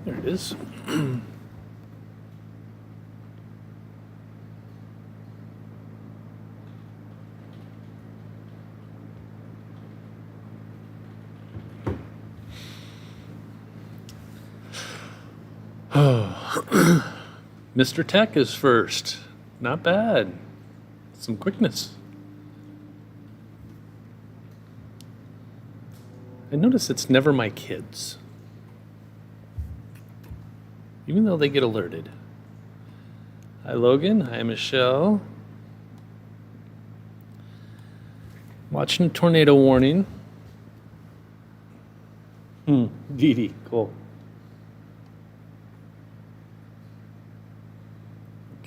There it is. Mr. Tech is first. Not bad. Some quickness. I notice it's never my kids, even though they get alerted. Hi, Logan. Hi, Michelle. Watching a tornado warning. Dee Dee, cool.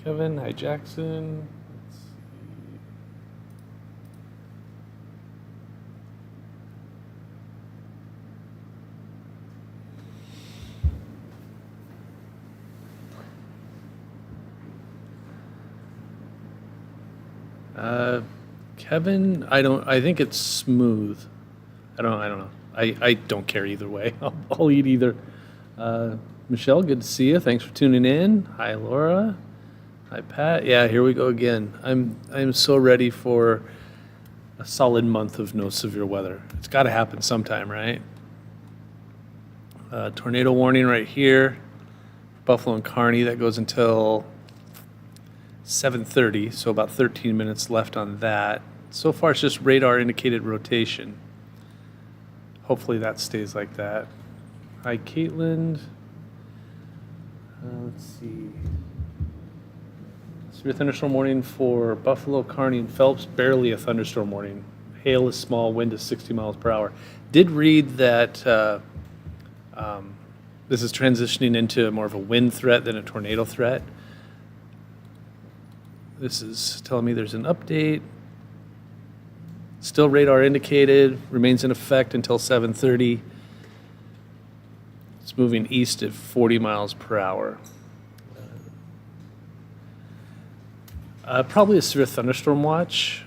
Kevin, hi, Jackson. Let's see. Kevin, I think it's smooth. I don't know. I don't care either way. I'll eat either. Michelle, good to see you. Thanks for tuning in. Hi, Laura. Hi, Pat. Yeah, here we go again. I'm so ready for a solid month of no severe weather. It's got to happen sometime, right? Tornado warning right here, Buffalo and Kearney. That goes until 7:30, so about 13 minutes left on that. So far, it's just radar indicated rotation. Hopefully that stays like that. Hi, Caitlin. Let's see. Severe thunderstorm warning for Buffalo, Kearney, and Phelps. Barely a thunderstorm warning. Hail is small, wind is 60 miles per hour. Did read that this is transitioning into more of a wind threat than a tornado threat. This is telling me there's an update. Still radar indicated, remains in effect until 7:30. It's moving east at 40 miles per hour. Probably a severe thunderstorm watch.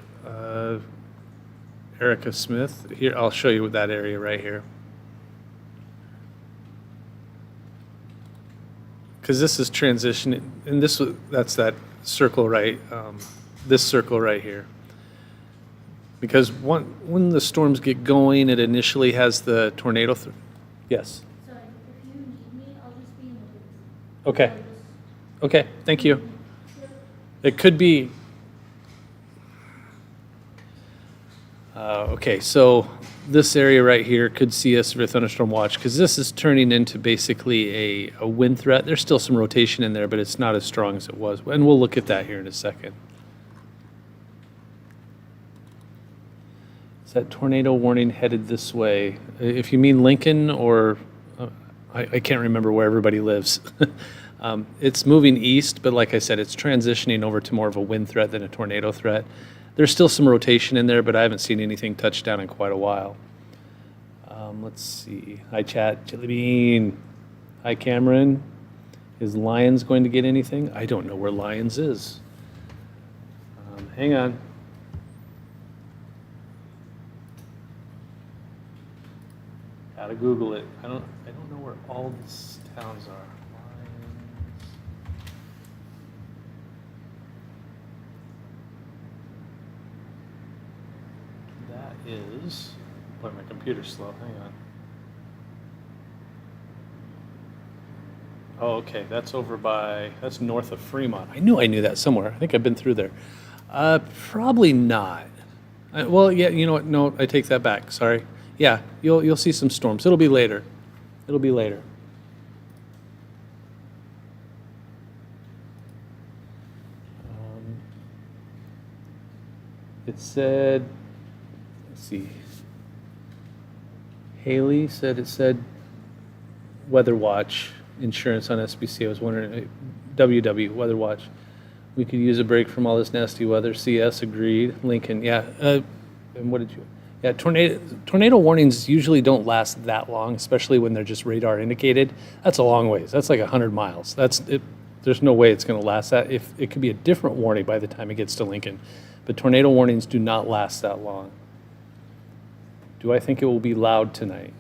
Erica Smith. Here, I'll show you that area right here. Because this is transitioning, and that's that circle right, this circle right here. Because when the storms get going, it initially has the tornado. Yes. Sorry, if you need me, I'll just be in the booth. Okay. Okay. Thank you. It could be. Okay, so this area right here could see a severe thunderstorm watch because this is turning into basically a wind threat. There's still some rotation in there, but it's not as strong as it was. And we'll look at that here in a second. Is that tornado warning headed this way? If you mean Lincoln or I can't remember where everybody lives. It's moving east, but like I said, it's transitioning over to more of a wind threat than a tornado threat. There's still some rotation in there, but I haven't seen anything touch down in quite a while. Let's see. Hi, chat. Chili Bean. Hi, Cameron. Is Lyons going to get anything? I don't know where Lyons is. Hang on. Gotta Google it. I don't know where all these towns are. That is, boy, my computer's slow. Hang on. Oh, okay. That's over that's north of Fremont. I knew that somewhere. I think I've been through there. Probably not. Well, yeah, you know what? No, I take that back. Sorry. Yeah, you'll see some storms. It'll be later. It'll be later. It said, let's see. Haley said it said Weather Watch insurance on SBC. I was wondering, WW, Weather Watch. We could use a break from all this nasty weather. CS agreed. Lincoln, yeah. And what did you? Yeah, tornado warnings usually don't last that long, especially when they're just radar indicated. That's a long ways. That's like 100 miles. That's it. There's no way it's going to last that. If it could be a different warning by the time it gets to Lincoln, but tornado warnings do not last that long. Do I think it will be loud tonight?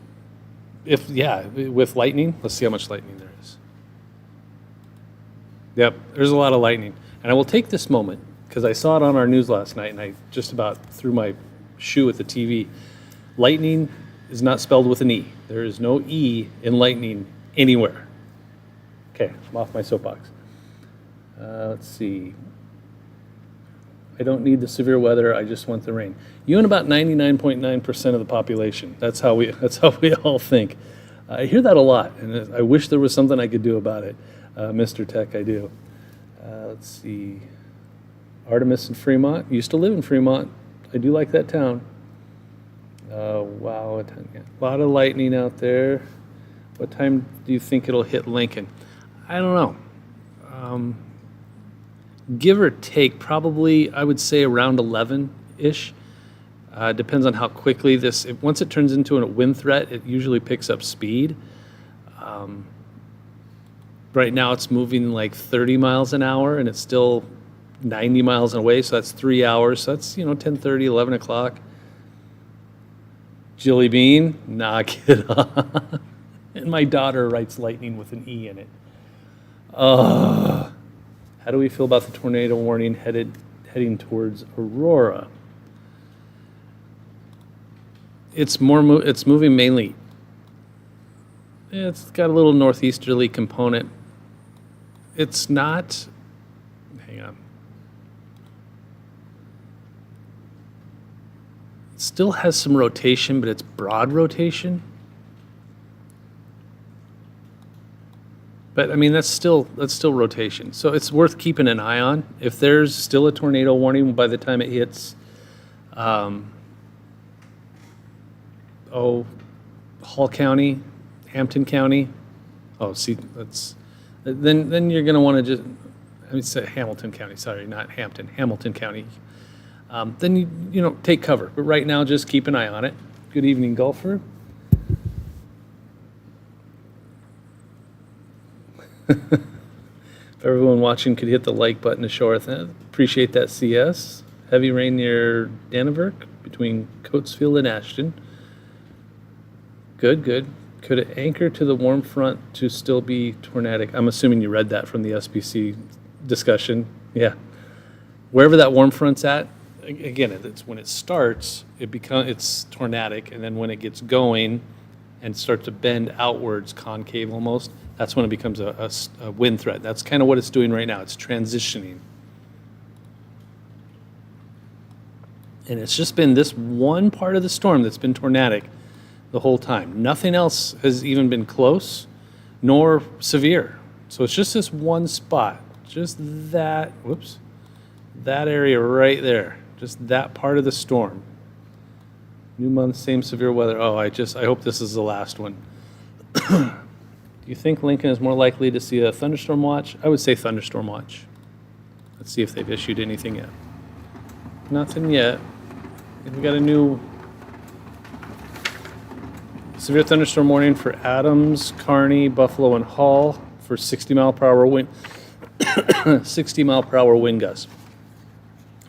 with lightning, let's see how much lightning there is. Yep, there's a lot of lightning. And I will take this moment, because I saw it on our news last night, and I just about threw my shoe at the TV. Lightning is not spelled with an E. There is no E in lightning anywhere. Okay, I'm off my soapbox. Let's see. I don't need the severe weather, I just want the rain. You and about 99.9% of the population. That's how we all think. I hear that a lot, and I wish there was something I could do about it. Mr. Tech, I do. Let's see. Artemis and Fremont. Used to live in Fremont. I do like that town. Wow, a lot of lightning out there. What time do you think it'll hit Lincoln? I don't know. Give or take, probably, I would say around 11-ish. Depends on how quickly once it turns into a wind threat, it usually picks up speed. Right now it's moving like 30 miles an hour, and it's still 90 miles away, so that's 3 hours. So that's, 10:30, 11 o'clock. Jilly Bean, knock it off. And my daughter writes lightning with an E in it. How do we feel about the tornado warning heading towards Aurora? It's moving mainly. It's got a little northeasterly component. It's not. Hang on. It still has some rotation, but it's broad rotation. But I mean, that's still rotation. So it's worth keeping an eye on. If there's still a tornado warning by the time it hits, Hall County, Hampton County. Oh, see, then you're going to want to say Hamilton County. Sorry, not Hampton. Hamilton County. Then you take cover. But right now, just keep an eye on it. Good evening, golfer. If everyone watching could hit the like button to show our appreciate that. CS. Heavy rain near Dannevirke between Coatesville and Ashton. Good. Could it anchor to the warm front to still be tornadic? I'm assuming you read that from the SBC discussion. Yeah. Wherever that warm front's at, again, it's when it starts, it's tornadic, and then when it gets going and starts to bend outwards, concave almost, that's when it becomes a wind threat. That's kind of what it's doing right now. It's transitioning. And it's just been this one part of the storm that's been tornadic the whole time. Nothing else has even been close nor severe. So it's just this one spot, just that area right there, just that part of the storm. New month, same severe weather. Oh, I hope this is the last one. Do you think Lincoln is more likely to see a thunderstorm watch? I would say thunderstorm watch. Let's see if they've issued anything yet. Nothing yet. We got a new severe thunderstorm warning for Adams, Kearney, Buffalo, and Hall for 60 mile per hour wind, 60 mile per hour wind gusts.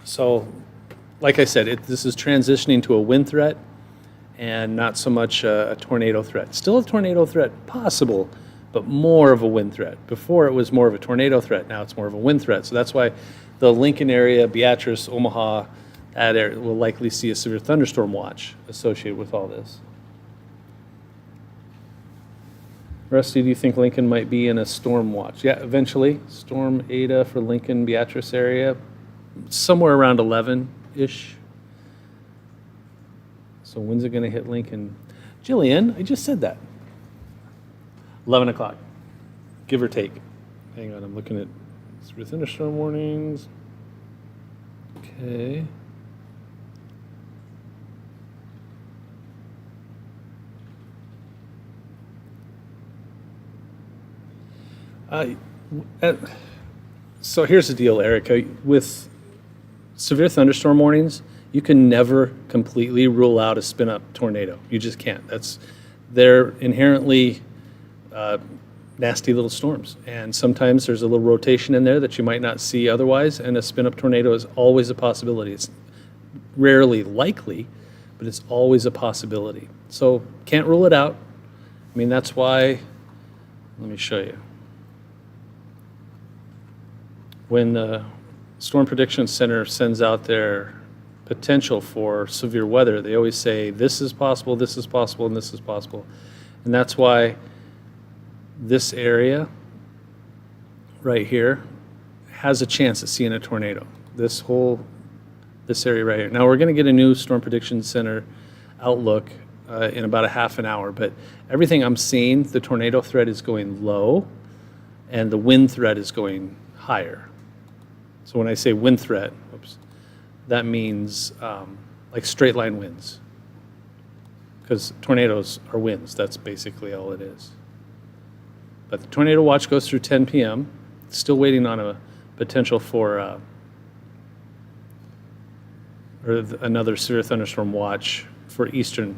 So, like I said, this is transitioning to a wind threat and not so much a tornado threat. Still a tornado threat possible, but more of a wind threat. Before it was more of a tornado threat, now it's more of a wind threat. So that's why the Lincoln area, Beatrice, Omaha, that area will likely see a severe thunderstorm watch associated with all this. Rusty, do you think Lincoln might be in a storm watch? Yeah, eventually. Storm Ada for Lincoln, Beatrice area, somewhere around 11-ish. So when's it going to hit Lincoln? Jillian, I just said that. 11 o'clock, give or take. Hang on, I'm looking at severe thunderstorm warnings. Okay. So here's the deal, Erica. With severe thunderstorm warnings, you can never completely rule out a spin-up tornado. You just can't. They're inherently nasty little storms. And sometimes there's a little rotation in there that you might not see otherwise, and a spin-up tornado is always a possibility. It's rarely likely, but it's always a possibility. So can't rule it out. I mean, that's why, let me show you. When the Storm Prediction Center sends out their potential for severe weather, they always say, this is possible, this is possible, and this is possible. And that's why this area right here has a chance of seeing a tornado. This area right here. Now, we're going to get a new Storm Prediction Center outlook in about a half an hour, but everything I'm seeing, the tornado threat is going low, and the wind threat is going higher. So when I say wind threat, that means like straight line winds, because tornadoes are winds. That's basically all it is. But the tornado watch goes through 10 p.m. Still waiting on a potential for another severe thunderstorm watch for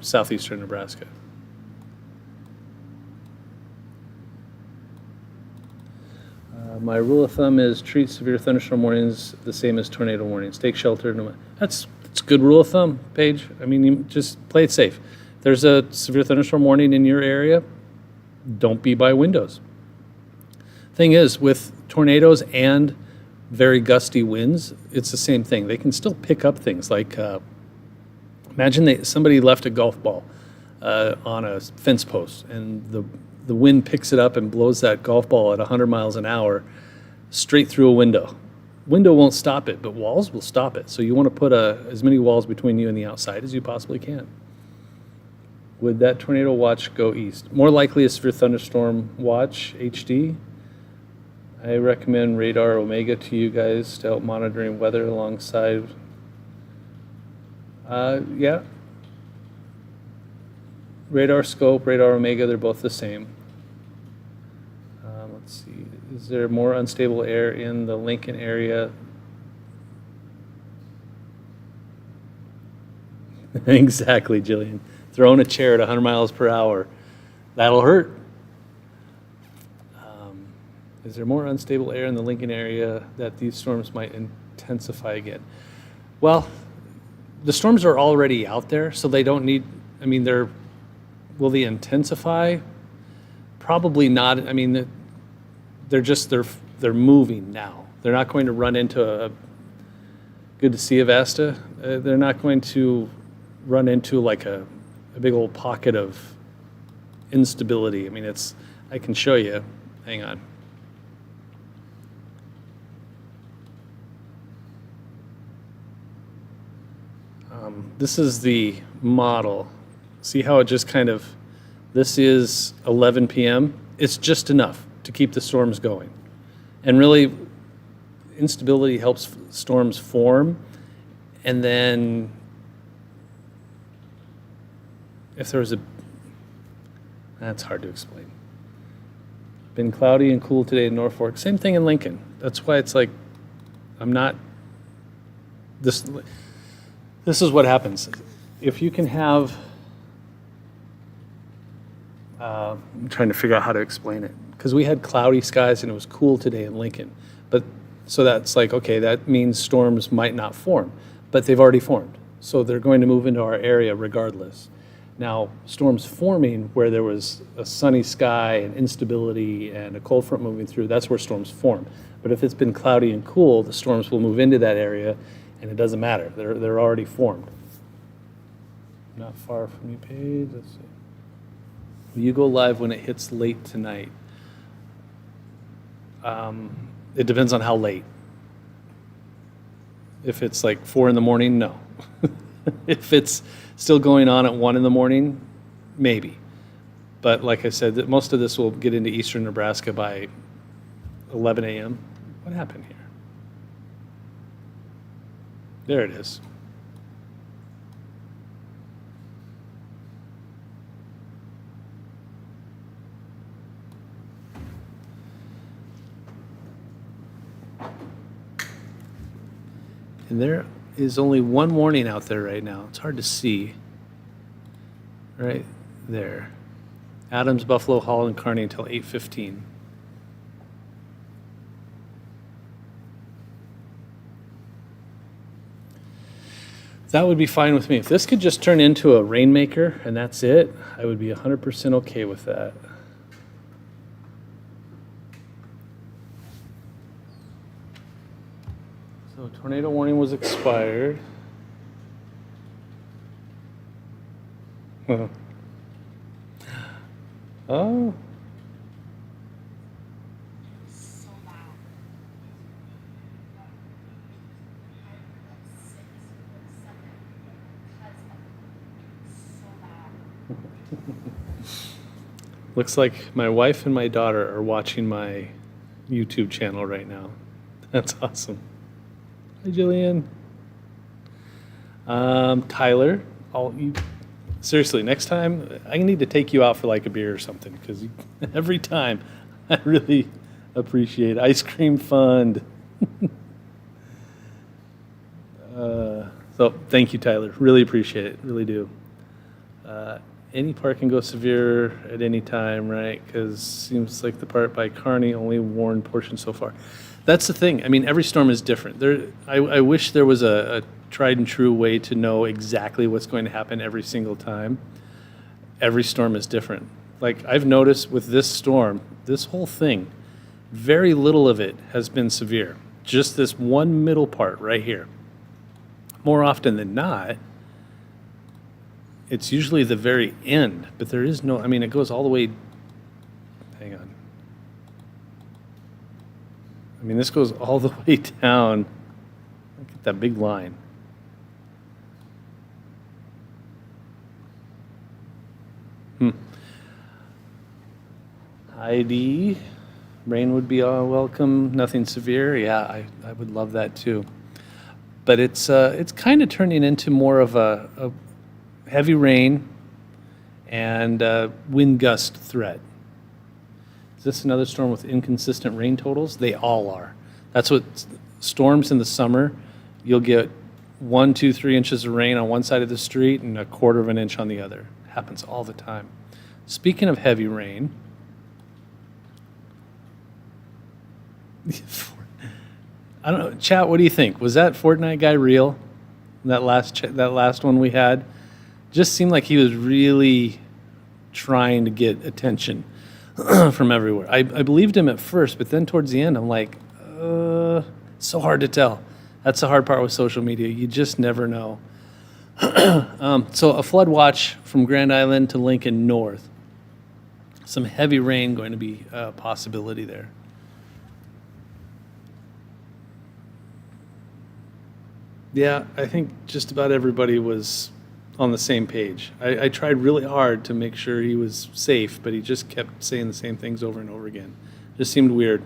southeastern Nebraska. My rule of thumb is treat severe thunderstorm warnings the same as tornado warnings. Take shelter. That's a good rule of thumb, Paige. I mean, you just play it safe. If there's a severe thunderstorm warning in your area, don't be by windows. Thing is, with tornadoes and very gusty winds, it's the same thing. They can still pick up things like, imagine somebody left a golf ball on a fence post, and the wind picks it up and blows that golf ball at 100 miles an hour straight through a window. Window won't stop it, but walls will stop it. So you want to put as many walls between you and the outside as you possibly can. Would that tornado watch go east? More likely a severe thunderstorm watch, HD. I recommend Radar Omega to you guys to help monitoring weather alongside. Yeah. Radar Scope, Radar Omega, they're both the same. Let's see, is there more unstable air in the Lincoln area? Exactly, Jillian. Throwing a chair at 100 miles per hour, that'll hurt. Is there more unstable air in the Lincoln area that these storms might intensify again? Well, the storms are already out there, so they don't need, I mean, will they intensify? Probably not. I mean, they're moving now. They're not going to run into good to see you, Vesta. They're not going to run into like a big old pocket of instability. I mean, I can show you. Hang on. This is the model. See how it just kind of, this is 11 p.m. It's just enough to keep the storms going. And really, instability helps storms form. And then if there was that's hard to explain. Been cloudy and cool today in Norfolk. Same thing in Lincoln. That's why it's like, this is what happens. If you can have, I'm trying to figure out how to explain it, because we had cloudy skies and it was cool today in Lincoln. But so that's like, okay, that means storms might not form, but they've already formed. So they're going to move into our area regardless. Now, storms forming where there was a sunny sky and instability and a cold front moving through, that's where storms form. But if it's been cloudy and cool, the storms will move into that area, and it doesn't matter. They're already formed. Not far from you, Paige. Let's see. Will you go live when it hits late tonight? It depends on how late. If it's like 4 in the morning, no. If it's still going on at 1 in the morning, maybe. But like I said, most of this will get into eastern Nebraska by 11 a.m. What happened here? There it is. And there is only one warning out there right now. It's hard to see. Right there. Adams, Buffalo, Hall, and Kearney until 8:15. That would be fine with me. If this could just turn into a rainmaker and that's it, I would be 100% okay with that. So tornado warning was expired. Huh. Oh, So loud. Like 6 or 7 because of so loud. looks like my wife and my daughter are watching my YouTube channel right now. That's awesome. Hi, Jillian. Tyler, seriously, next time I need to take you out for like a beer or something because every time I really appreciate ice cream fund. So thank you, Tyler. Really appreciate it. Really do. Any part can go severe at any time, right? Because seems like the part by Kearney only warned portion so far. That's the thing. I mean, every storm is different. I wish there was a tried and true way to know exactly what's going to happen every single time. Every storm is different. Like I've noticed with this storm, this whole thing, very little of it has been severe. Just this one middle part right here. More often than not, it's usually the very end, but there is no, I mean, it goes all the way, hang on. I mean, this goes all the way down. Look at that big line. Heidi, rain would be welcome, nothing severe. Yeah, I would love that too. But it's kind of turning into more of a heavy rain and wind gust threat. Is this another storm with inconsistent rain totals? They all are. That's what storms in the summer, you'll get 1, 2, 3 inches of rain on one side of the street and 1/4 of an inch on the other. Happens all the time. Speaking of heavy rain, I don't know, chat, what do you think? Was that Fortnite guy real? That last one we had? Just seemed like he was really trying to get attention from everywhere. I believed him at first, but then towards the end, I'm like, so hard to tell. That's the hard part with social media. You just never know. So a flood watch from Grand Island to Lincoln North. Some heavy rain going to be a possibility there. Yeah, I think just about everybody was on the same page. I tried really hard to make sure he was safe, but he just kept saying the same things over and over again. Just seemed weird.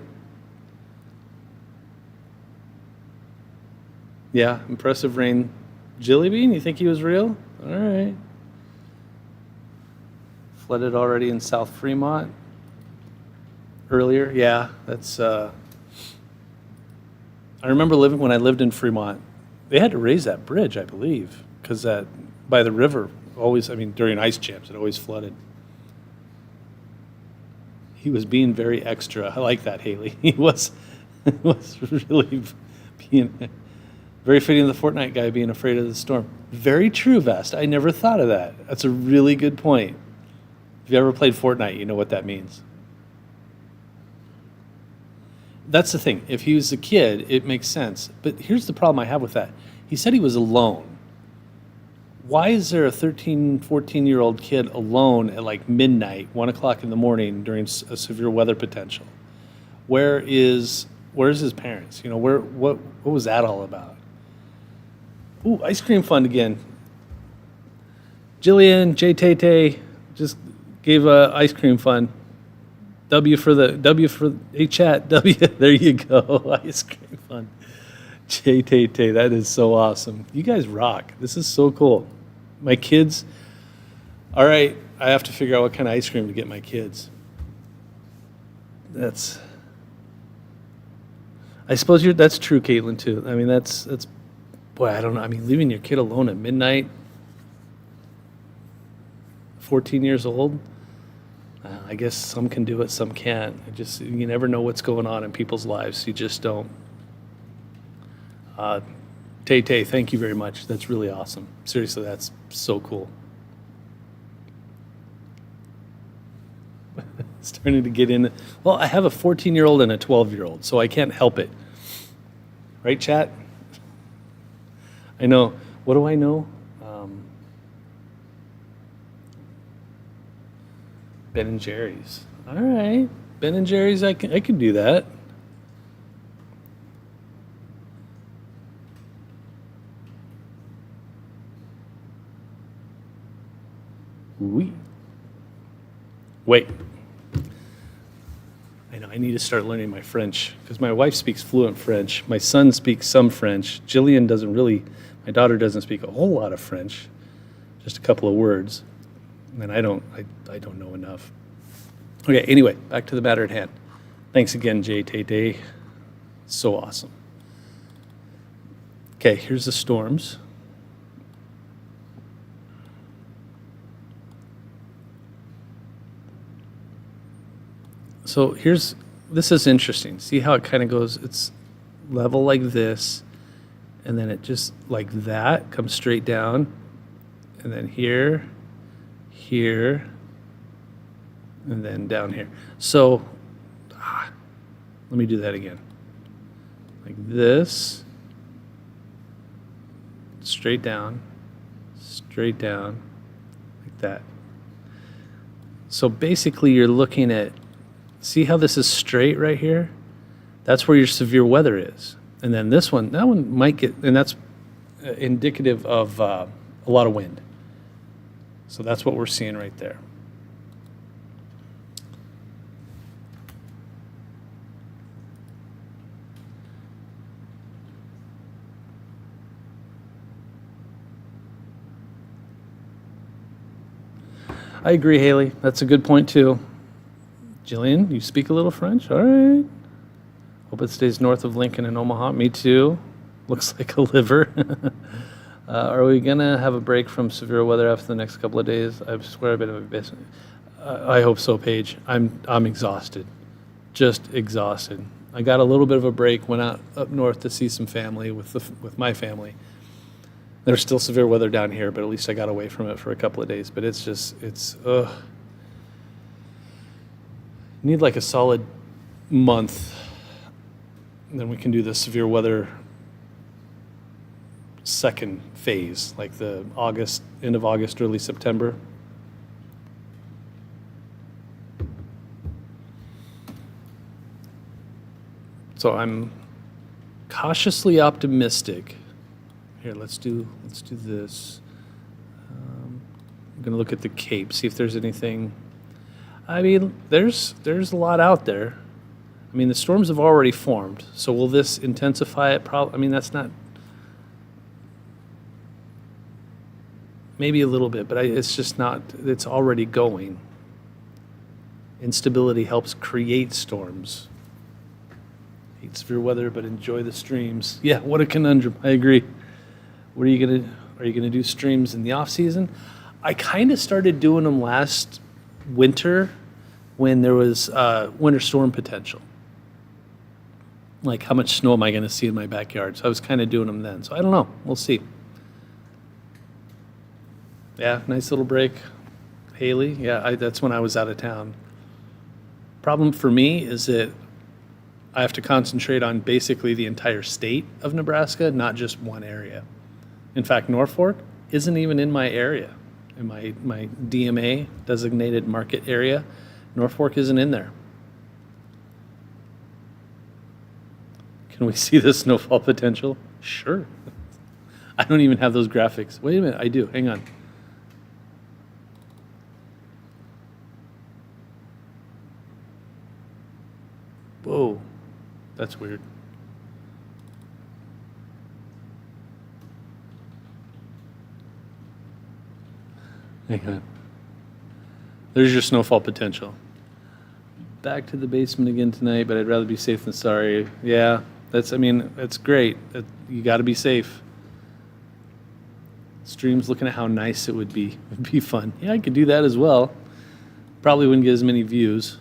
Yeah, impressive rain. Jilly Bean, you think he was real? All right. Flooded already in South Fremont earlier. Yeah, that's. I remember when I lived in Fremont. They had to raise that bridge, I believe, because that by the river always. I mean, during ice jams, it always flooded. He was being very extra. I like that, Haley. He was really being very fitting of the Fortnite guy being afraid of the storm. Very true, Vest. I never thought of that. That's a really good point. If you ever played Fortnite, you know what that means. That's the thing. If he was a kid, it makes sense. But here's the problem I have with that. He said he was alone. Why is there a 13, 14-year-old kid alone at like midnight, 1 o'clock in the morning during a severe weather potential? Where's his parents? You know, what was that all about? Ooh, ice cream fund again. Jillian, J Tay just gave a ice cream fund. W for a chat. W, there you go. Ice cream fund. J Tay, that is so awesome. You guys rock. This is so cool. My kids. All right, I have to figure out what kind of ice cream to get my kids. I suppose that's true, Caitlin, too. I mean, that's boy, I don't know. I mean, leaving your kid alone at midnight, 14 years old. I guess some can do it, some can't. You never know what's going on in people's lives. You just don't. Tay Tay, thank you very much. That's really awesome. Seriously, that's so cool. Starting to get in. Well, I have a 14-year-old and a 12-year-old, so I can't help it. Right, chat? I know. What do I know? Ben and Jerry's. All right. Ben and Jerry's, I can do that. Oui. Wait. I know, I need to start learning my French because my wife speaks fluent French. My son speaks some French. Jillian doesn't really, my daughter doesn't speak a whole lot of French, just a couple of words. And I don't know enough. Okay, anyway, back to the matter at hand. Thanks again, Jay Tay Tay. So awesome. Okay, here's the storms. So this is interesting. See how it kind of goes, it's level like this, and then it just like that comes straight down, and then here, here, and then down here. So, let me do that again. Like this, straight down, like that. So basically you're looking at, see how this is straight right here? That's where your severe weather is. And then this one, that one might get, and that's indicative of a lot of wind. So that's what we're seeing right there. I agree, Haley. That's a good point, too. Jillian, you speak a little French? All right. Hope it stays north of Lincoln and Omaha. Me too. Looks like a liver. Are we going to have a break from severe weather after the next couple of days? I swear I've been in my basement. I hope so, Paige. I'm exhausted. Just exhausted. I got a little bit of a break, went out up north to see some family with my family. There's still severe weather down here, but at least I got away from it for a couple of days. But it's need like a solid month, and then we can do the severe weather second phase, like the end of August, early September. So I'm cautiously optimistic. Here, let's do this. I'm gonna look at the Cape, see if there's anything. I mean, there's a lot out there. I mean, the storms have already formed, so will this intensify it? I mean, that's not, maybe a little bit, but it's just not, it's already going. Instability helps create storms. Hate severe weather, but enjoy the streams. Yeah, what a conundrum. I agree. Are you gonna do streams in the off season? I kind of started doing them last winter when there was winter storm potential. Like, how much snow am I gonna see in my backyard? So I was kind of doing them then. So I don't know. We'll see. Yeah, nice little break. Haley, yeah, that's when I was out of town. Problem for me is that I have to concentrate on basically the entire state of Nebraska, not just one area. In fact, Norfolk isn't even in my area, in my DMA, designated market area. Norfolk isn't in there. Can we see the snowfall potential? Sure. I don't even have those graphics. Wait a minute, I do. Hang on. Whoa, that's weird. Hang on. There's your snowfall potential. Back to the basement again tonight, but I'd rather be safe than sorry. Yeah, that's great. You got to be safe. Streams, looking at how nice it would be. It would be fun. Yeah, I could do that as well. Probably wouldn't get as many views.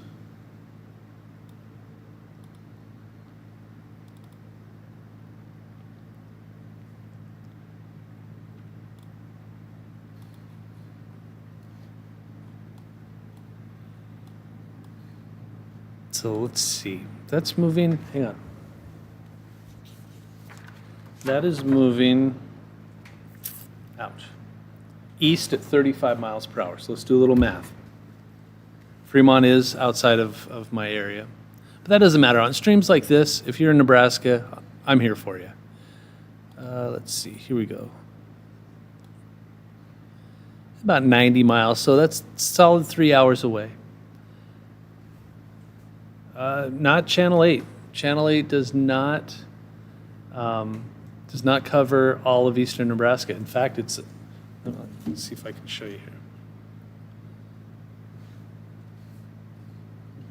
So let's see. That's moving. Hang on. That is moving. Ouch. East at 35 miles per hour. So let's do a little math. Fremont is outside of my area. But that doesn't matter. On streams like this, if you're in Nebraska, I'm here for you. Let's see. Here we go. About 90 miles. So that's solid 3 hours away. Not Channel 8. Channel 8 does not cover all of eastern Nebraska. In fact, let's see if I can show you here.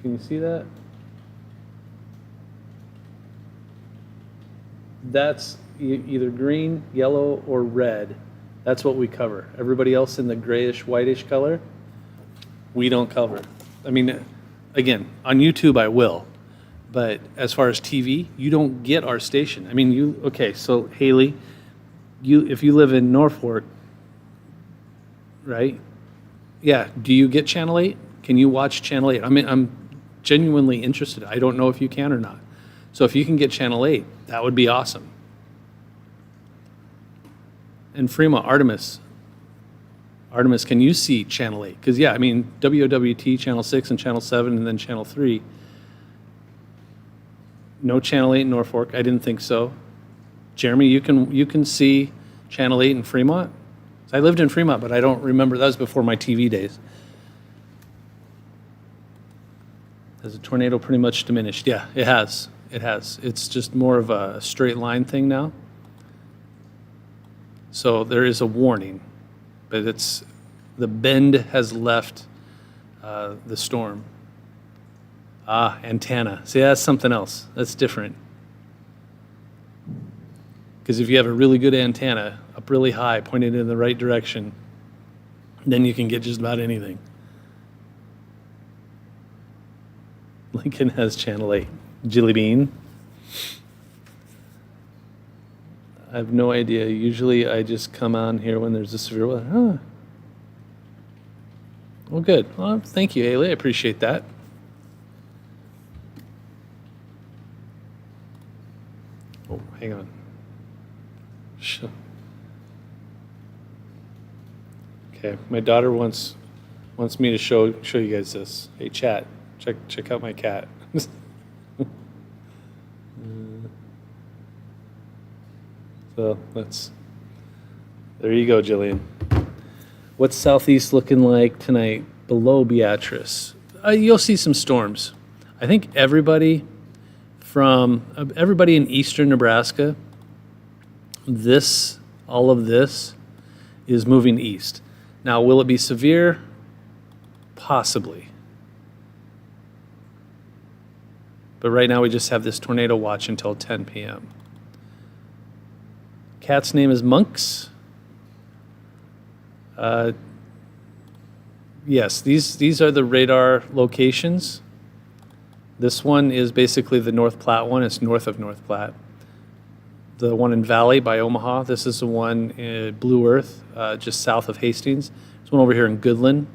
Can you see that? That's either green, yellow, or red. That's what we cover. Everybody else in the grayish, whitish color, we don't cover. I mean, again, on YouTube I will, but as far as TV, you don't get our station. I mean, okay, so Haley, if you live in Norfolk, right? Yeah, do you get Channel 8? Can you watch Channel 8? I mean, I'm genuinely interested. I don't know if you can or not. So if you can get Channel 8, that would be awesome. And Fremont, Artemis, can you see Channel 8? Because, yeah, I mean, WOWT, Channel 6, and Channel 7, and then Channel 3. No Channel 8 in Norfolk. I didn't think so. Jeremy, you can see Channel 8 in Fremont? I lived in Fremont, but I don't remember. That was before my TV days. Has the tornado pretty much diminished? Yeah, it has. It has. It's just more of a straight line thing now. So there is a warning, but the bend has left the storm. Antenna. See, that's something else. That's different. Because if you have a really good antenna up really high, pointed in the right direction, then you can get just about anything. Lincoln has Channel 8. Jilly Bean. I have no idea. Usually I just come on here when there's a severe weather. Huh. Well, good. Well, thank you, Haley. I appreciate that. Oh, hang on. Okay, my daughter wants me to show you guys this. Hey, chat, check out my cat. So there you go, Jillian. What's Southeast looking like tonight below Beatrice? You'll see some storms. I think everybody in eastern Nebraska, all of this is moving east. Now, will it be severe? Possibly. But right now we just have this tornado watch until 10 p.m. Cat's name is Monks. Yes, these are the radar locations. This one is basically the North Platte one. It's north of North Platte. The one in Valley by Omaha. This is the one in Blue Earth, just south of Hastings. There's one over here in Goodland.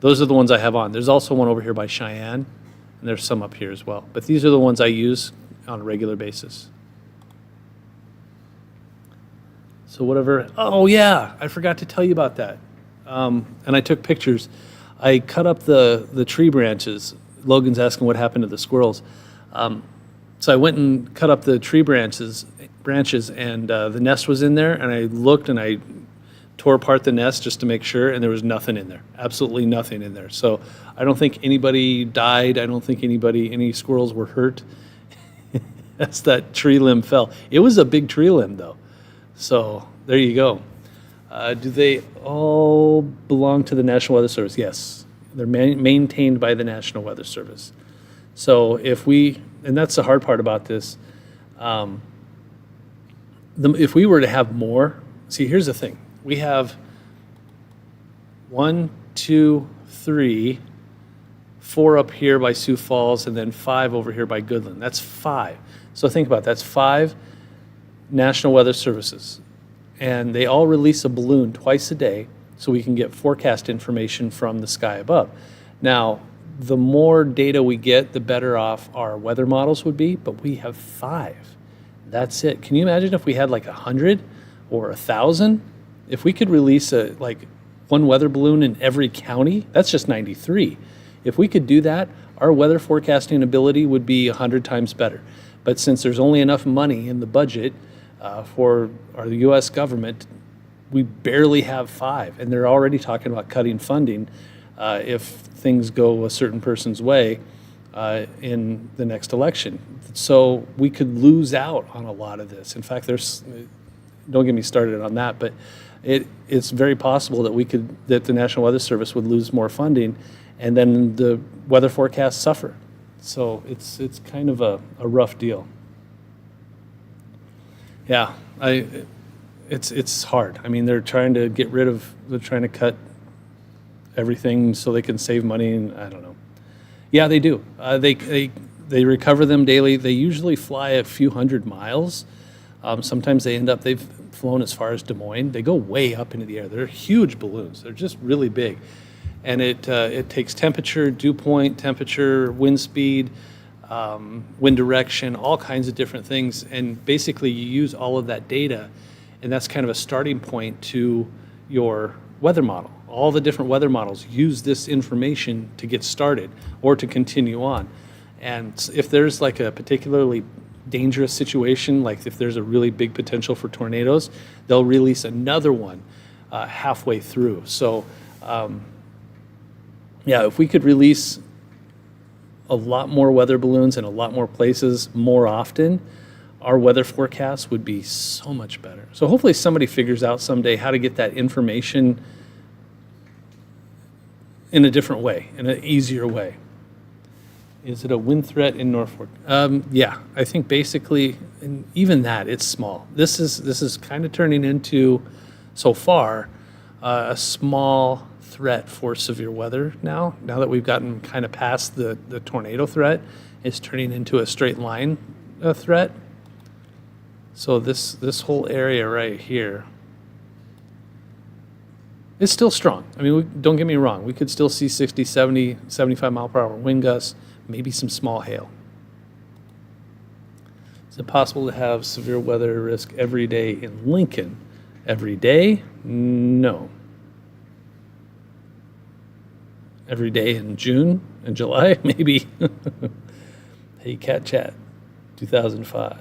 Those are the ones I have on. There's also one over here by Cheyenne, and there's some up here as well. But these are the ones I use on a regular basis. So whatever. Oh yeah, I forgot to tell you about that. And I took pictures. I cut up the tree branches. Logan's asking what happened to the squirrels. So I went and cut up the tree branches, and the nest was in there. And I looked and I tore apart the nest just to make sure, and there was nothing in there. Absolutely nothing in there. So I don't think anybody died. I don't think any squirrels were hurt as that tree limb fell. It was a big tree limb though. So there you go. Do they all belong to the National Weather Service? Yes. They're maintained by the National Weather Service. So and that's the hard part about this, if we were to have more, see, here's the thing. We have 1, 2, 3, 4 up here by Sioux Falls, and then 5 over here by Goodland. That's 5. So think about it. That's 5 National Weather Services. And they all release a balloon twice a day so we can get forecast information from the sky above. Now, the more data we get, the better off our weather models would be, but we have 5. That's it. Can you imagine if we had like 100 or 1,000? If we could release like one weather balloon in every county, that's just 93. If we could do that, our weather forecasting ability would be 100 times better. But since there's only enough money in the budget for our U.S. government, we barely have 5, and they're already talking about cutting funding if things go a certain person's way in the next election. So we could lose out on a lot of this. In fact, don't get me started on that, but it's very possible that the National Weather Service would lose more funding, and then the weather forecasts suffer. So it's kind of a rough deal. Yeah, it's hard. I mean, they're trying to cut everything so they can save money, and I don't know. Yeah, they do. They recover them daily. They usually fly a few hundred miles. Sometimes they've flown as far as Des Moines. They go way up into the air. They're huge balloons. They're just really big. And it takes temperature, dew point, temperature, wind speed, wind direction, all kinds of different things. And basically you use all of that data, and that's kind of a starting point to your weather model. All the different weather models use this information to get started or to continue on. And if there's like a particularly dangerous situation, like if there's a really big potential for tornadoes, they'll release another one halfway through. So yeah, if we could release a lot more weather balloons in a lot more places more often, our weather forecasts would be so much better. So hopefully somebody figures out someday how to get that information in a different way, in an easier way. Is it a wind threat in Norfolk? Yeah, I think basically, and even that, it's small. This is kind of turning into, so far, a small threat for severe weather now. Now that we've gotten kind of past the tornado threat, it's turning into a straight line threat. So this whole area right here is still strong. I mean, don't get me wrong. We could still see 60, 70, 75 mile per hour wind gusts, maybe some small hail. Is it possible to have severe weather risk every day in Lincoln? Every day? No. Every day in June and July? Maybe. Hey, Cat Chat, 2005.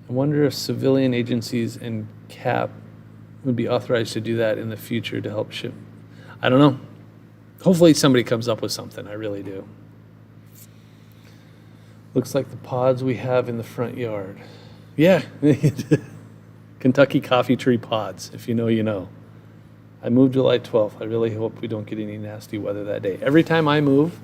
I wonder if civilian agencies and CAP would be authorized to do that in the future to help ship. I don't know. Hopefully somebody comes up with something. I really do. Looks like the pods we have in the front yard. Yeah. Kentucky coffee tree pods. If you know, you know. I moved July 12th. I really hope we don't get any nasty weather that day. Every time I move,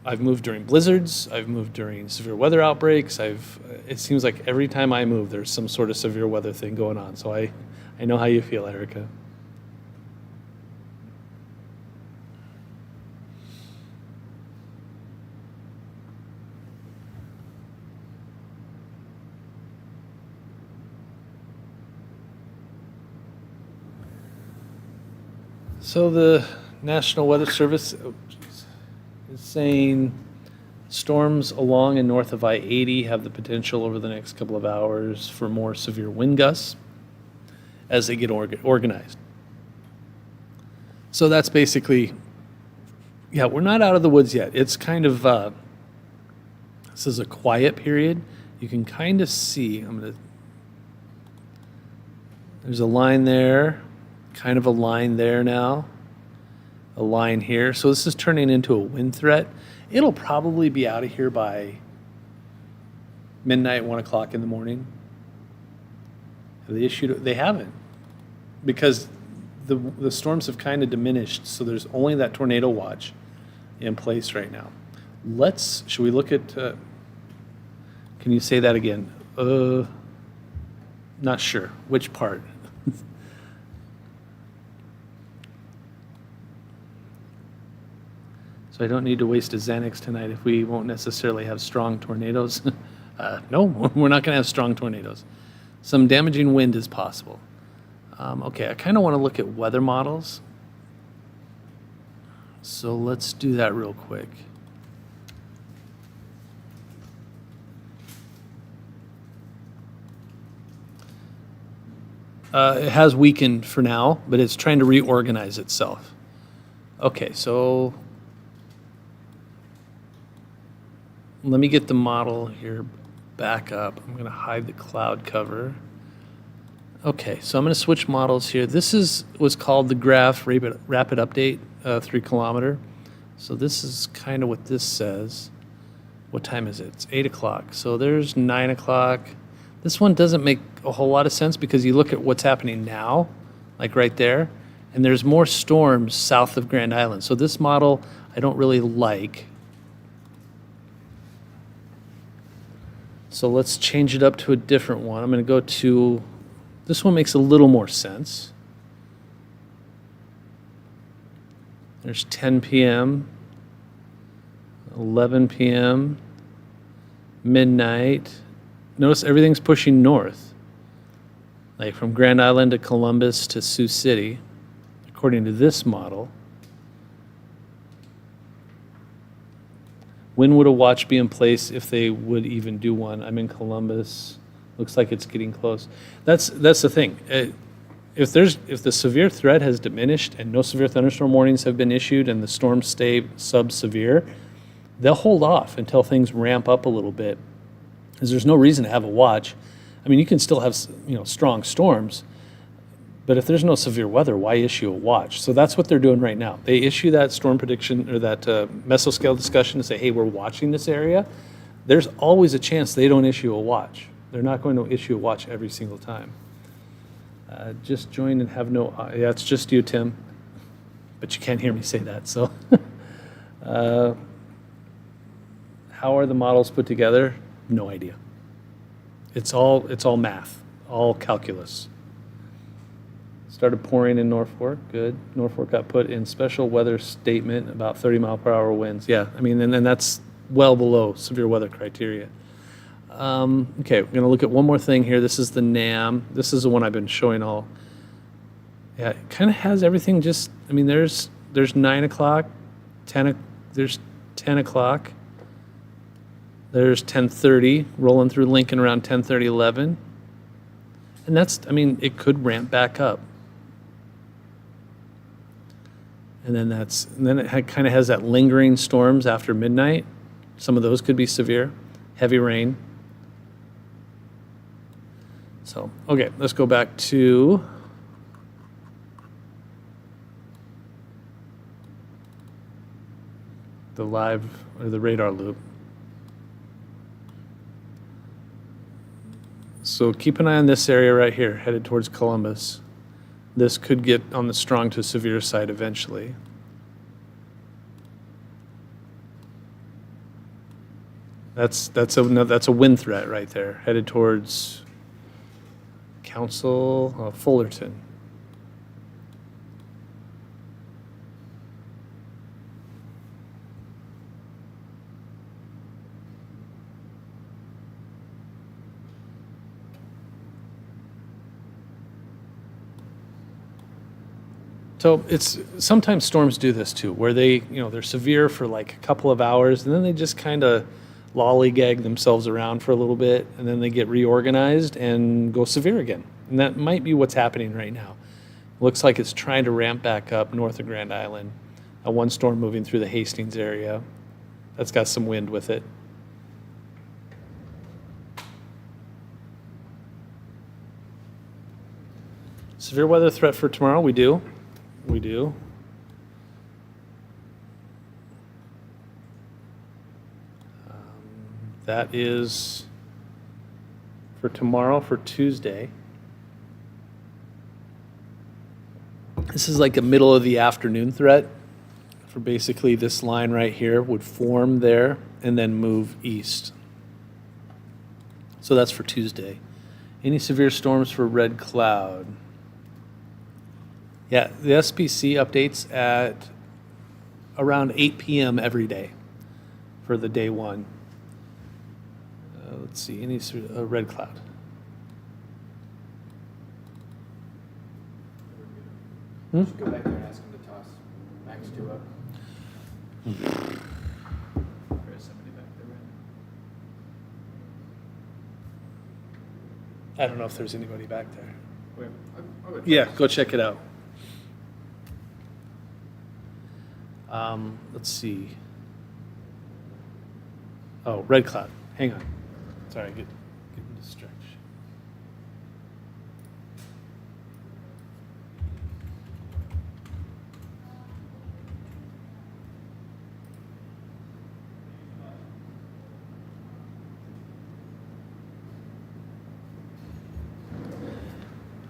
I've moved during blizzards. I've moved during severe weather outbreaks. It seems like every time I move, there's some sort of severe weather thing going on. So I know how you feel, Erica. So the National Weather Service is saying storms along and north of I-80 have the potential over the next couple of hours for more severe wind gusts as they get organized. So that's basically, yeah, we're not out of the woods yet. It's kind of, this is a quiet period. You can kind of see, there's a line there, kind of a line there now, a line here. So this is turning into a wind threat. It'll probably be out of here by midnight, 1 o'clock in the morning. Have they issued it? They haven't, because the storms have kind of diminished. So there's only that tornado watch in place right now. Should we look at, can you say that again? Not sure. Which part? So I don't need to waste a Xanax tonight if we won't necessarily have strong tornadoes. No, we're not going to have strong tornadoes. Some damaging wind is possible. Okay, I kind of want to look at weather models. So let's do that real quick. It has weakened for now, but it's trying to reorganize itself. Okay, so let me get the model here back up. I'm going to hide the cloud cover. Okay, so I'm going to switch models here. This is what's called the graph rapid update 3 kilometer. So this is kind of what this says. What time is it? It's 8 o'clock. So there's 9 o'clock. This one doesn't make a whole lot of sense because you look at what's happening now, like right there, and there's more storms south of Grand Island. So this model I don't really like. So let's change it up to a different one. I'm going to go to, this one makes a little more sense. There's 10 p.m., 11 p.m., midnight. Notice everything's pushing north, like from Grand Island to Columbus to Sioux City, according to this model. When would a watch be in place if they would even do one? I'm in Columbus. Looks like it's getting close. That's the thing. If the severe threat has diminished and no severe thunderstorm warnings have been issued and the storms stay sub-severe, they'll hold off until things ramp up a little bit, because there's no reason to have a watch. I mean, you can still have strong storms, but if there's no severe weather, why issue a watch? So that's what they're doing right now. They issue that storm prediction or that mesoscale discussion to say, hey, we're watching this area. There's always a chance they don't issue a watch. They're not going to issue a watch every single time. Just join and have no, yeah, it's just you, Tim. But you can't hear me say that, so. How are the models put together? No idea. It's all math, all calculus. Started pouring in Norfolk, good. Norfolk got put in special weather statement, about 30 mile per hour winds. Yeah, I mean, and that's well below severe weather criteria. Okay, we're going to look at one more thing here. This is the NAM. This is the one I've been showing all. Yeah, it kind of has everything just, I mean, there's 9 o'clock, there's 10 o'clock, there's 10:30, rolling through Lincoln around 10:30, 11. And that's, I mean, it could ramp back up. And then it kind of has that lingering storms after midnight. Some of those could be severe, heavy rain. So, okay, let's go back to the live or the radar loop. So keep an eye on this area right here, headed towards Columbus. This could get on the strong to severe side eventually. That's a wind threat right there, headed towards Fullerton. So it's sometimes storms do this too, where they're severe for like a couple of hours, and then they just kind of lollygag themselves around for a little bit, and then they get reorganized and go severe again. And that might be what's happening right now. Looks like it's trying to ramp back up north of Grand Island. One storm moving through the Hastings area. That's got some wind with it. Severe weather threat for tomorrow, we do. That is for tomorrow, for Tuesday. This is like a middle of the afternoon threat for basically this line right here would form there and then move east. So that's for Tuesday. Any severe storms for red cloud? Yeah, the SPC updates at around 8 p.m. every day for the day one. Let's see, any red cloud. Just go back there and ask him to toss Max 2 up. There is somebody back there, right? I don't know if there's anybody back there. Yeah, go check it out. Let's see. Oh, red cloud. Hang on. Sorry, getting distracted.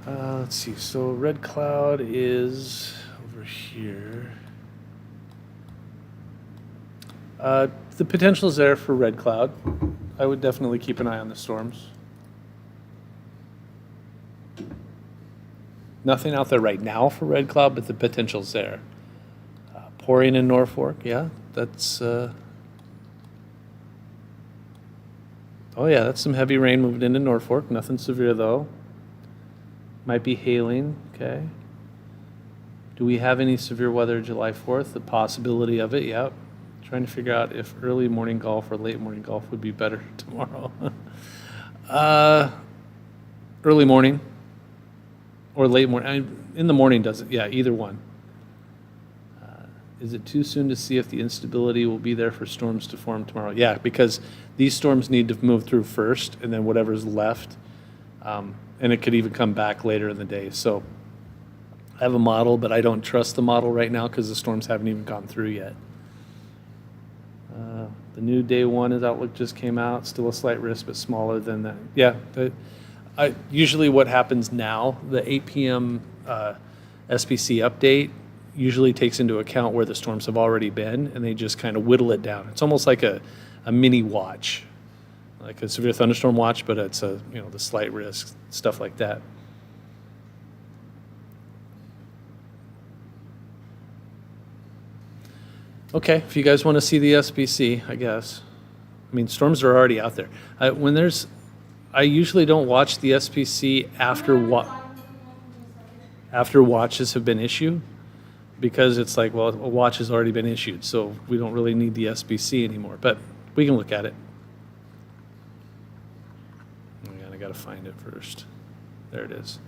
Let's see. So red cloud is over here. The potential is there for red cloud. I would definitely keep an eye on the storms. Nothing out there right now for red cloud, but the potential's there. Pouring in Norfolk, yeah, that's. Oh yeah, that's some heavy rain moving into Norfolk. Nothing severe though. Might be hailing. Okay. Do we have any severe weather July 4th? The possibility of it, yep. Trying to figure out if early morning golf or late morning golf would be better tomorrow. Early morning or late morning. In the morning does it? Yeah, either one. Is it too soon to see if the instability will be there for storms to form tomorrow? Yeah, because these storms need to move through first, and then whatever's left, and it could even come back later in the day. So I have a model, but I don't trust the model right now because the storms haven't even gone through yet. The new day one is outlook just came out. Still a slight risk, but smaller than that. Yeah. Usually what happens now, the 8 p.m. SPC update usually takes into account where the storms have already been, and they just kind of whittle it down. It's almost like a mini watch, like a severe thunderstorm watch, but it's the slight risk, stuff like that. Okay, if you guys want to see the SPC, I guess. I mean, storms are already out there. I usually don't watch the SPC after watches have been issued, because it's like, well, a watch has already been issued, so we don't really need the SPC anymore. But we can look at it. I got to find it first. There it is.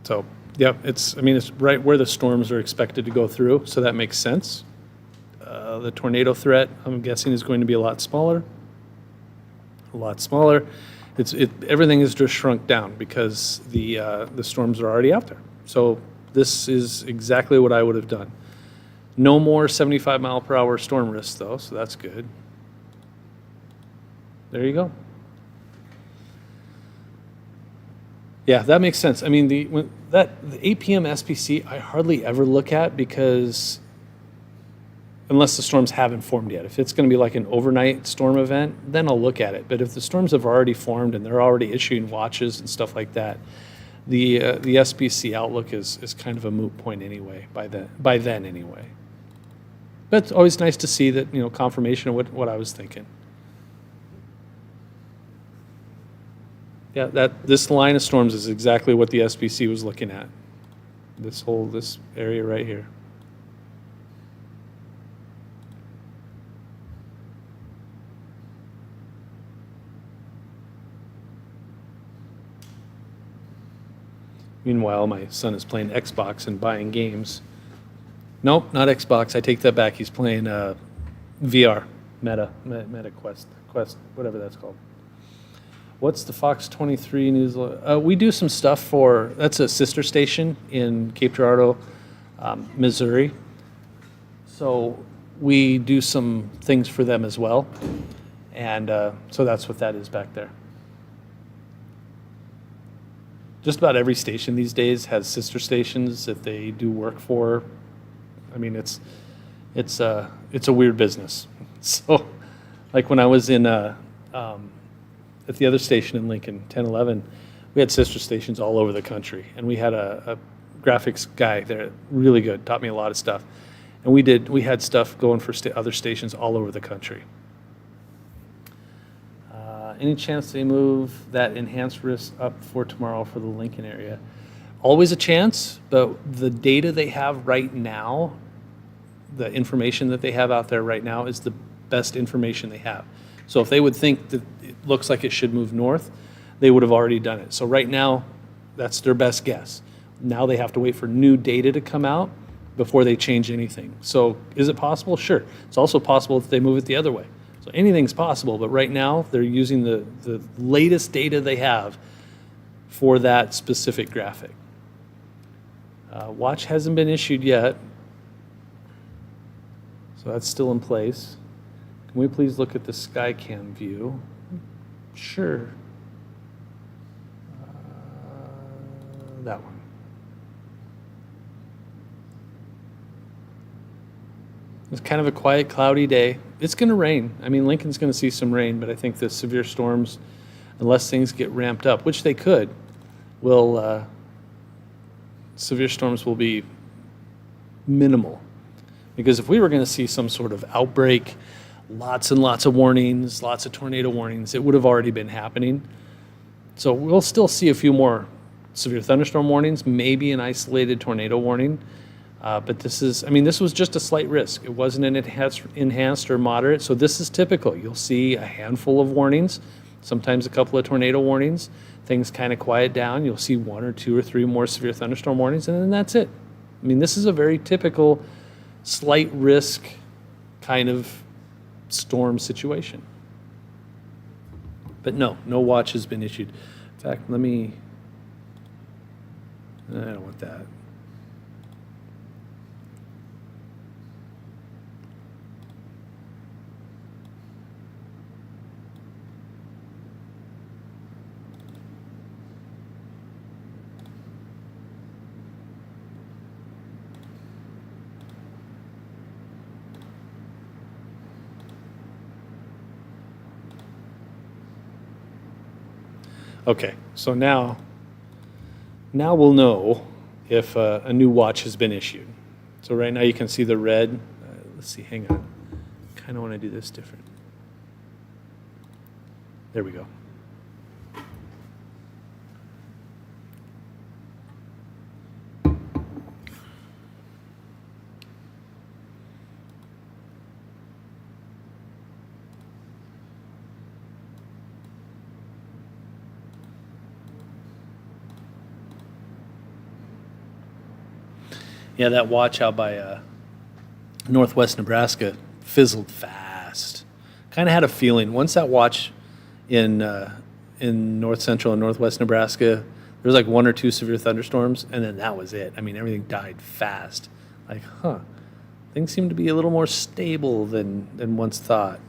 So. Yep, it's right where the storms are expected to go through, so that makes sense. The tornado threat, I'm guessing, is going to be a lot smaller. A lot smaller. Everything is just shrunk down because the storms are already out there. So this is exactly what I would have done. No more 75 mile per hour storm risk though, so that's good. There you go. Yeah, that makes sense. I mean, the 8 p.m. SPC I hardly ever look at, because unless the storms haven't formed yet. If it's going to be like an overnight storm event, then I'll look at it. But if the storms have already formed and they're already issuing watches and stuff like that, the SPC outlook is kind of a moot point anyway. By then anyway. But it's always nice to see that, confirmation of what I was thinking. Yeah, this line of storms is exactly what the SPC was looking at. This area right here. Meanwhile, my son is playing Xbox and buying games. Nope, not Xbox. I take that back. He's playing VR, Meta Quest, whatever that's called. What's the Fox 23 news? We do some stuff that's a sister station in Cape Girardeau, Missouri. So we do some things for them as well. And so that's what that is back there. Just about every station these days has sister stations that they do work for. I mean, it's a weird business. So, like when I was at the other station in Lincoln, 1011, we had sister stations all over the country, and we had a graphics guy there, really good, taught me a lot of stuff, and we had stuff going for other stations all over the country. Any chance they move that enhanced risk up for tomorrow for the Lincoln area? Always a chance, but the data they have right now the information that they have out there right now is the best information they have. So if they would think that it looks like it should move north, they would have already done it. So right now, that's their best guess. Now they have to wait for new data to come out before they change anything. So is it possible? Sure. It's also possible that they move it the other way. So anything's possible, but right now they're using the latest data they have for that specific graphic. Watch hasn't been issued yet, so that's still in place. Can we please look at the SkyCam view? Sure. That one. It's kind of a quiet, cloudy day. It's going to rain. I mean, Lincoln's going to see some rain, but I think the severe storms, unless things get ramped up, which they could, will severe storms will be minimal. Because if we were going to see some sort of outbreak, lots and lots of warnings, lots of tornado warnings, it would have already been happening. So we'll still see a few more severe thunderstorm warnings, maybe an isolated tornado warning. But this was just a slight risk. It wasn't an enhanced or moderate. So this is typical. You'll see a handful of warnings, sometimes a couple of tornado warnings. Things kind of quiet down. You'll see 1 or 2 or 3 more severe thunderstorm warnings, and then that's it. I mean, this is a very typical slight risk kind of storm situation. But no watch has been issued. In fact, I don't want that. Okay, so now we'll know if a new watch has been issued. So right now you can see the red. Let's see, hang on. Kind of want to do this different. There we go. Yeah, that watch out by northwest Nebraska fizzled fast. Kind of had a feeling once that watch in north central and northwest Nebraska, there was like 1 or 2 severe thunderstorms, and then that was it. I mean, everything died fast. Like, things seem to be a little more stable than once thought.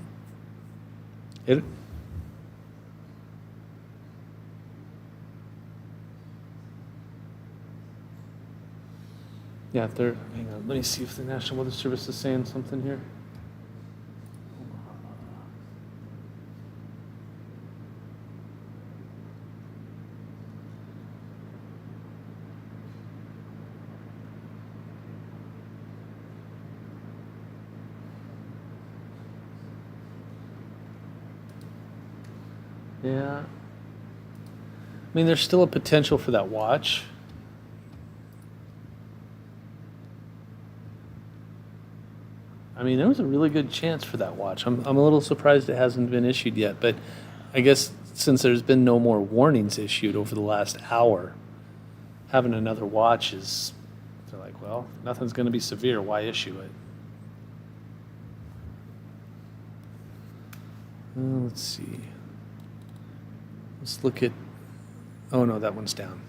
Yeah, hang on, let me see if the National Weather Service is saying something here. Yeah. I mean, there's still a potential for that watch. I mean, there was a really good chance for that watch. I'm a little surprised it hasn't been issued yet, but I guess since there's been no more warnings issued over the last hour, having another watch is, they're like, well, nothing's going to be severe. Why issue it? Let's see. Let's look at, oh no, that one's down.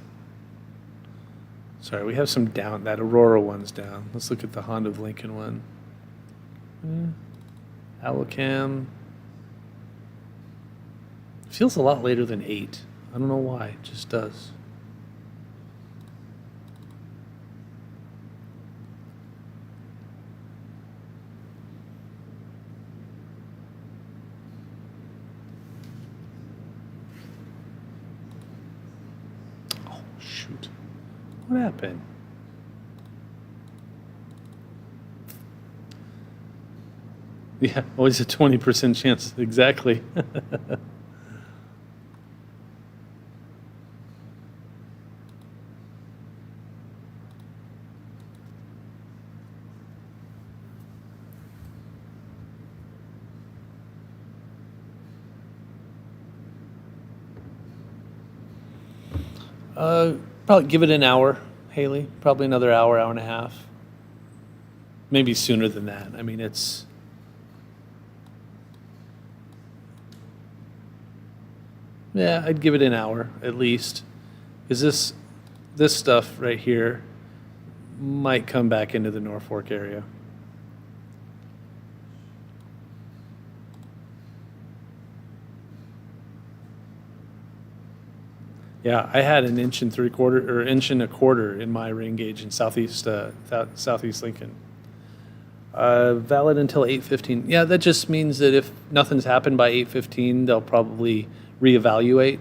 Sorry, we have some down, that Aurora one's down. Let's look at the Honda of Lincoln one. Alocam. Feels a lot later than 8. I don't know why, it just does. Oh, shoot. What happened? Yeah, always a 20% chance. Exactly. Probably give it an hour, Haley. Probably another hour, hour and a half. Maybe sooner than that. I mean, yeah, I'd give it an hour at least. Is this stuff right here might come back into the Norfolk area. Yeah, I had an inch and 3/4 or inch and a quarter in my rain gauge in southeast Lincoln. Valid until 8:15. Yeah, that just means that if nothing's happened by 8:15, they'll probably reevaluate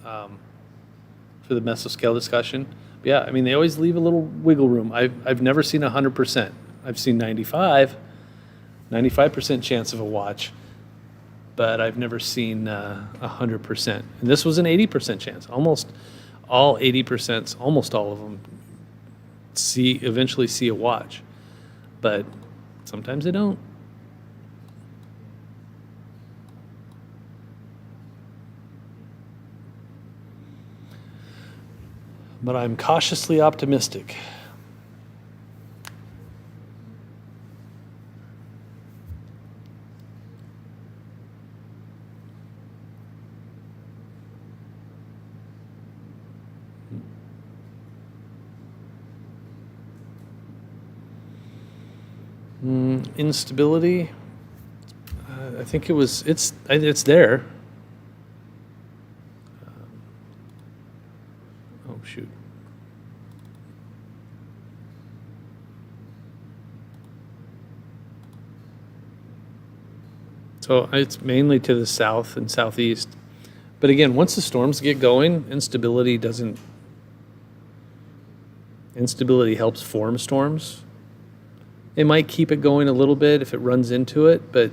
for the mesoscale discussion. But yeah, I mean, they always leave a little wiggle room. I've never seen 100%. I've seen 95% chance of a watch, but I've never seen 100%. And this was an 80% chance. Almost all 80%, almost all of them eventually see a watch, but sometimes they don't. But I'm cautiously optimistic. Instability. I think it's there. Oh shoot. So it's mainly to the south and southeast. But again, once the storms get going, instability helps form storms. It might keep it going a little bit if it runs into it, but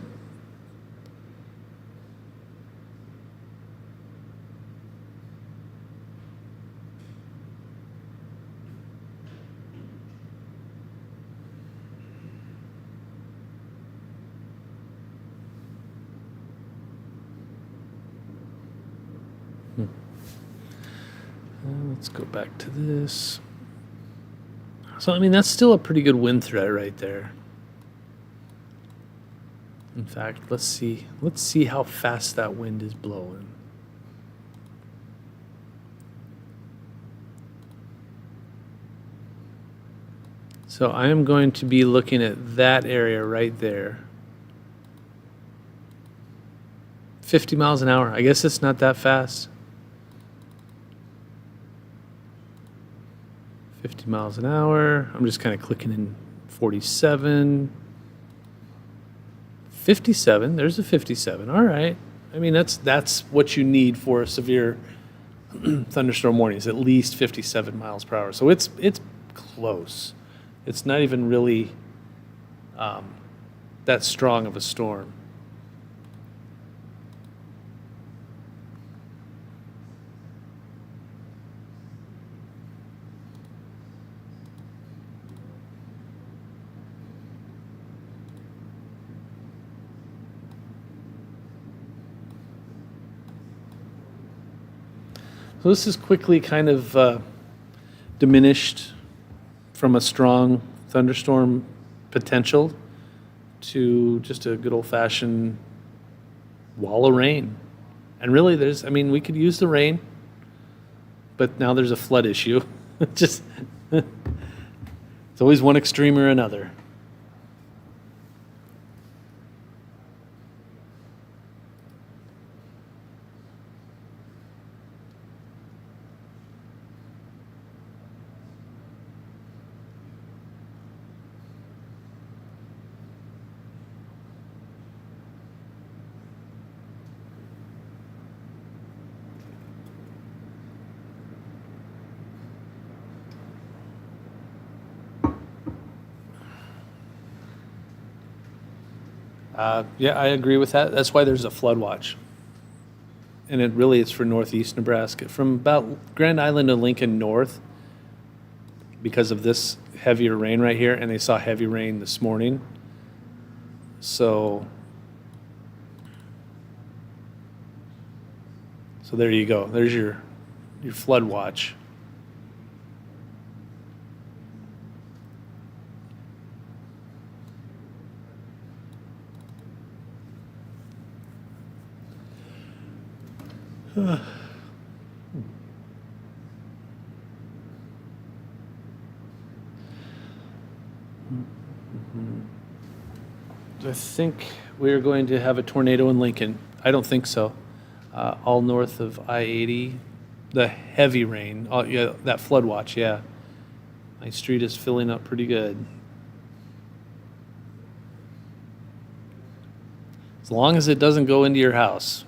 let's go back to this. So, I mean, that's still a pretty good wind threat right there. In fact, let's see how fast that wind is blowing. So I am going to be looking at that area right there. 50 miles an hour. I guess it's not that fast. 50 miles an hour. I'm just kind of clicking in 47. 57. There's a 57. All right. I mean, that's what you need for a severe thunderstorm warning, is at least 57 miles per hour. So it's close. It's not even really that strong of a storm. So this is quickly kind of diminished from a strong thunderstorm potential to just a good old-fashioned wall of rain. And really, we could use the rain, but now there's a flood issue. Just, it's always one extreme or another. Yeah, I agree with that. That's why there's a flood watch. And it's for northeast Nebraska. From about Grand Island to Lincoln north, because of this heavier rain right here, and they saw heavy rain this morning. So there you go. There's your flood watch. I think we're going to have a tornado in Lincoln. I don't think so. All north of I-80, the heavy rain, yeah, that flood watch, yeah. My street is filling up pretty good. As long as it doesn't go into your house.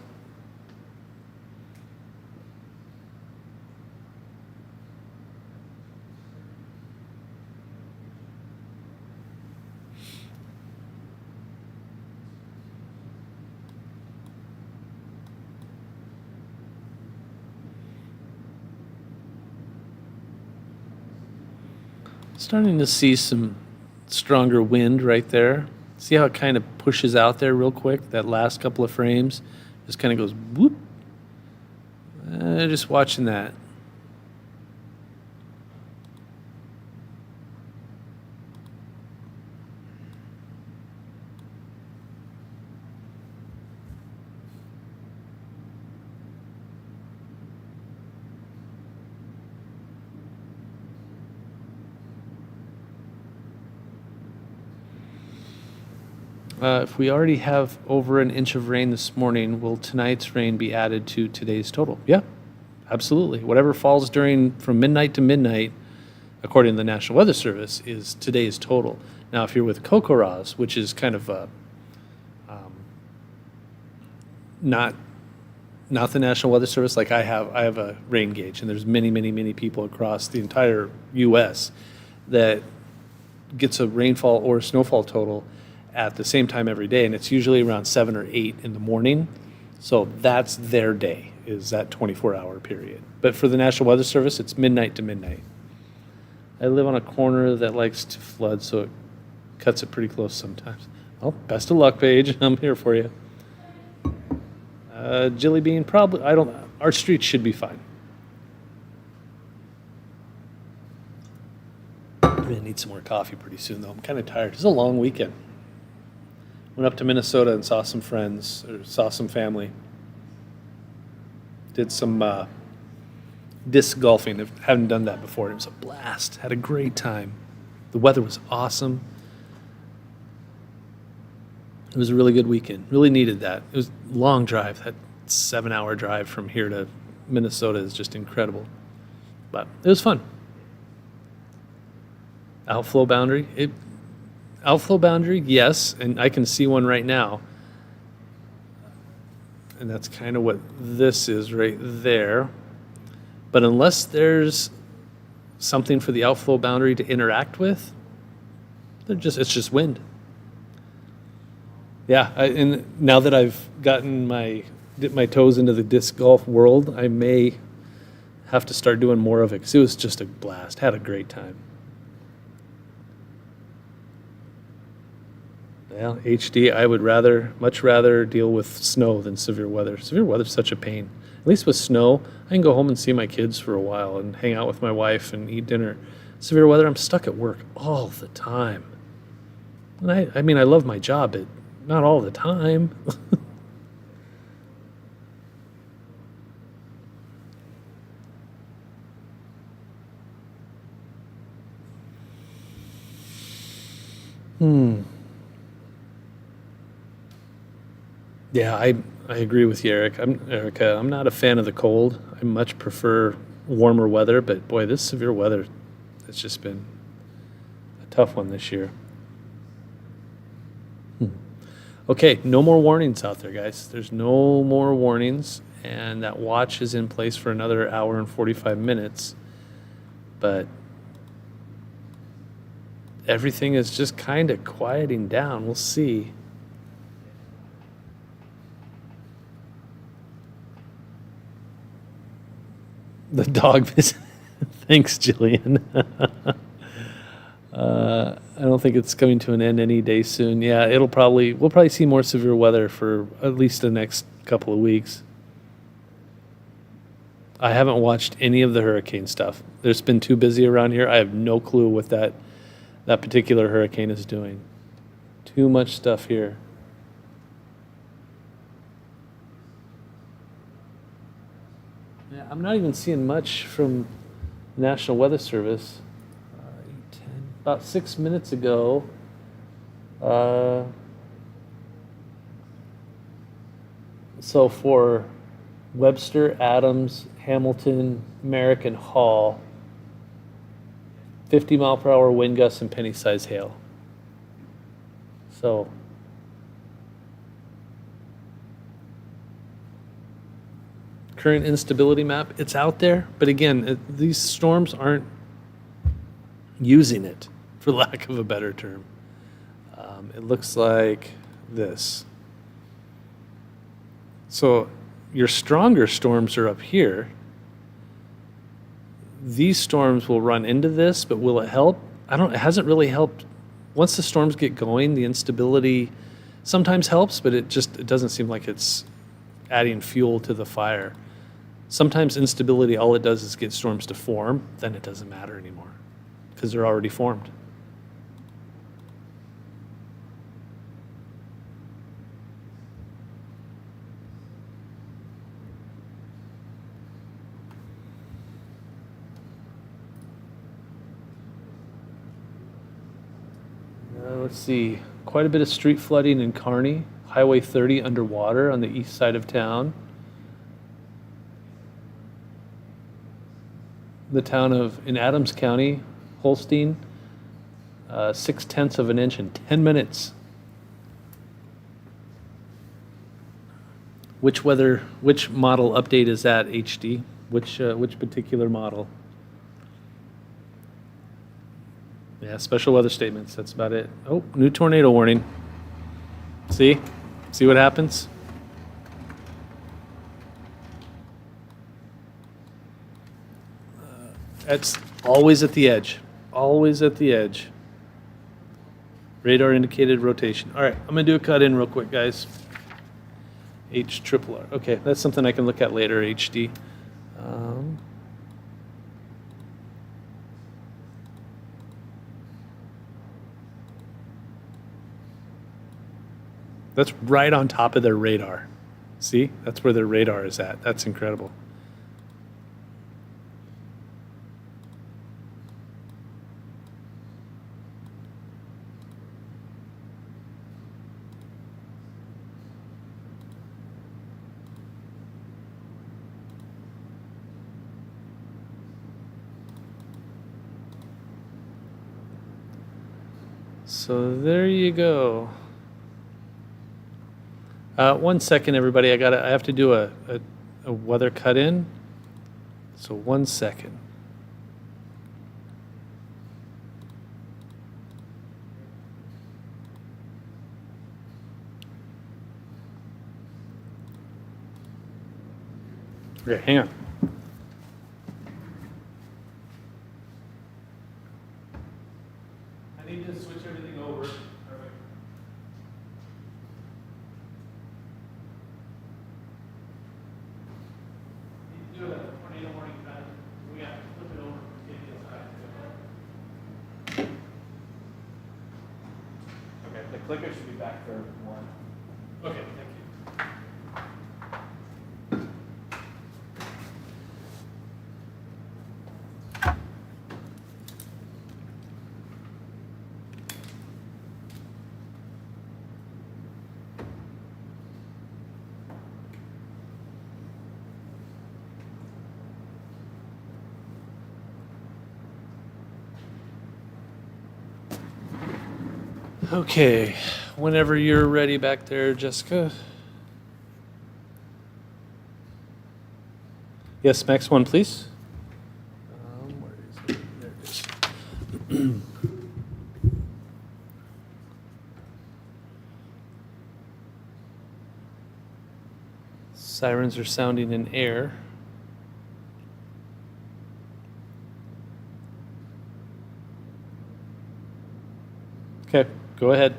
Starting to see some stronger wind right there. See how it kind of pushes out there real quick? That last couple of frames just kind of goes whoop. Just watching that. If we already have over an inch of rain this morning, will tonight's rain be added to today's total? Yeah, absolutely. Whatever falls from midnight to midnight, according to the National Weather Service, is today's total. Now, if you're with Kokoraz, which is kind of not the National Weather Service, like I have a rain gauge, and there's many people across the entire U.S. that gets a rainfall or snowfall total at the same time every day, and it's usually around 7 or 8 in the morning. So that's their day, is that 24-hour period. But for the National Weather Service, it's midnight to midnight. I live on a corner that likes to flood, so it cuts it pretty close sometimes. Well, best of luck, Paige. I'm here for you. Jilly Bean, probably, our street should be fine. I'm gonna need some more coffee pretty soon, though. I'm kind of tired. It's a long weekend. Went up to Minnesota and saw some friends, or saw some family. Did some disc golfing. I haven't done that before. It was a blast. Had a great time. The weather was awesome. It was a really good weekend. Really needed that. It was a long drive. That 7-hour drive from here to Minnesota is just incredible. But it was fun. Outflow boundary. Outflow boundary, yes, and I can see one right now. And that's kind of what this is right there. But unless there's something for the outflow boundary to interact with, it's just wind. Yeah, and now that I've dipped my toes into the disc golf world, I may have to start doing more of it, because it was just a blast. Had a great time. Well, HD, I would much rather deal with snow than severe weather. Severe weather's such a pain. At least with snow, I can go home and see my kids for a while and hang out with my wife and eat dinner. Severe weather, I'm stuck at work all the time. And I mean, I love my job, but not all the time. Yeah, I agree with you, Erica. I'm not a fan of the cold. I much prefer warmer weather, but boy, this severe weather, it's just been a tough one this year. Okay, no more warnings out there, guys. There's no more warnings, and that watch is in place for another hour and 45 minutes. But everything is just kind of quieting down. We'll see. The dog visit. Thanks, Jillian. I don't think it's coming to an end any day soon. Yeah, we'll probably see more severe weather for at least the next couple of weeks. I haven't watched any of the hurricane stuff. It's been too busy around here. I have no clue what that particular hurricane is doing. Too much stuff here. Yeah, I'm not even seeing much from National Weather Service. 8:10. About 6 minutes ago, uh, so for Webster, Adams, Hamilton, Merrick, and Hall, 50-mile-per-hour wind gusts and penny-size hail. So current instability map, it's out there, but again, these storms aren't using it, for lack of a better term. It looks like this. So your stronger storms are up here. These storms will run into this, but will it help? It hasn't really helped. Once the storms get going, the instability sometimes helps, but it doesn't seem like it's adding fuel to the fire. Sometimes instability, all it does is get storms to form, then it doesn't matter anymore because they're already formed. Let's see, quite a bit of street flooding in Kearney, Highway 30 underwater on the east side of town. The town in Adams County, Holstein, 0.6 of an inch in 10 minutes. Which model update is that, HD? Which particular model? Yeah, special weather statements, that's about it. Oh, new tornado warning. See what happens? That's always at the edge. Always at the edge. Radar indicated rotation. All right, I'm gonna do a cut in real quick, guys. HRRR. Okay, that's something I can look at later, HD. That's right on top of their radar. See, that's where their radar is at. That's incredible. So there you go. 1 second, everybody. I have to do a weather cut in. So 1 second. Okay, hang on. I need to switch everything over. Perfect. Need to do a tornado warning cut. We have to flip it over to get the outside. Okay, the clicker should be back for one. Okay, thank you. Okay, whenever you're ready back there, Jessica. Yes, max one, please. Where is it? There it is. Sirens are sounding in air. Okay, go ahead.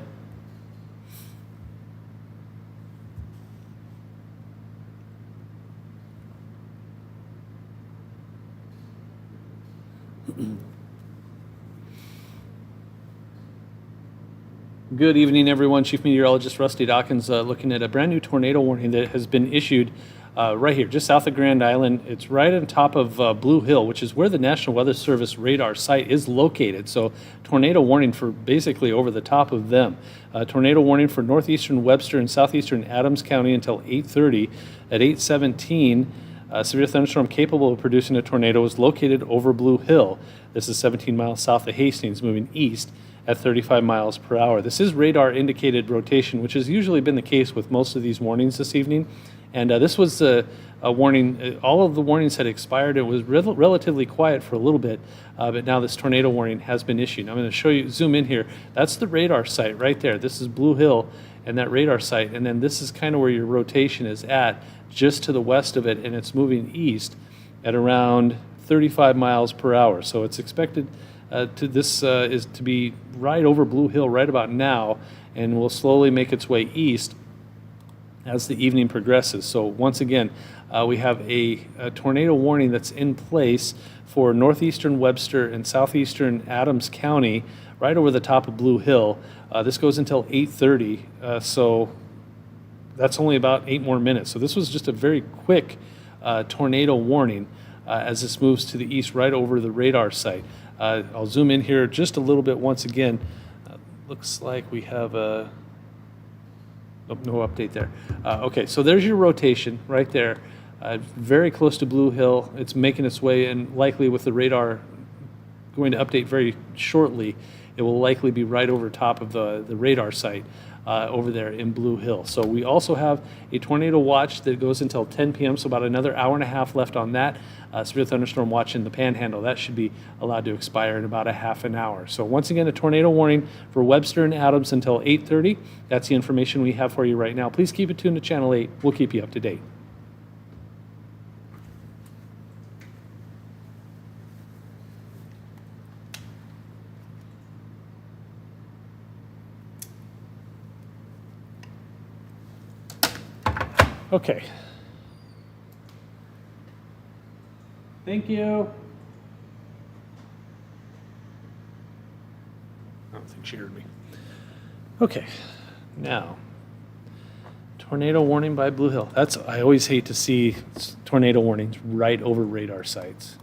Good evening, everyone. Chief Meteorologist Rusty Dawkins looking at a brand new tornado warning that has been issued right here, just south of Grand Island. It's right on top of Blue Hill, which is where the National Weather Service radar site is located. So tornado warning for basically over the top of them. Tornado warning for northeastern Webster and southeastern Adams County until 8:30. At 8:17, a severe thunderstorm capable of producing a tornado is located over Blue Hill. This is 17 miles south of Hastings, moving east at 35 miles per hour. This is radar indicated rotation, which has usually been the case with most of these warnings this evening. And this was a warning. All of the warnings had expired. It was relatively quiet for a little bit, but now this tornado warning has been issued. I'm going to show you, zoom in here. That's the radar site right there. This is Blue Hill and that radar site. And then this is kind of where your rotation is at, just to the west of it, and it's moving east at around 35 miles per hour. So it's expected is to be right over Blue Hill right about now, and will slowly make its way east as the evening progresses. So once again, we have a tornado warning that's in place for northeastern Webster and southeastern Adams County, right over the top of Blue Hill. This goes until 8:30, so that's only about 8 more minutes. So this was just a very quick tornado warning as this moves to the east right over the radar site. I'll zoom in here just a little bit once again. Looks like we have a no update there. Okay, so there's your rotation right there. Very close to Blue Hill. It's making its way, and likely with the radar going to update very shortly, it will likely be right over top of the radar site over there in Blue Hill. So we also have a tornado watch that goes until 10 p.m., so about another hour and a half left on that. Severe thunderstorm watch in the Panhandle, that should be allowed to expire in about a half an hour. So once again, a tornado warning for Webster and Adams until 8:30. That's the information we have for you right now. Please keep it tuned to Channel 8. We'll keep you up to date. Okay. Thank you. I don't think she heard me. Okay, now, tornado warning by Blue Hill. I always hate to see tornado warnings right over radar sites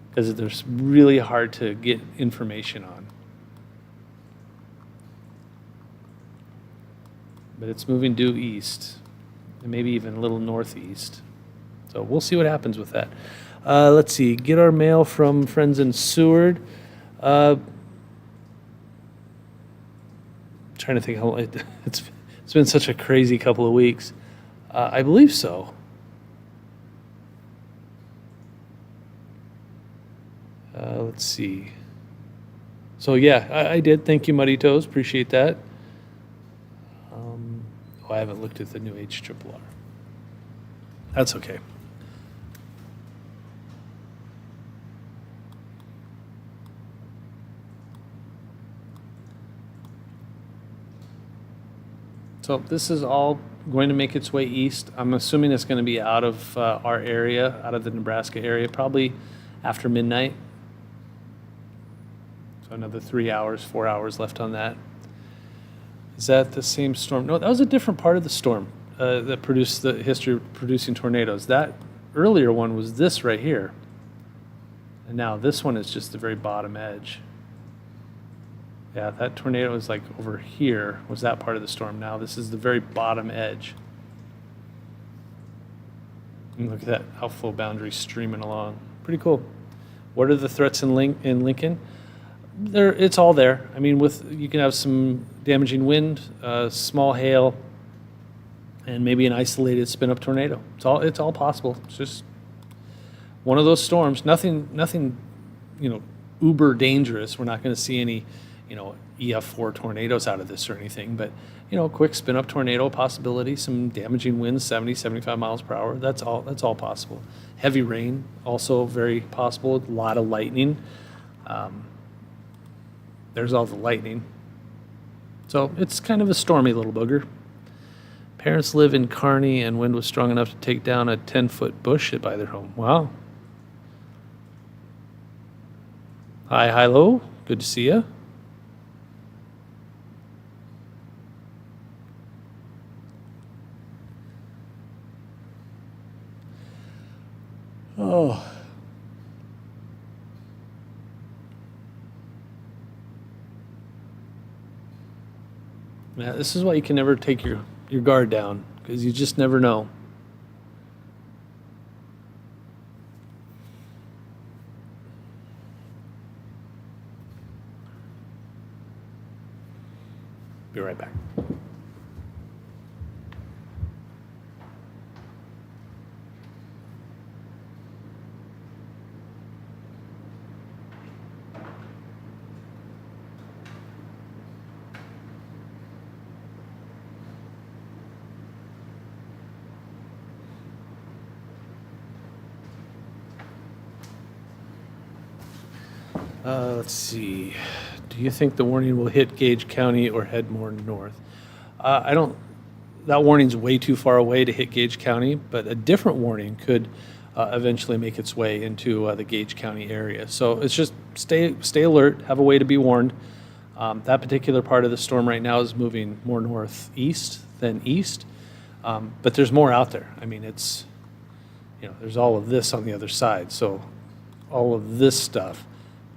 because they're really hard to get information on. But it's moving due east, and maybe even a little northeast. So we'll see what happens with that. Let's see, get our mail from friends in Seward. Trying to think how long it's been such a crazy couple of weeks. I believe so. Let's see. So yeah, I did. Thank you, Muddy Toes. Appreciate that. I haven't looked at the new HRRR. That's okay. So this is all going to make its way east. I'm assuming it's going to be out of our area, out of the Nebraska area, probably after midnight. So another 3 hours, 4 hours left on that. Is that the same storm? No, that was a different part of the storm that produced the history of producing tornadoes. That earlier one was this right here. And now this one is just the very bottom edge. Yeah, that tornado was like over here, was that part of the storm. Now this is the very bottom edge. And look at that outflow boundary streaming along. Pretty cool. What are the threats in Lincoln? It's all there. I mean, you can have some damaging wind, small hail, and maybe an isolated spin-up tornado. It's all possible. It's just one of those storms. Nothing, uber dangerous. We're not going to see any, EF4 tornadoes out of this or anything. But quick spin-up tornado possibility. Some damaging winds, 70, 75 miles per hour. That's all possible. Heavy rain also very possible. A lot of lightning. There's all the lightning. So it's kind of a stormy little booger. Parents live in Kearney, and wind was strong enough to take down a 10-foot bush by their home. Wow. Hi, low. Good to see you. Oh. Yeah, this is why you can never take your guard down, because you just never know. Be right back. Let's see. Do you think the warning will hit Gage County or head more north? I don't. That warning's way too far away to hit Gage County, but a different warning could eventually make its way into the Gage County area. So it's just stay alert, have a way to be warned. That particular part of the storm right now is moving more northeast than east, but there's more out there. I mean, there's all of this on the other side, so all of this stuff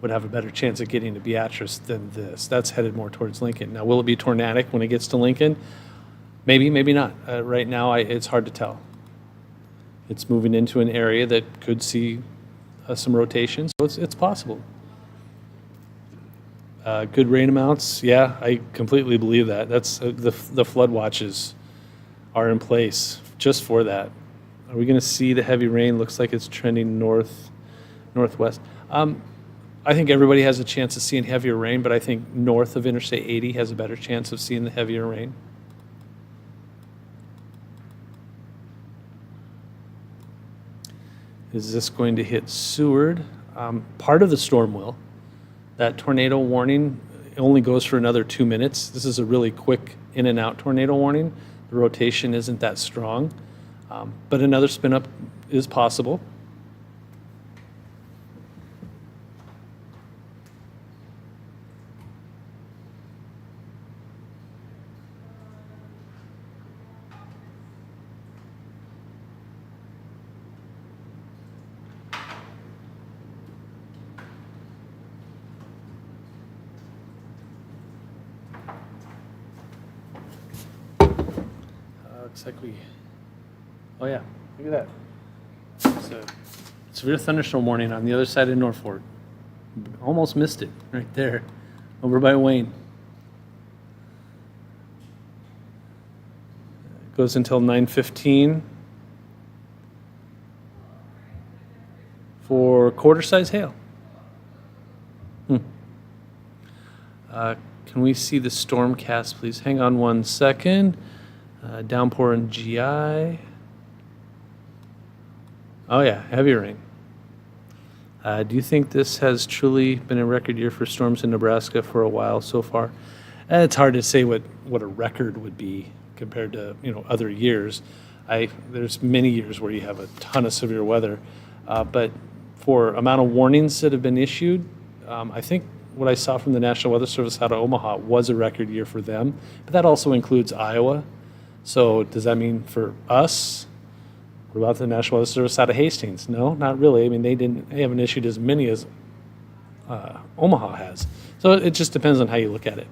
would have a better chance of getting to Beatrice than this. That's headed more towards Lincoln. Now, will it be tornadic when it gets to Lincoln? Maybe, maybe not. Right now, it's hard to tell. It's moving into an area that could see some rotation, so it's possible. Good rain amounts, yeah, I completely believe that. That's the flood watches are in place just for that. Are we going to see the heavy rain? Looks like it's trending northwest. I think everybody has a chance of seeing heavier rain, but I think north of Interstate 80 has a better chance of seeing the heavier rain. Is this going to hit Seward? Part of the storm will. That tornado warning only goes for another 2 minutes. This is a really quick in and out tornado warning. The rotation isn't that strong, but another spin up is possible. Looks like oh yeah, look at that. It's a severe thunderstorm warning on the other side of Norfolk. Almost missed it right there, over by Wayne. It goes until 9:15 for quarter-size hail. Can we see the storm cast, please? Hang on 1 second. Downpour in GI. Oh yeah, heavy rain. Do you think this has truly been a record year for storms in Nebraska for a while so far? It's hard to say what a record would be compared to other years. There's many years where you have a ton of severe weather, but for amount of warnings that have been issued, I think what I saw from the National Weather Service out of Omaha was a record year for them. But that also includes Iowa. So does that mean for us? What about the National Weather Service out of Hastings? No, not really. I mean, they haven't issued as many as Omaha has. So it just depends on how you look at it.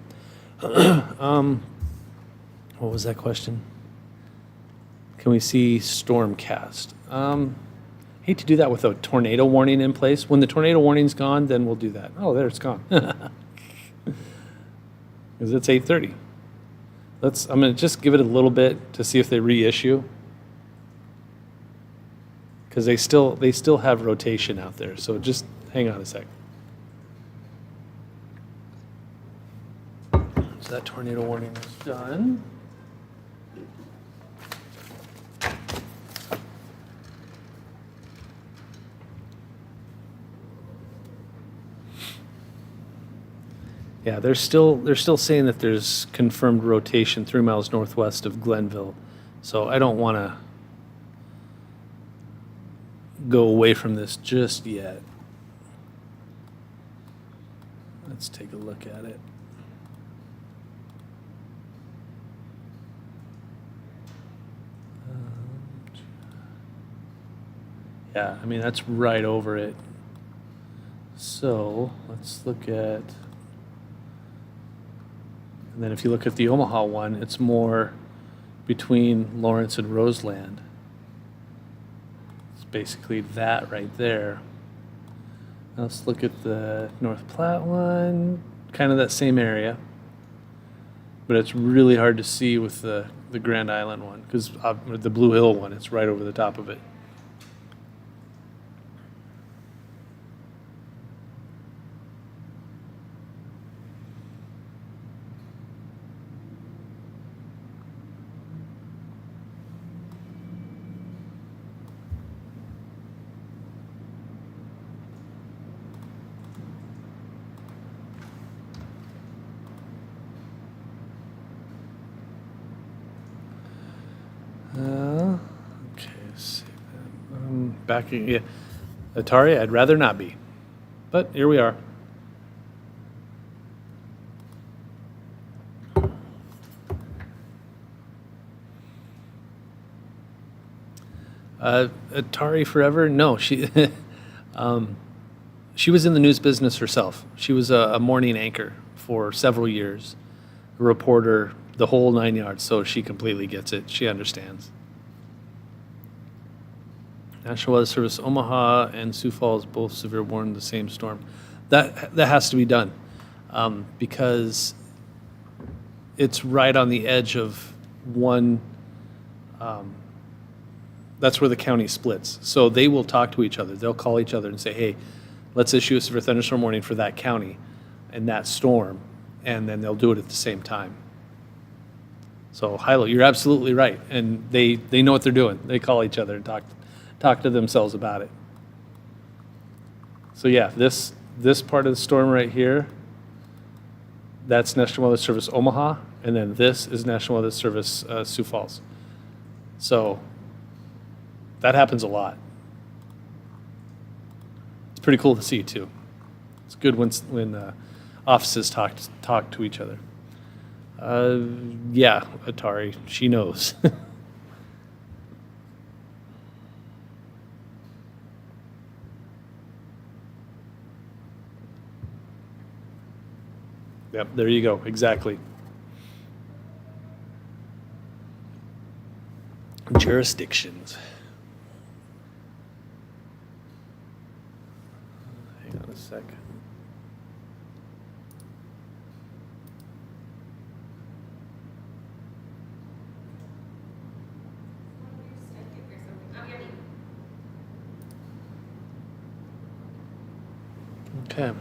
What was that question? Can we see stormcast? Hate to do that with a tornado warning in place. When the tornado warning's gone, then we'll do that. Oh, there it's gone. Because it's 8:30. I'm going to just give it a little bit to see if they reissue. Because they still have rotation out there. So just hang on a sec. So that tornado warning is done. Yeah, they're still saying that there's confirmed rotation 3 miles northwest of Glenville. So I don't want to go away from this just yet. Let's take a look at it. Yeah, I mean, that's right over it. So let's look at, and then if you look at the Omaha one, it's more between Lawrence and Roseland. It's basically that right there. Now let's look at the North Platte one, kind of that same area. But it's really hard to see with the Grand Island one, because the Blue Hill one, it's right over the top of it. Okay, let's see. Backing, yeah. Atari, I'd rather not be. But here we are. Atari forever? No, she was in the news business herself. She was a morning anchor for several years, a reporter, the whole 9 yards. So she completely gets it. She understands. National Weather Service, Omaha and Sioux Falls both severe warned the same storm. That has to be done because it's right on the edge of one. That's where the county splits. So they will talk to each other. They'll call each other and say, "Hey, let's issue a severe thunderstorm warning for that county and that storm," and then they'll do it at the same time. So, Hilo, you're absolutely right, and they know what they're doing. They call each other and talk to themselves about it. So yeah, this part of the storm right here, that's National Weather Service Omaha, and then this is National Weather Service Sioux Falls. So that happens a lot. It's pretty cool to see too. It's good when offices talk to each other. Yeah, Atari, she knows. Yep, there you go, exactly. Jurisdictions. Hang on a sec. Okay,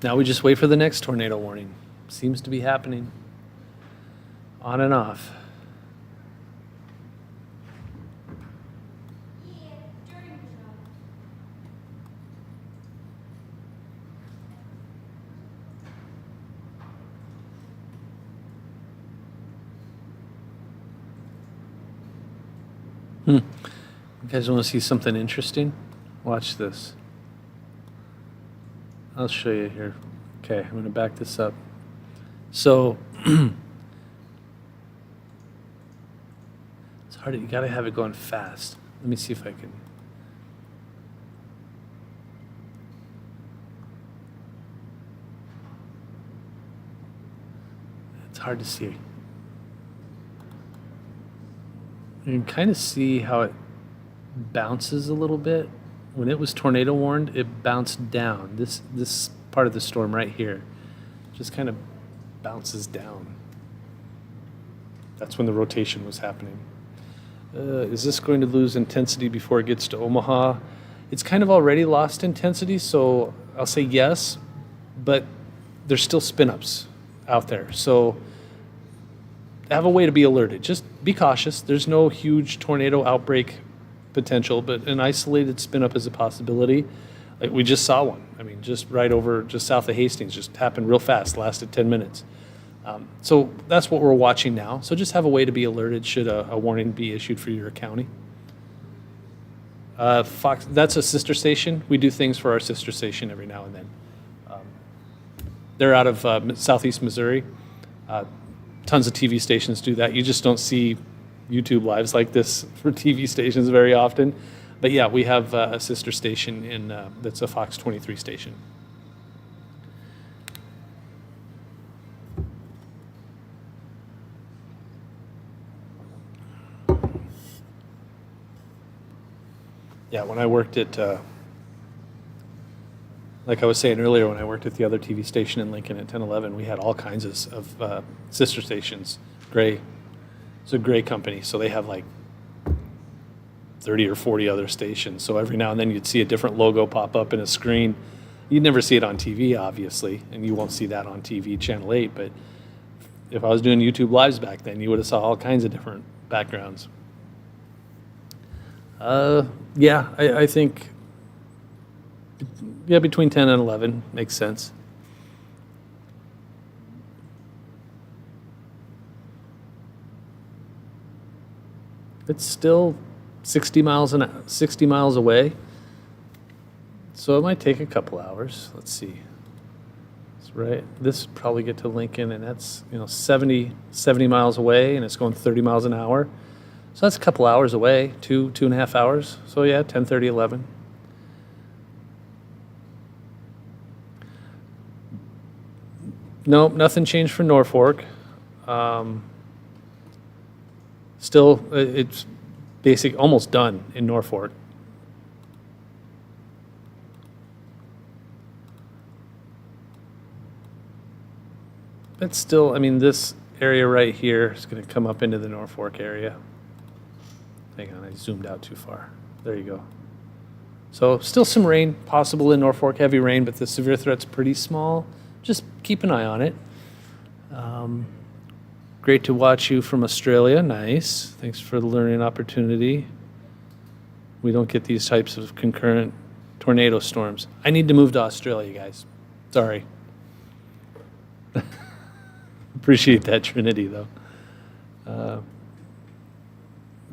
now we just wait for the next tornado warning. Seems to be happening on and off. You guys want to see something interesting? Watch this. I'll show you here. Okay, I'm going to back this up. So it's hard. You got to have it going fast. Let me see if I can. It's hard to see. You can kind of see how it bounces a little bit. When it was tornado warned, it bounced down. This part of the storm right here just kind of bounces down. That's when the rotation was happening. Is this going to lose intensity before it gets to Omaha? It's kind of already lost intensity, so I'll say yes, but there's still spin-ups out there. So have a way to be alerted. Just be cautious. There's no huge tornado outbreak potential, but an isolated spin-up is a possibility. Like we just saw one. I mean, just right over, just south of Hastings, just happened real fast, lasted 10 minutes. So that's what we're watching now. So just have a way to be alerted should a warning be issued for your county. Fox, that's a sister station. We do things for our sister station every now and then. They're out of southeast Missouri. Tons of TV stations do that. You just don't see YouTube lives like this for TV stations very often. But yeah, we have a sister station in that's a Fox 23 station. Yeah, when I worked at, like I was saying earlier, when I worked at the other TV station in Lincoln at 1011, we had all kinds of sister stations. Gray, it's a Gray company, so they have like 30 or 40 other stations. So every now and then you'd see a different logo pop up in a screen. You'd never see it on TV, obviously, and you won't see that on TV, Channel 8, but if I was doing YouTube Lives back then, you would have saw all kinds of different backgrounds. Yeah, I think, yeah, between 10 and 11 makes sense. It's still 60 miles away, so it might take a couple hours. Let's see. That's right. This probably get to Lincoln, and that's 70 miles away, and it's going 30 miles an hour. So that's a couple hours away, 2.5 hours. So yeah, 10:30, 11. Nope, nothing changed for Norfolk. Still, it's almost done in Norfolk. But still, I mean, this area right here is going to come up into the Norfolk area. Hang on, I zoomed out too far. There you go. So still some rain possible in Norfolk, heavy rain, but the severe threat's pretty small. Just keep an eye on it. Great to watch you from Australia. Nice. Thanks for the learning opportunity. We don't get these types of concurrent tornado storms. I need to move to Australia, guys. Sorry. Appreciate that, Trinity, though.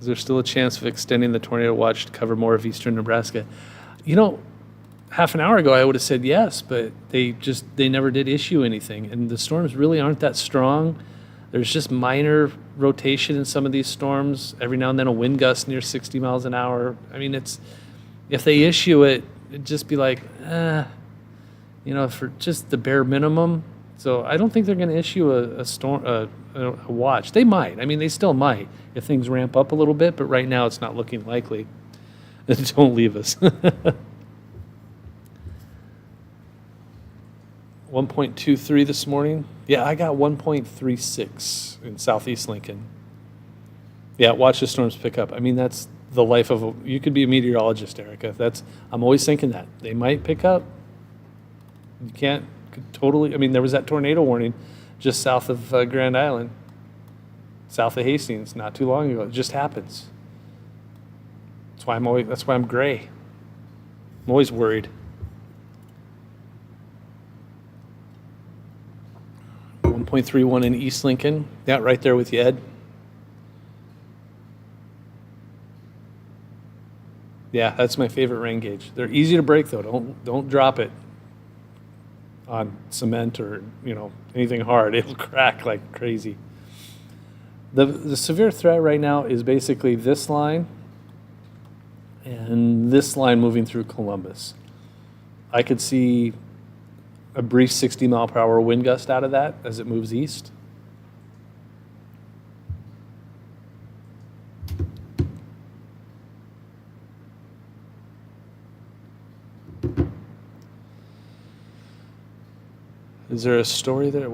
Is there still a chance of extending the tornado watch to cover more of eastern Nebraska? Half an hour ago I would have said yes, but they never did issue anything. And the storms really aren't that strong. There's just minor rotation in some of these storms. Every now and then a wind gust near 60 miles an hour. I mean, if they issue it, it'd just be like, for just the bare minimum. So I don't think they're going to issue a watch. They might. I mean, they still might if things ramp up a little bit, but right now it's not looking likely. Don't leave us. 1.23 this morning. Yeah, I got 1.36 in southeast Lincoln. Yeah, watch the storms pick up. I mean, that's the life of you could be a meteorologist, Erica. I'm always thinking that. They might pick up. You can't totally, I mean, there was that tornado warning just south of Grand Island, south of Hastings, not too long ago. It just happens. That's why I'm gray. I'm always worried. 1.31 in East Lincoln. Yeah, right there with you, Ed. Yeah, that's my favorite rain gauge. They're easy to break though. Don't drop it on cement or anything hard. It'll crack like crazy. The severe threat right now is basically this line and this line moving through Columbus. I could see a brief 60 mile per hour wind gust out of that as it moves east. Is there a story there?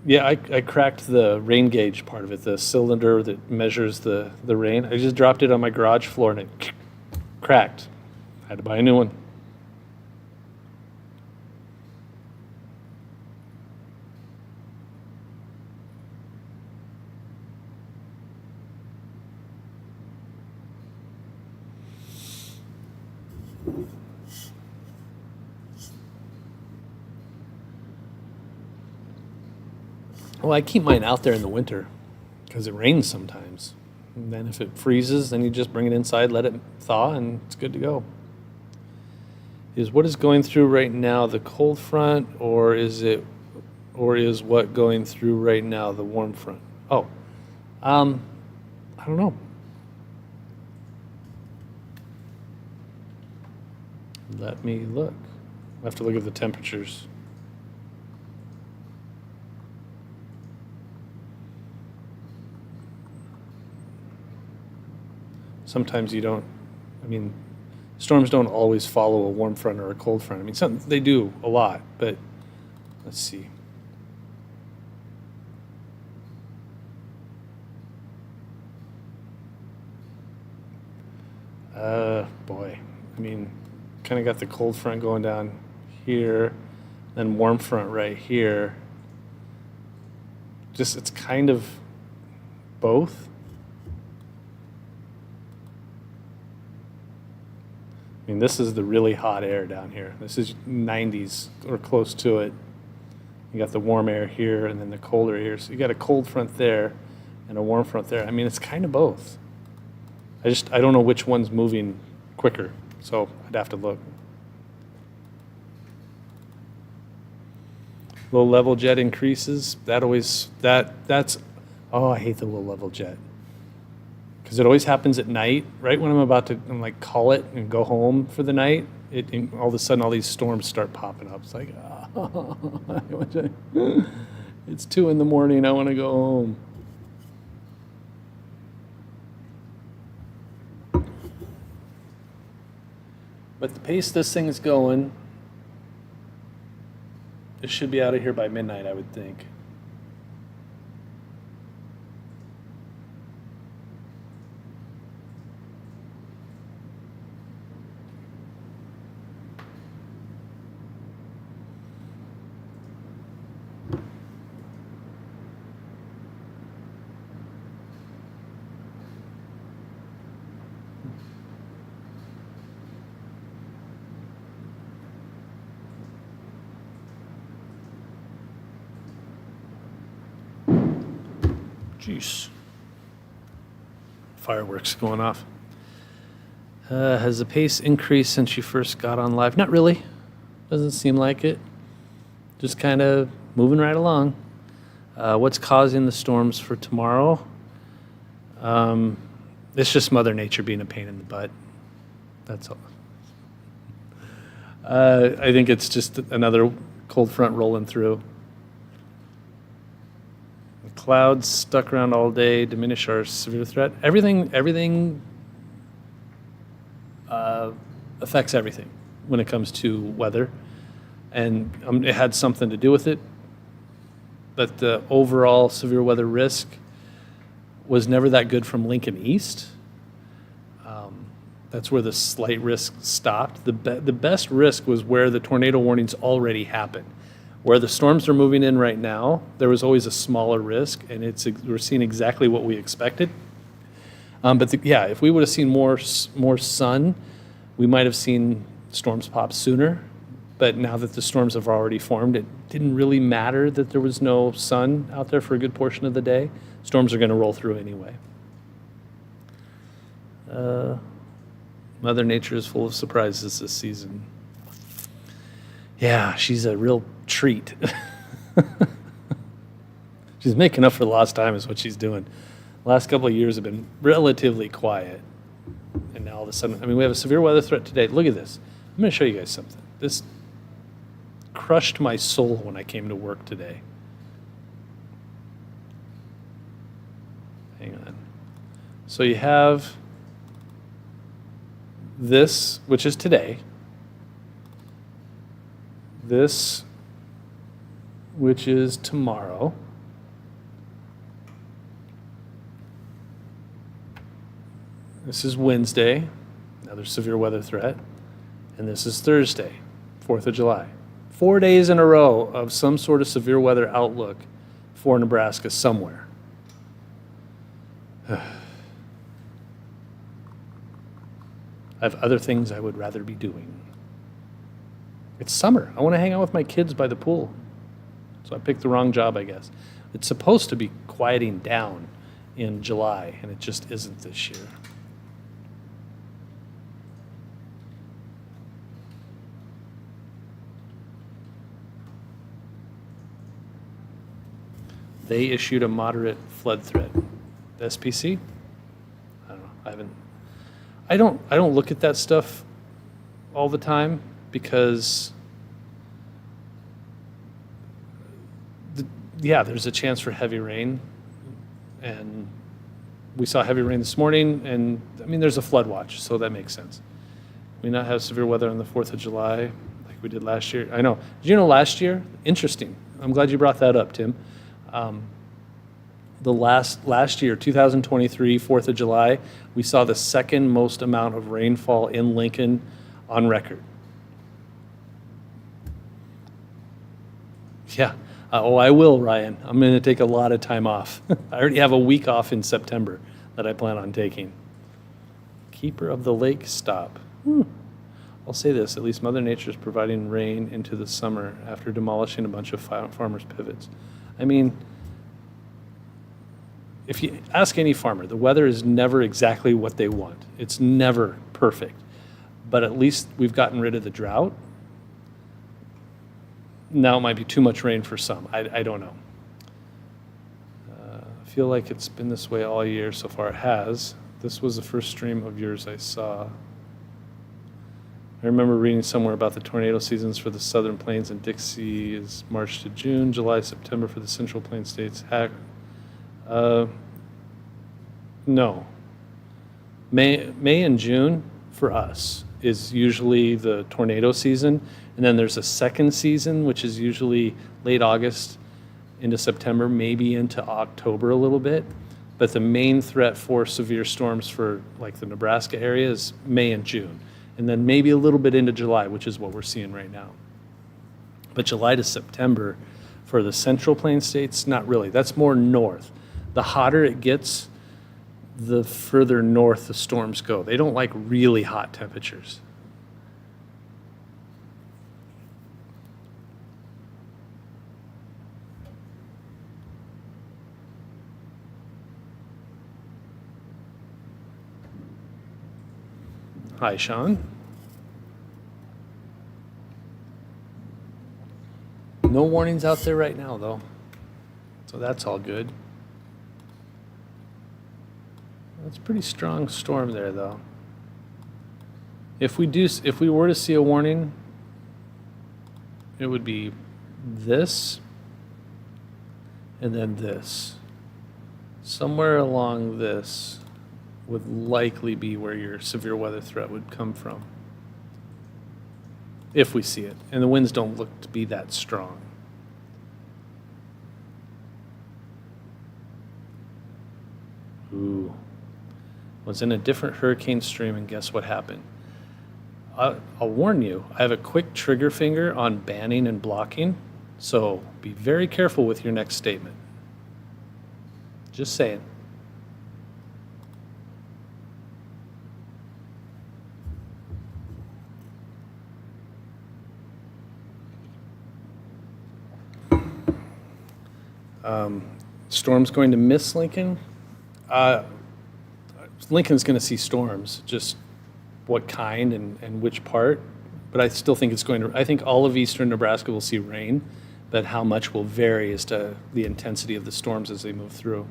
Yeah, I cracked the rain gauge part of it, the cylinder that measures the rain. I just dropped it on my garage floor and it cracked. I had to buy a new one. Well, I keep mine out there in the winter because it rains sometimes. And then if it freezes, then you just bring it inside, let it thaw, and it's good to go. Is what is going through right now the cold front, or is what going through right now the warm front? Oh, I don't know. Let me look. I have to look at the temperatures. Sometimes you don't, I mean, storms don't always follow a warm front or a cold front. I mean, some they do a lot, but let's see. Boy, I mean, kind of got the cold front going down here, then warm front right here. Just, it's kind of both. I mean, this is the really hot air down here. This is 90s or close to it. You got the warm air here and then the colder here. So you got a cold front there and a warm front there. I mean, it's kind of both. I don't know which one's moving quicker, so I'd have to look. Low level jet increases. That's, oh, I hate the low level jet. Because it always happens at night, right when I'm about to like call it and go home for the night. All of a sudden, all these storms start popping up. It's like, it's 2 a.m. I want to go home. But the pace this thing is going, it should be out of here by midnight, I would think. Jeez. Fireworks going off. Has the pace increased since you first got on live? Not really. Doesn't seem like it. Just kind of moving right along. What's causing the storms for tomorrow? It's just Mother Nature being a pain in the butt. That's all. I think it's just another cold front rolling through. Clouds stuck around all day, diminish our severe threat. Everything affects everything when it comes to weather. And it had something to do with it. But the overall severe weather risk was never that good from Lincoln East. That's where the slight risk stopped. The best risk was where the tornado warnings already happened. Where the storms are moving in right now, there was always a smaller risk, and we're seeing exactly what we expected. Yeah, if we would have seen more sun, we might have seen storms pop sooner. But now that the storms have already formed, it didn't really matter that there was no sun out there for a good portion of the day. Storms are going to roll through anyway. Mother Nature is full of surprises this season. Yeah, she's a real treat. She's making up for lost time is what she's doing. The last couple of years have been relatively quiet. And now all of a sudden, I mean, we have a severe weather threat today. Look at this. I'm going to show you guys something. This crushed my soul when I came to work today. Hang on. So you have this, which is today. This, which is tomorrow. This is Wednesday, another severe weather threat. And this is Thursday, 4th of July. 4 days in a row of some sort of severe weather outlook for Nebraska somewhere. I have other things I would rather be doing. It's summer. I want to hang out with my kids by the pool. So I picked the wrong job, I guess. It's supposed to be quieting down in July, and it just isn't this year. They issued a moderate flood threat. The SPC? I don't know. I don't look at that stuff all the time. because yeah, there's a chance for heavy rain, and we saw heavy rain this morning, and I mean, there's a flood watch, so that makes sense. We not have severe weather on the 4th of July like we did last year. I know. Did you know last year? Interesting. I'm glad you brought that up, Tim. The last year, 2023, 4th of July, we saw the second most amount of rainfall in Lincoln on record. Yeah. I will, Ryan. I'm going to take a lot of time off. I already have a week off in September that I plan on taking. Keeper of the lake stop. I'll say this, at least Mother Nature is providing rain into the summer after demolishing a bunch of farmers' pivots. I mean, if you ask any farmer, the weather is never exactly what they want. It's never perfect. But at least we've gotten rid of the drought. Now it might be too much rain for some. I don't know. I feel like it's been this way all year so far. It has. This was the first stream of yours I saw. I remember reading somewhere about the tornado seasons for the Southern Plains, and Dixie is March to June, July, September for the Central Plains states. No. May and June for us is usually the tornado season, and then there's a second season, which is usually late August into September, maybe into October a little bit. But the main threat for severe storms for like the Nebraska area is May and June, and then maybe a little bit into July, which is what we're seeing right now. But July to September for the Central Plains states, not really. That's more north. The hotter it gets, the further north the storms go. They don't like really hot temperatures. Hi, Sean. No warnings out there right now, though. So that's all good. That's a pretty strong storm there, though. If we were to see a warning, it would be this and then this. Somewhere along this would likely be where your severe weather threat would come from, if we see it. And the winds don't look to be that strong. Ooh. Was in a different hurricane stream, and guess what happened? I'll warn you, I have a quick trigger finger on banning and blocking, so be very careful with your next statement. Just saying. Storm's going to miss Lincoln. Lincoln's going to see storms, just what kind and which part. But I still think it's going to, I think all of eastern Nebraska will see rain, but how much will vary as to the intensity of the storms as they move through.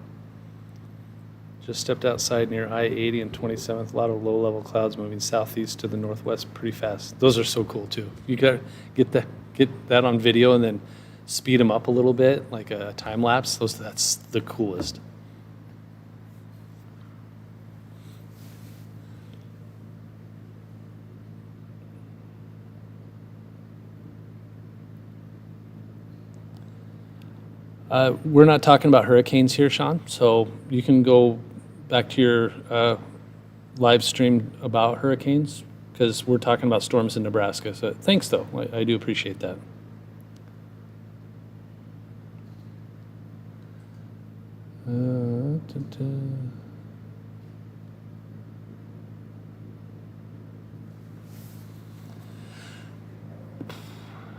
Just stepped outside near I-80 and 27th. A lot of low-level clouds moving southeast to the northwest pretty fast. Those are so cool, too. You got to get that on video and then speed them up a little bit, like a time lapse. That's the coolest. We're not talking about hurricanes here, Sean, so you can go back to your live stream about hurricanes, because we're talking about storms in Nebraska. So thanks, though. I do appreciate that.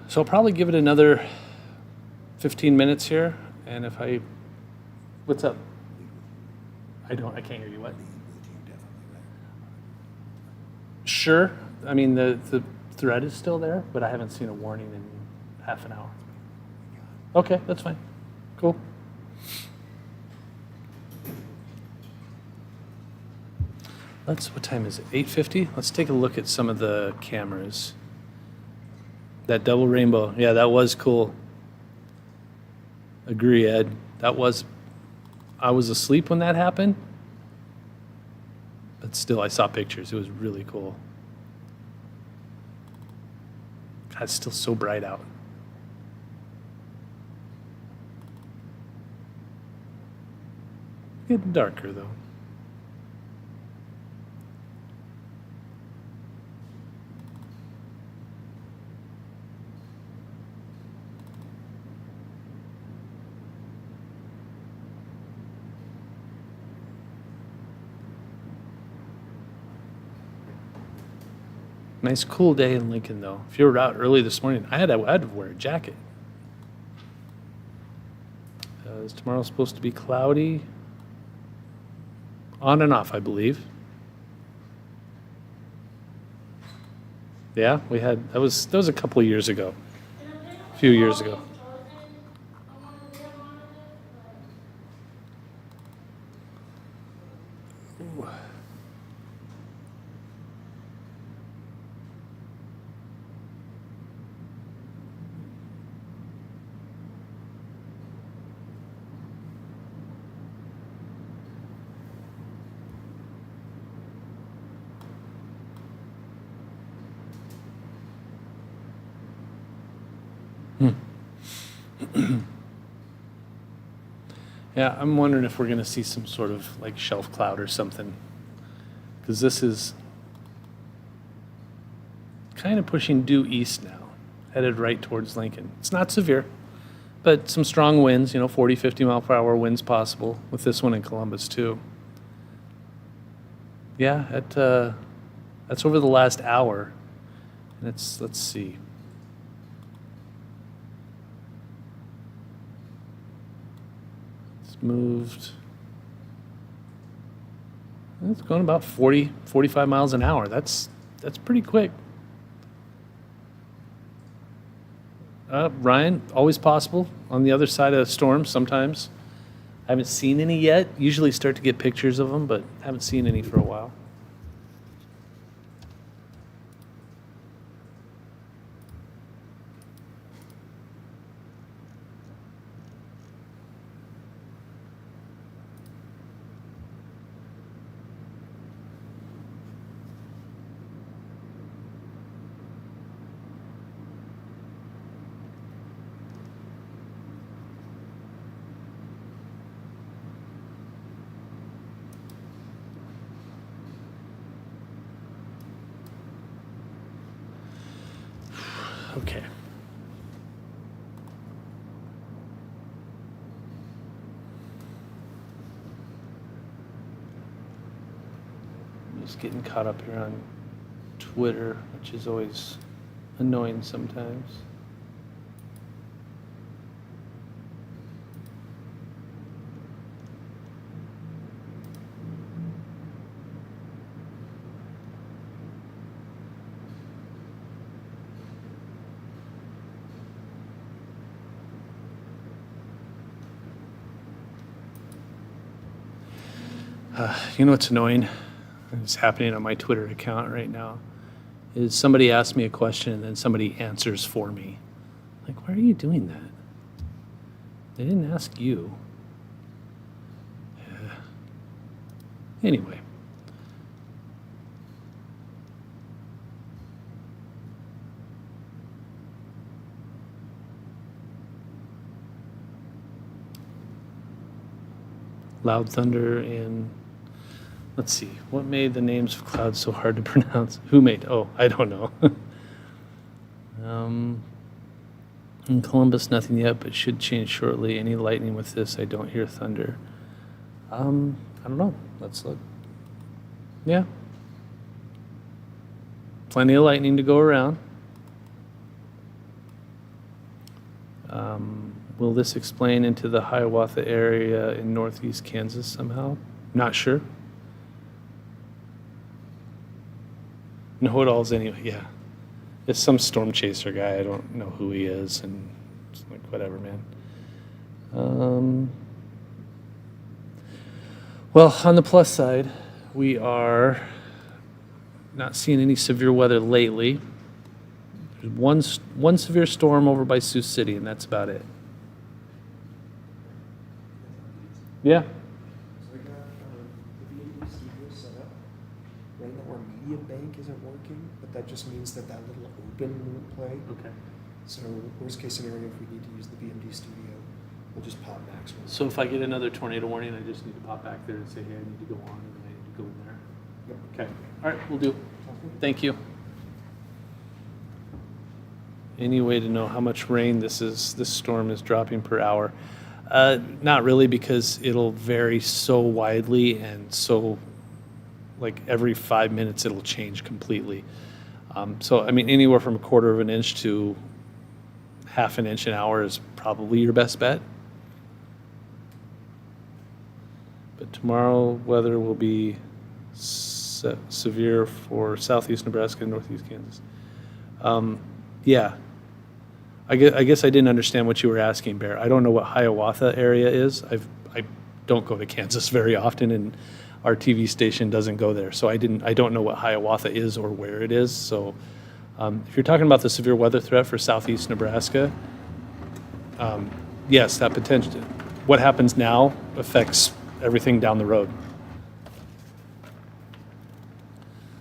So I'll probably give it another 15 minutes here, and what's up? I can't hear you. What? Sure. I mean, the thread is still there, but I haven't seen a warning in half an hour. Okay, that's fine. Cool. What time is it? 8:50? Let's take a look at some of the cameras. That double rainbow. Yeah, that was cool. Agree, Ed. That was, I was asleep when that happened, but still, I saw pictures. It was really cool. God, it's still so bright out. Getting darker, though. Nice cool day in Lincoln, though. If you were out early this morning, I had to wear a jacket. Is tomorrow supposed to be cloudy? On and off, I believe. Yeah, we had, that was a couple of years ago, a few years ago. Ooh. Yeah, I'm wondering if we're going to see some sort of like shelf cloud or something, because this is kind of pushing due east now, headed right towards Lincoln. It's not severe, but some strong winds, 40, 50 mile per hour winds possible with this one in Columbus too. Yeah, that's over the last hour. And let's see. It's moved. It's going about 40, 45 miles an hour. That's pretty quick. Ryan, always possible on the other side of storms sometimes. I haven't seen any yet. Usually start to get pictures of them, but haven't seen any for a while. Okay. I'm just getting caught up here on Twitter, which is always annoying sometimes. You know what's annoying? It's happening on my Twitter account right now. Is somebody asks me a question and then somebody answers for me. Like, why are you doing that? They didn't ask you. Anyway. Loud thunder and let's see, what made the names of clouds so hard to pronounce? Who made? Oh, I don't know. In Columbus, nothing yet, but should change shortly. Any lightning with this? I don't hear thunder. I don't know. Let's look. Yeah. Plenty of lightning to go around. Will this explain into the Hiawatha area in northeast Kansas somehow? Not sure. Know-it-alls anyway, yeah. It's some storm chaser guy. I don't know who he is, and it's like, whatever, man. Well, on the plus side, we are not seeing any severe weather lately. There's one severe storm over by Sioux City, and that's about it. Yeah. So I got the VAD studio set up. Right now our media bank isn't working, but that just means that little open won't play. Okay. So worst case scenario, if we need to use the VMD studio, we'll just pop maximum. So if I get another tornado warning, I just need to pop back there and say, hey, I need to go on, and then I need to go in there. Yep. Okay. All right, we'll do. Sounds good. Thank you. Any way to know how much rain this storm is dropping per hour? Not really, because it'll vary so widely, and so like every 5 minutes it'll change completely. So I mean, anywhere from 1/4 of an inch to 1/2 an inch an hour is probably your best bet. But tomorrow weather will be severe for southeast Nebraska and northeast Kansas. Yeah. I guess I didn't understand what you were asking, Bear. I don't know what Hiawatha area is. I don't go to Kansas very often, and our TV station doesn't go there, so I don't know what Hiawatha is or where it is. So, if you're talking about the severe weather threat for southeast Nebraska, yes, that potential. What happens now affects everything down the road.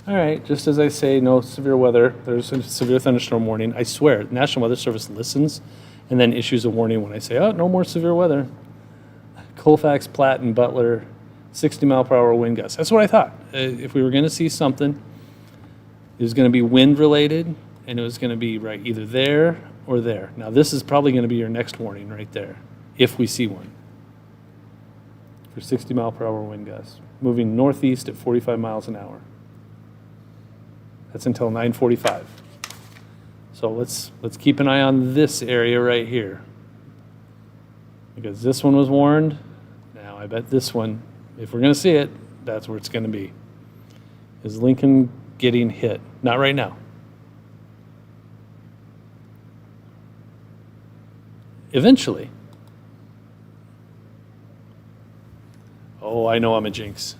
All right, just as I say, no severe weather. There's a severe thunderstorm warning. I swear, the National Weather Service listens and then issues a warning when I say, oh, no more severe weather. Colfax, Platte, and Butler, 60-mile-per-hour wind gusts. That's what I thought. If we were going to see something, it was going to be wind-related, and it was going to be right either there or there. Now, this is probably going to be your next warning right there, if we see one, for 60-mile-per-hour wind gusts, moving northeast at 45 miles an hour. That's until 9:45. So let's keep an eye on this area right here, because this one was warned. Now I bet this one, if we're going to see it, that's where it's going to be. Is Lincoln getting hit? Not right now. Eventually. Oh, I know I'm a jinx.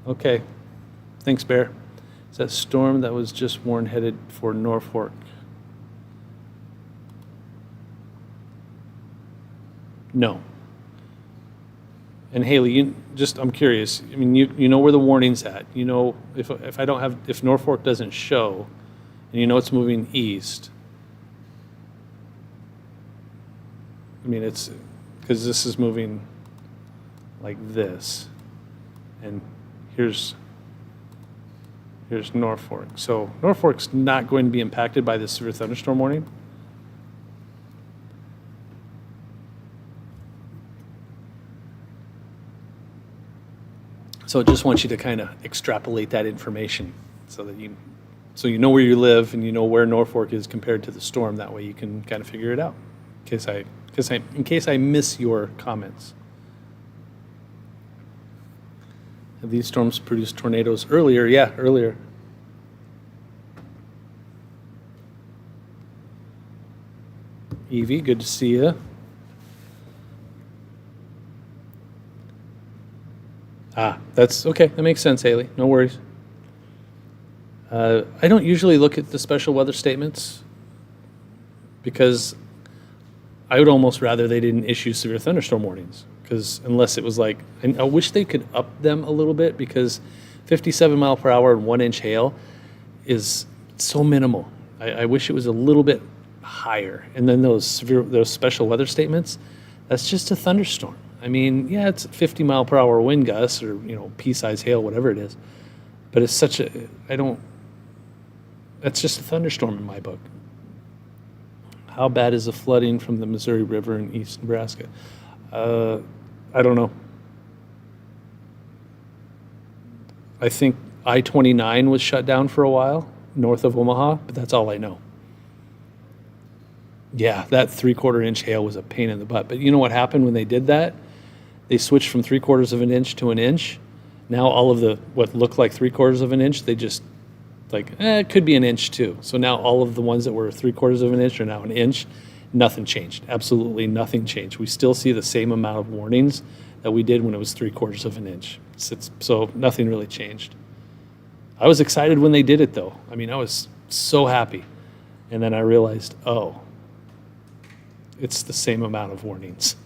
Okay. Thanks, Bear. Is that storm that was just warned headed for Norfolk? No. And Haley, I'm curious. I mean, you know where the warning's at. You know, if Norfolk doesn't show, and you know it's moving east. I mean, it's because this is moving like this, and here's Norfolk. So Norfolk's not going to be impacted by this severe thunderstorm warning. So I just want you to kind of extrapolate that information so that you know where you live and you know where Norfolk is compared to the storm. That way you can kind of figure it out in case I miss your comments. Have these storms produced tornadoes earlier? Yeah, earlier. Evie, good to see you. That's okay. That makes sense, Haley. No worries. I don't usually look at the special weather statements because I would almost rather they didn't issue severe thunderstorm warnings. Because unless it was like, and I wish they could up them a little bit, because 57 mile per hour and 1 inch hail is so minimal. I wish it was a little bit higher. And then those special weather statements, that's just a thunderstorm. I mean, yeah, it's 50 mile per hour wind gusts or, pea-size hail, whatever it is. But it's that's just a thunderstorm in my book. How bad is the flooding from the Missouri River in East Nebraska? I don't know. I think I-29 was shut down for a while north of Omaha, but that's all I know. Yeah, that 3/4 inch hail was a pain in the butt. But you know what happened when they did that? They switched from 3/4 of an inch to an inch. Now all of what looked like 3/4 of an inch, they just it could be an inch too. So now all of the ones that were 3/4 of an inch are now an inch. Nothing changed. Absolutely nothing changed. We still see the same amount of warnings that we did when it was 3/4 of an inch. So nothing really changed. I was excited when they did it, though. I mean, I was so happy. And then I realized, oh, it's the same amount of warnings.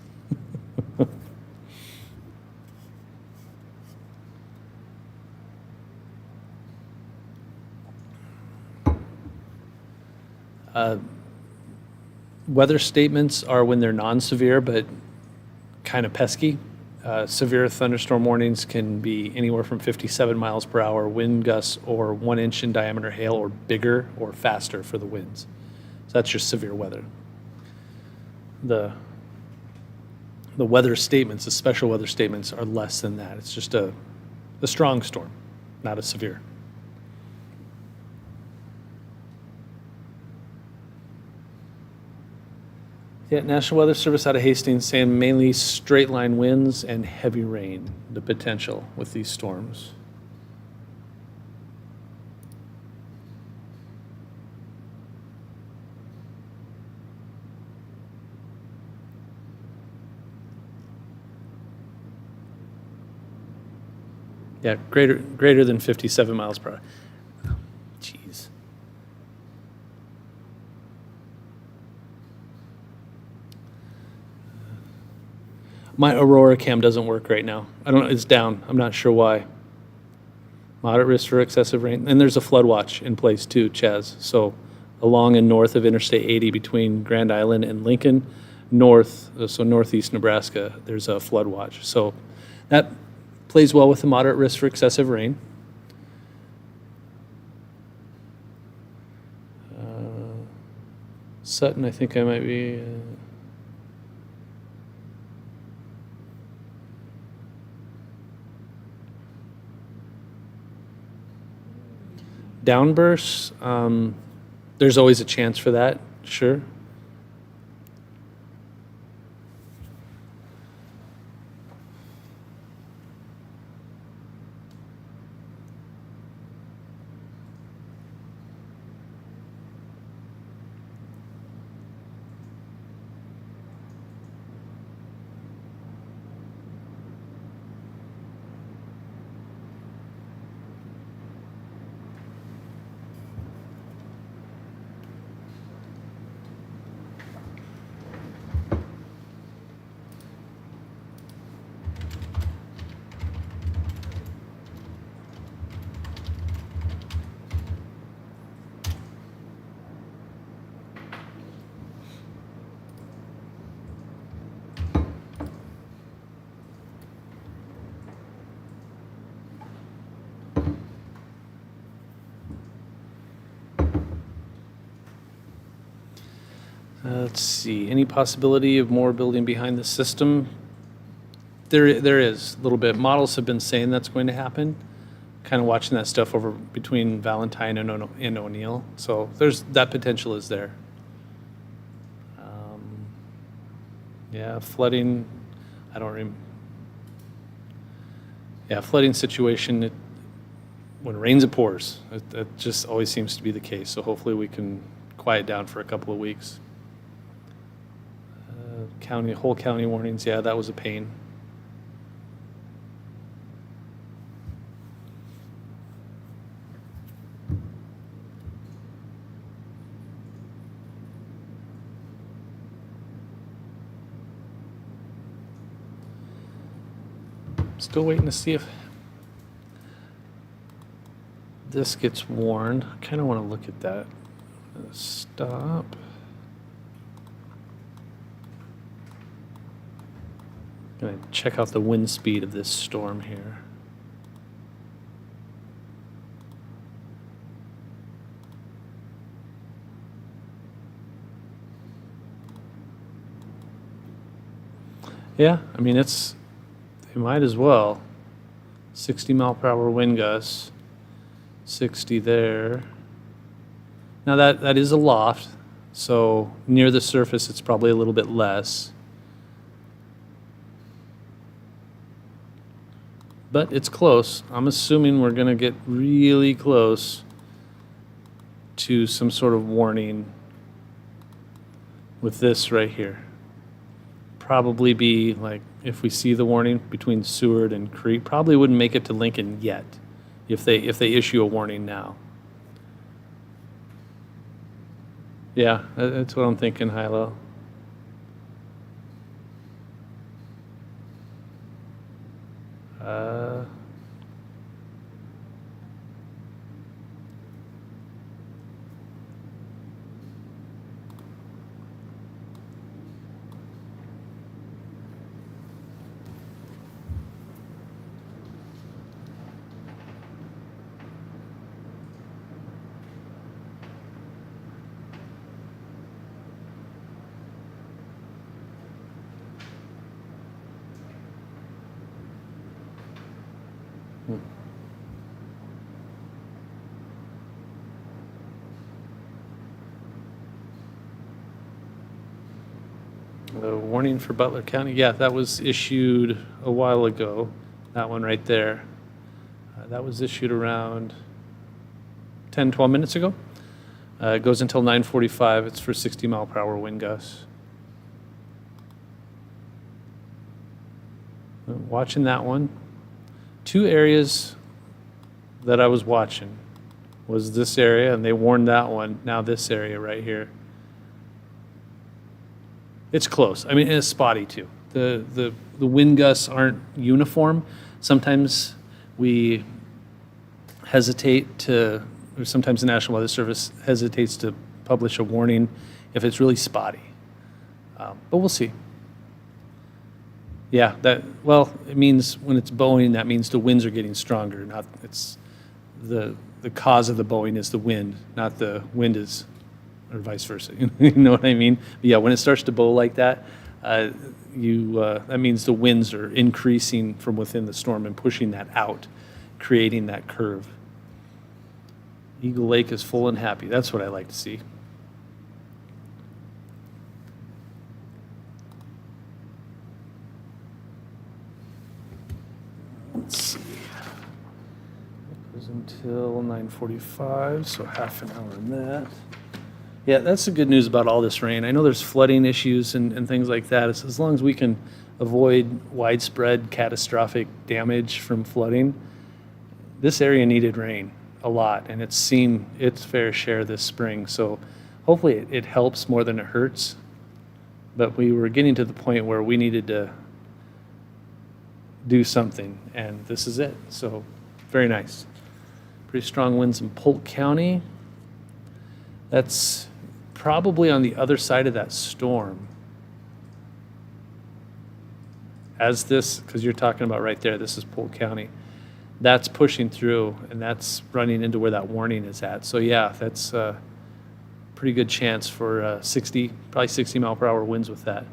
Weather statements are when they're non-severe, but kind of pesky. Severe thunderstorm warnings can be anywhere from 57 miles per hour wind gusts or 1 inch in diameter hail or bigger or faster for the winds. So that's your severe weather. The weather statements, the special weather statements, are less than that. It's just a strong storm, not a severe. Yeah, National Weather Service out of Hastings saying mainly straight line winds and heavy rain, the potential with these storms. Yeah, greater than 57 miles per hour. Jeez. My Aurora cam doesn't work right now. I don't know, it's down. I'm not sure why. Moderate risk for excessive rain. And there's a flood watch in place too, Chaz. So along and north of Interstate 80 between Grand Island and Lincoln, so northeast Nebraska, there's a flood watch. So that plays well with the moderate risk for excessive rain. Sutton, I think I might be... Downbursts, there's always a chance for that, sure. Let's see, any possibility of more building behind the system? There is a little bit. Models have been saying that's going to happen. Kind of watching that stuff over between Valentine and O'Neill. So there's that potential is there. Yeah, flooding. I don't remember. Yeah, flooding situation. When it rains, it pours. That just always seems to be the case. So hopefully we can quiet down for a couple of weeks. Whole county warnings. Yeah, that was a pain. Still waiting to see if this gets warned. I kind of want to look at that. Stop. Gonna check out the wind speed of this storm here. Yeah, I mean they might as well. 60 mile per hour wind gusts, 60 there. Now that is a loft, so near the surface it's probably a little bit less. But it's close. I'm assuming we're going to get really close to some sort of warning with this right here. Probably be like, if we see the warning between Seward and Crete, probably wouldn't make it to Lincoln yet if they issue a warning now. Yeah, that's what I'm thinking, Hilo. Uh, hmm. The warning for Butler County, yeah, that was issued a while ago. That one right there. That was issued around 10, 12 minutes ago. It goes until 9:45. It's for 60-mile-per-hour wind gusts. Watching that one. Two areas that I was watching was this area, and they warned that one. Now this area right here. It's close. I mean, it's spotty too. The wind gusts aren't uniform. Sometimes we hesitate to, or sometimes the National Weather Service hesitates to publish a warning if it's really spotty. But we'll see. Yeah, well, it means when it's bowing, that means the winds are getting stronger. Not it's the cause of the bowing is the wind, not the wind is, or vice versa. You know what I mean? But yeah, when it starts to bow like that, that means the winds are increasing from within the storm and pushing that out, creating that curve. Eagle Lake is full and happy. That's what I like to see. Let's see. It goes until 9:45, so half an hour in that. Yeah, that's the good news about all this rain. I know there's flooding issues and things like that. It's as long as we can avoid widespread catastrophic damage from flooding. This area needed rain a lot, and it's seen its fair share this spring. So hopefully it helps more than it hurts. But we were getting to the point where we needed to do something, and this is it. So very nice. Pretty strong winds in Polk County. That's probably on the other side of that storm. As this, because you're talking about right there, this is Polk County. That's pushing through, and that's running into where that warning is at. So yeah, that's a pretty good chance for probably 60-mile-per-hour winds with that.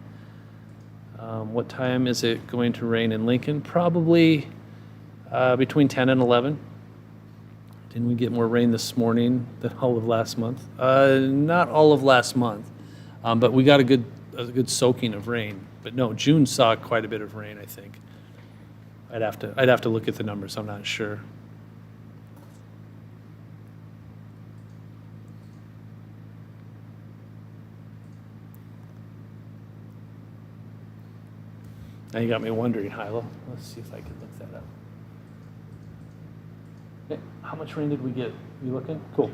What time is it going to rain in Lincoln? Probably between 10 and 11. Didn't we get more rain this morning than all of last month? Not all of last month, but we got a good soaking of rain. But no, June saw quite a bit of rain, I think. I'd have to look at the numbers. I'm not sure. Now you got me wondering, Hilo. Let's see if I can look that up. Okay, how much rain did we get? You looking? Cool.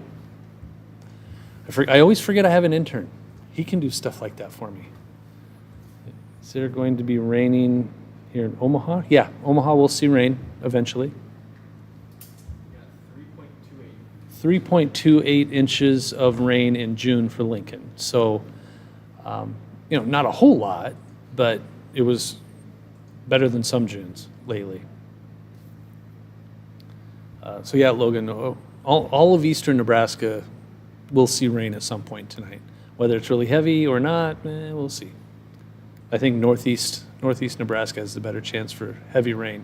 I always forget I have an intern. He can do stuff like that for me. Is there going to be raining here in Omaha? Yeah, Omaha will see rain eventually. 3.28 inches of rain in June for Lincoln. So, not a whole lot, but it was better than some Junes lately. So yeah, Logan, all of eastern Nebraska will see rain at some point tonight. Whether it's really heavy or not, we'll see. I think northeast Nebraska has the better chance for heavy rain.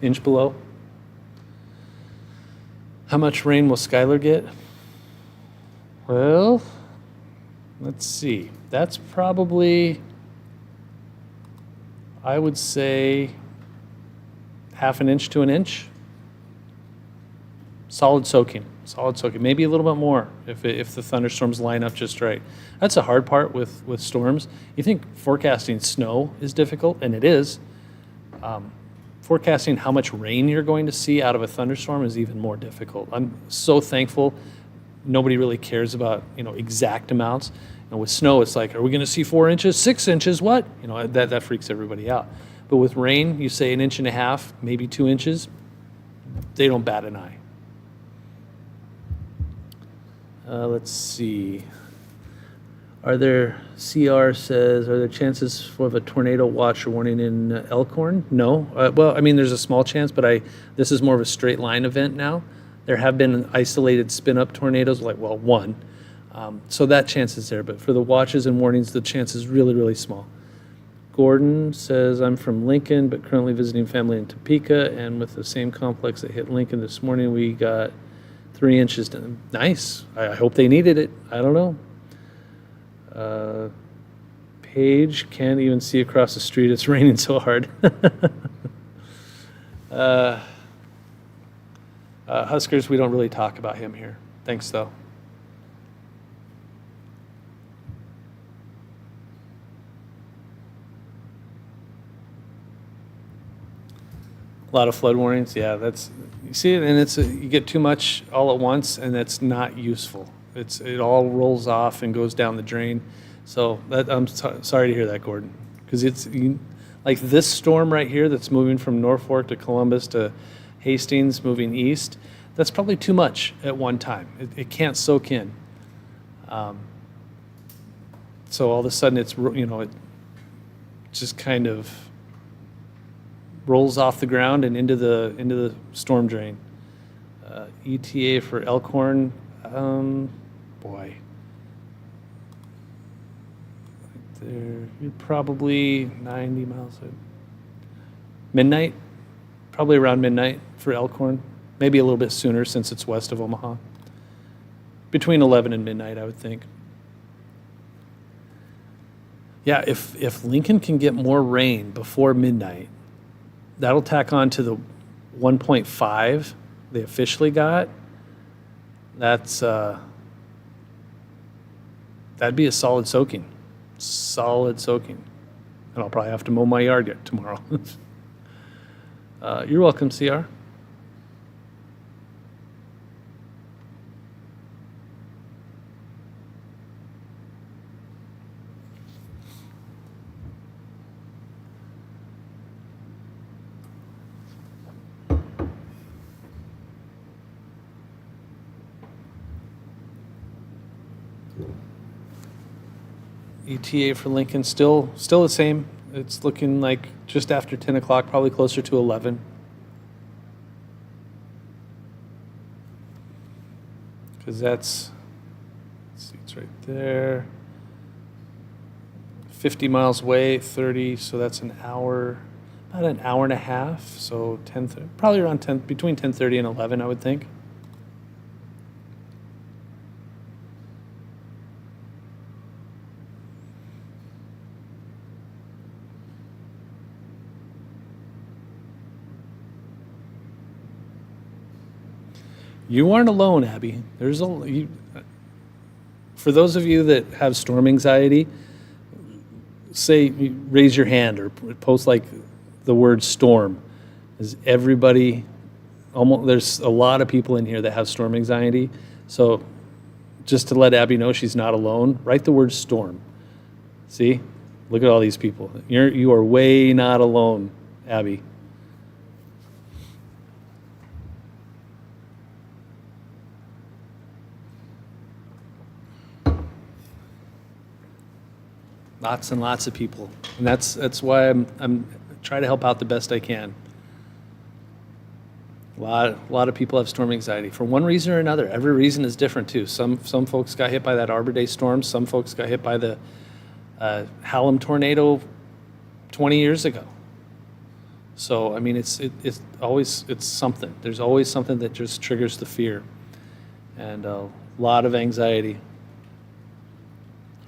Inch below. How much rain will Skylar get? Well, let's see. That's probably, I would say, half an inch to an inch. Solid soaking. solid soaking. Maybe a little bit more if the thunderstorms line up just right. That's the hard part with storms. You think forecasting snow is difficult, and it is. Forecasting how much rain you're going to see out of a thunderstorm is even more difficult. I'm so thankful nobody really cares about, exact amounts. And with snow, it's like, are we going to see 4 inches, 6 inches, what? That freaks everybody out. But with rain, you say 1.5 inches, maybe 2 inches, they don't bat an eye. Let's see. Are there chances for a tornado watch or warning in Elkhorn? No. Well, I mean, there's a small chance, but this is more of a straight line event now. There have been isolated spin-up tornadoes, one. So that chance is there. But for the watches and warnings, the chance is really, really small. Gordon says, I'm from Lincoln, but currently visiting family in Topeka. And with the same complex that hit Lincoln this morning, we got 3 inches. Nice. I hope they needed it. I don't know. Paige can't even see across the street. It's raining so hard. Huskers, we don't really talk about him here. Thanks, though. A lot of flood warnings. Yeah, you see it, and you get too much all at once, and that's not useful. It all rolls off and goes down the drain. So I'm sorry to hear that, Gordon, because like this storm right here that's moving from Norfolk to Columbus to Hastings, moving east. That's probably too much at one time. It can't soak in. So all of a sudden it just kind of rolls off the ground and into the storm drain. ETA for Elkhorn, boy. Right there, you're probably 90 miles. Midnight, probably around midnight for Elkhorn. Maybe a little bit sooner since it's west of Omaha. Between 11 and midnight, I would think. Yeah, if Lincoln can get more rain before midnight, that'll tack on to the 1.5 they officially got. That'd be a solid soaking. Solid soaking. And I'll probably have to mow my yard yet tomorrow. You're welcome, CR. ETA for Lincoln still the same. It's looking like just after 10 o'clock, probably closer to 11. Because let's see, it's right there. 50 miles away, 30, so that's an hour, about an hour and a half. So probably around between 10:30 and 11, I would think. You aren't alone, Abby. For those of you that have storm anxiety, raise your hand or post like the word storm. Is everybody, there's a lot of people in here that have storm anxiety. So just to let Abby know she's not alone, write the word storm. See? Look at all these people. You are way not alone, Abby. Lots and lots of people, and that's why I'm trying to help out the best I can. A lot of people have storm anxiety for one reason or another. Every reason is different too. Some folks got hit by that Arbor Day storm. Some folks got hit by the Hallam tornado 20 years ago. So I mean, it's always something. There's always something that just triggers the fear, and a lot of anxiety.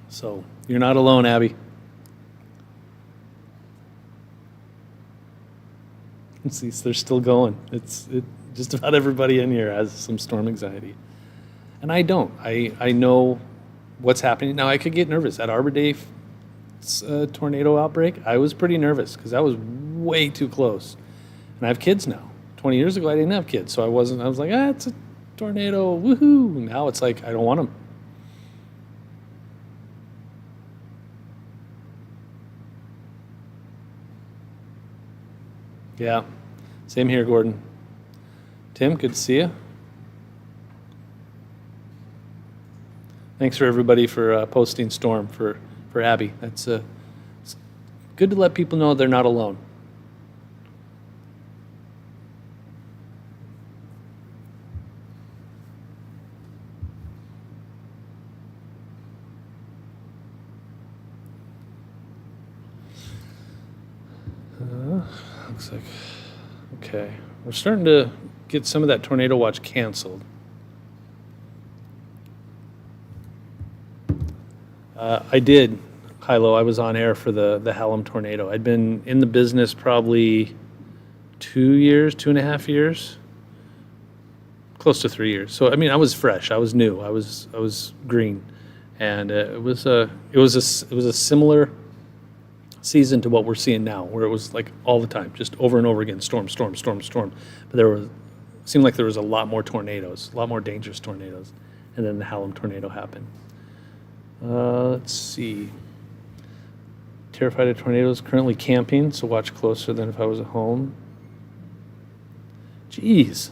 So you're not alone, Abby. See, they're still going. Just about everybody in here has some storm anxiety. And I don't. I know what's happening. Now, I could get nervous. At Arbor Day tornado outbreak, I was pretty nervous because that was way too close. And I have kids now. 20 years ago, I didn't have kids, so I wasn't. I was like, it's a tornado, woohoo! Now it's like I don't want them. Yeah, same here, Gordon. Tim, good to see you. Thanks for everybody for posting Storm for Abby. That's it's good to let people know they're not alone. Looks like, okay. We're starting to get some of that tornado watch canceled. I did, Hilo. I was on air for the Hallam tornado. I'd been in the business probably 2 years, 2.5 years, close to 3 years. So I mean, I was fresh. I was new. I was green, and it was a similar season to what we're seeing now, where it was like all the time, just over and over again, storm, storm, storm, storm. But seemed like there was a lot more tornadoes, a lot more dangerous tornadoes, and then the Hallam tornado happened. Let's see. Terrified of tornadoes, currently camping, so watch closer than if I was at home. Jeez.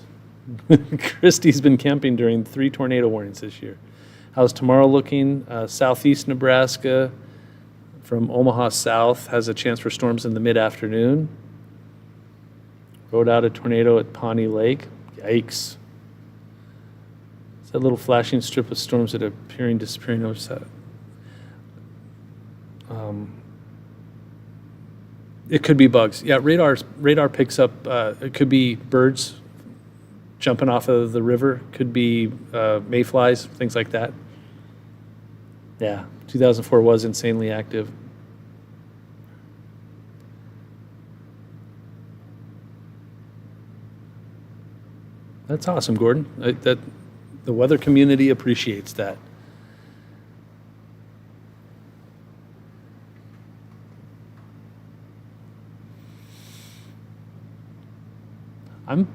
Christy's been camping during 3 tornado warnings this year. How's tomorrow looking? Southeast Nebraska from Omaha south has a chance for storms in the mid-afternoon. Rode out a tornado at Pawnee Lake. Yikes. It's that little flashing strip of storms that are appearing, disappearing over that. It could be bugs. Yeah, radar picks up, it could be birds jumping off of the river, could be mayflies, things like that. Yeah, 2004 was insanely active. That's awesome, Gordon. That the weather community appreciates that. I'm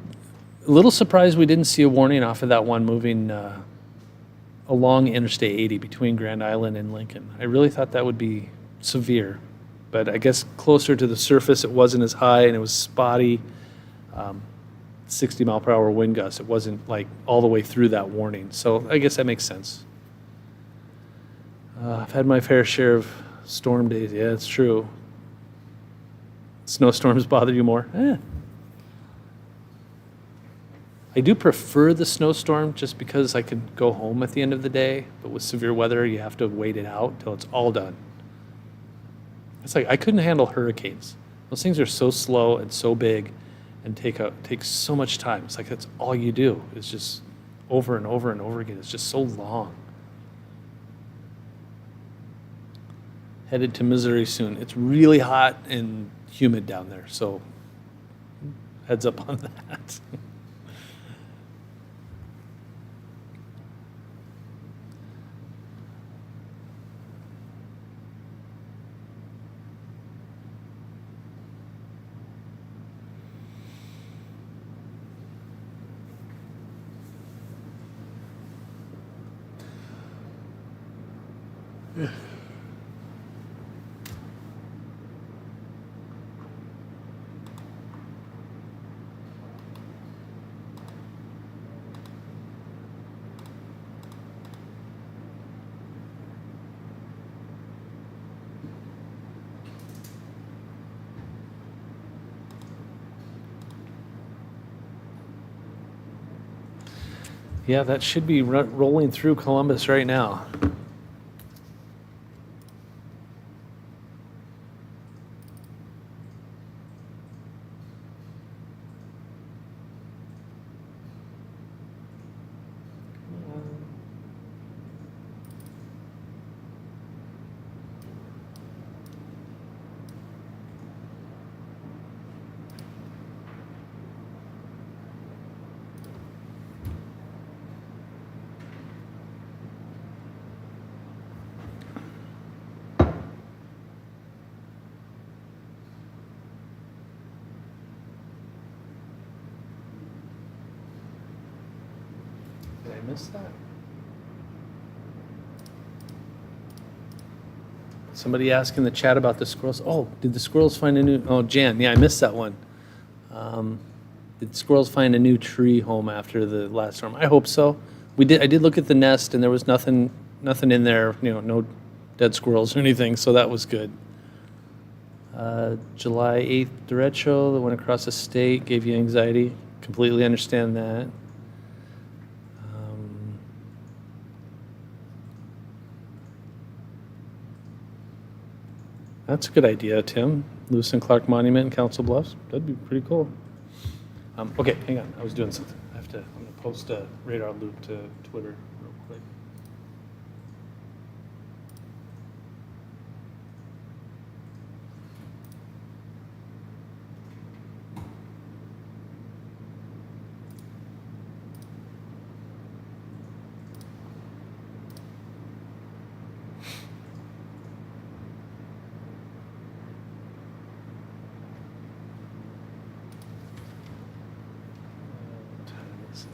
a little surprised we didn't see a warning off of that one moving along Interstate 80 between Grand Island and Lincoln. I really thought that would be severe, but I guess closer to the surface it wasn't as high and it was spotty. 60 mile per hour wind gusts. It wasn't like all the way through that warning. So I guess that makes sense. I've had my fair share of storm days. Yeah, it's true. Snowstorms bother you more? I do prefer the snowstorm just because I can go home at the end of the day, but with severe weather, you have to wait it out till it's all done. It's like I couldn't handle hurricanes. Those things are so slow and so big and take so much time. It's like that's all you do. It's just over and over and over again. It's just so long. Headed to Missouri soon. It's really hot and humid down there, so heads up on that. Yeah, that should be rolling through Columbus right now. Missed that? Somebody asked in the chat about the squirrels. Oh, did the squirrels find a new? Oh, Jan, yeah, I missed that one. Did squirrels find a new tree home after the last storm? I hope so. We did. I did look at the nest, and there was nothing in there. No dead squirrels or anything. So that was good. July 8th derecho that went across the state gave you anxiety. Completely understand that. That's a good idea, Tim. Lewis and Clark Monument in Council Bluffs. That'd be pretty cool. Okay, hang on. I was doing something. I'm going to post a radar loop to Twitter real quick. What time is it?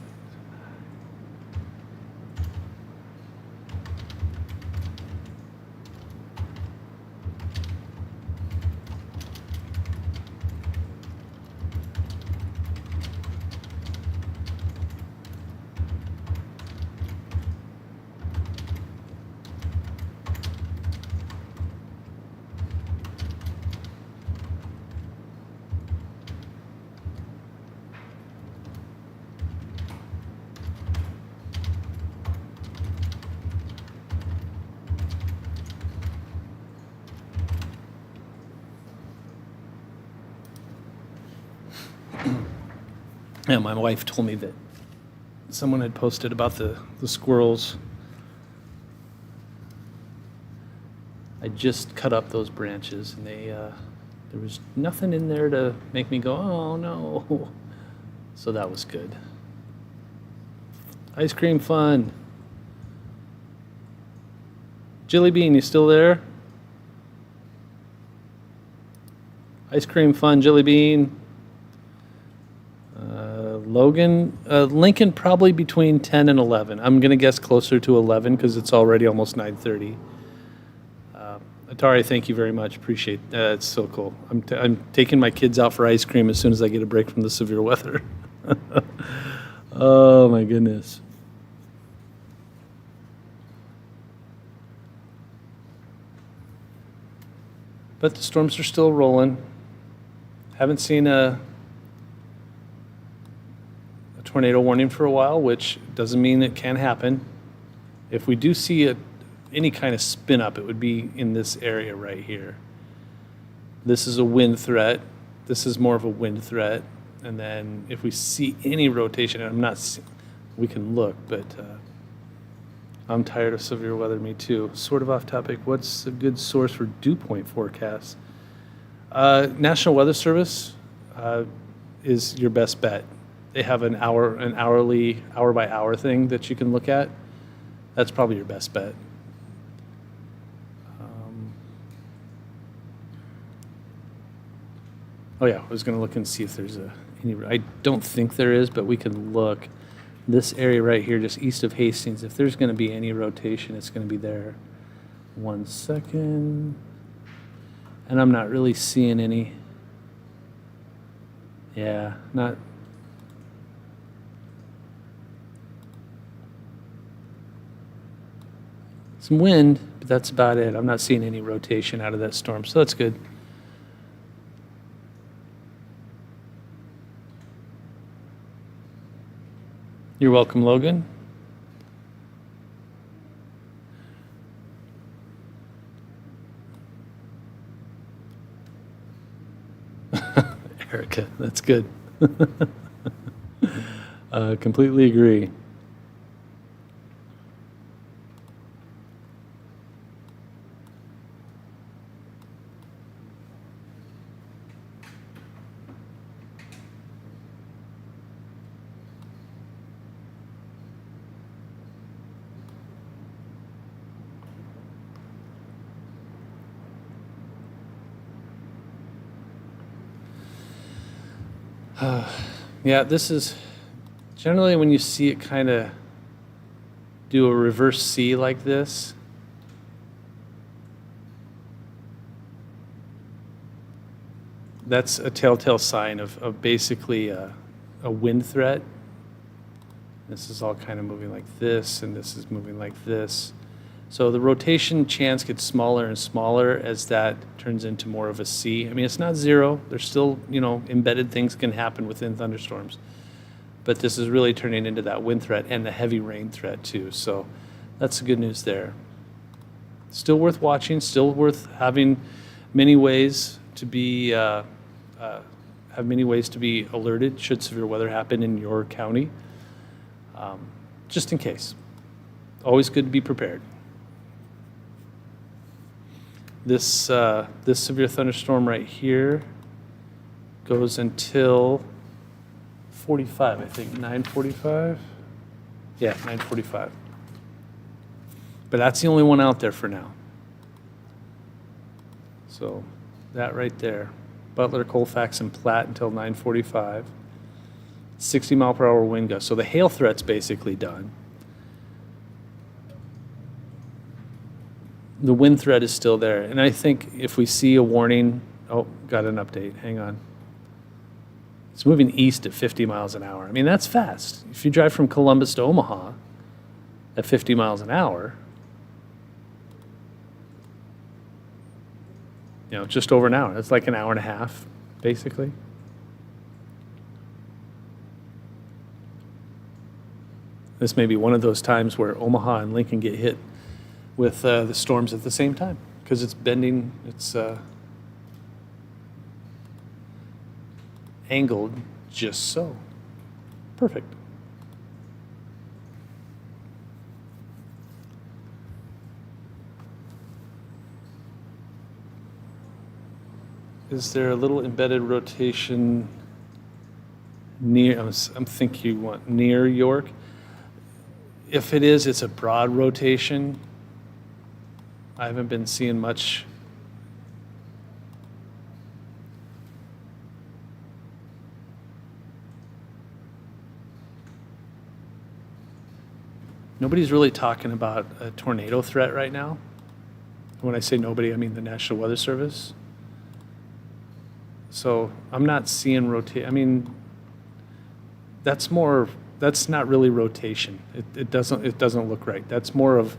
Yeah, my wife told me that someone had posted about the squirrels. I just cut up those branches, and there was nothing in there to make me go, oh no. So that was good. Ice cream fun. Jilly Bean, you still there? Ice cream fun, Jilly Bean. Logan, Lincoln probably between 10 and 11. I'm going to guess closer to 11 because it's already almost 9:30. Atari, thank you very much. Appreciate that. It's so cool. I'm taking my kids out for ice cream as soon as I get a break from the severe weather. Oh, my goodness. But the storms are still rolling. Haven't seen a tornado warning for a while, which doesn't mean it can't happen. If we do see any kind of spin up, it would be in this area right here. This is a wind threat. This is more of a wind threat. And then if we see any rotation, and we can look, but I'm tired of severe weather, me too. Sort of off topic, what's a good source for dew point forecasts? National Weather Service is your best bet. They have an hourly, hour by hour thing that you can look at. That's probably your best bet. Oh yeah, I was going to look and see if there's any. I don't think there is, but we can look. This area right here, just east of Hastings, if there's going to be any rotation, it's going to be there. 1 second. And I'm not really seeing any. Yeah, not. Some wind, but that's about it. I'm not seeing any rotation out of that storm, so that's good. You're welcome, Logan. Erica, that's good. Completely agree. Yeah, this is generally when you see it kind of do a reverse C like this, that's a telltale sign of basically a wind threat. This is all kind of moving like this, and this is moving like this. So the rotation chance gets smaller and smaller as that turns into more of a C. I mean, it's not zero. There's still, embedded things can happen within thunderstorms. But this is really turning into that wind threat and the heavy rain threat too. So that's the good news there. Still worth watching, still worth having many ways to be, alerted should severe weather happen in your county. Just in case. Always good to be prepared. This severe thunderstorm right here goes until 45, I think, 9:45? Yeah, 9:45. But that's the only one out there for now. So that right there. Butler, Colfax, and Platte until 9:45. 60 mile per hour wind gusts. So the hail threat's basically done. The wind threat is still there. And I think if we see a warning, got an update, hang on. It's moving east at 50 miles an hour. I mean, that's fast. If you drive from Columbus to Omaha at 50 miles an hour, just over an hour. That's like an hour and a half, basically. This may be one of those times where Omaha and Lincoln get hit with the storms at the same time because it's bending, it's angled just so. Perfect. Is there a little embedded rotation near, I'm thinking you want near York? If it is, it's a broad rotation. I haven't been seeing much. Nobody's really talking about a tornado threat right now. When I say nobody, I mean the National Weather Service. So I'm not seeing I mean, that's not really rotation. It doesn't look right. That's more of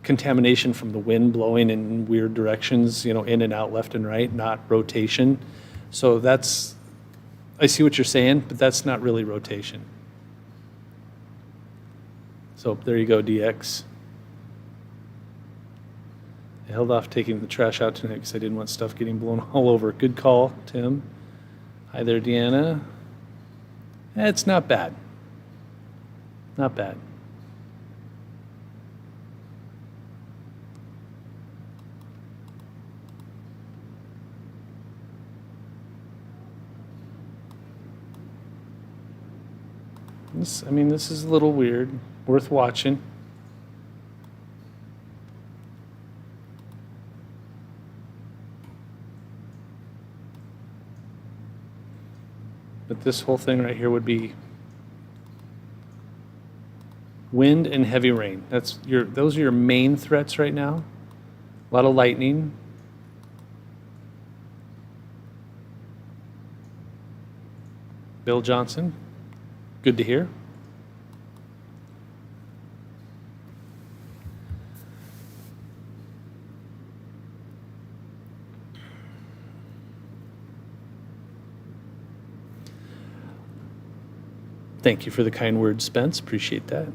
contamination from the wind blowing in weird directions, in and out, left and right, not rotation. So I see what you're saying, but that's not really rotation. So there you go, DX. I held off taking the trash out tonight because I didn't want stuff getting blown all over. Good call, Tim. Hi there, Deanna. It's not bad. Not bad. This is a little weird. Worth watching. But this whole thing right here would be wind and heavy rain. Those are your main threats right now. A lot of lightning. Bill Johnson, good to hear. Thank you for the kind words, Spence. Appreciate that.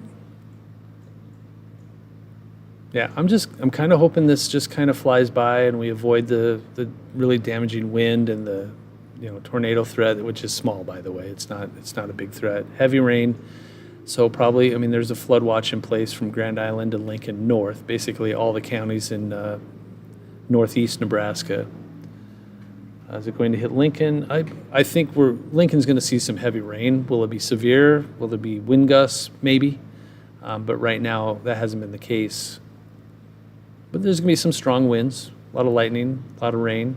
Yeah, I'm kind of hoping this just kind of flies by and we avoid the really damaging wind and the tornado threat, which is small, by the way. It's not a big threat. Heavy rain. So probably, there's a flood watch in place from Grand Island to Lincoln North, basically all the counties in northeast Nebraska. Is it going to hit Lincoln? I think Lincoln's going to see some heavy rain. Will it be severe? Will there be wind gusts? Maybe. But right now, that hasn't been the case. But there's going to be some strong winds, a lot of lightning, a lot of rain.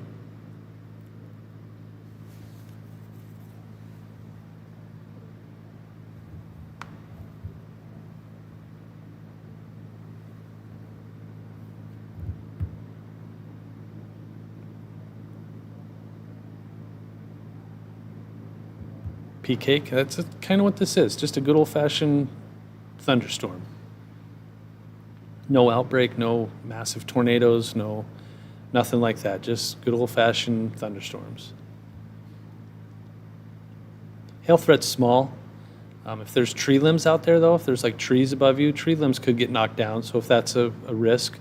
pea cake. That's kind of what this is. Just a good old-fashioned thunderstorm. No outbreak, no massive tornadoes, nothing like that. Just good old-fashioned thunderstorms. Hail threat's small. If there's tree limbs out there, though, if there's like trees above you, tree limbs could get knocked down. So if that's a risk,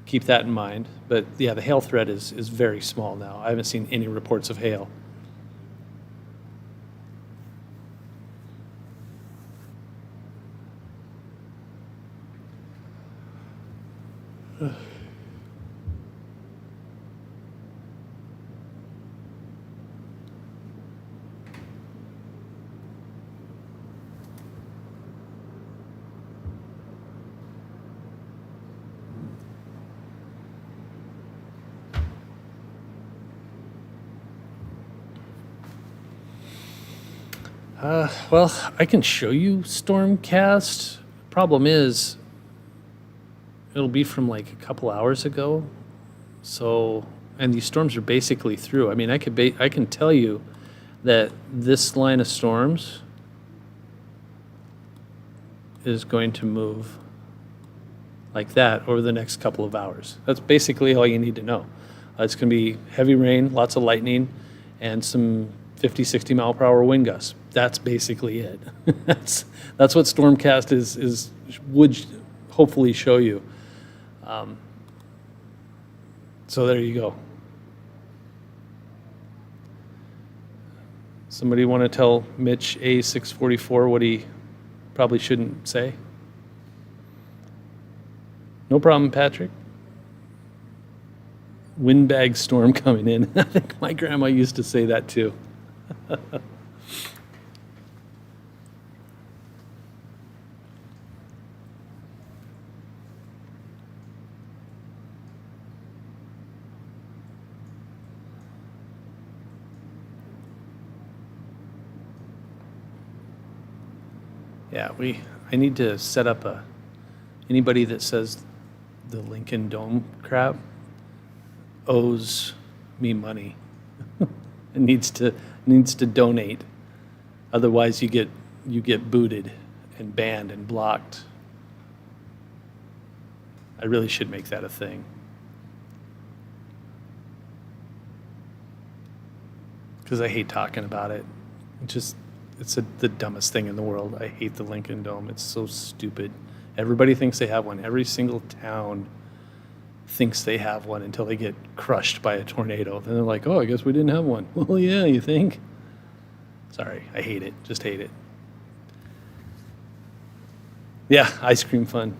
keep that in mind. But yeah, the hail threat is very small now. I haven't seen any reports of hail. Well, I can show you Stormcast. Problem is, it'll be from like a couple hours ago. So, and these storms are basically through. I mean, I can tell you that this line of storms is going to move like that over the next couple of hours. That's basically all you need to know. It's going to be heavy rain, lots of lightning, and some 50, 60 mile per hour wind gusts. That's basically it. that's what Stormcast would hopefully show you. So there you go. Somebody want to tell Mitch A644 what he probably shouldn't say? No problem, Patrick. Windbag storm coming in. I think my grandma used to say that too. Yeah, I need to set up anybody that says the Lincoln Dome crap owes me money. It needs to donate. Otherwise you get booted and banned and blocked. I really should make that a thing. Because I hate talking about it. It's the dumbest thing in the world. I hate the Lincoln Dome. It's so stupid. Everybody thinks they have one. Every single town thinks they have one until they get crushed by a tornado. Then they're like, oh, I guess we didn't have one. Well, yeah, you think? Sorry, I hate it. Just hate it. Yeah, ice cream fun.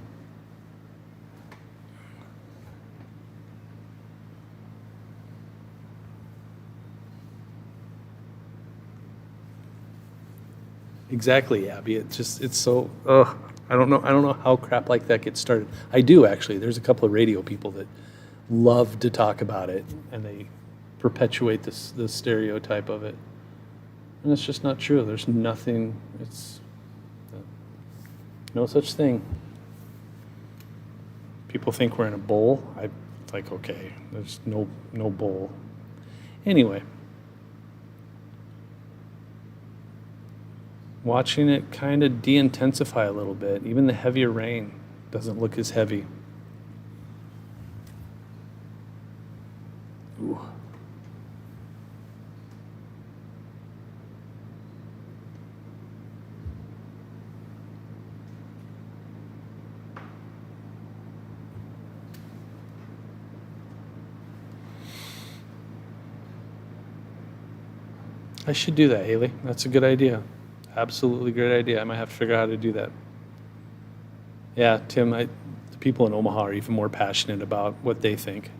Exactly, Abby. It's so, ugh. I don't know how crap like that gets started. I do, actually. There's a couple of radio people that love to talk about it, and they perpetuate the stereotype of it. And it's just not true. There's nothing, it's no such thing. People think we're in a bowl. Like, okay, there's no bowl. Anyway. Watching it kind of de-intensify a little bit. Even the heavier rain doesn't look as heavy. Ooh. I should do that, Haley. That's a good idea. Absolutely great idea. I might have to figure out how to do that. Yeah, Tim, the people in Omaha are even more passionate about what they think.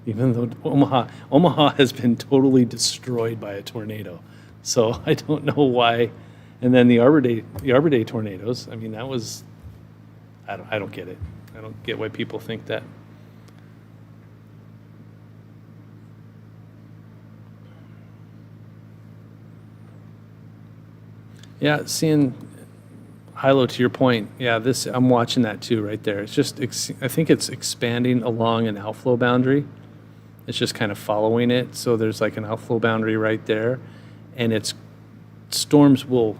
Even though Omaha has been totally destroyed by a tornado. So I don't know why. And then the Arbor Day tornadoes, I mean, that was, I don't get it. I don't get why people think that. Yeah, seeing Hilo, to your point, yeah, I'm watching that too right there. It's just, I think it's expanding along an outflow boundary. It's just kind of following it. So there's like an outflow boundary right there, and storms will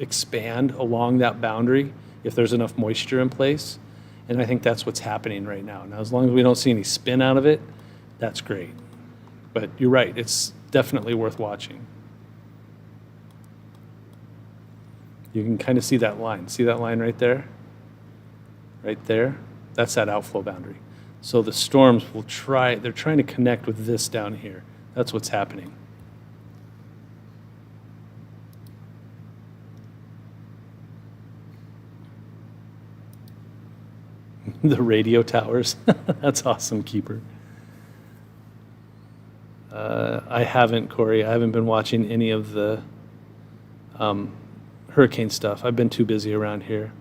expand along that boundary if there's enough moisture in place. And I think that's what's happening right now. Now, as long as we don't see any spin out of it, that's great. But you're right, it's definitely worth watching. You can kind of see that line. See that line right there? Right there? That's that outflow boundary. So the storms will they're trying to connect with this down here. That's what's happening. The radio towers. That's awesome, Keeper. I haven't, Corey. I haven't been watching any of the hurricane stuff. I've been too busy around here.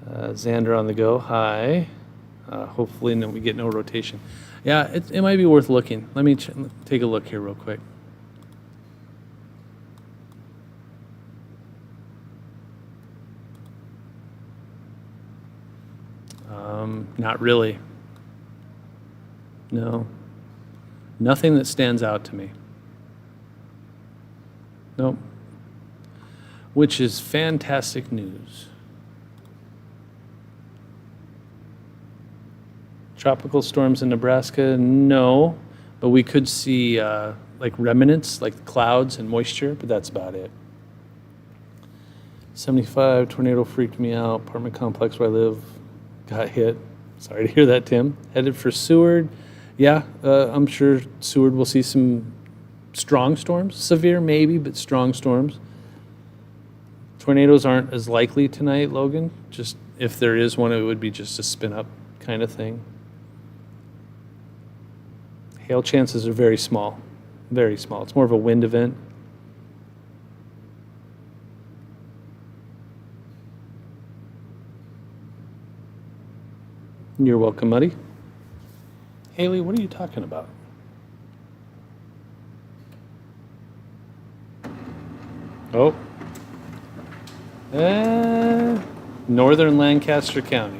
Xander on the go. Hi. Hopefully we get no rotation. Yeah, it might be worth looking. Let me take a look here real quick. Not really. No. Nothing that stands out to me. Nope. Which is fantastic news. Tropical storms in Nebraska, no. But we could see like remnants, like clouds and moisture, but that's about it. 75, tornado freaked me out. Apartment complex where I live got hit. Sorry to hear that, Tim. Headed for Seward. Yeah, I'm sure Seward will see some strong storms. Severe maybe, but strong storms. Tornadoes aren't as likely tonight, Logan. Just if there is one, it would be just a spin up kind of thing. Hail chances are very small. Very small. It's more of a wind event. You're welcome, Muddy. Haley, what are you talking about? Oh. Northern Lancaster County.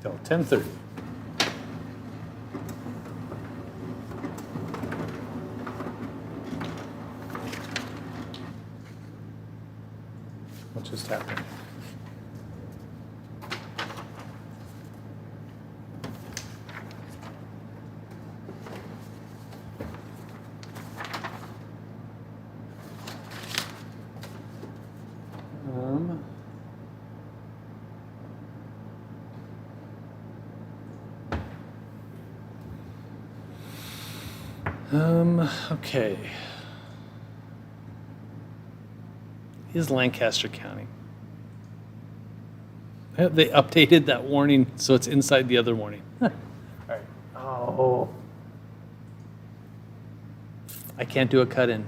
Till 10:30. What just happened? Okay. Is Lancaster County. They updated that warning so it's inside the other warning. All right. Oh. I can't do a cut-in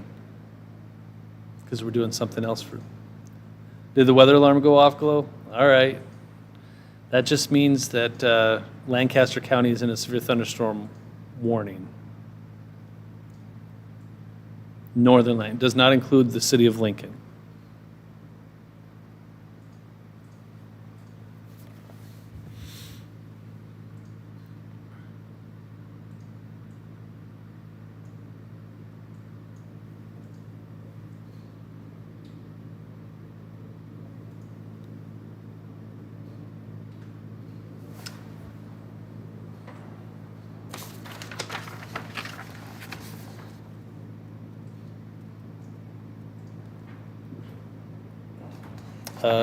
because we're doing something else for. Did the weather alarm go off, Glow? All right. That just means that Lancaster County is in a severe thunderstorm warning. Northern Land does not include the city of Lincoln.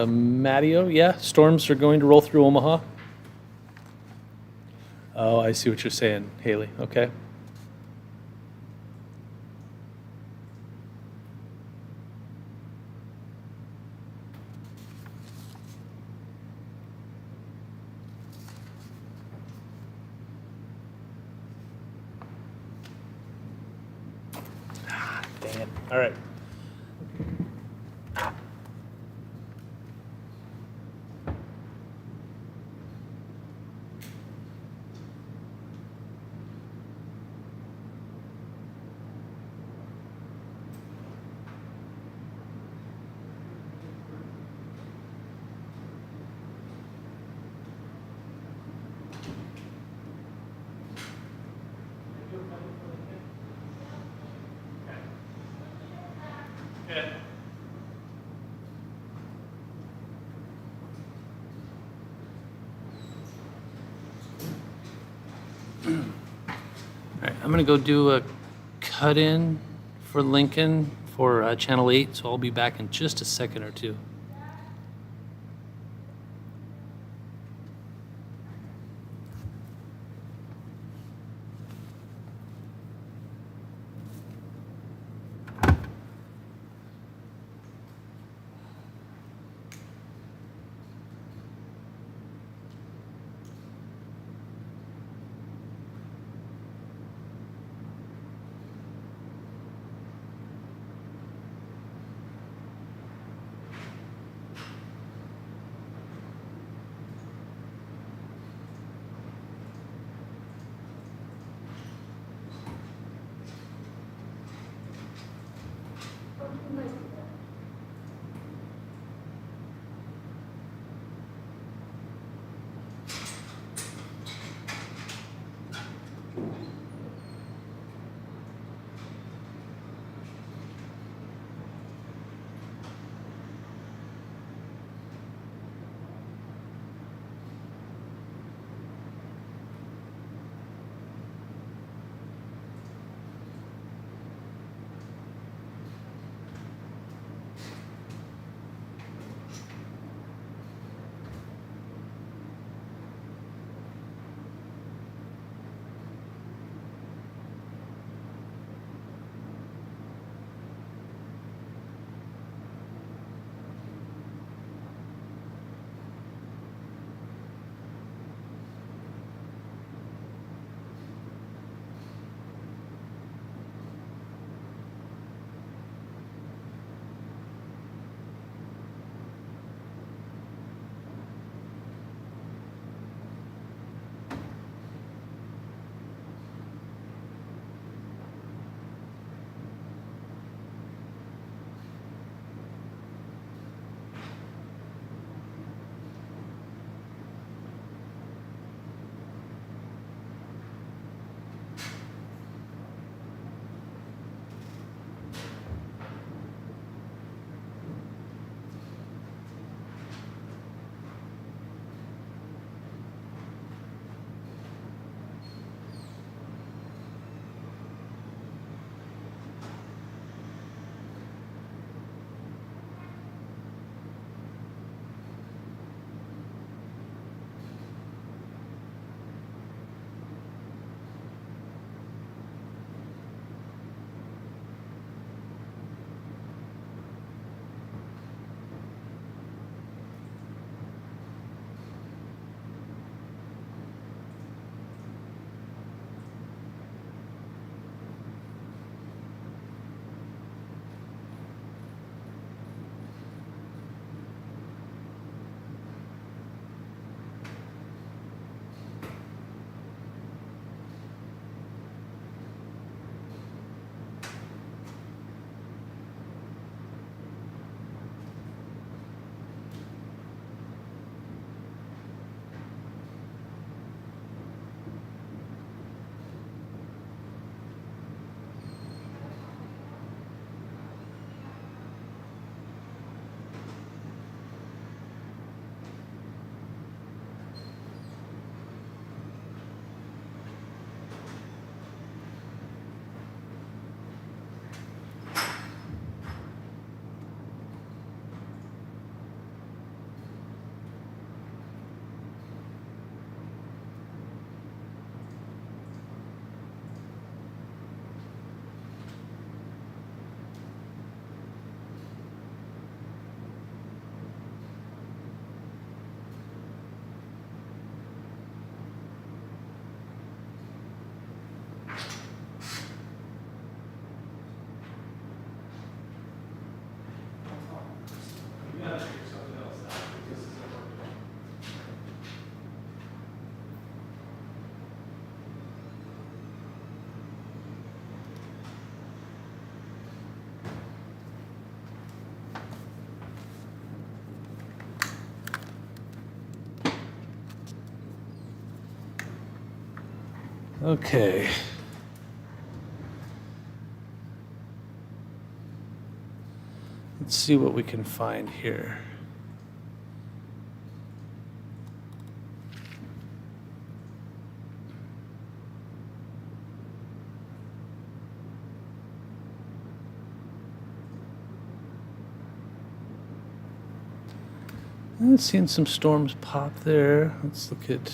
Matteo, yeah, storms are going to roll through Omaha. Oh, I see what you're saying, Haley. Okay. Dang it. All right. All right, I'm gonna go do a cut-in for Lincoln for Channel 8, so I'll be back in just a second or two. Okay. Let's see what we can find here. Seeing some storms pop there. Let's look at.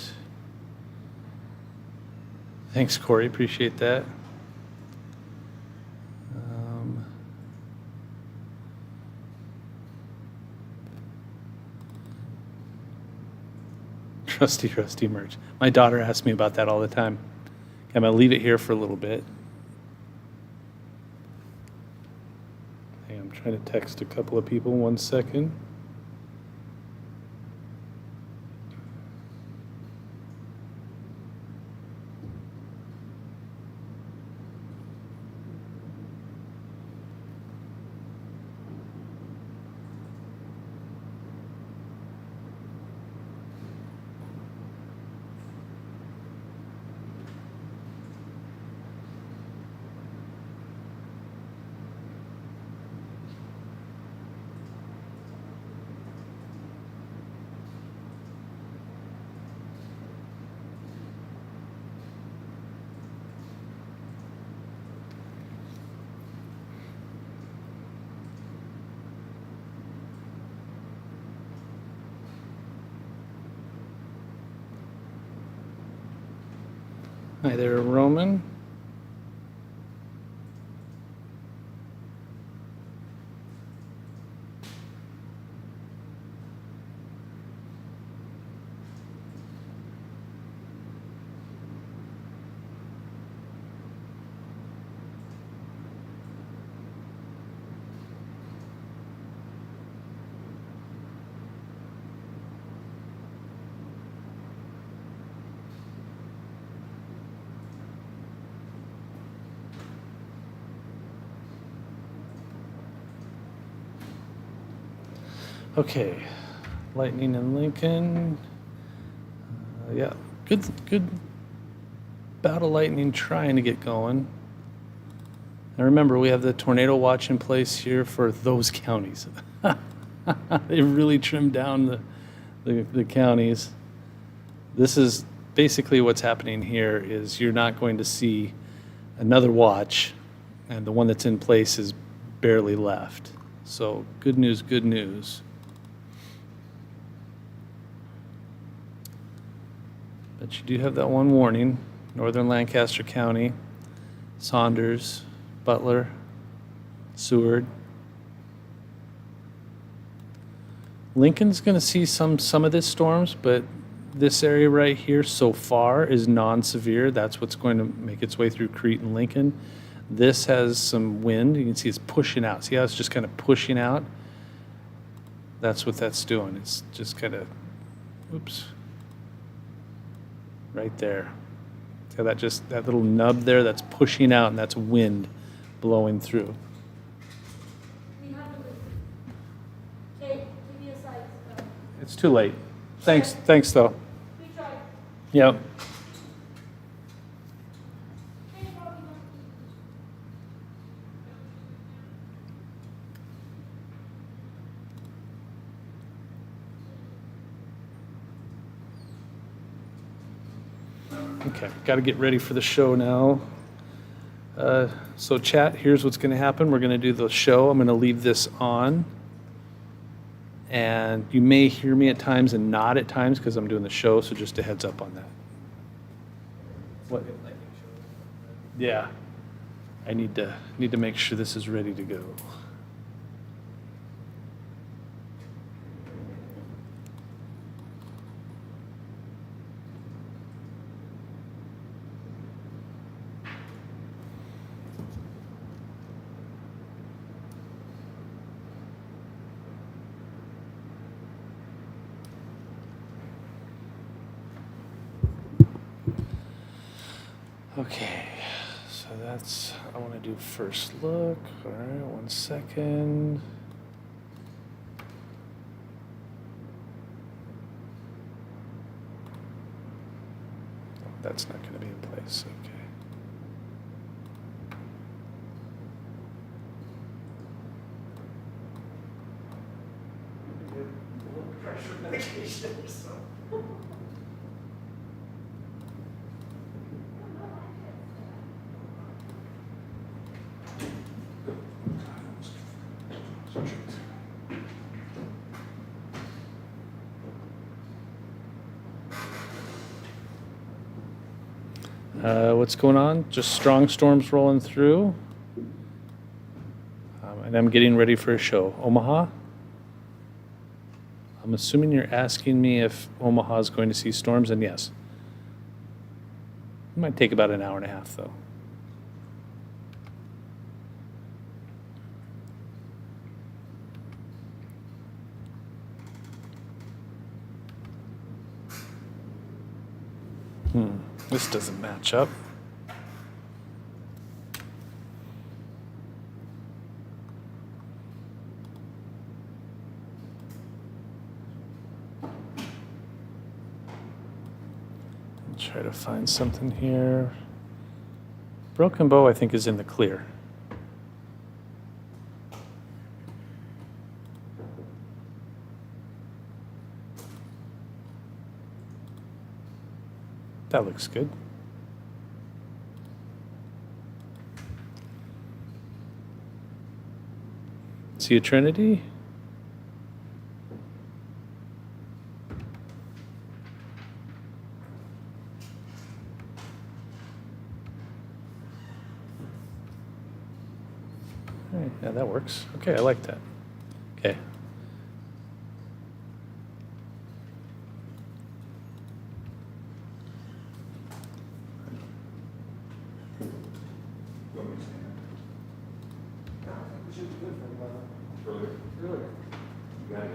Thanks, Corey. Appreciate that. Trusty merch. My daughter asks me about that all the time. I'm going to leave it here for a little bit. Hey, I'm trying to text a couple of people. 1 second. Hi there, Roman. Okay, lightning in Lincoln. Yeah, good bout of lightning trying to get going. And remember, we have the tornado watch in place here for those counties. They really trimmed down the counties. This is basically what's happening here is you're not going to see another watch, and the one that's in place is barely left. So good news, good news. But you do have that one warning, northern Lancaster County, Saunders, Butler, Seward. Lincoln's going to see some of this storms, but this area right here so far is non-severe. That's what's going to make its way through Crete and Lincoln. This has some wind. You can see it's pushing out. See how it's just kind of pushing out? That's what that's doing. It's just kind of, oops. Right there. So that little nub there, that's pushing out, and that's wind blowing through. We have to listen. Okay, give me a size. It's too late. Thanks though. We tried. Yep. Hey, Bobby, don't eat. Okay, got to get ready for the show now. So chat, here's what's going to happen. We're going to do the show. I'm going to leave this on. And you may hear me at times and not at times because I'm doing the show, so just a heads up on that. What? Yeah. I need to make sure this is ready to go. Okay, so that's, I want to do first look. All right, 1 second. Oh, that's not going to be in place, okay. Blood pressure medication or something. What's going on? Just strong storms rolling through. And I'm getting ready for a show. Omaha? I'm assuming you're asking me if Omaha is going to see storms, and yes. It might take about an hour and a half, though. This doesn't match up. Try to find something here. Broken Bow, I think, is in the clear. That looks good. See a Trinity? All right, yeah, that works. Okay, I like that. Okay. We should be good from Earlier? earlier. You got it.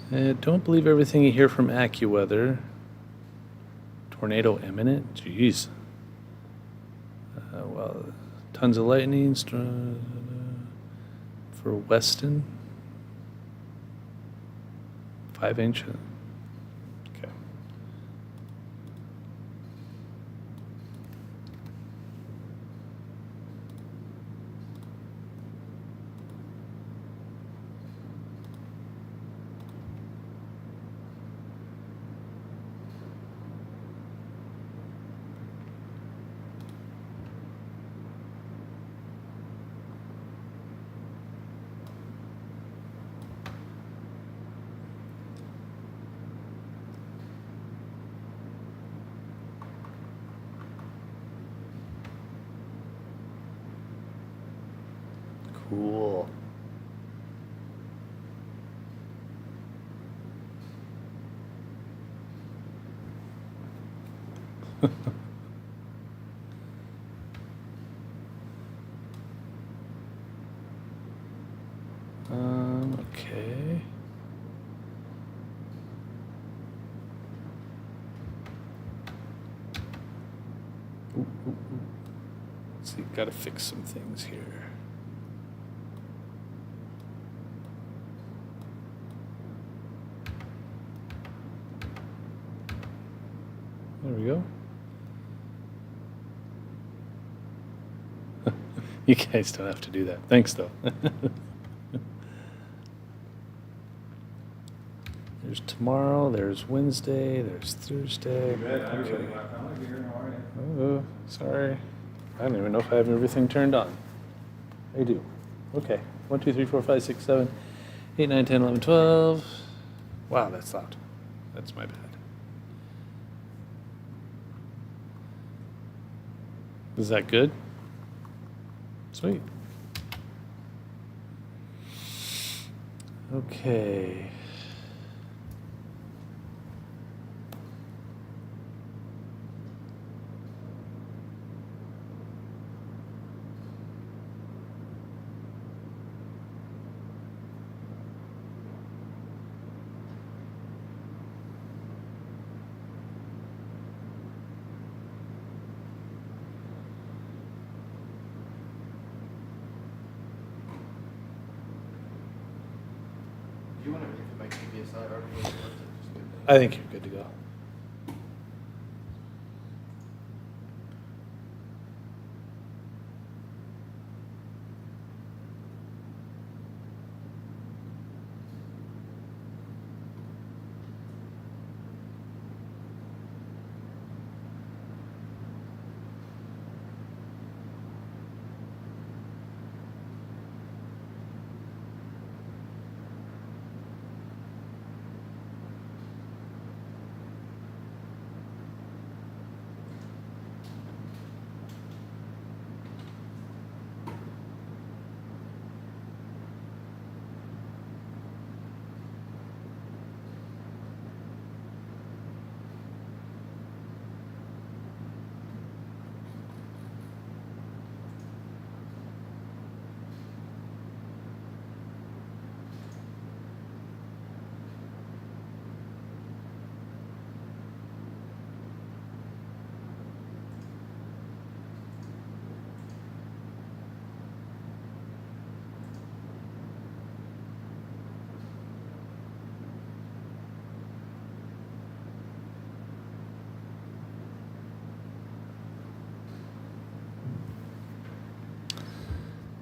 I don't believe everything you hear from AccuWeather. Tornado imminent? Jeez. Well, tons of lightning for Weston. 5 inch. Okay. Cool. Okay. Ooh, ooh, ooh. Let's see, gotta fix some things here. There we go. You guys don't have to do that. Thanks, though. There's tomorrow, there's Wednesday, there's Thursday. You bet. I really Okay. like how I'm here. How are you? Oh, sorry. I don't even know if I have everything turned on. I do. Okay. 1, 2, 3, 4, 5, 6, 7, 8, 9, 10, 11, 12. Wow, that's loud. That's my bad. Is that good? Sweet. Okay. Do you want to read my KBSI article? Or is it just good? I think you're good to go.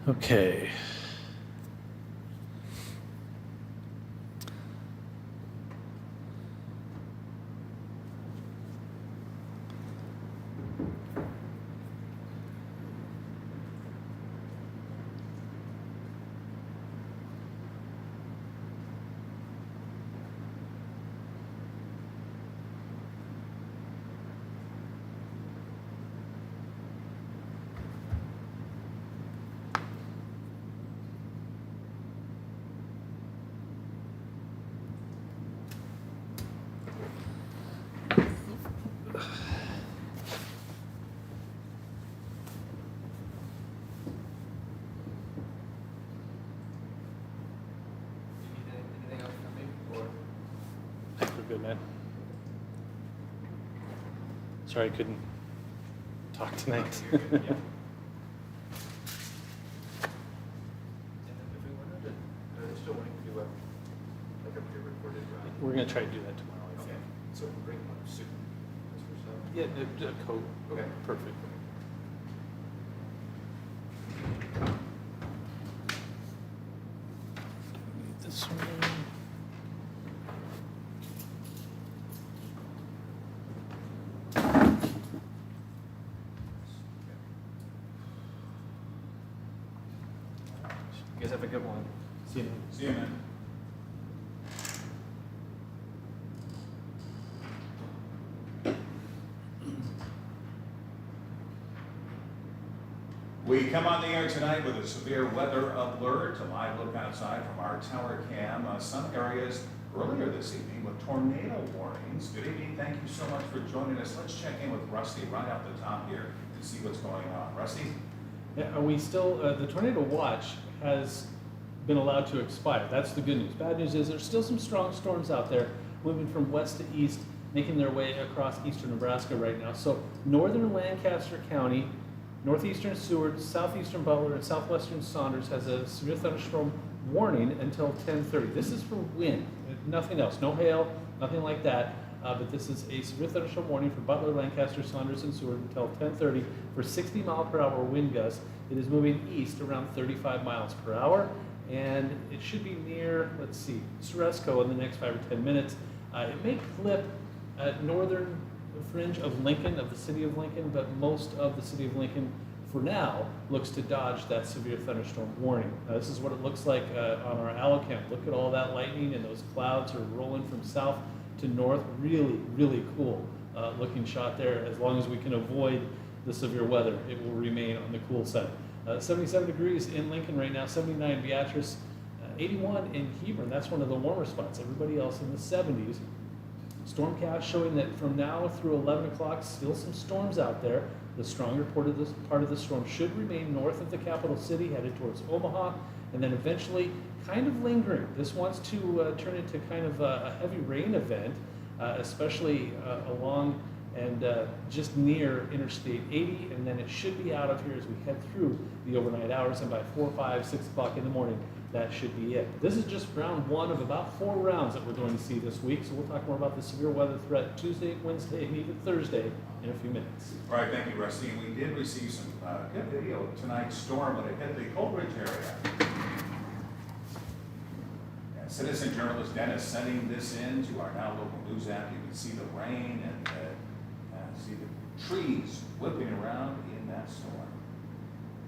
Okay. Do you need anything else from me, or? I think we're good, man. Sorry I couldn't talk tonight. You're good, yeah. And then if we wanted to, still wanting to do like a pre-recorded ride. We're gonna try to do that tomorrow, I Okay, think. so bring a suit. That's for sure. Yeah, a coat. Okay. Perfect. This one. You guys have a good one. See you. See you, man. We come on the air tonight with a severe weather alert, a live look outside from our tower cam. Some areas earlier this evening with tornado warnings. Good evening, thank you so much for joining us. Let's check in with Rusty right off the top here to see what's going on. Rusty? Yeah, are we still, the tornado watch has been allowed to expire. That's the good news. Bad news is there's still some strong storms out there moving from west to east, making their way across eastern Nebraska right now. So northern Lancaster County, northeastern Seward, southeastern Butler, and southwestern Saunders has a severe thunderstorm warning until 10:30. This is for wind, nothing else, no hail, nothing like that. But this is a severe thunderstorm warning for Butler, Lancaster, Saunders, and Seward until 10:30 for 60-mile-per-hour wind gusts. It is moving east around 35 miles per hour, and it should be near, let's see, Ceresco in the next 5 or 10 minutes. It may clip northern fringe of Lincoln, of the city of Lincoln, but most of the city of Lincoln, for now, looks to dodge that severe thunderstorm warning. This is what it looks like on our AlloCam. Look at all that lightning, and those clouds are rolling from south to north. Really, really cool looking shot there. As long as we can avoid the severe weather, it will remain on the cool side. 77 degrees in Lincoln right now, 79 Beatrice, 81 in Hebron. That's one of the warmer spots. Everybody else in the 70s. Stormcast showing that from now through 11 o'clock, still some storms out there. The stronger part of the storm should remain north of the capital city, headed towards Omaha, and then eventually kind of lingering. This wants to turn into kind of a heavy rain event, especially along and just near Interstate 80, and then it should be out of here as we head through the overnight hours, and by 4, 5, 6 o'clock in the morning, that should be it. This is just round one of about 4 rounds that we're going to see this week, so we'll talk more about the severe weather threat Tuesday, Wednesday, and even Thursday in a few minutes. All right, thank you, Rusty. And we did receive some good video of tonight's storm when it hit the Coleridge area. And citizen journalist Dennis sending this in to our Now Local News app. You can see the rain and see the trees whipping around in that storm.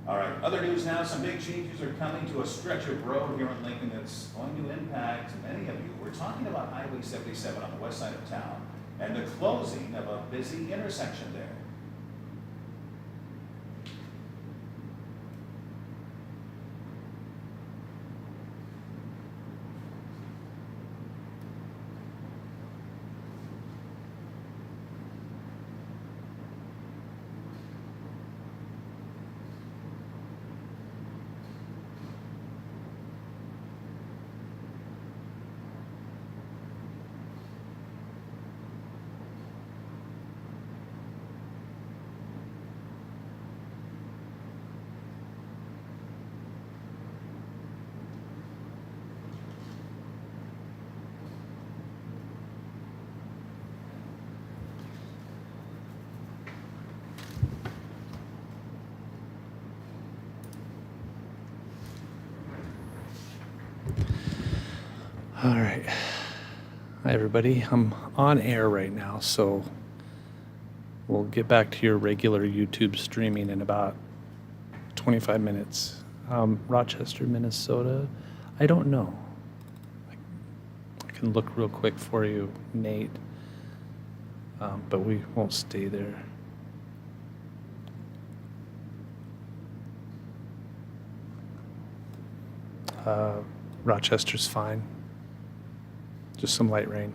All right, other news now. Some big changes are coming to a stretch of road here in Lincoln that's going to impact many of you. We're talking about Highway 77 on the west side of town and the closing of a busy intersection there. All right. Hi, everybody. I'm on air right now, so we'll get back to your regular YouTube streaming in about 25 minutes. Rochester, Minnesota. I don't know. I can look real quick for you, Nate, but we won't stay there. Rochester's fine. Just some light rain.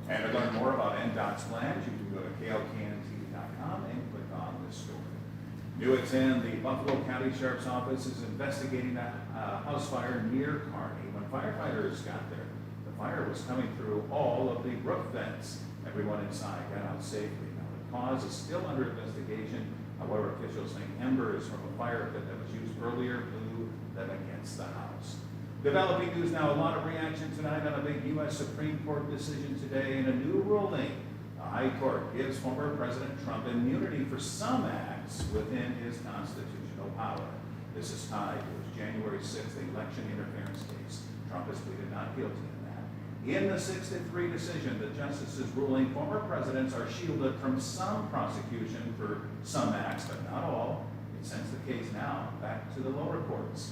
And to learn more about NDOT's plans, you can go to klkntv.com and click on this story. New at 10, the Buffalo County Sheriff's Office is investigating a house fire near Kearney. When firefighters got there, the fire was coming through all of the roof vents. Everyone inside got out safely. Now, the cause is still under investigation. However, officials think embers from a fire pit that was used earlier blew them against the house. Developing news now, a lot of reaction tonight on a big U.S. Supreme Court decision today in a new ruling. The High Court gives former President Trump immunity for some acts within his constitutional power. This is tied to his January 6th election interference case. Trump has pleaded not guilty in that. In the 6-3 decision, the justices ruling former presidents are shielded from some prosecution for some acts, but not all. It sends the case now back to the lower courts.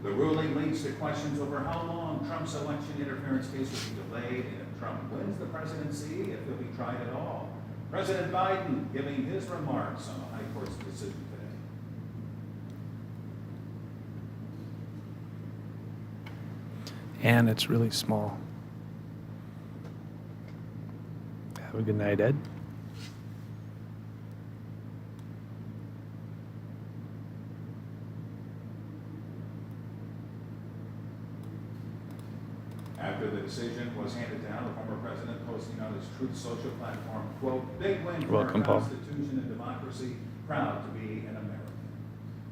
The ruling leads to questions over how long Trump's election interference case will be delayed, and if Trump wins the presidency, if he'll be tried at all. President Biden giving his remarks on the High Court's decision today. And it's really small. Have a good night, Ed. After the decision was handed down, the former president posting on his Truth Social platform, quote, "Big win for Welcome, our Paul. Constitution and democracy, proud to be an American."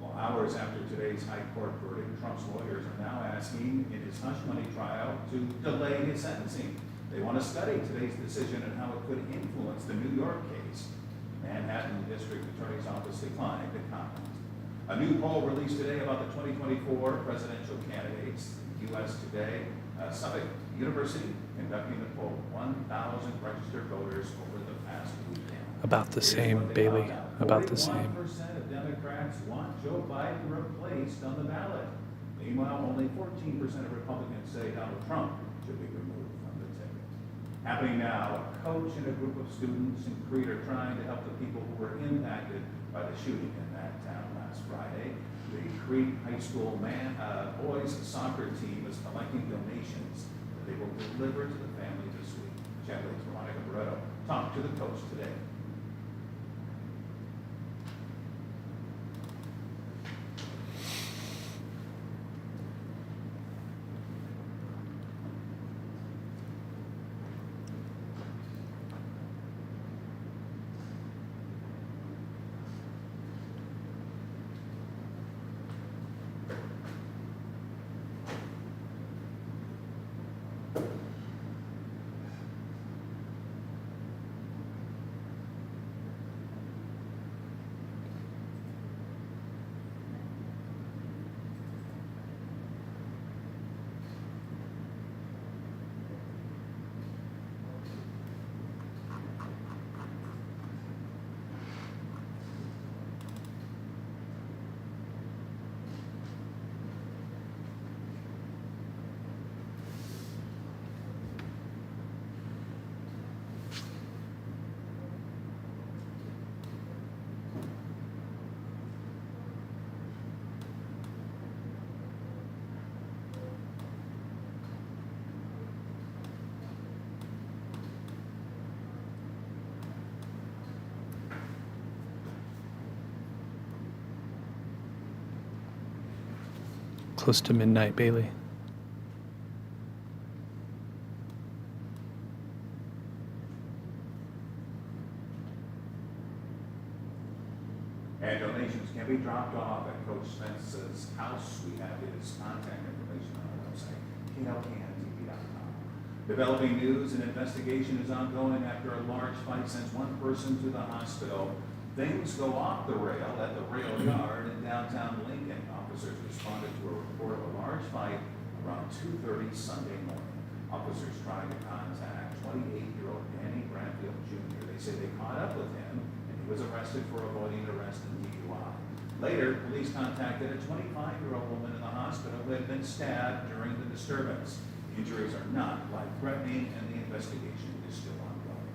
Well, hours after today's High Court verdict, Trump's lawyers are now asking in his hush money trial to delay his sentencing. They want to study today's decision and how it could influence the New York case. Manhattan District Attorney's Office declined to comment. A new poll released today about the 2024 presidential candidates. U.S. Today, Suffolk University conducting the poll, 1,000 registered voters over the past weekend. About the Here's same, what they Bailey. found out. About the same. 41% of Democrats want Joe Biden replaced on the ballot. Meanwhile, only 14% of Republicans say Donald Trump should be removed from the ticket. Happening now, a coach and a group of students in Crete are trying to help the people who were impacted by the shooting in that town last Friday. The Crete High School boys soccer team is collecting donations that they will deliver to the family this week. Chaplain's Veronica Barreto talked to the coach today. close to midnight, Bailey. And donations can be dropped off at Coach Spence's house. We have his contact information on our website, klkntv.com. Developing news and investigation is ongoing after a large fight sends one person to the hospital. Things go off the rail at the rail yard in downtown Lincoln. Officers responded to a report of a large fight around 2:30 Sunday morning. Officers trying to contact 28-year-old Danny Bradfield Jr. They say they caught up with him and he was arrested for avoiding arrest and DUI. Later, police contacted a 25-year-old woman in the hospital who had been stabbed during the disturbance. Injuries are not life-threatening and the investigation is still ongoing.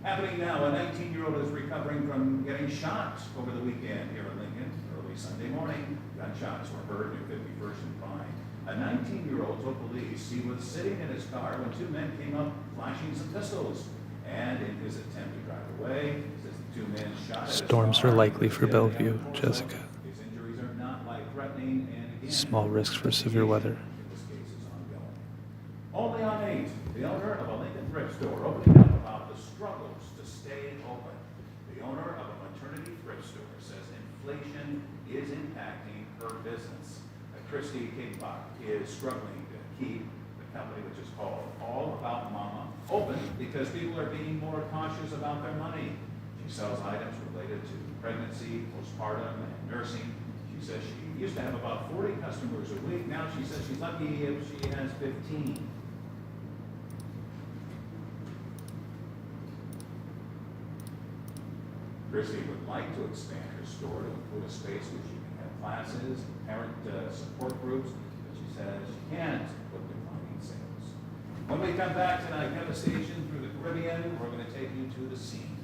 Happening now, a 19-year-old is recovering from getting shot over the weekend here in Lincoln. Early Sunday morning, gunshots were heard near 51st and Vine. A 19-year-old told police he was sitting in his car when two men came up flashing some pistols. And in his attempt to drive away, says the two men shot at his Storms car. are likely for They Bellevue, have Jessica. His injuries are not life-threatening and again, Small risks for severe weather. this case is ongoing. Only on 8, the owner of a Lincoln thrift store opening up about the struggles to stay open. The owner of a maternity thrift store says inflation is impacting her business. Christy Kingbach is struggling to keep the company, which is called All About Mama, open because people are being more cautious about their money. She sells items related to pregnancy, postpartum, and nursing. She says she used to have about 40 customers a week. Now she says she's lucky if she has 15. Christy would like to expand her store to include a space where she can have classes, parent support groups, but she says she can't with declining sales. When we come back tonight, devastation through the Caribbean, we're going to take you to the scene.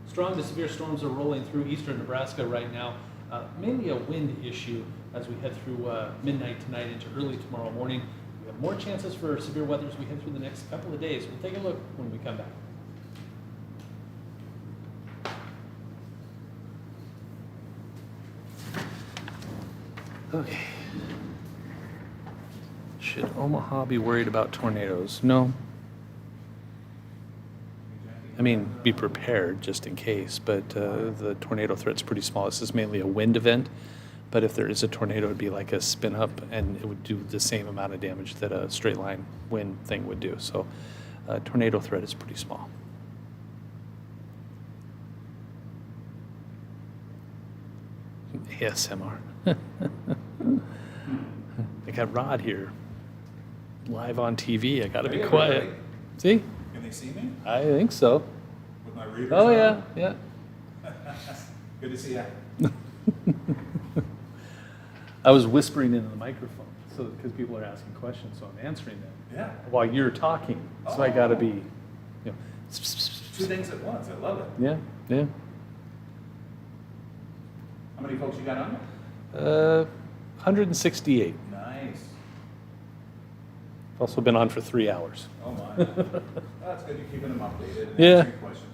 Strong to severe storms are rolling through eastern Nebraska right now. Mainly a wind issue as we head through midnight tonight into early tomorrow morning. We have more chances for severe weather as we head through the next couple of days. We'll take a look when we come back. Okay. Should Omaha be worried about tornadoes? No. I mean, be prepared just in case, but the tornado threat's pretty small. This is mainly a wind event, but if there is a tornado, it'd be like a spin up and it would do the same amount of damage that a straight line wind thing would do. So tornado threat is pretty small. ASMR. I got Rod here, live on TV. I gotta be Hey, quiet. everybody. See? Can they see me? I think so. With my readers Oh, on? yeah, yeah. Good to see you. I was whispering into the microphone, so because people are asking questions, so I'm answering them Yeah. while you're talking. So I gotta be, you know. Two things at once. I love it. Yeah, yeah. How many folks you got on there? 168. Nice. I've also been on for 3 hours. Oh my. That's good. You're keeping them updated and Yeah. answering questions.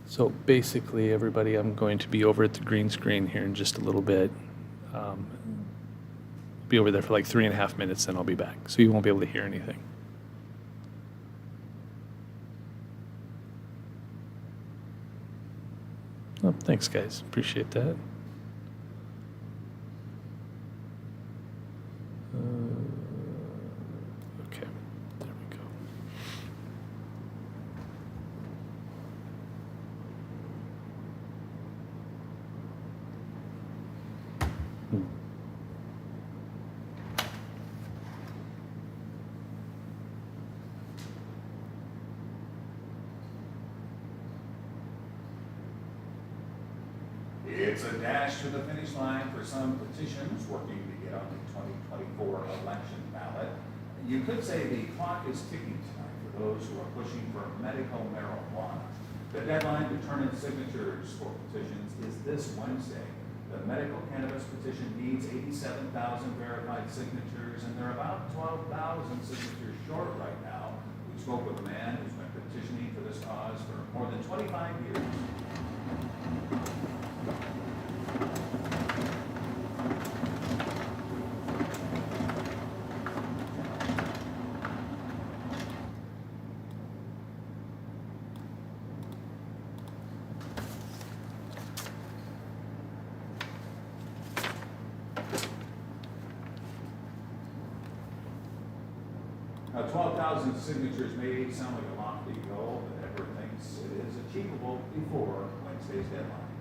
So basically, everybody, I'm going to be over at the green screen here in just a little bit. Be over there for like 3.5 minutes, then I'll be back. So you won't be able to hear anything. Oh, thanks, guys. Appreciate that. Okay, there we go. It's a dash to the finish line for some petitions working to get on the 2024 election ballot. You could say the clock is ticking tonight for those who are pushing for medical marijuana. The deadline to turn in signatures for petitions is this Wednesday. The medical cannabis petition needs 87,000 verified signatures, and they're about 12,000 signatures short right now. We spoke with a man who's been petitioning for this cause for more than 25 years. 12,000 signatures may sound like a lofty goal, but Edward thinks it is achievable before Wednesday's deadline.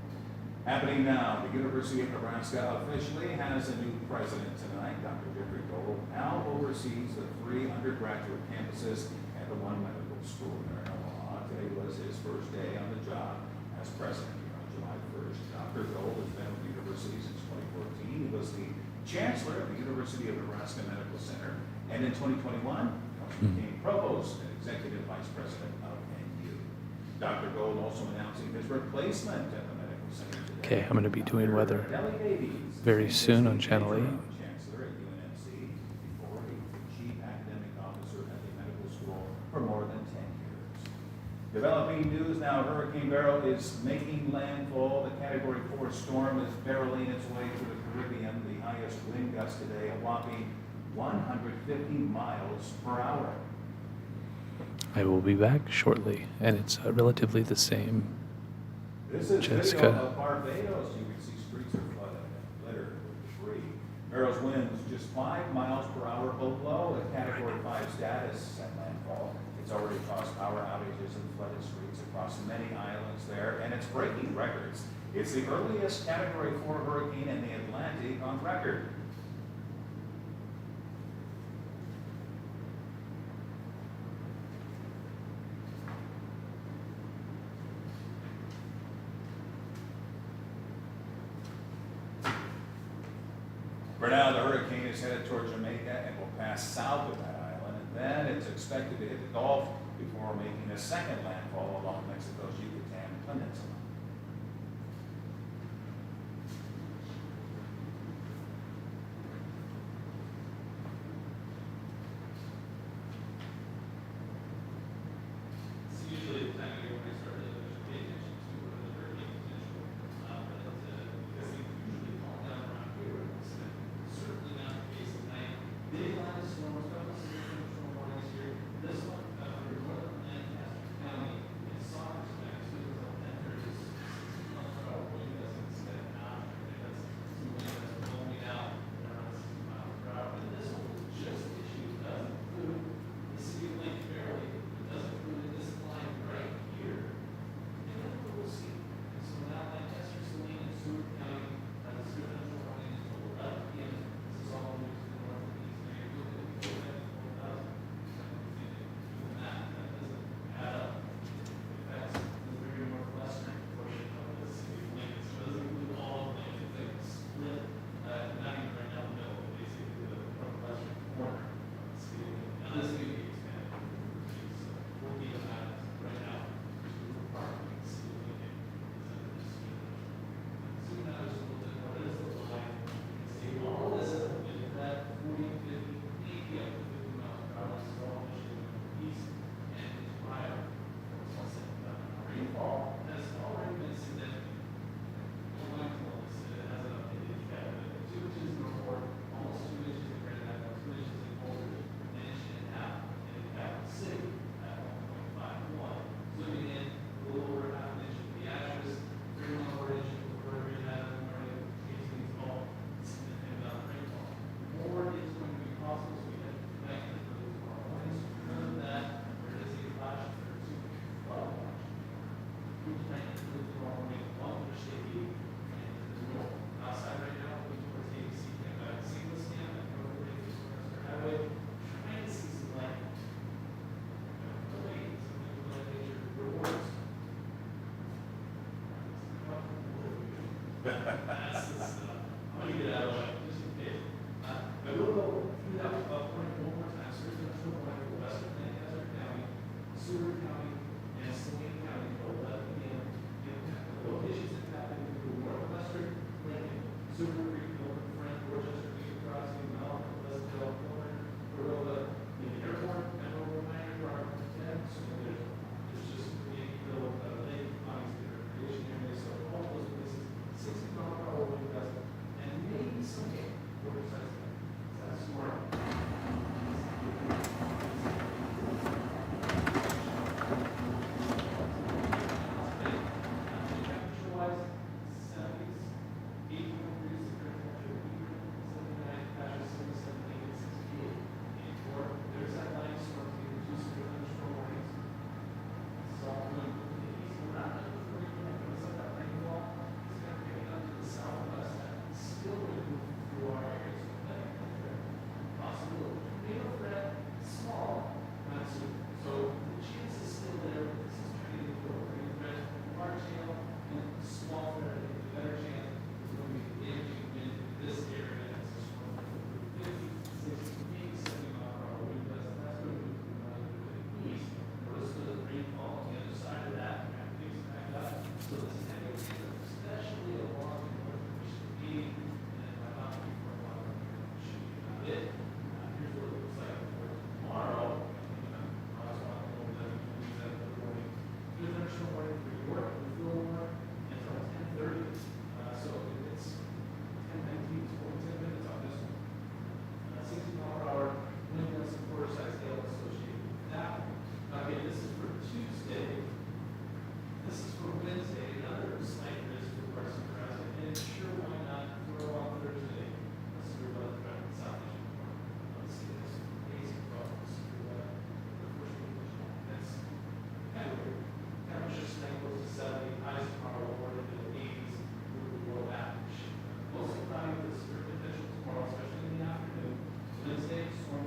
Happening now, the University of Nebraska officially has a new president tonight. Dr. Jeffrey Gold now oversees the 3 undergraduate campuses and the 1 medical school there in Omaha. Today was his first day on the job as president on July 1st. Dr. Gold has been with the university since 2014. He was the chancellor of the University of Nebraska Medical Center, and in 2021, became provost and executive vice president of NU. Dr. Gold also announcing his replacement at the medical center today. Okay, I'm going to be doing weather Deli Davies, very soon on Channel 8. Chancellor at UNMC, before he was the chief academic officer at the medical school for more than 10 years. Developing news now, Hurricane Beryl is making landfall. The Category 4 storm is barreling its way through the Caribbean. The highest wind gust today, a whopping 150 miles per hour. I will be back shortly, and it's relatively the same. This is Jessica. video of Barbados. You can see streets are flooded and littered with debris. Beryl's winds just 5 miles per hour below the Category 5 status at landfall. It's already caused power outages and flooded streets across many islands there, and it's breaking records. It's the earliest Category 4 hurricane in the Atlantic on record. For now, the hurricane is headed toward Jamaica and will pass south of that island, and then it's expected to hit the Gulf before making a second landfall along Mexico's Yucatan Peninsula. It's usually the time of year when I start really pay attention to what the hurricane potential, because we usually fall down around here. It's certainly not the case tonight. Big line of storms, couple of significant warnings here. This one, under northern Lancaster County, in Saunders, Mexico, is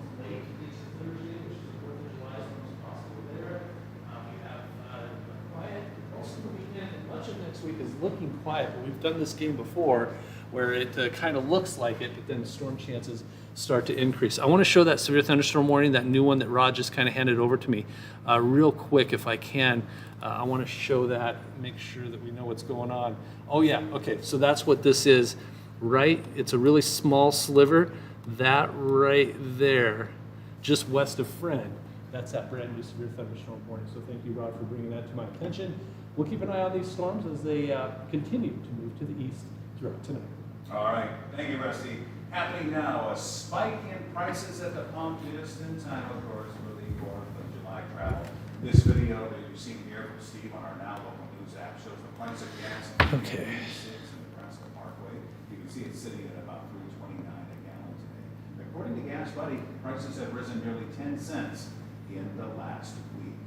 storms late into Thursday, which is the 4th of July storms possible there. We have quiet most of the weekend, and much of next week is Looking quiet, but we've done this game before where it kind of looks like it, but then storm chances start to increase. I want to show that severe thunderstorm warning, that new one that Rod just kind of handed over to me, real quick if I can. I want to show that, make sure that we know what's going on. Oh yeah, okay, so that's what this is, right? It's a really small sliver. That right there, just west of Friend, that's that brand new severe thunderstorm warning. So thank you, Rod, for bringing that to my attention. We'll keep an eye on these storms as they continue to move to the east throughout tonight. All right, thank you, Rusty. Happening now, a spike in prices at the pump just in time, of course, for the 4th of July travel. This video that you've seen here from Steve on our Now Local News app shows the price of gas on Okay. 86 in Nebraska Parkway. You can see it sitting at about $3.29 a gallon today. According to Gas Buddy, prices have risen nearly 10 cents in the last week.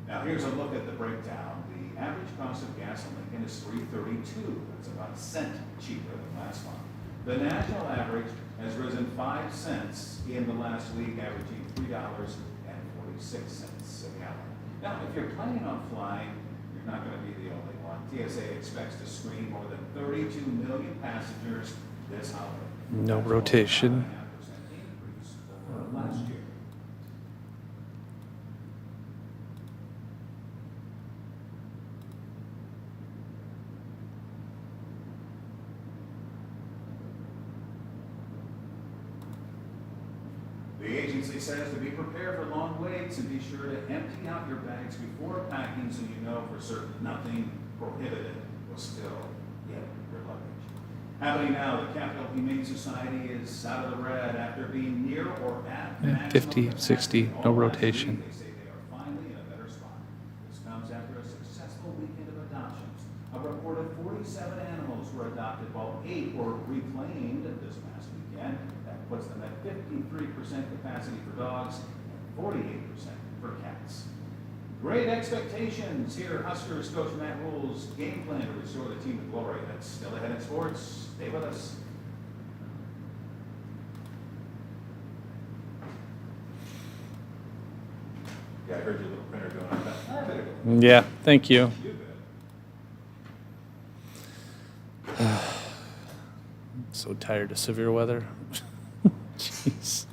Now here's a look at the breakdown. The average cost of gas in Lincoln is $3.32. That's about a cent cheaper than last month. The national average has risen 5 cents in the last week, averaging $3.46 a gallon. Now, if you're planning on flying, you're not going to be the only one. TSA expects to screen more than 32 million passengers this holiday. No That's rotation. a 5.5% increase over last year. The agency says to be prepared for long waits and be sure to empty out your bags before packing so you know for certain nothing prohibited will still in your luggage. Happening now, the Capital Humane Society is out of the red after being near or at Yeah, maximum 50, capacity 60, no all last rotation. week. They say they are finally in a better spot. This comes after a successful weekend of adoptions. A reported 47 animals were adopted while 8 were reclaimed this past weekend. That puts them at 53% capacity for dogs and 48% for cats. Great expectations here. Huskers coach Matt Rule's game plan to restore the team to glory. That's still ahead in sports. Stay with us. Yeah, I heard your little printer going on. I better go. Yeah, thank you. You bet. So tired of severe weather. Jeez.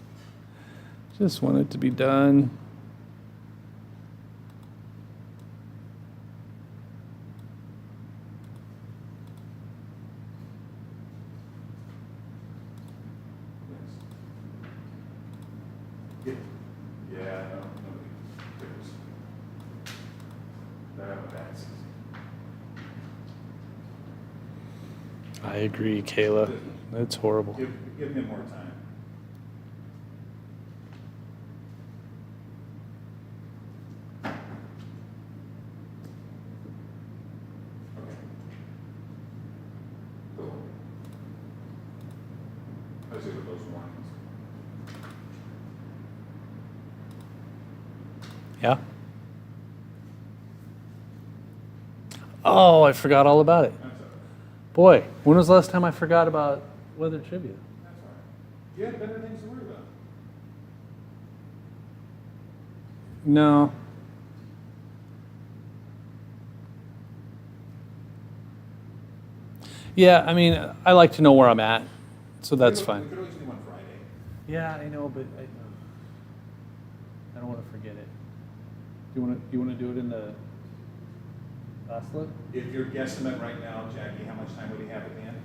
Just want it to be done. Yes. Yeah, no, nobody cares. They're having a bad season. I agree, Kayla. That's horrible. Give him more time. Okay. Cool. Let's see what those warnings. Yeah? Oh, I forgot all about it. That's all right. Boy, when was the last time I forgot about weather trivia? That's all right. You have better things to worry about. No. Yeah, I mean, I like to know where I'm at, so that's We fine. could always do one Friday. Yeah, I know, but I don't want to forget it. Do you want to do it in the last look? If your guesstimate right now, Jackie, how much time would he have at the end?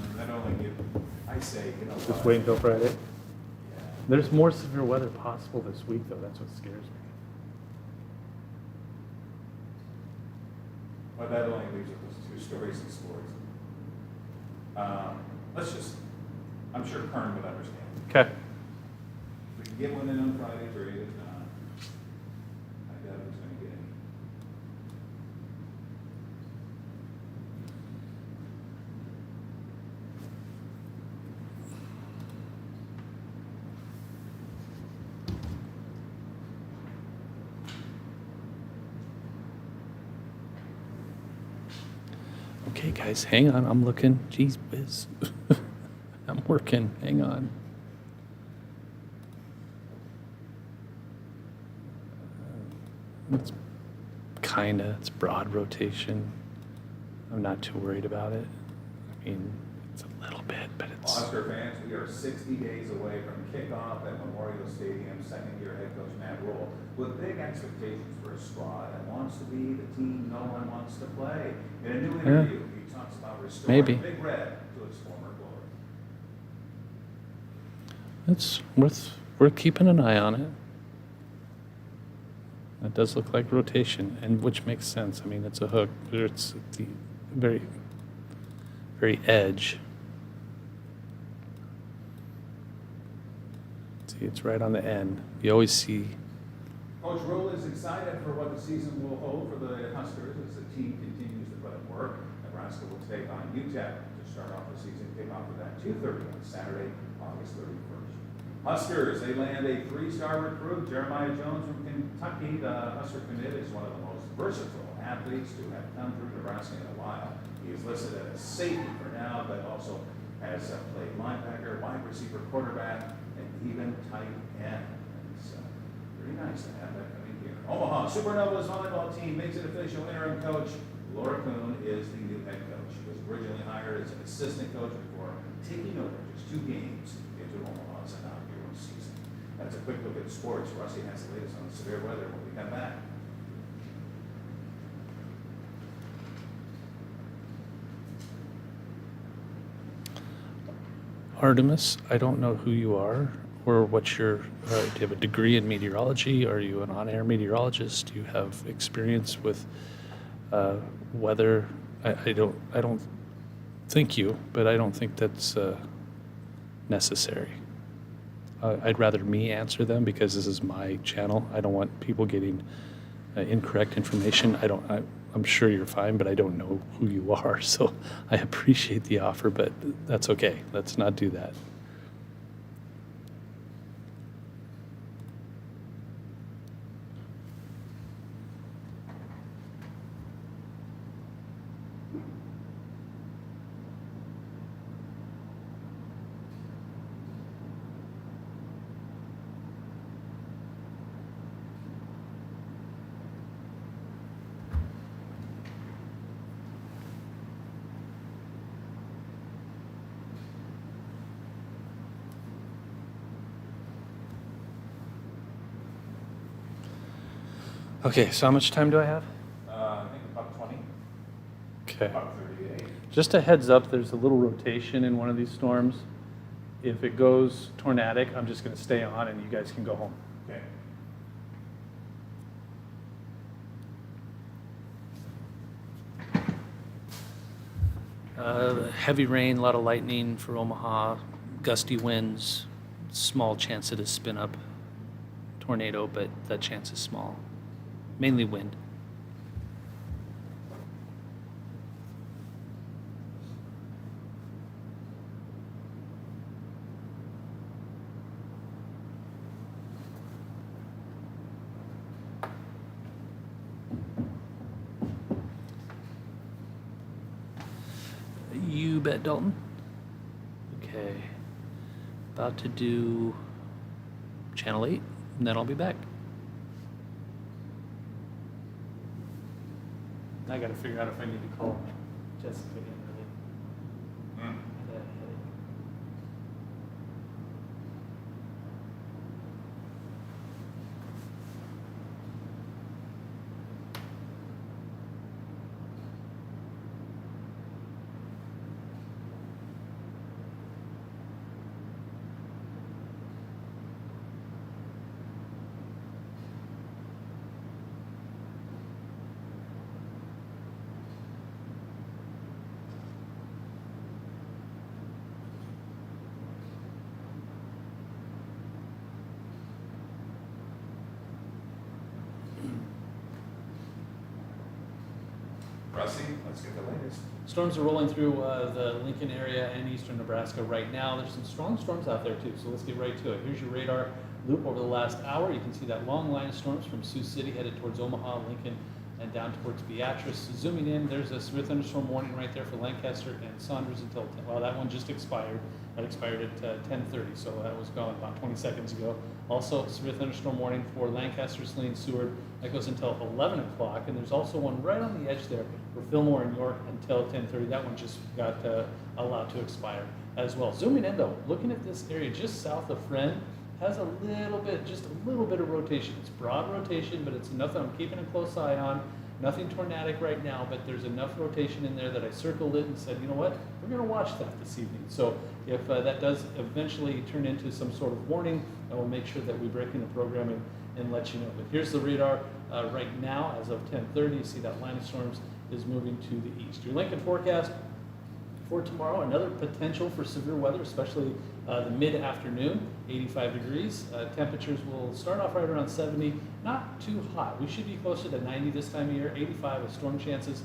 And that only give, I say, you know. Just what? wait until Friday. Yeah. There's more severe weather possible this week, though. That's what scares me. But that only leaves us with 2 stories in sports. Let's just, I'm sure Kern would understand. Okay. If we can get one in on Friday, great. If not, I doubt it's going to get any. Okay, guys, hang on. I'm looking. Jeez whiz. I'm working. Hang on. It's it's broad rotation. I'm not too worried about it. I mean, it's a little bit, but it's. Husker fans, we are 60 days away from kickoff at Memorial Stadium, second-year head coach Matt Rule, with big expectations for his squad and wants to be the team no one wants to play. In a new interview, he talks about restoring Maybe. Big Red to its former glory. It's worth keeping an eye on it. That does look like rotation, and which makes sense. I mean, it's a hook. It's at the very, very edge. See, it's right on the end. You always see. Coach Rule is excited for what the season will hold for the Huskers as the team continues to put in work. Nebraska will take on UTEP to start off the season. Kickoff with that 2:30 on Saturday, August 31st. Huskers, they land a 3-star recruit, Jeremiah Jones from Kentucky. The Husker commit is one of the most versatile athletes to have come through Nebraska in a while. He is listed as safety for now, but also has played linebacker, wide receiver, quarterback, and even tight end. It's pretty nice to have that coming here. Omaha Supernovas volleyball team makes it official. Interim coach Laura Kuhn is the new head coach. She was originally hired as an assistant coach before taking over just 2 games into Omaha's inaugural season. That's a quick look at sports. Rusty has the latest on the severe weather when we come back. Artemis, I don't know who you are or what your, do you have a degree in meteorology? Are you an on-air meteorologist? Do you have experience with weather? I don't think you, but I don't think that's necessary. I'd rather me answer them because this is my channel. I don't want people getting incorrect information. I'm sure you're fine, but I don't know who you are. So I appreciate the offer, but that's okay. Let's not do that. Okay, so how much time do I have? I think about 20, Okay. about 38. Just a heads up, there's a little rotation in one of these storms. If it goes tornadic, I'm just going to stay on and you guys can go home. Okay. Heavy rain, a lot of lightning for Omaha, gusty winds, small chance of a spin up tornado, but that chance is small. Mainly wind. You bet, Dalton. Okay. About to do channel 8, and then I'll be back. I gotta figure out if I need to call Jessica again. Really. Hmm. Rusty, let's get the latest. Storms are rolling through the Lincoln area and eastern Nebraska right now. There's some strong storms out there too, so let's get right to it. Here's your radar loop over the last hour. You can see that long line of storms from Sioux City headed towards Omaha, Lincoln, and down towards Beatrice. Zooming in, there's a severe thunderstorm warning right there for Lancaster and Saunders until 10. Well, that one just expired. That expired at 10:30, so that was gone about 20 seconds ago. Also, severe thunderstorm warning for Lancaster, Saline, Seward. That goes until 11 o'clock, and there's also one right on the edge there for Fillmore and York until 10:30. That one just got allowed to expire as well. Zooming in though, looking at this area just south of Friend, has a little bit, just a little bit of rotation. It's broad rotation, but it's enough that I'm keeping a close eye on. Nothing tornadic right now, but there's enough rotation in there that I circled it and said, you know what, we're going to watch that this evening. So if that does eventually turn into some sort of warning, I will make sure that we break in the programming and let you know. But here's the radar right now as of 10:30. You see that line of storms is moving to the east. Your Lincoln forecast for tomorrow, another potential for severe weather, especially the mid-afternoon, 85 degrees. Temperatures will start off right around 70, not too hot. We should be closer to 90 this time of year, 85 with storm chances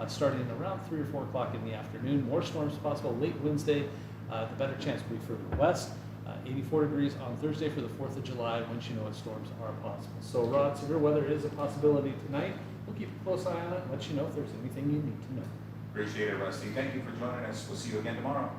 starting around 3 or 4 o'clock in the afternoon. More storms possible late Wednesday, the better chance will be further west. 84 degrees on Thursday for the 4th of July, once you know what storms are possible. So Rod, severe weather is a possibility tonight. We'll keep a close eye on it and let you know if there's anything you need to know. Appreciate it, Rusty. Thank you for joining us. We'll see you again tomorrow.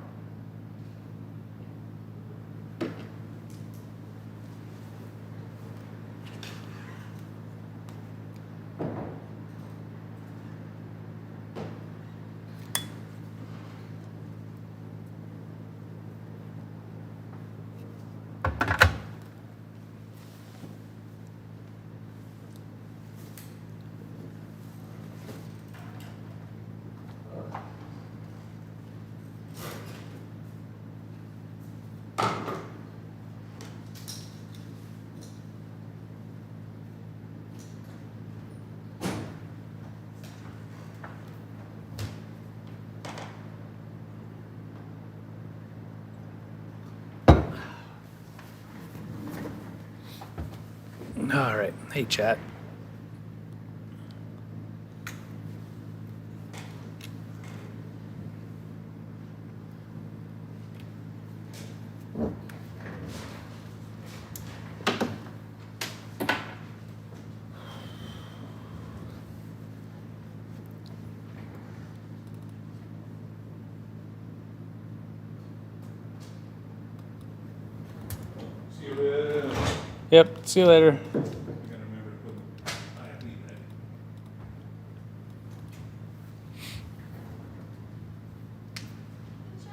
All right. Hey, chat. See you later. Yep. See you later. You gotta remember to put the IV ready. So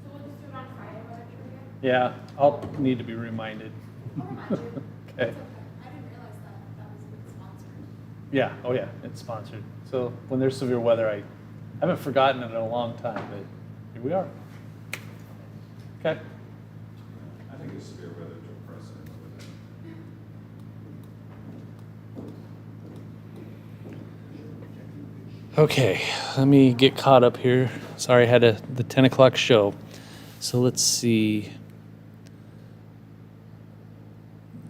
we'll just do it on Friday, whether trivia? Yeah, I'll need to be reminded. I'll remind you. Okay. It's okay. I didn't realize that was sponsored. Yeah. Oh, yeah. It's sponsored. So when there's severe weather, I haven't forgotten it in a long time, but here we are. Okay. I think it's severe weather took precedent over that. Okay, let me get caught up here. Sorry, I had the 10 o'clock show. So let's see.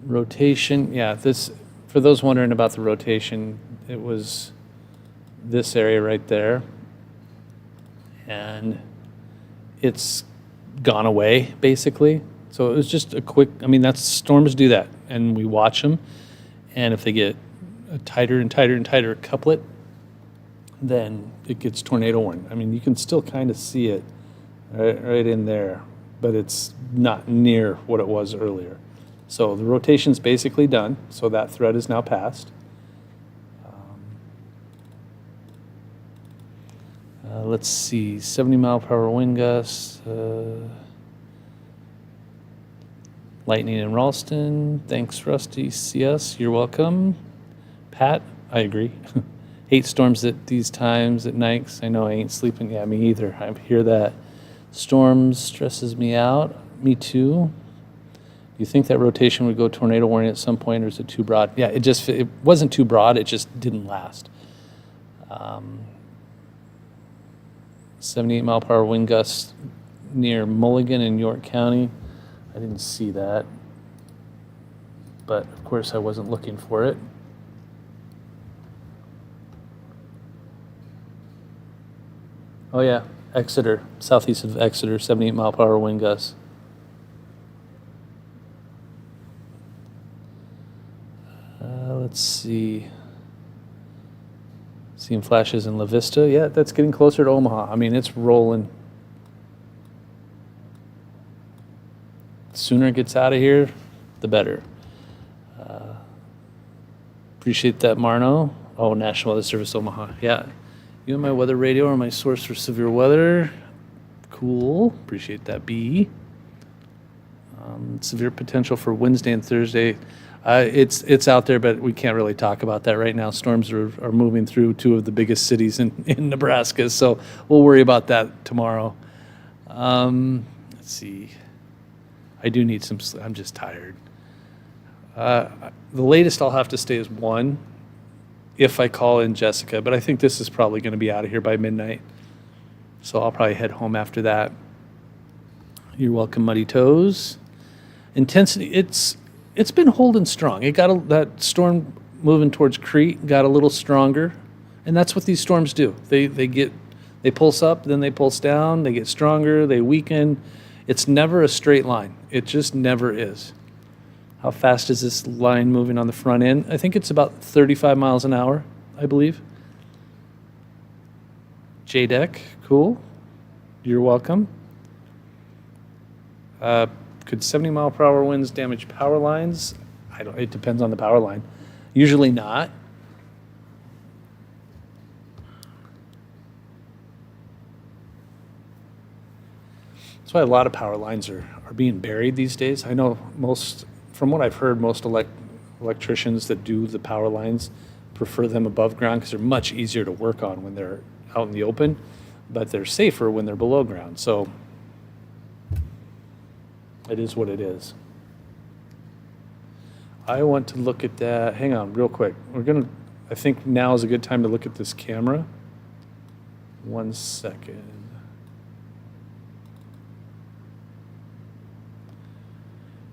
Rotation, yeah, this, for those wondering about the rotation, it was this area right there. And it's gone away, basically. So it was just a quick, I mean, that's, storms do that, and we watch them. And if they get a tighter and tighter and tighter couplet, then it gets tornado warning. I mean, you can still kind of see it right in there, but it's not near what it was earlier. So the rotation's basically done, so that thread is now passed. Let's see, 70 mile per hour wind gusts, lightning in Ralston. Thanks, Rusty. CS, you're welcome. Pat, I agree. Hate storms at these times at night 'cause I know I ain't sleeping. Yeah, me either. I hear that. Storms stresses me out. Me too. Do you think that rotation would go tornado warning at some point, or is it too broad? Yeah, it wasn't too broad. It just didn't last. 78 mile per hour wind gusts near Mulligan in York County. I didn't see that, but of course I wasn't looking for it. Oh yeah, Exeter, southeast of Exeter, 78 mile per hour wind gusts. Let's see. Seeing flashes in La Vista. Yeah, that's getting closer to Omaha. I mean, it's rolling. Sooner it gets out of here, the better. Appreciate that, Marno. Oh, National Weather Service Omaha. Yeah. You and my weather radio are my source for severe weather. Cool. Appreciate that, B. Severe potential for Wednesday and Thursday. It's out there, but we can't really talk about that right now. Storms are moving through two of the biggest cities in Nebraska, so we'll worry about that tomorrow. Let's see. I do need some sleep. I'm just tired. The latest I'll have to stay is 1 if I call in Jessica, but I think this is probably going to be out of here by midnight. So I'll probably head home after that. You're welcome, Muddy Toes. Intensity, it's been holding strong. It got that storm moving towards Crete got a little stronger, and that's what these storms do. They pulse up, then they pulse down, they get stronger, they weaken. It's never a straight line. It just never is. How fast is this line moving on the front end? I think it's about 35 miles an hour, I believe. J-Deck, cool. You're welcome. Could 70-mile-per-hour winds damage power lines? It depends on the power line. Usually not. That's why a lot of power lines are being buried these days. I know from what I've heard, most electricians that do the power lines prefer them above ground because they're much easier to work on when they're out in the open, but they're safer when they're below ground. So it is what it is. I want to look at that. Hang on, real quick. I think now is a good time to look at this camera. 1 second.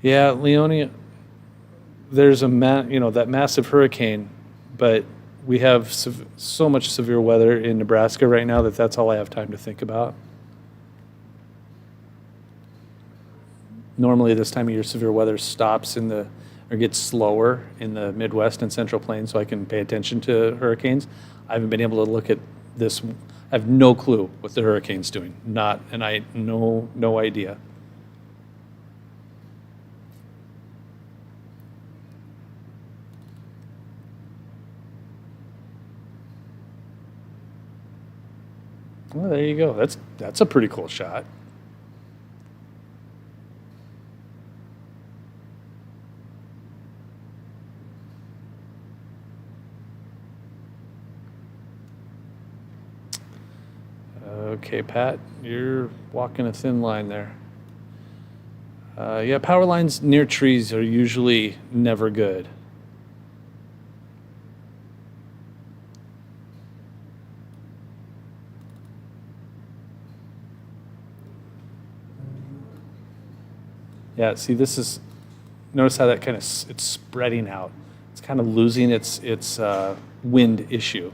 Yeah, Leonie, there's that massive hurricane, but we have so much severe weather in Nebraska right now that's all I have time to think about. Normally this time of year, severe weather stops or gets slower in the Midwest and Central Plains, so I can pay attention to hurricanes. I haven't been able to look at this. I have no clue what the hurricane's doing. No idea. Well, there you go. That's a pretty cool shot. Okay, Pat, you're walking a thin line there. Yeah, power lines near trees are usually never good. Yeah, see, notice how that it's spreading out. It's kind of losing its wind issue.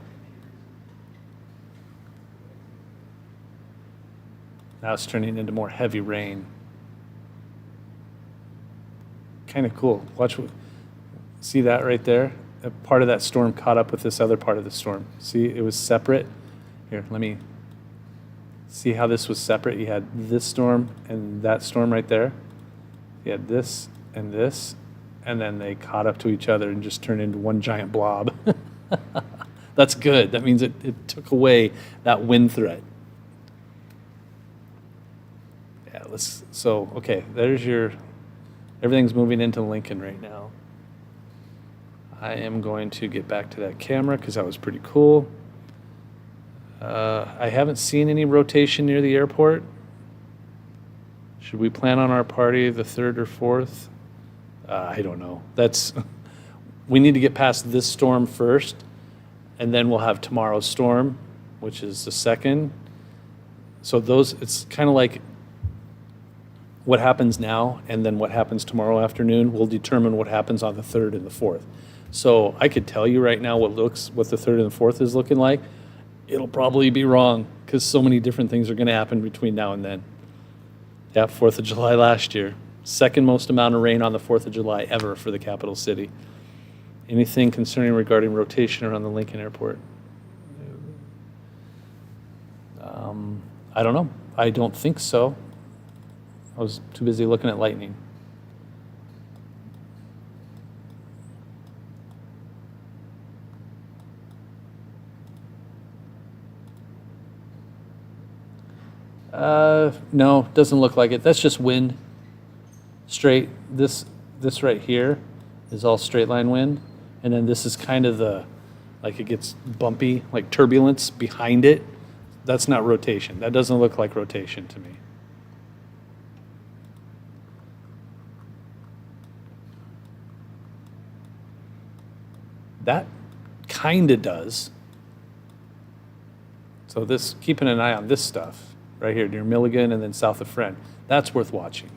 Now it's turning into more heavy rain. Kind of cool. See that right there? A part of that storm caught up with this other part of the storm. See, it was separate. Here, let me see how this was separate. You had this storm and that storm right there. You had this, and then they caught up to each other and just turned into one giant blob. That's good. That means it took away that wind threat. Yeah, okay, everything's moving into Lincoln right now. I am going to get back to that camera because that was pretty cool. I haven't seen any rotation near the airport. Should we plan on our party the 3rd or 4th? I don't know. We need to get past this storm first, and then we'll have tomorrow's storm, which is the 2nd. So it's kind of like what happens now and then what happens tomorrow afternoon will determine what happens on the 3rd and the 4th. So I could tell you right now what the 3rd and the 4th is looking like. It'll probably be wrong because so many different things are going to happen between now and then. Yeah, 4th of July last year. Second most amount of rain on the 4th of July ever for the capital city. Anything concerning regarding rotation around the Lincoln Airport? I don't know. I don't think so. I was too busy looking at lightning. No, doesn't look like it. That's just wind. Straight. This right here is all straight line wind, and then this is kind of like it gets bumpy, like turbulence behind it. That's not rotation. That doesn't look like rotation to me. That kind of does. So this, keeping an eye on this stuff right here near Milligan and then south of Friend, that's worth watching.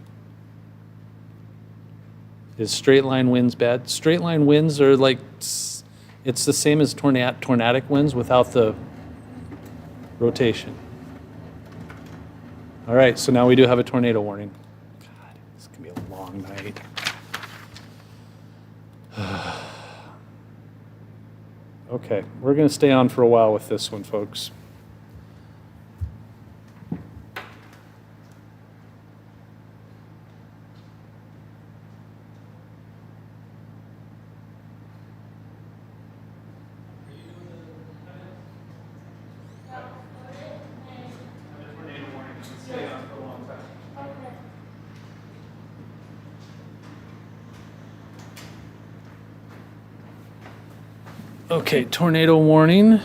Is straight line winds bad? Straight line winds are like, it's the same as tornadic winds without the rotation. All right, so now we do have a tornado warning. God, this is gonna be a long night. Okay, we're gonna stay on for a while with this one, folks. Okay, tornado warning.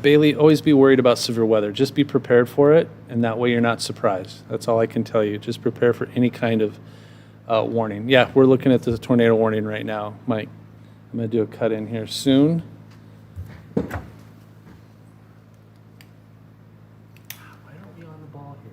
Bailey, always be worried about severe weather. Just be prepared for it, and that way you're not surprised. That's all I can tell you. Just prepare for any kind of warning. Yeah, we're looking at the tornado warning right now, Mike. I'm going to do a cut in here soon. Why aren't we on the ball here?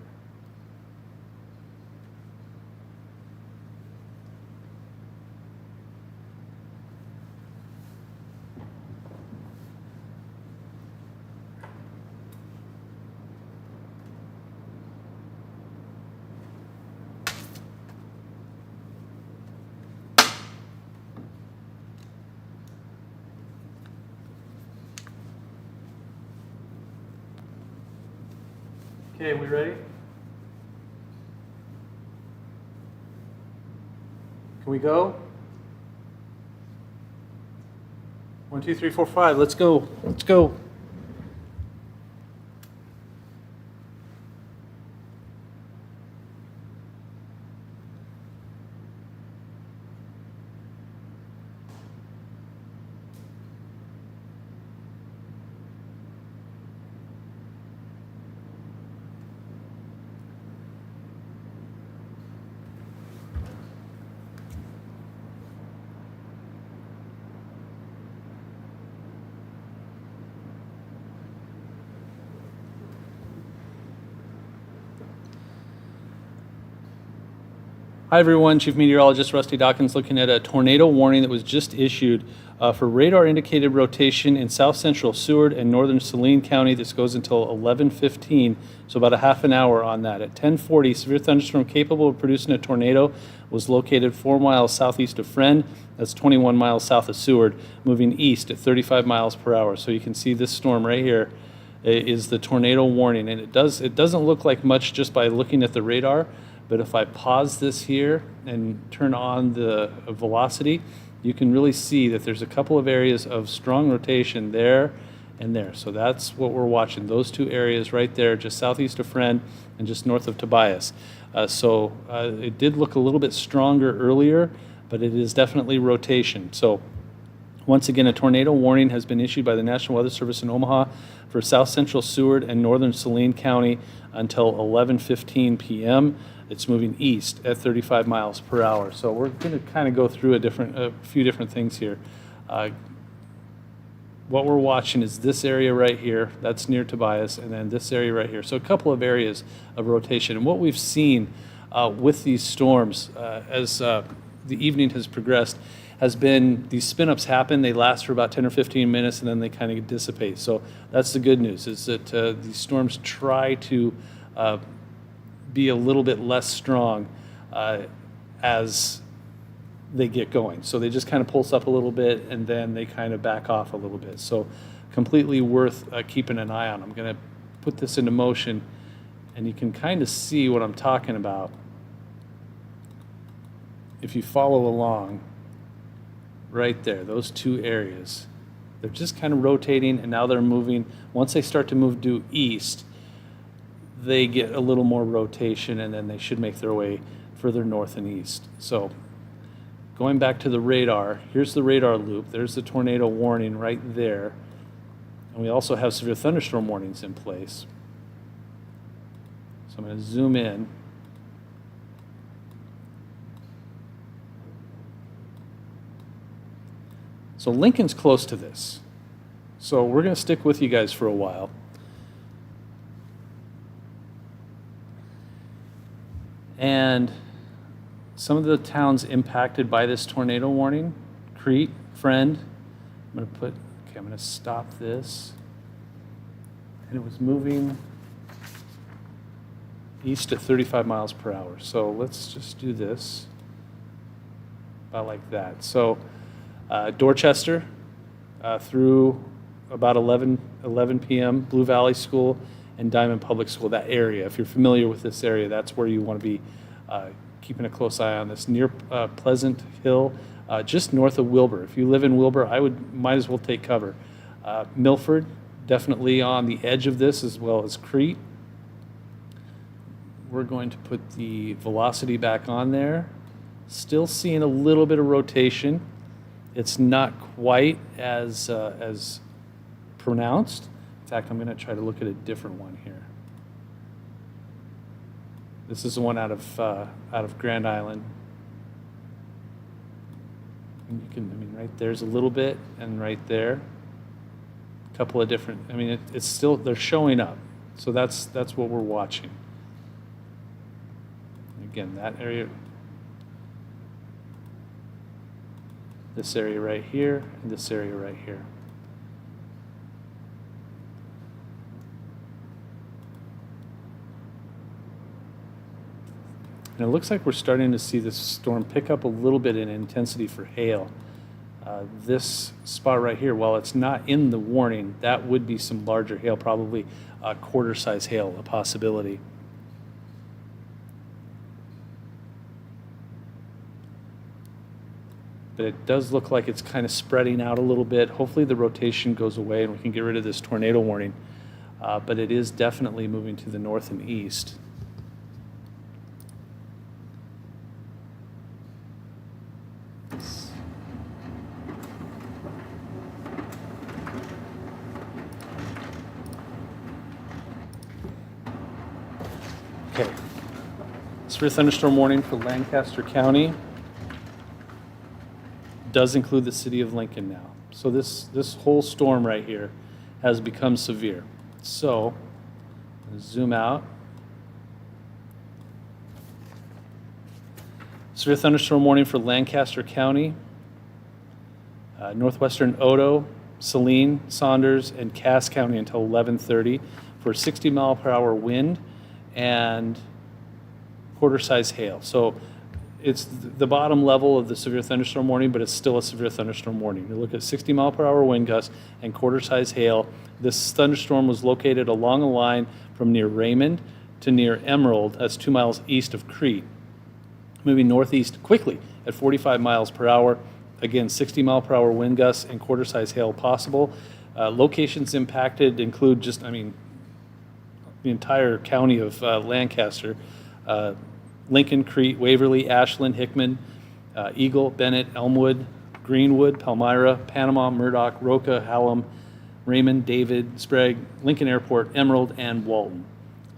Okay, we ready? Can we go? 1, 2, 3, 4, 5. Let's go. Let's go. Hi everyone, Chief Meteorologist Rusty Dawkins looking at a tornado warning that was just issued for radar indicated rotation in south central Seward and northern Saline County. This goes until 11:15, so about a half an hour on that. At 10:40, severe thunderstorm capable of producing a tornado was located 4 miles southeast of Friend. That's 21 miles south of Seward, moving east at 35 miles per hour. So you can see this storm right here is the tornado warning, and it doesn't look like much just by looking at the radar. But if I pause this here and turn on the velocity, you can really see that there's a couple of areas of strong rotation there and there. So that's what we're watching, those two areas right there, just southeast of Friend and just north of Tobias. It did look a little bit stronger earlier, but it is definitely rotation. So once again, a tornado warning has been issued by the National Weather Service in Omaha for south central Seward and northern Saline County until 11:15 p.m. It's moving east at 35 miles per hour. So we're going to kind of go through a few different things here. What we're watching is this area right here. That's near Tobias, and then this area right here. So a couple of areas of rotation. And what we've seen with these storms as the evening has progressed has been these spin-ups happen. They last for about 10 or 15 minutes, and then they kind of dissipate. So that's the good news, is that these storms try to be a little bit less strong as they get going. So they just kind of pulse up a little bit, and then they kind of back off a little bit. So completely worth keeping an eye on. I'm going to put this into motion, and you can kind of see what I'm talking about if you follow along right there, those two areas. They're just kind of rotating, and now they're moving. Once they start to move due east, they get a little more rotation, and then they should make their way further north and east. So going back to the radar, here's the radar loop. There's the tornado warning right there. And we also have severe thunderstorm warnings in place. So I'm going to zoom in. So Lincoln's close to this. So we're going to stick with you guys for a while. And some of the towns impacted by this tornado warning, Crete, Friend. I'm going to stop this. And it was moving east at 35 miles per hour. So let's just do this about like that. So Dorchester through about 11 p.m., Blue Valley School and Diamond Public School, that area. If you're familiar with this area, that's where you want to be keeping a close eye on this. Near Pleasant Hill, just north of Wilbur. If you live in Wilbur, might as well take cover. Milford, definitely on the edge of this, as well as Crete. We're going to put the velocity back on there. Still seeing a little bit of rotation. It's not quite as pronounced. In fact, I'm going to try to look at a different one here. This is the one out of Grand Island. And you can, right there's a little bit, and right there, a couple of different. It's still, they're showing up. So that's what we're watching. Again, that area. This area right here, and this area right here. And it looks like we're starting to see this storm pick up a little bit in intensity for hail. This spot right here, while it's not in the warning, that would be some larger hail, probably quarter-size hail, a possibility. But it does look like it's kind of spreading out a little bit. Hopefully the rotation goes away and we can get rid of this tornado warning. But it is definitely moving to the north and east. Okay. Severe thunderstorm warning for Lancaster County. Does include the city of Lincoln now. So this whole storm right here has become severe. So, zoom out. Severe thunderstorm warning for Lancaster County, northwestern Odo, Saline, Saunders, and Cass County until 11:30 for 60-mile-per-hour wind and quarter-size hail. So it's the bottom level of the severe thunderstorm warning, but it's still a severe thunderstorm warning. You look at 60-mile-per-hour wind gusts and quarter-size hail. This thunderstorm was located along a line from near Raymond to near Emerald. That's 2 miles east of Crete. Moving northeast quickly at 45 miles per hour. Again, 60-mile-per-hour wind gusts and quarter-size hail possible. Locations impacted include the entire county of Lancaster. Lincoln, Crete, Waverly, Ashland, Hickman, Eagle, Bennett, Elmwood, Greenwood, Palmyra, Panama, Murdoch, Roca, Hallam, Raymond, David, Sprague, Lincoln Airport, Emerald, and Walton.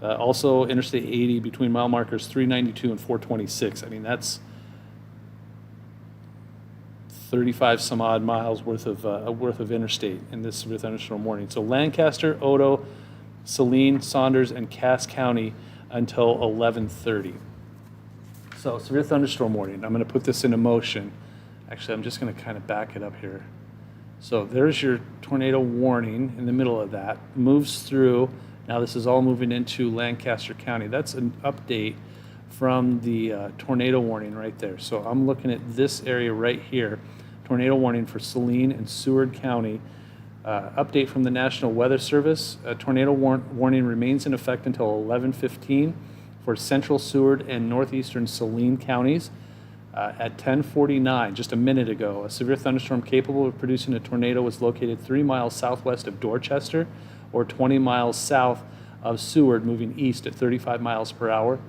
Also, Interstate 80 between mile markers 392 and 426. That's 35 some odd miles worth of interstate in this severe thunderstorm warning. So Lancaster, Odo, Saline, Saunders, and Cass County until 11:30. So severe thunderstorm warning. I'm going to put this into motion. Actually, I'm just going to kind of back it up here. So there's your tornado warning in the middle of that. Moves through. Now this is all moving into Lancaster County. That's an update from the tornado warning right there. So I'm looking at this area right here. Tornado warning for Saline and Seward County. Update from the National Weather Service. Tornado warning remains in effect until 11:15 for central Seward and northeastern Saline counties. At 10:49, just a minute ago, a severe thunderstorm capable of producing a tornado was located 3 miles southwest of Dorchester or 20 miles south of Seward, moving east at 35 miles per hour.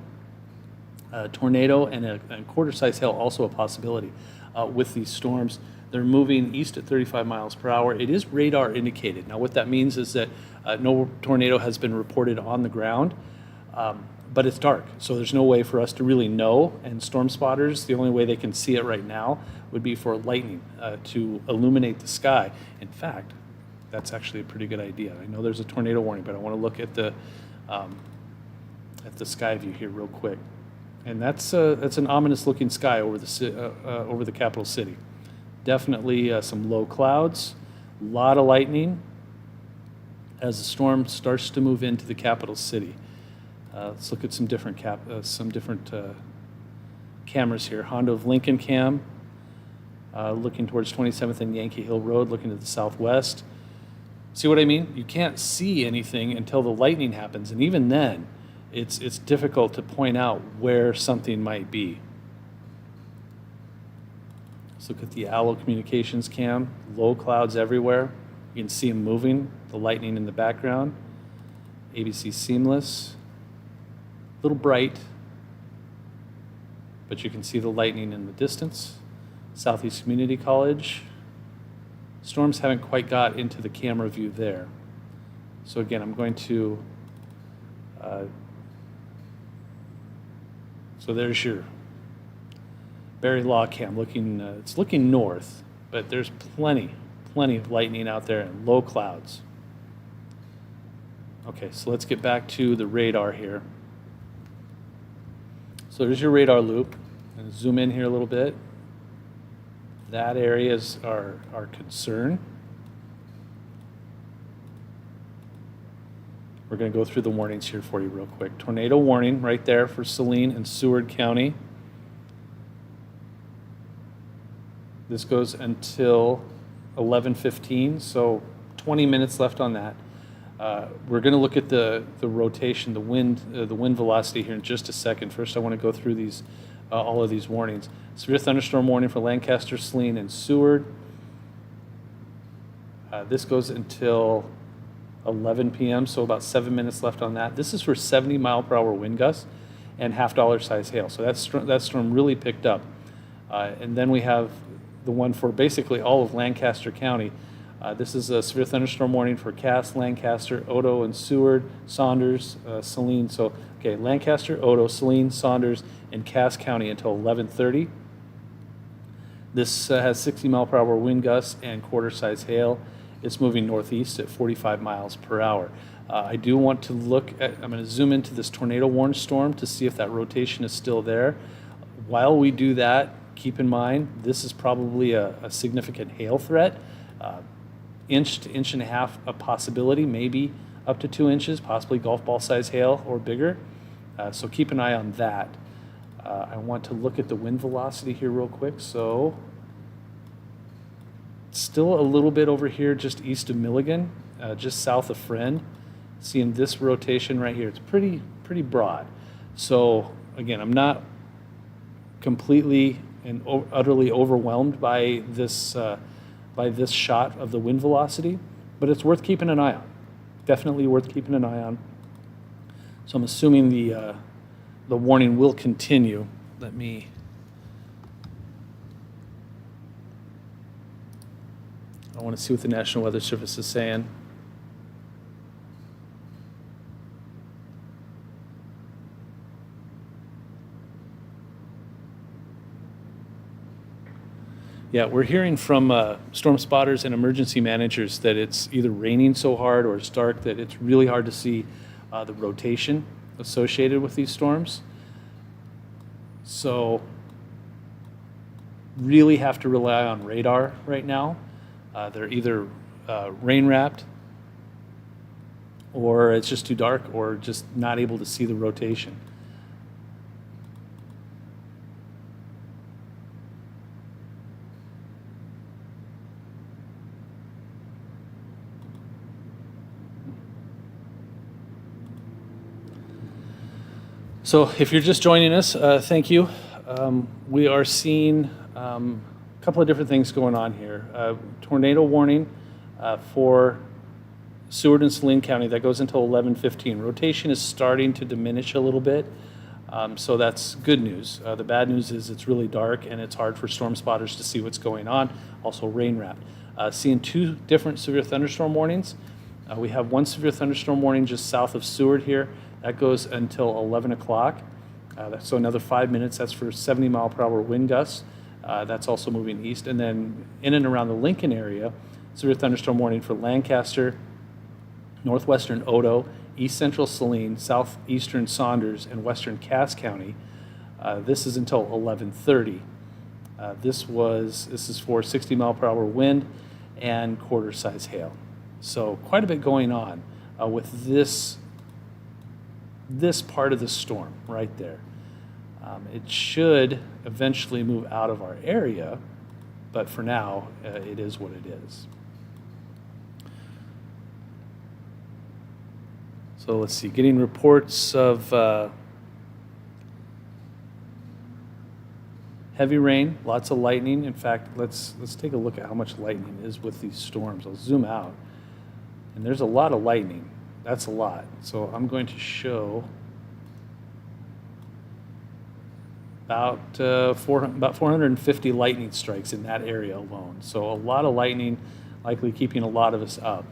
Tornado and a quarter-size hail also a possibility with these storms. They're moving east at 35 miles per hour. It is radar indicated. Now, what that means is that no tornado has been reported on the ground, but it's dark, so there's no way for us to really know. And storm spotters, the only way they can see it right now would be for lightning to illuminate the sky. In fact, that's actually a pretty good idea. I know there's a tornado warning, but I want to look at the sky view here real quick. And that's an ominous-looking sky over the capital city. Definitely some low clouds, a lot of lightning as the storm starts to move into the capital city. Let's look at some different cameras here. Honda of Lincoln cam, looking towards 27th and Yankee Hill Road, looking to the southwest. See what I mean? You can't see anything until the lightning happens, and even then, it's difficult to point out where something might be. Let's look at the Allo Communications cam. Low clouds everywhere. You can see them moving, the lightning in the background. ABC Seamless. A little bright, but you can see the lightning in the distance. Southeast Community College. Storms haven't quite got into the camera view there. So again, I'm going to, so there's your Barry Law cam looking, it's looking north, but there's plenty of lightning out there and low clouds. Okay, so let's get back to the radar here. So there's your radar loop. I'm going to zoom in here a little bit. That area is our concern. We're going to go through the warnings here for you real quick. Tornado warning right there for Saline and Seward County. This goes until 11:15, so 20 minutes left on that. We're going to look at the rotation, the wind velocity here in just a second. First, I want to go through these all of these warnings. Severe thunderstorm warning for Lancaster, Saline, and Seward. This goes until 11 p.m., so about 7 minutes left on that. This is for 70 mile per hour wind gusts and half-dollar size hail. So that storm really picked up. And then we have the one for basically all of Lancaster County. This is a severe thunderstorm warning for Cass, Lancaster, Odo, and Seward, Saunders, Saline. So, okay, Lancaster, Odo, Saline, Saunders, and Cass County until 11:30. This has 60 mile per hour wind gusts and quarter-size hail. It's moving northeast at 45 miles per hour. I do want to look at, I'm going to zoom into this tornado warned storm to see if that rotation is still there. While we do that, keep in mind, this is probably a significant hail threat. Inch to inch and a half a possibility, maybe up to 2 inches, possibly golf ball size hail or bigger. So keep an eye on that. I want to look at the wind velocity here real quick. So still a little bit over here just east of Milligan, just south of Friend. Seeing this rotation right here, it's pretty broad. So again, I'm not completely and utterly overwhelmed by this shot of the wind velocity, but it's worth keeping an eye on. Definitely worth keeping an eye on. So I'm assuming the warning will continue. I want to see what the National Weather Service is saying. Yeah, we're hearing from storm spotters and emergency managers that it's either raining so hard or it's dark that it's really hard to see the rotation associated with these storms. So really have to rely on radar right now. They're either rain wrapped or it's just too dark or just not able to see the rotation. So if you're just joining us, thank you. we are seeing a couple of different things going on here. Tornado warning for Seward and Saline County, that goes until 11:15. Rotation is starting to diminish a little bit, so that's good news. The bad news is it's really dark and it's hard for storm spotters to see what's going on, also rain wrapped. Seeing two different severe thunderstorm warnings. We have one severe thunderstorm warning just south of Seward here. That goes until 11 o'clock. So another 5 minutes. That's for 70-mile-per-hour wind gusts. That's also moving east. And then in and around the Lincoln area, severe thunderstorm warning for Lancaster, northwestern Odo, east central Saline, southeastern Saunders, and western Cass County. This is until 11:30. This is for 60-mile-per-hour wind and quarter-size hail. So quite a bit going on with this part of the storm right there. It should eventually move out of our area, but for now, it is what it is. So let's see, getting reports of heavy rain, lots of lightning. In fact, let's take a look at how much lightning is with these storms. I'll zoom out, and there's a lot of lightning. That's a lot. So I'm going to show about 450 lightning strikes in that area alone. So a lot of lightning, likely keeping a lot of us up.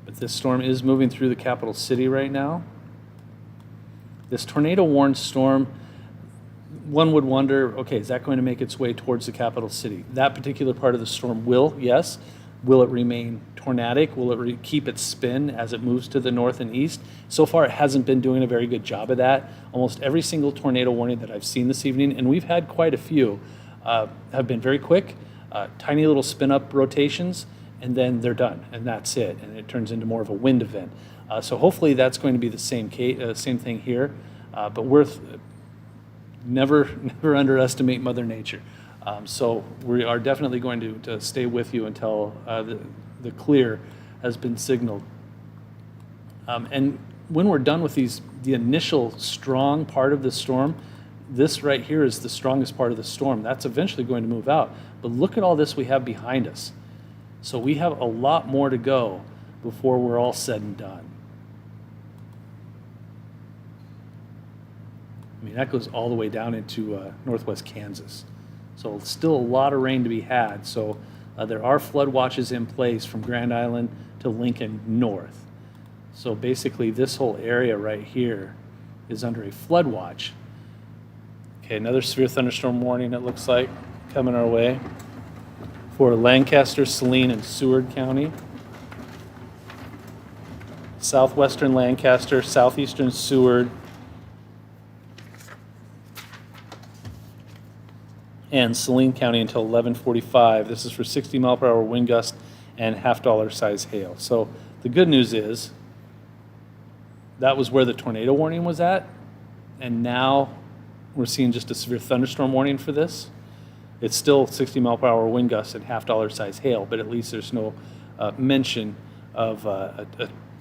But this storm is moving through the capital city right now. This tornado warned storm, one would wonder, okay, is that going to make its way towards the capital city? That particular part of the storm will, yes. Will it remain tornadic? Will it keep its spin as it moves to the north and east? So far, it hasn't been doing a very good job of that. Almost every single tornado warning that I've seen this evening, and we've had quite a few, have been very quick, tiny little spin-up rotations, and then they're done, and that's it, and it turns into more of a wind event. So hopefully that's going to be the same thing here, but never underestimate Mother Nature. So we are definitely going to stay with you until the clear has been signaled. And when we're done with the initial strong part of the storm, this right here is the strongest part of the storm. That's eventually going to move out. But look at all this we have behind us. So we have a lot more to go before we're all said and done. I mean, that goes all the way down into northwest Kansas. So still a lot of rain to be had. So there are flood watches in place from Grand Island to Lincoln north. So basically this whole area right here is under a flood watch. Okay, another severe thunderstorm warning, it looks like, coming our way for Lancaster, Saline, and Seward County. Southwestern Lancaster, southeastern Seward, and Saline County until 11:45. This is for 60-mile-per-hour wind gust and half-dollar size hail. So the good news is that was where the tornado warning was at, and now we're seeing just a severe thunderstorm warning for this. It's still 60-mile-per-hour wind gusts and half-dollar size hail, but at least there's no mention of a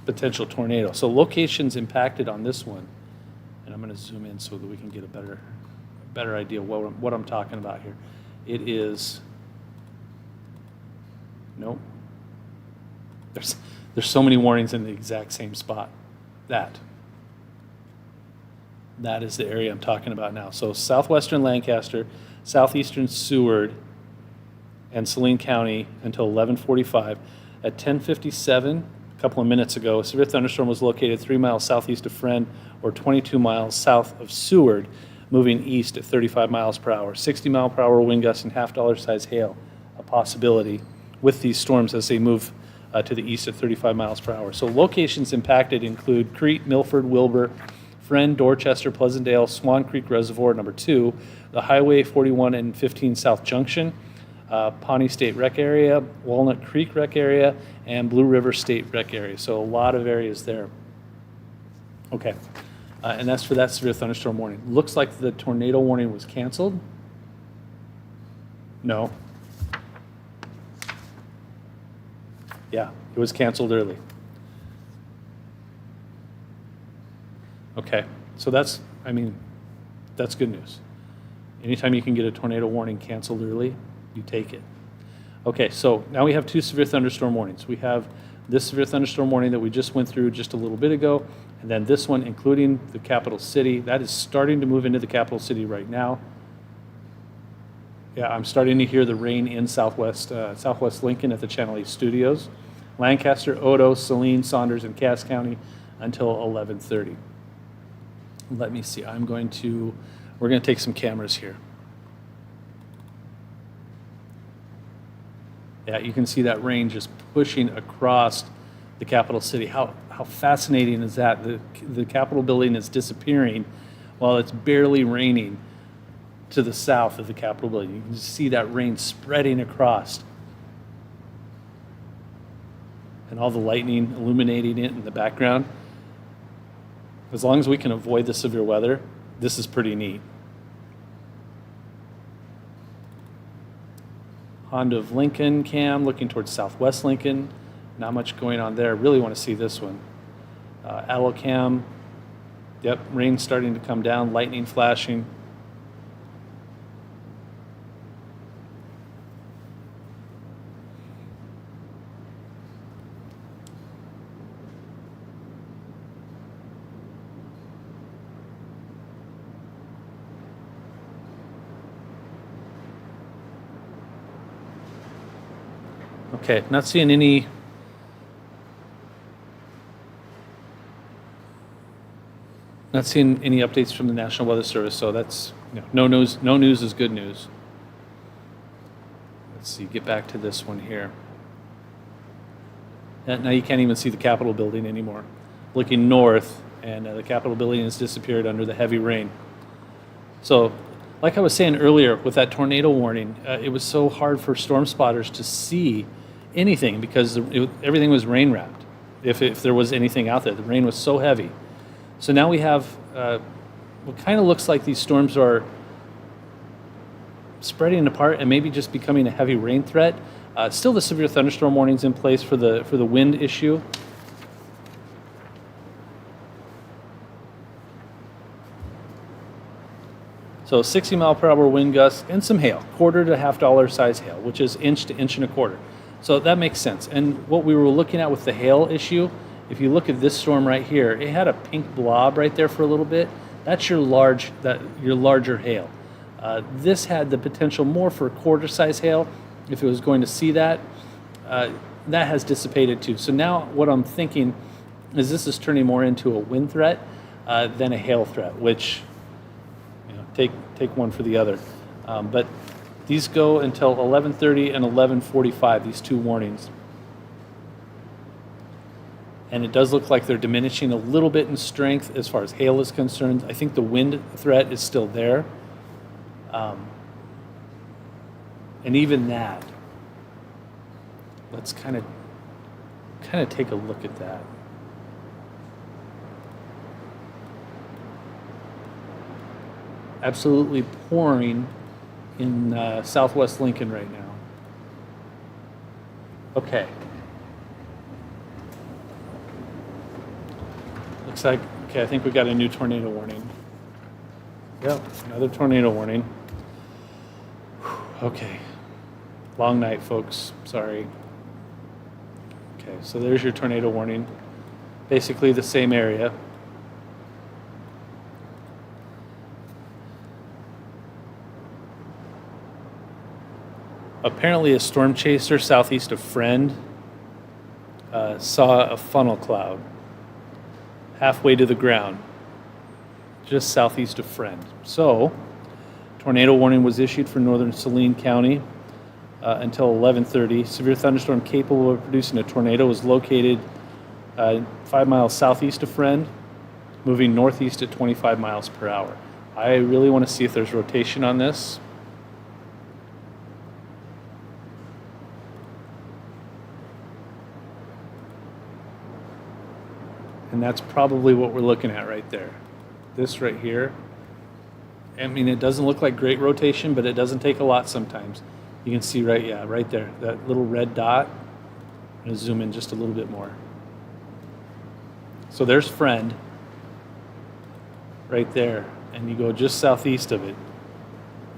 potential tornado. So locations impacted on this one, and I'm going to zoom in so that we can get a better idea what I'm talking about here. It is, nope. There's so many warnings in the exact same spot. That is the area I'm talking about now. So southwestern Lancaster, southeastern Seward, and Saline County until 11:45. At 10:57, a couple of minutes ago, a severe thunderstorm was located 3 miles southeast of Friend or 22 miles south of Seward, moving east at 35 miles per hour. 60-mile-per-hour wind gusts and half-dollar size hail, a possibility with these storms as they move to the east at 35 miles per hour. So locations impacted include Crete, Milford, Wilbur, Friend, Dorchester, Pleasantdale, Swan Creek Reservoir, number 2, the Highway 41 and 15 South Junction, Pawnee State Rec Area, Walnut Creek Rec Area, and Blue River State Rec Area. So a lot of areas there. Okay, and that's for that severe thunderstorm warning. Looks like the tornado warning was canceled. No. Yeah, it was canceled early. Okay, So that's, I mean, that's good news. Anytime you can get a tornado warning canceled early, you take it. Okay, so now we have 2 severe thunderstorm warnings. We have this severe thunderstorm warning that we just went through just a little bit ago, and then this one, including the capital city. That is starting to move into the capital city right now. Yeah, I'm starting to hear the rain in southwest Lincoln at the Channel 8 studios. Lancaster, Odo, Saline, Saunders, and Cass County until 11:30. Let me see. We're going to take some cameras here. Yeah, you can see that rain just pushing across the capital city. How fascinating is that? The Capitol building is disappearing while it's barely raining to the south of the Capitol building. You can just see that rain spreading across. And all the lightning illuminating it in the background. As long as we can avoid the severe weather, this is pretty neat. Honda of Lincoln cam looking towards southwest Lincoln. Not much going on there. Really want to see this one. Allocam. Yep, rain starting to come down, lightning flashing. Okay, not seeing any updates from the National Weather Service, so that's no news. No news is good news. Let's see, get back to this one here. Now you can't even see the Capitol building anymore. Looking north, and the Capitol building has disappeared under the heavy rain. So, like I was saying earlier with that tornado warning, it was so hard for storm spotters to see anything because everything was rain wrapped. If there was anything out there, the rain was so heavy. So now we have what kind of looks like these storms are spreading apart and maybe just becoming a heavy rain threat. Still, the severe thunderstorm warnings in place for the wind issue. So 60-mile-per-hour wind gusts and some hail, $1 to $half size hail, which is inch to inch and a quarter. So that makes sense. And what we were looking at with the hail issue, if you look at this storm right here, it had a pink blob right there for a little bit. That's your larger hail. This had the potential more for quarter size hail. If it was going to see that, that has dissipated too. So now what I'm thinking is this is turning more into a wind threat than a hail threat, which take one for the other. But these go until 11:30 and 11:45, these 2 warnings. And it does look like they're diminishing a little bit in strength as far as hail is concerned. I think the wind threat is still there. And even that, let's kind of take a look at that. Absolutely pouring in southwest Lincoln right now. Okay. Looks like, okay, I think we got a new tornado warning. Yep, another tornado warning. Okay. Long night, folks. Sorry. Okay, so there's your tornado warning. Basically the same area. Apparently a storm chaser southeast of Friend saw a funnel cloud halfway to the ground, just southeast of Friend. So, tornado warning was issued for northern Saline County until 11:30. Severe thunderstorm capable of producing a tornado was located 5 miles southeast of Friend, moving northeast at 25 miles per hour. I really want to see if there's rotation on this. And that's probably what we're looking at right there. This right here. I mean, it doesn't look like great rotation, but it doesn't take a lot sometimes. You can see right there, that little red dot. I'm going to zoom in just a little bit more. So there's Friend. right there, and you go just southeast of it,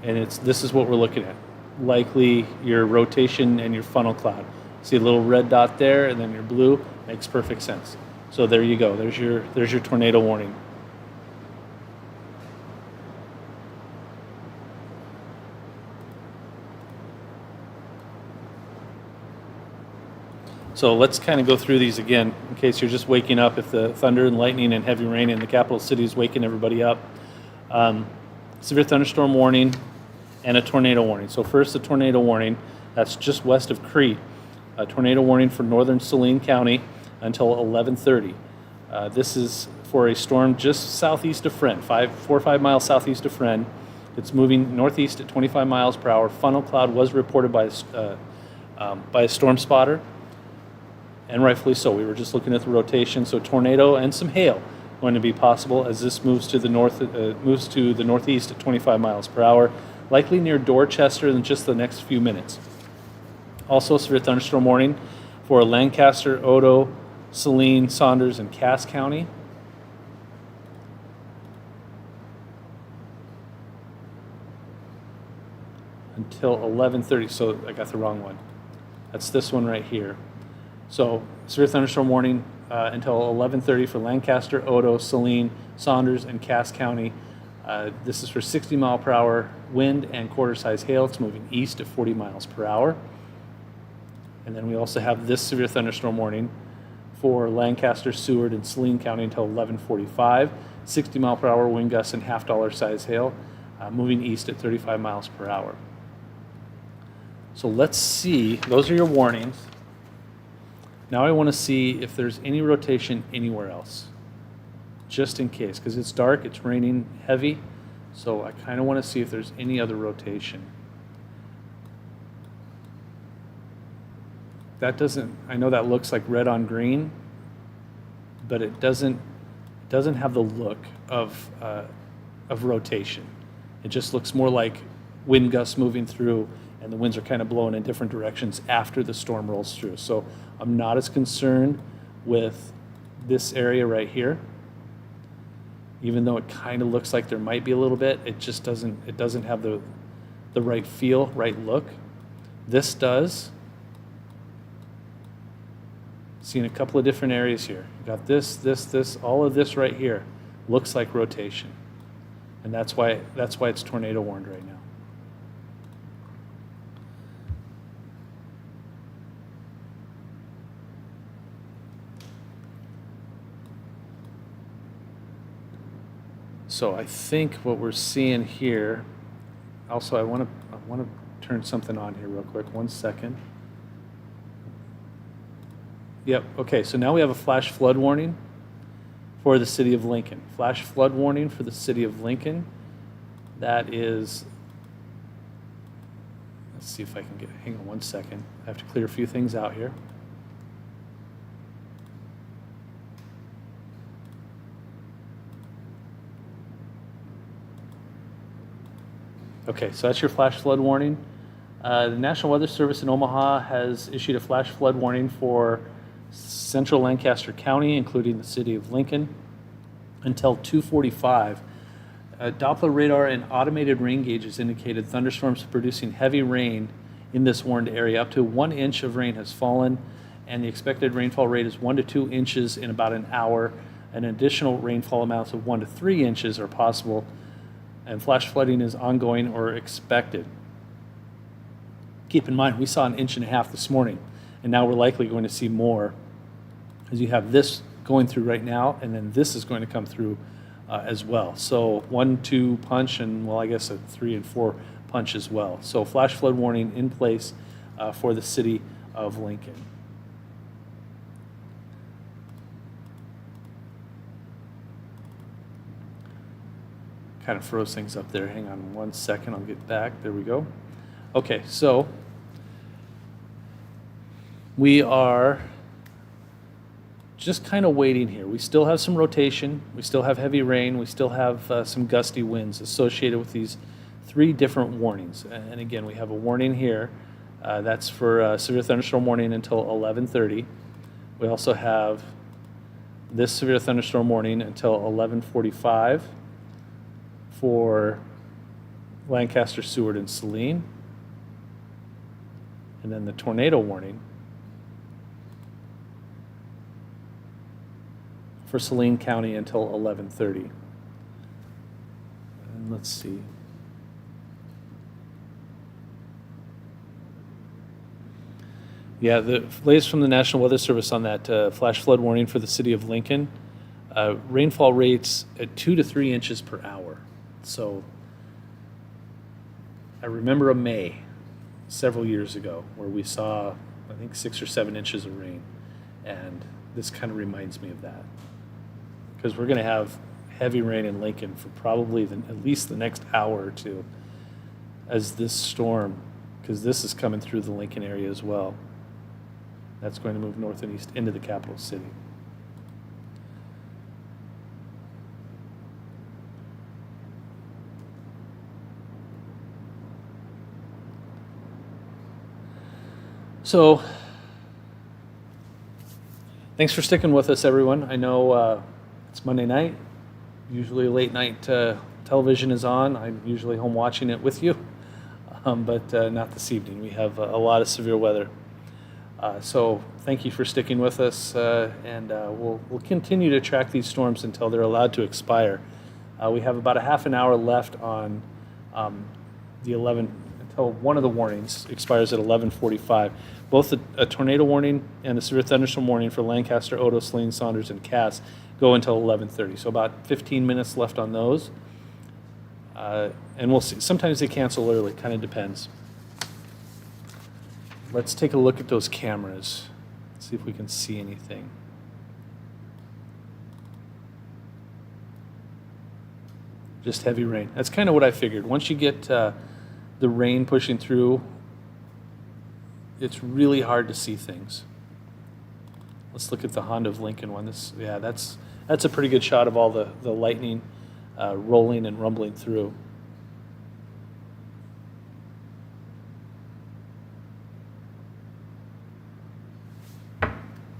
and this is what we're looking at. Likely your rotation and your funnel cloud. See a little red dot there, and then your blue. Makes perfect sense. So there you go. There's your tornado warning. So let's kind of go through these again in case you're just waking up. If the thunder and lightning and heavy rain in the capital city is waking everybody up. Severe thunderstorm warning and a tornado warning. So first, the tornado warning. That's just west of Crete. A tornado warning for northern Saline County until 11:30. This is for a storm just southeast of Friend, 4 or 5 miles southeast of Friend. It's moving northeast at 25 miles per hour. Funnel cloud was reported by a storm spotter, and rightfully so. We were just looking at the rotation. So tornado and some hail going to be possible as this moves to the northeast at 25 miles per hour, likely near Dorchester in just the next few minutes. Also, severe thunderstorm warning for Lancaster, Odo, Saline, Saunders, and Cass County. Until 11:30. So I got the wrong one. That's this one right here. So severe thunderstorm warning until 11:30 for Lancaster, Odo, Saline, Saunders, and Cass County. This is for 60 mile per hour wind and quarter-size hail. It's moving east at 40 miles per hour. And then we also have this severe thunderstorm warning for Lancaster, Seward, and Saline County until 11:45. 60 mile per hour wind gusts and half-dollar size hail, moving east at 35 miles per hour. So let's see. Those are your warnings. Now I want to see if there's any rotation anywhere else, just in case, because it's dark, it's raining heavy, so I kind of want to see if there's any other rotation. That doesn't, I know that looks like red on green, but it doesn't have the look of rotation. It just looks more like wind gusts moving through, and the winds are kind of blowing in different directions after the storm rolls through. So I'm not as concerned with this area right here. Even though it kind of looks like there might be a little bit, it just doesn't have the right feel, right look. This does. Seeing a couple of different areas here. You got this, all of this right here looks like rotation. And that's why it's tornado warned right now. So I think what we're seeing here, also I want to turn something on here real quick. 1 second. Yep, okay, so now we have a flash flood warning for the city of Lincoln. Flash flood warning for the city of Lincoln. That is, let's see if I can hang on 1 second. I have to clear a few things out here. Okay, so that's your flash flood warning. The National Weather Service in Omaha has issued a flash flood warning for central Lancaster County, including the city of Lincoln, until 2:45. Doppler radar and automated rain gauges indicated thunderstorms producing heavy rain in this warned area. Up to 1 inch of rain has fallen, and the expected rainfall rate is 1 to 2 inches in about an hour. An additional rainfall amounts of 1 to 3 inches are possible, and flash flooding is ongoing or expected. Keep in mind, we saw 1.5 inches this morning, and now we're likely going to see more, as you have this going through right now, and then this is going to come through as well. So 1-2 punch, and well, I guess a 3 and 4 punch as well. So flash flood warning in place for the city of Lincoln. Kind of froze things up there. Hang on 1 second, I'll get back. There we go. Okay, so we are just kind of waiting here. We still have some rotation. We still have heavy rain. We still have some gusty winds associated with these 3 different warnings. And again, we have a warning here. That's for severe thunderstorm warning until 11:30. We also have this severe thunderstorm warning until 11:45. for Lancaster, Seward, and Saline. And then the tornado warning for Saline County until 11:30. And let's see. Yeah, the latest from the National Weather Service on that flash flood warning for the city of Lincoln. Rainfall rates at 2 to 3 inches per hour. So I remember a May several years ago where we saw, I think, 6 or 7 inches of rain. And this kind of reminds me of that. Because we're going to have heavy rain in Lincoln for probably at least the next hour or two as this storm, because this is coming through the Lincoln area as well. That's going to move north and east into the capital city. So, thanks for sticking with us, everyone. I know it's Monday night. Usually late night television is on. I'm usually home watching it with you, but not this evening. We have a lot of severe weather. So thank you for sticking with us, and we'll continue to track these storms until they're allowed to expire. We have about a half an hour left on the 11 until one of the warnings expires at 11:45. Both a tornado warning and a severe thunderstorm warning for Lancaster, Odo, Saline, Saunders, and Cass go until 11:30. So about 15 minutes left on those, and we'll see. Sometimes they cancel early. Kind of depends. Let's take a look at those cameras, see if we can see anything. Just heavy rain. That's kind of what I figured. Once you get the rain pushing through, it's really hard to see things. Let's look at the Honda of Lincoln one. That's a pretty good shot of all the lightning rolling and rumbling through.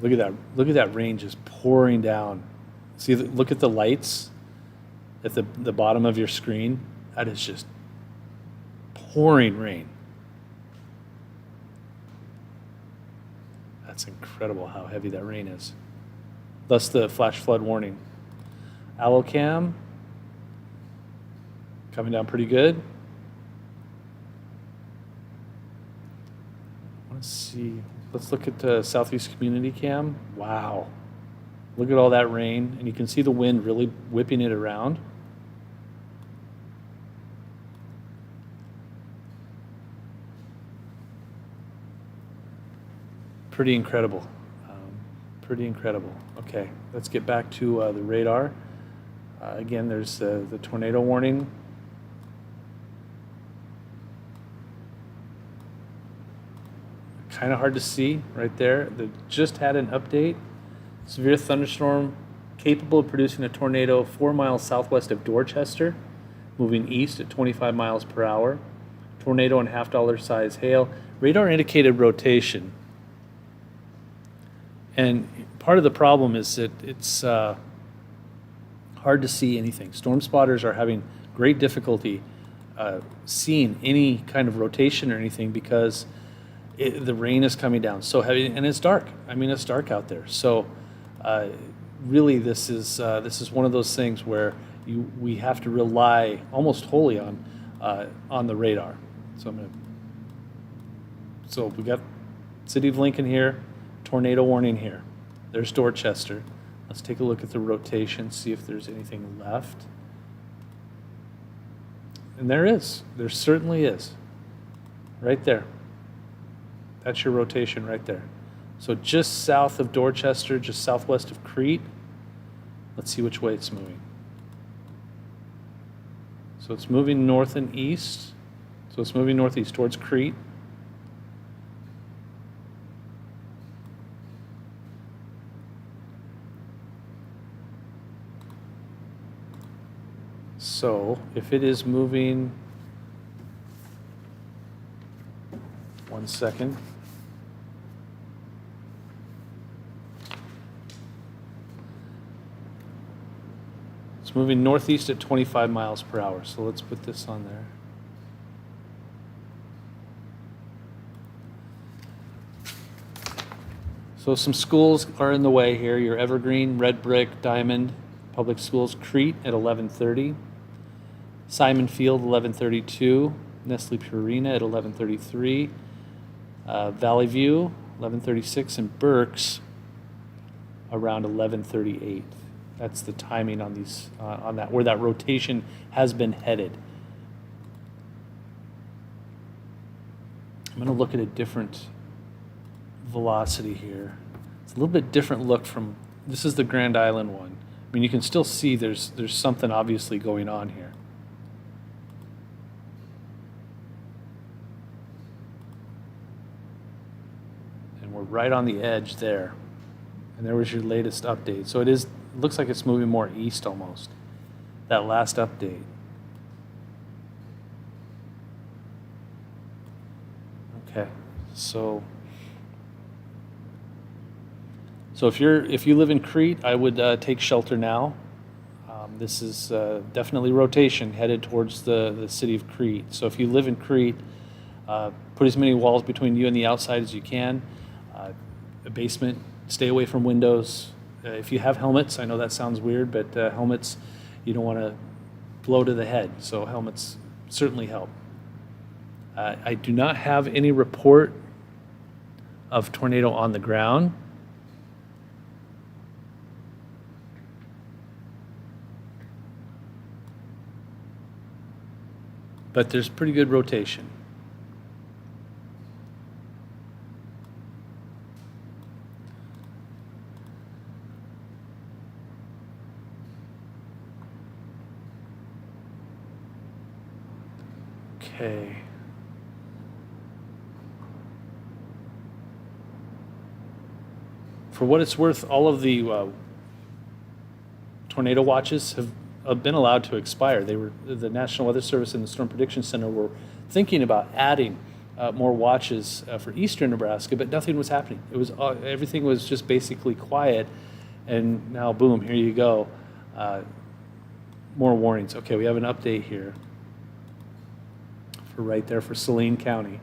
Look at that! Look at that rain just pouring down. See, look at the lights at the bottom of your screen. That is just pouring rain. That's incredible how heavy that rain is. Thus the flash flood warning. Allocam coming down pretty good. Let's see. Let's look at the Southeast Community Cam. Wow. Look at all that rain, and you can see the wind really whipping it around. Pretty incredible. Pretty incredible. Okay, let's get back to the radar. Again, there's the tornado warning. Kind of hard to see right there. They just had an update. Severe thunderstorm capable of producing a tornado 4 miles southwest of Dorchester, moving east at 25 miles per hour. Tornado and half-dollar size hail. Radar indicated rotation. And part of the problem is that it's hard to see anything. Storm spotters are having great difficulty seeing any kind of rotation or anything because the rain is coming down so heavy, and it's dark. I mean, it's dark out there. So really, this is one of those things where we have to rely almost wholly on the radar. So we got City of Lincoln here, tornado warning here. There's Dorchester. Let's take a look at the rotation, see if there's anything left. And there is. There certainly is. Right there. That's your rotation right there. So just south of Dorchester, just southwest of Crete. Let's see which way it's moving. So it's moving north and east. So it's moving northeast towards Crete. So if it is moving, 1 second. It's moving northeast at 25 miles per hour, so let's put this on there. So some schools are in the way here. Your Evergreen, Red Brick, Diamond Public Schools, Crete at 11:30, Simon Field 11:32, Nestle Purina at 11:33, Valley View 11:36, and Berks around 11:38. That's the timing on these on that where that rotation has been headed. I'm going to look at a different velocity here. It's a little bit different look from, this is the Grand Island one. I mean, you can still see there's something obviously going on here. And we're right on the edge there. And there was your latest update. So it looks like it's moving more east almost. That last update. Okay, so if you live in Crete, I would take shelter now. This is definitely rotation headed towards the city of Crete. So if you live in Crete, put as many walls between you and the outside as you can. A basement, stay away from windows. If you have helmets, I know that sounds weird, but helmets, you don't want to blow to the head. So helmets certainly help. I do not have any report of tornado on the ground. But there's pretty good rotation. Okay. For what it's worth, all of the tornado watches have been allowed to expire. The National Weather Service and the Storm Prediction Center were thinking about adding more watches for eastern Nebraska, but nothing was happening. Everything was just basically quiet, and now boom, here you go. More warnings. Okay, we have an update here for right there for Saline County.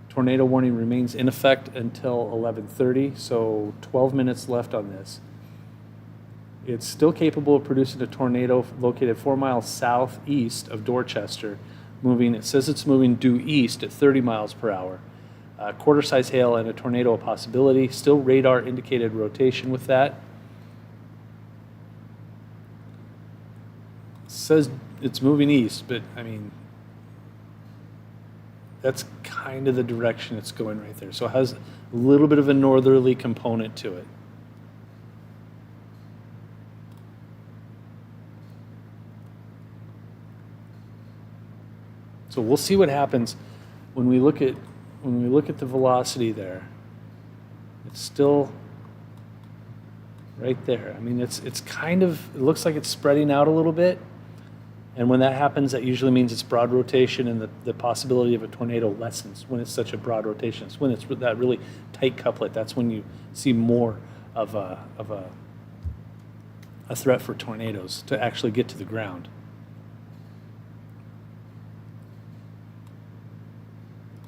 Tornado warning remains in effect until 11:30, so 12 minutes left on this. It's still capable of producing a tornado located 4 miles southeast of Dorchester. It says it's moving due east at 30 miles per hour. Quarter-size hail and a tornado a possibility. Still radar indicated rotation with that. It says it's moving east, but I mean, that's kind of the direction it's going right there. So it has a little bit of a northerly component to it. So we'll see what happens when we look at the velocity there. It's still right there. I mean, it looks like it's spreading out a little bit. And when that happens, that usually means it's broad rotation and the possibility of a tornado lessens when it's such a broad rotation. It's when it's that really tight couplet. That's when you see more of a threat for tornadoes to actually get to the ground.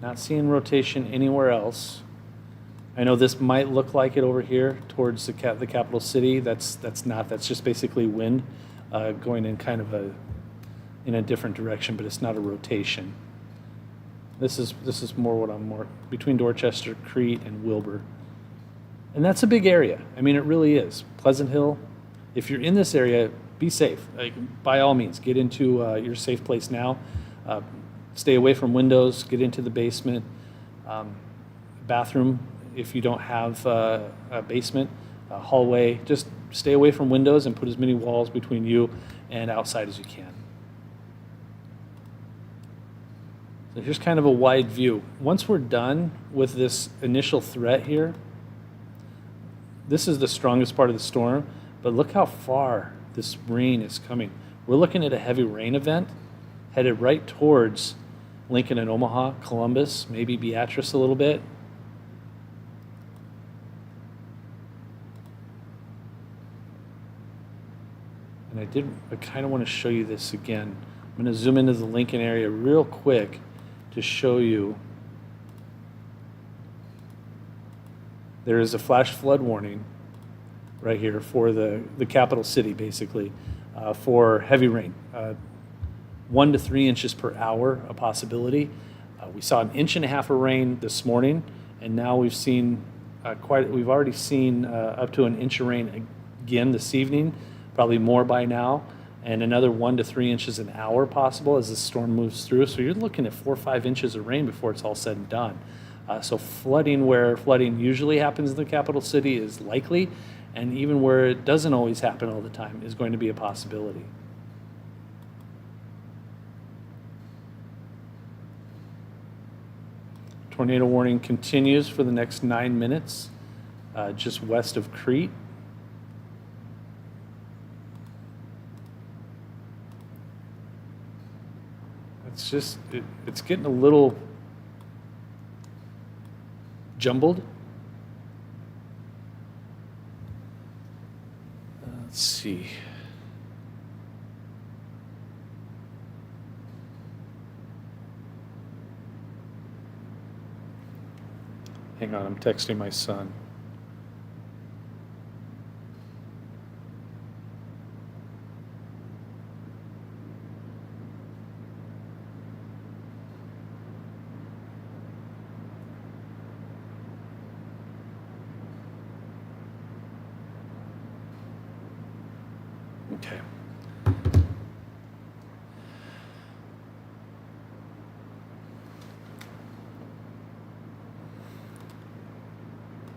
Not seeing rotation anywhere else. I know this might look like it over here towards the capital city. That's not. That's just basically wind going in kind of in a different direction, but it's not a rotation. This is more between Dorchester, Crete, and Wilbur. And that's a big area. I mean, it really is. Pleasant Hill. If you're in this area, be safe. By all means, get into your safe place now. Stay away from windows. Get into the basement. Bathroom, if you don't have a basement. Hallway. Just stay away from windows and put as many walls between you and outside as you can. So here's kind of a wide view. Once we're done with this initial threat here, this is the strongest part of the storm, but look how far this rain is coming. We're looking at a heavy rain event headed right towards Lincoln and Omaha, Columbus, maybe Beatrice a little bit. And I kind of want to show you this again. I'm going to zoom into the Lincoln area real quick to show you. There is a flash flood warning right here for the capital city, basically, for heavy rain. 1 to 3 inches per hour, a possibility. We saw 1.5 inches of rain this morning, and now we've seen we've already seen up to 1 inch of rain again this evening, probably more by now, and another 1 to 3 inches an hour possible as the storm moves through. So you're looking at 4 or 5 inches of rain before it's all said and done. So flooding where flooding usually happens in the capital city is likely, and even where it doesn't always happen all the time is going to be a possibility. Tornado warning continues for the next 9 minutes, just west of Crete. It's getting a little jumbled. Let's see. Hang on, I'm texting my son. Okay.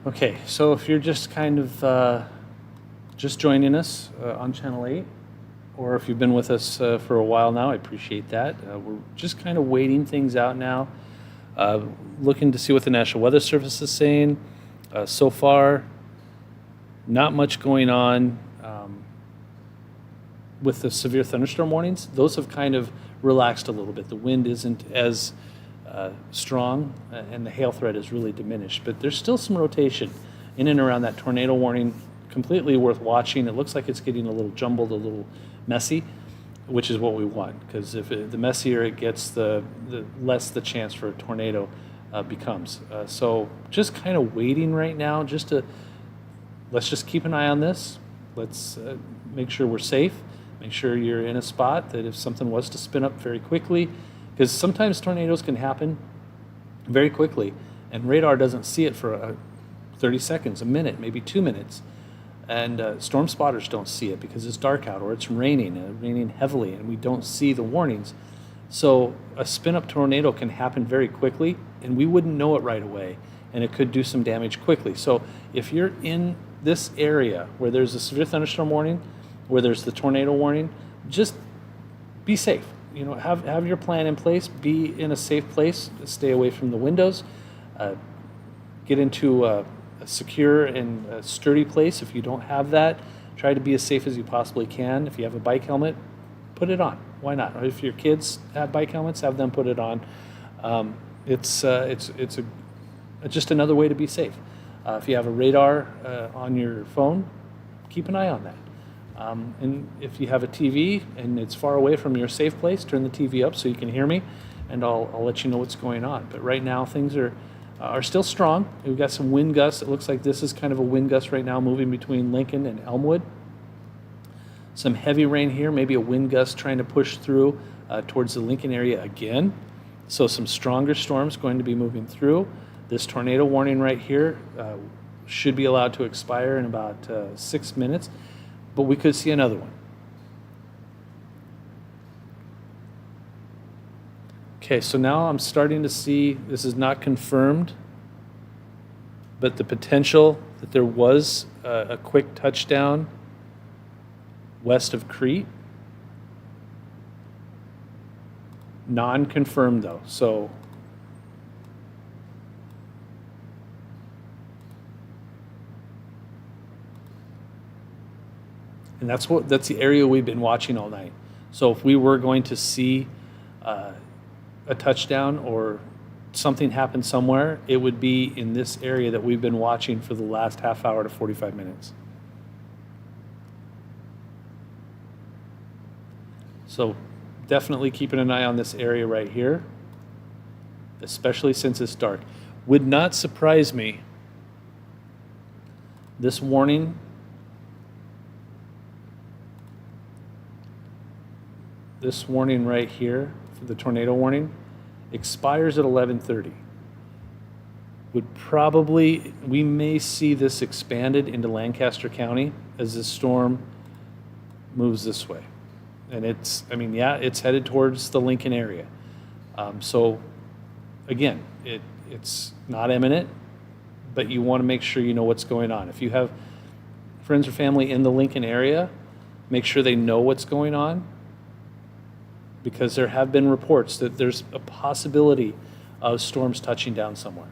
Okay, so if you're just kind of just joining us on Channel 8, or if you've been with us for a while now, I appreciate that. We're just kind of waiting things out now, looking to see what the National Weather Service is saying. So far, not much going on with the severe thunderstorm warnings. Those have kind of relaxed a little bit. The wind isn't as strong, and the hail threat is really diminished. But there's still some rotation in and around that tornado warning, completely worth watching. It looks like it's getting a little jumbled, a little messy, which is what we want, because the messier it gets, the less the chance for a tornado becomes. So just kind of waiting right now, let's just keep an eye on this. Let's make sure we're safe. Make sure you're in a spot that if something was to spin up very quickly, because sometimes tornadoes can happen very quickly, and radar doesn't see it for 30 seconds, a minute, maybe 2 minutes. And storm spotters don't see it because it's dark out or it's raining heavily, and we don't see the warnings. So a spin-up tornado can happen very quickly, and we wouldn't know it right away, and it could do some damage quickly. So if you're in this area where there's a severe thunderstorm warning, where there's the tornado warning, just be safe. You know, have your plan in place. Be in a safe place. Stay away from the windows. Get into a secure and a sturdy place. If you don't have that, try to be as safe as you possibly can. If you have a bike helmet, put it on. Why not? Or if your kids have bike helmets, have them put it on. It's just another way to be safe. If you have a radar on your phone, keep an eye on that. And if you have a TV and it's far away from your safe place, turn the TV up so you can hear me, and I'll let you know what's going on. But right now things are still strong. We've got some wind gusts. It looks like this is kind of a wind gust right now, moving between Lincoln and Elmwood. Some heavy rain here, maybe a wind gust trying to push through towards the Lincoln area again. So some stronger storms going to be moving through. This tornado warning right here should be allowed to expire in about 6 minutes, but we could see another one. Okay, so now I'm starting to see, this is not confirmed, but the potential that there was a quick touchdown west of Crete. Non-confirmed though, so and that's the area we've been watching all night. So if we were going to see a touchdown or something happen somewhere, it would be in this area that we've been watching for the last half hour to 45 minutes. So definitely keeping an eye on this area right here, especially since it's dark. Would not surprise me. This warning right here for the tornado warning expires at 11:30. We may see this expanded into Lancaster County as this storm moves this way. And it's headed towards the Lincoln area. So again, it's not imminent, but you want to make sure you know what's going on. If you have friends or family in the Lincoln area, make sure they know what's going on, because there have been reports that there's a possibility of storms touching down somewhere.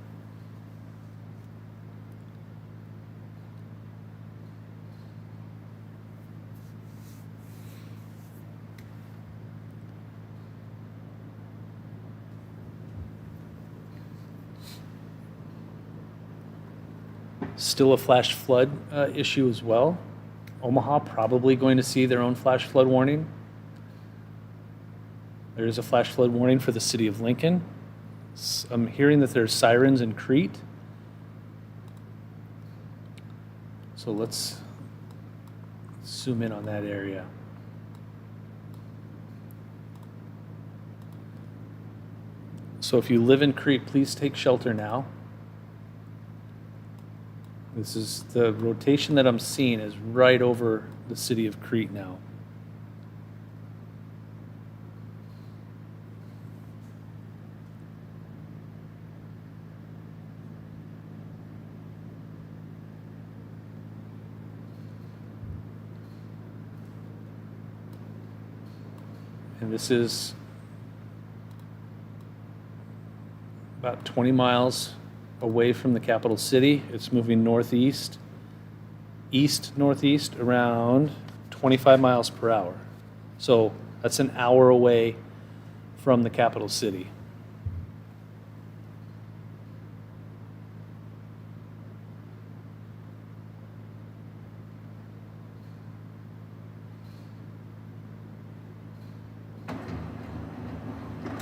Still a flash flood issue as well. Omaha probably going to see their own flash flood warning. There is a flash flood warning for the city of Lincoln. I'm hearing that there's sirens in Crete. So let's zoom in on that area. So if you live in Crete, please take shelter now. This is the rotation that I'm seeing is right over the city of Crete now. And this is about 20 miles away from the capital city. It's moving northeast, east-northeast, around 25 miles per hour. So that's an hour away from the capital city.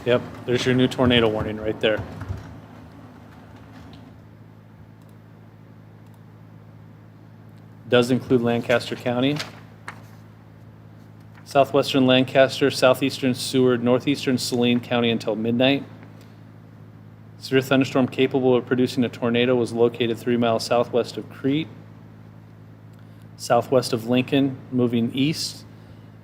Yep, there's your new tornado warning right there. Does include Lancaster County, southwestern Lancaster, southeastern Seward, northeastern Saline County until midnight. Severe thunderstorm capable of producing a tornado was located 3 miles southwest of Crete, southwest of Lincoln, moving east.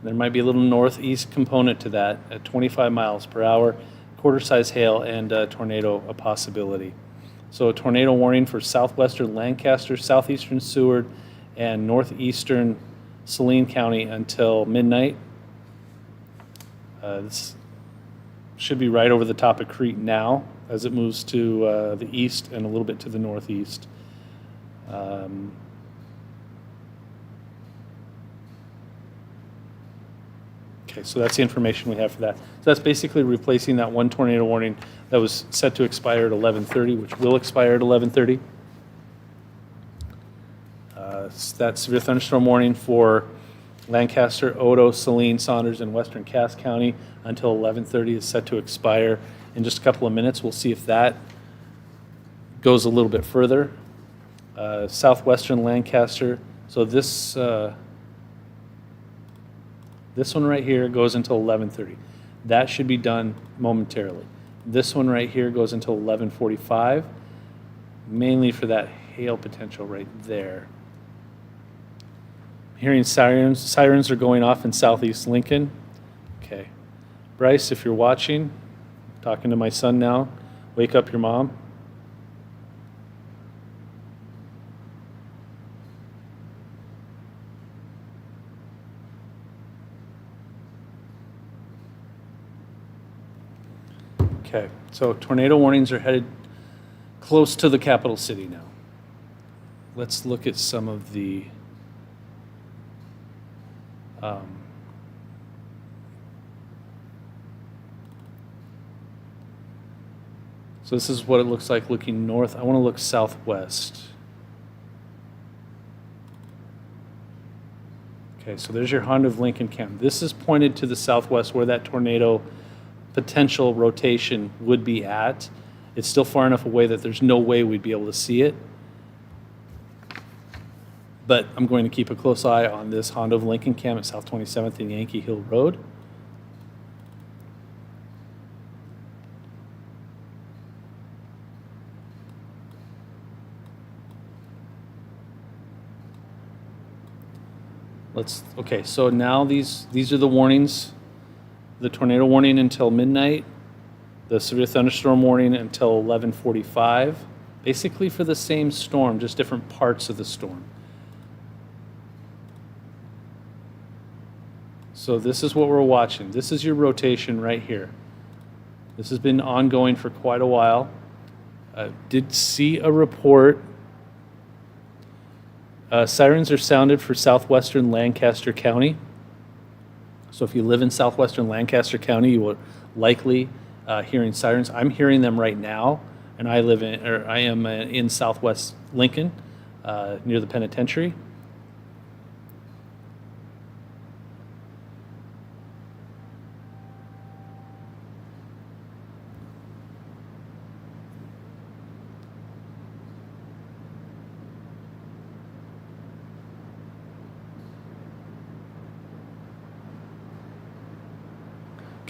There might be a little northeast component to that at 25 miles per hour, quarter-size hail, and tornado a possibility. So a tornado warning for southwestern Lancaster, southeastern Seward, and northeastern Saline County until midnight. This should be right over the top of Crete now as it moves to the east and a little bit to the northeast. Okay, so that's the information we have for that. So that's basically replacing that one tornado warning that was set to expire at 11:30, which will expire at 11:30. That severe thunderstorm warning for Lancaster, Odo, Saline, Saunders, and Western Cass County until 11:30 is set to expire in just a couple of minutes. We'll see if that goes a little bit further. Southwestern Lancaster. So this one right here goes until 11:30. That should be done momentarily. This one right here goes until 11:45, mainly for that hail potential right there. Hearing sirens. Sirens are going off in southeast Lincoln. Okay. Bryce, if you're watching, talking to my son now, wake up your mom. Okay, so tornado warnings are headed close to the capital city now. Let's look at some of the so this is what it looks like looking north. I want to look southwest. Okay, so there's your Honda of Lincoln cam. This is pointed to the southwest where that tornado potential rotation would be at. It's still far enough away that there's no way we'd be able to see it. But I'm going to keep a close eye on this Honda of Lincoln cam at South 27th and Yankee Hill Road. Okay, so now these are the warnings. The tornado warning until midnight, the severe thunderstorm warning until 11:45, basically for the same storm, just different parts of the storm. So this is what we're watching. This is your rotation right here. This has been ongoing for quite a while. Did see a report. Sirens are sounded for southwestern Lancaster County. So if you live in southwestern Lancaster County, you will likely hearing sirens. I'm hearing them right now, and I am in southwest Lincoln, near the penitentiary.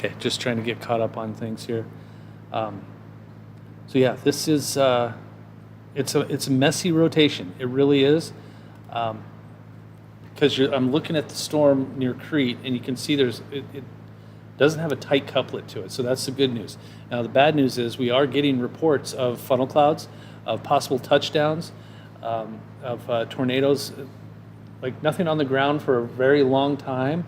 Okay, just trying to get caught up on things here. So yeah, this is it's a messy rotation. It really is, because I'm looking at the storm near Crete, and you can see it doesn't have a tight couplet to it. So that's the good news. Now the bad news is we are getting reports of funnel clouds, of possible touchdowns, of tornadoes, like nothing on the ground for a very long time.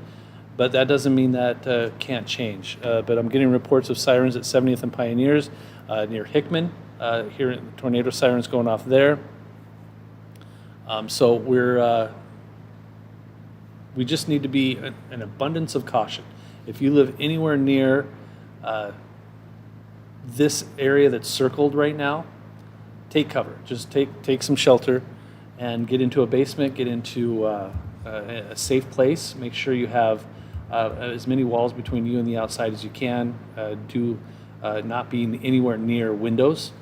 But that doesn't mean that can't change. But I'm getting reports of sirens at 70th and Pioneers near Hickman. Hearing tornado sirens going off there. So we just need to be an abundance of caution. If you live anywhere near this area that's circled right now, take cover. Just take some shelter and get into a basement, get into a safe place. Make sure you have as many walls between you and the outside as you can. Not being anywhere near windows.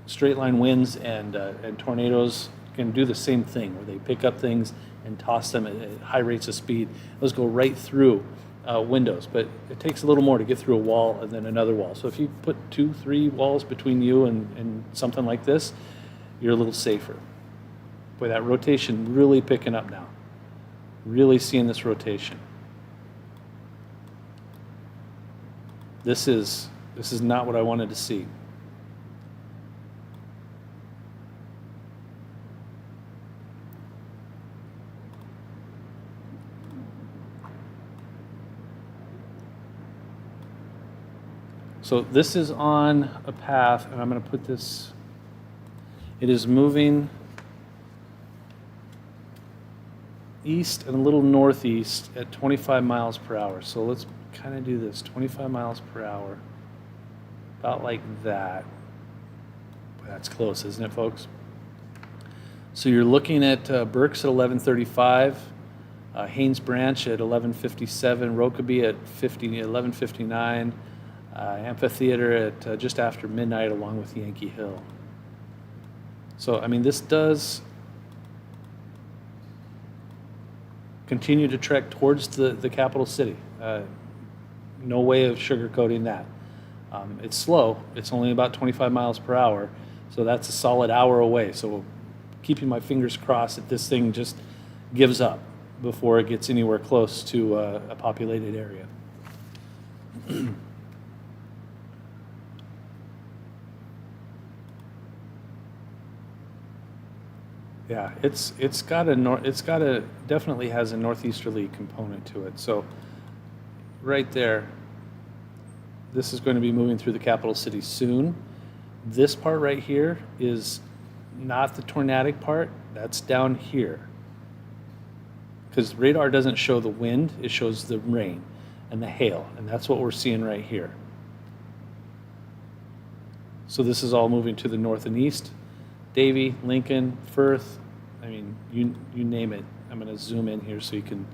Straight line winds and tornadoes can do the same thing, where they pick up things and toss them at high rates of speed. Those go right through windows, but it takes a little more to get through a wall and then another wall. So if you put 2-3 walls between you and something like this, you're a little safer. Boy, that rotation really picking up now. Really seeing this rotation. This is not what I wanted to see. So this is on a path, and I'm going to put this, it is moving east and a little northeast at 25 miles per hour. So let's kind of do this, 25 miles per hour, about like that. Boy, that's close, isn't it, folks? So you're looking at Berks at 11:35, Haynes Branch at 11:57, Rokeby at 11:59, Amphitheater at just after midnight, along with Yankee Hill. So, I mean, this does continue to trek towards the capital city. No way of sugarcoating that. It's slow. It's only about 25 miles per hour, so that's a solid hour away. So keeping my fingers crossed that this thing just gives up before it gets anywhere close to a populated area. Yeah, it's definitely has a northeasterly component to it. So right there, this is going to be moving through the capital city soon. This part right here is not the tornadic part. That's down here. Because radar doesn't show the wind, it shows the rain and the hail, and that's what we're seeing right here. So this is all moving to the north and east. Davie, Lincoln, Firth, I mean, you name it. I'm going to zoom in here so you can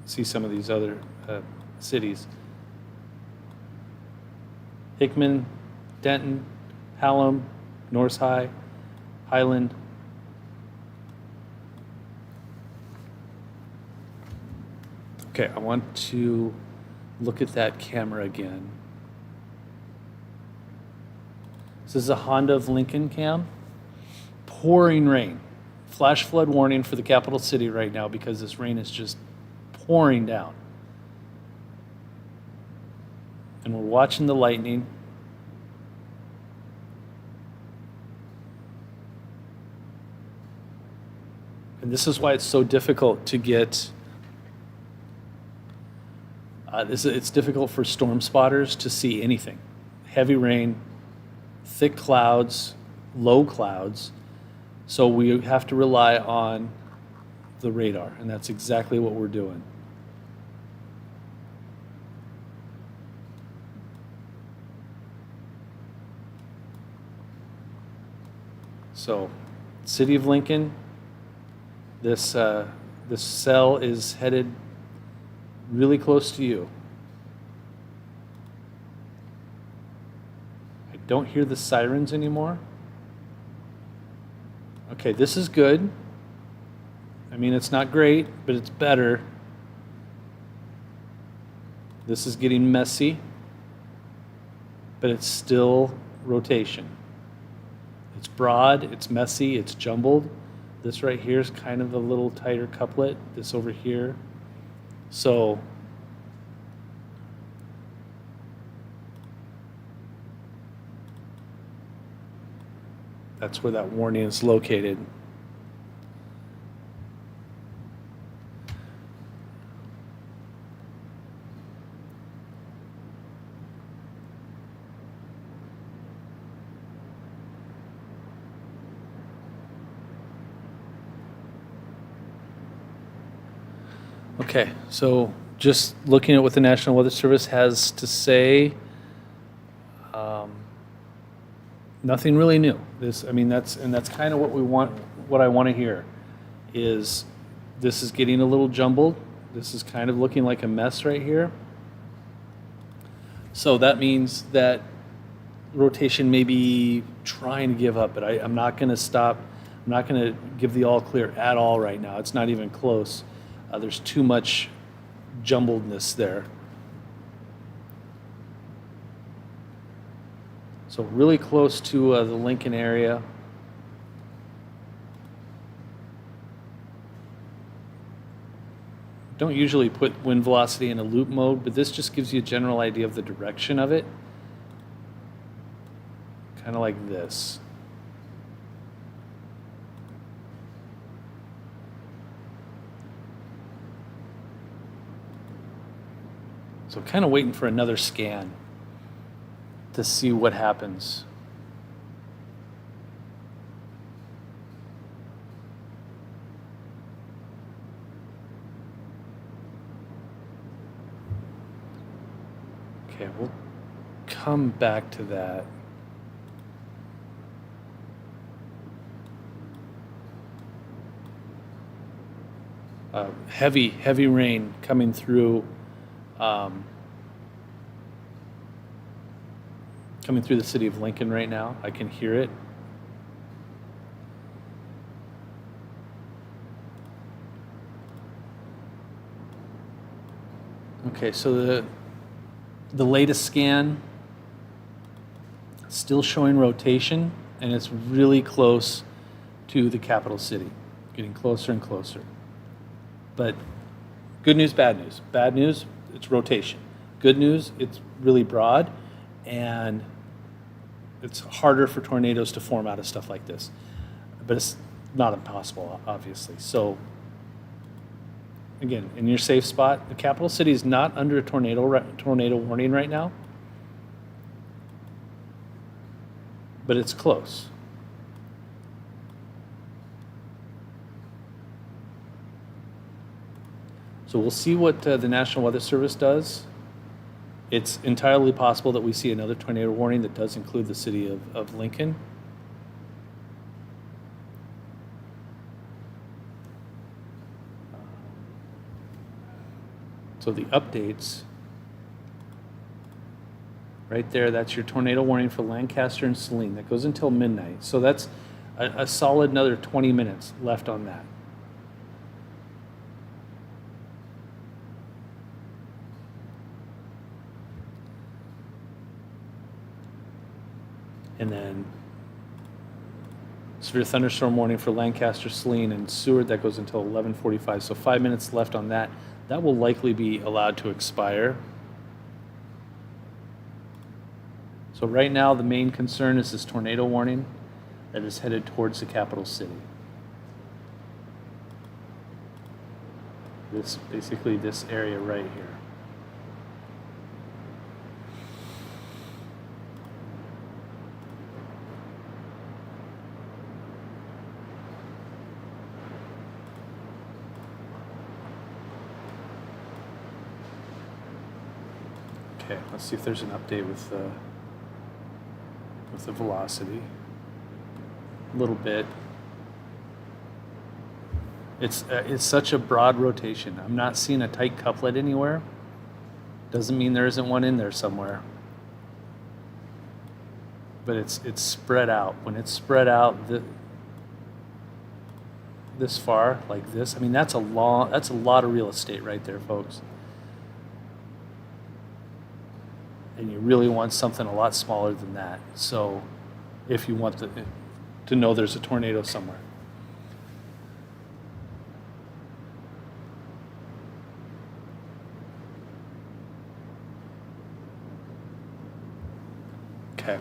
see some of these other cities. Hickman, Denton, Hallam, North High, Highland. Okay, I want to look at that camera again. This is a Honda of Lincoln cam. Pouring rain. Flash flood warning for the capital city right now because this rain is just pouring down. And we're watching the lightning. And this is why it's so difficult to get, it's difficult for storm spotters to see anything. Heavy rain, thick clouds, low clouds. So we have to rely on the radar, and that's exactly what we're doing. So, City of Lincoln, this cell is headed really close to you. I don't hear the sirens anymore. Okay, this is good. I mean, it's not great, but it's better. This is getting messy, but it's still rotation. It's broad, it's messy, it's jumbled. This right here is kind of a little tighter couplet, this over here. So, that's where that warning is located. Okay, so just looking at what the National Weather Service has to say, nothing really new. That's kind of what we want. What I want to hear is this is getting a little jumbled. This is kind of looking like a mess right here. So that means that rotation may be trying to give up, but I'm not going to stop. I'm not going to give the all clear at all right now. It's not even close. There's too much jumbledness there. So really close to the Lincoln area. Don't usually put wind velocity in a loop mode, but this just gives you a general idea of the direction of it. Kind of like this. So kind of waiting for another scan to see what happens. Okay, we'll come back to that. Heavy rain coming through. Coming through the city of Lincoln right now. I can hear it. Okay, so the latest scan still showing rotation, and it's really close to the capital city, getting closer and closer. But good news, bad news. Bad news, it's rotation. Good news, it's really broad, and it's harder for tornadoes to form out of stuff like this. But it's not impossible, obviously. So, again, in your safe spot, the capital city is not under a tornado warning right now, but it's close. So we'll see what the National Weather Service does. It's entirely possible that we see another tornado warning that does include the city of Lincoln. So the updates, right there, that's your tornado warning for Lancaster and Saline. That goes until midnight. So that's a solid another 20 minutes left on that. And then severe thunderstorm warning for Lancaster, Saline, and Seward. That goes until 11:45. So 5 minutes left on that. That will likely be allowed to expire. So right now, the main concern is this tornado warning that is headed towards the capital city. Basically this area right here. Okay, let's see if there's an update with the velocity. A little bit. It's such a broad rotation. I'm not seeing a tight couplet anywhere. Doesn't mean there isn't one in there somewhere. But it's spread out. When it's spread out this far, like this, I mean that's a lot of real estate right there, folks. And you really want something a lot smaller than that. So if you want to know there's a tornado somewhere. Okay.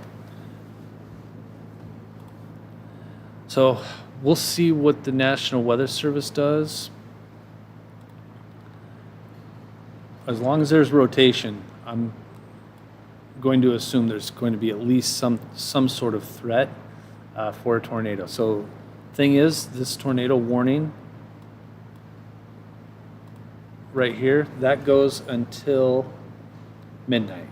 So we'll see what the National Weather Service does. As long as there's rotation, I'm going to assume there's going to be at least some sort of threat for a tornado. So thing is, this tornado warning right here, that goes until midnight.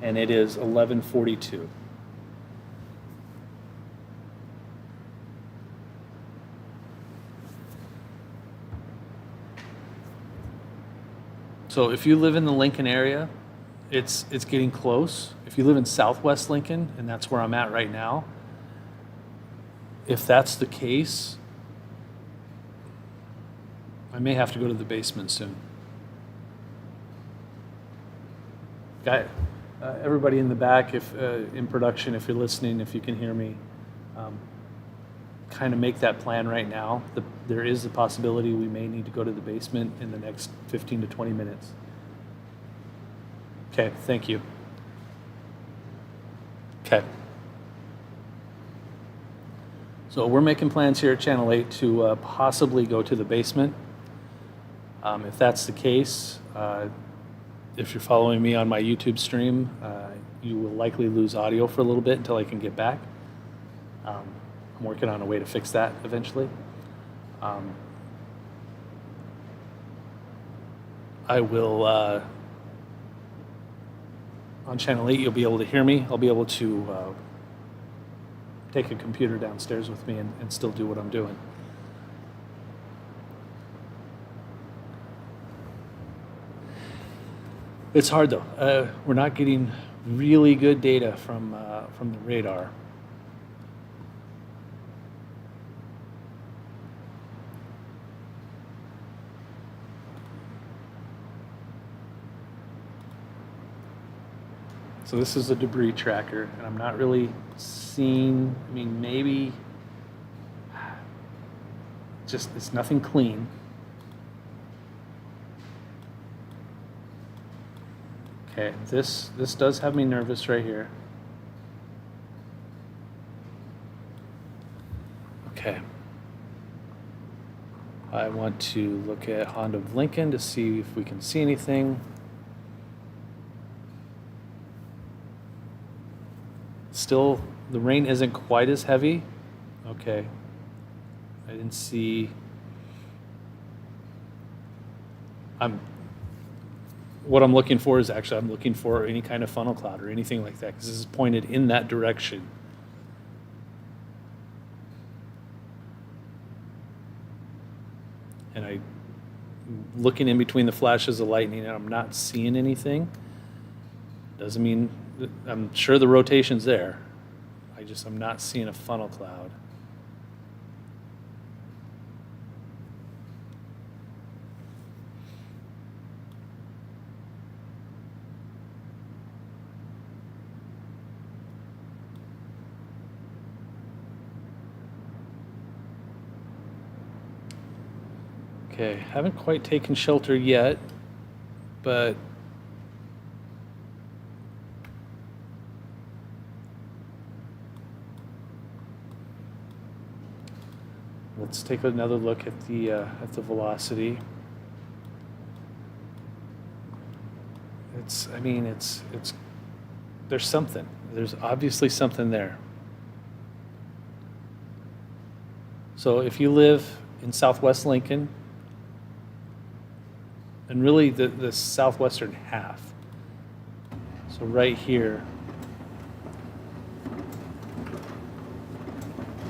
And it is 11:42. So if you live in the Lincoln area, it's getting close. If you live in Southwest Lincoln, and that's where I'm at right now, if that's the case, I may have to go to the basement soon. Everybody in the back, if in production, if you're listening, if you can hear me, kind of make that plan right now. There is the possibility we may need to go to the basement in the next 15 to 20 minutes. Okay, thank you. Okay. So we're making plans here at Channel 8 to possibly go to the basement. If that's the case, if you're following me on my YouTube stream, you will likely lose audio for a little bit until I can get back. I'm working on a way to fix that eventually. I will, on Channel 8, you'll be able to hear me. I'll be able to take a computer downstairs with me and still do what I'm doing. It's hard though. We're not getting really good data from the radar. So this is a debris tracker, and I'm not really seeing, I mean, maybe, it's nothing clean. Okay, this does have me nervous right here. Okay. I want to look at Honda of Lincoln to see if we can see anything. Still, the rain isn't quite as heavy. Okay. I didn't see. What I'm looking for is actually, I'm looking for any kind of funnel cloud or anything like that, because this is pointed in that direction. and I'm looking in between the flashes of lightning and I'm not seeing anything, doesn't mean, I'm sure the rotation's there. I'm not seeing a funnel cloud. Okay, haven't quite taken shelter yet, but let's take another look at the velocity. It's there's something. There's obviously something there. So if you live in Southwest Lincoln, and really the southwestern half, so right here,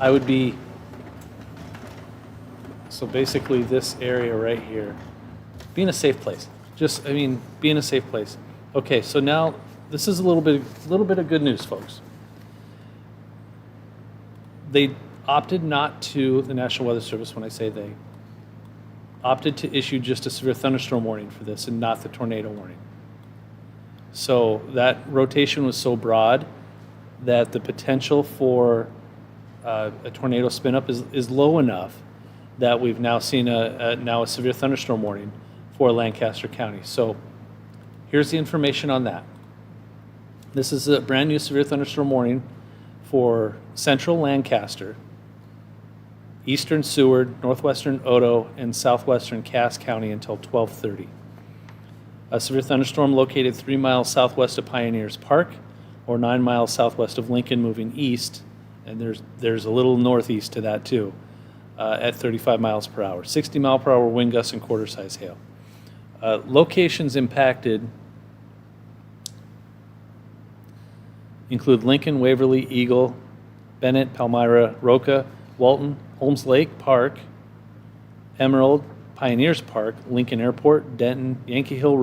I would be, so basically this area right here, be in a safe place. Be in a safe place. Okay, so now this is a little bit of good news, folks. They opted not to, the National Weather Service, when I say they, opted to issue just a severe thunderstorm warning for this and not the tornado warning. So that rotation was so broad that the potential for a tornado spin up is low enough that we've now seen a severe thunderstorm warning for Lancaster County. So here's the information on that. This is a brand new severe thunderstorm warning for central Lancaster, eastern Seward, northwestern Odo, and southwestern Cass County until 12:30. A severe thunderstorm located 3 miles southwest of Pioneers Park, or 9 miles southwest of Lincoln, moving east, and there's a little northeast to that too, at 35 miles per hour. 60 mile per hour wind gusts and quarter-size hail. Locations impacted include Lincoln, Waverly, Eagle, Bennett, Palmyra, Roca, Walton, Holmes Lake Park, Emerald, Pioneers Park, Lincoln Airport, Denton, Yankee Hill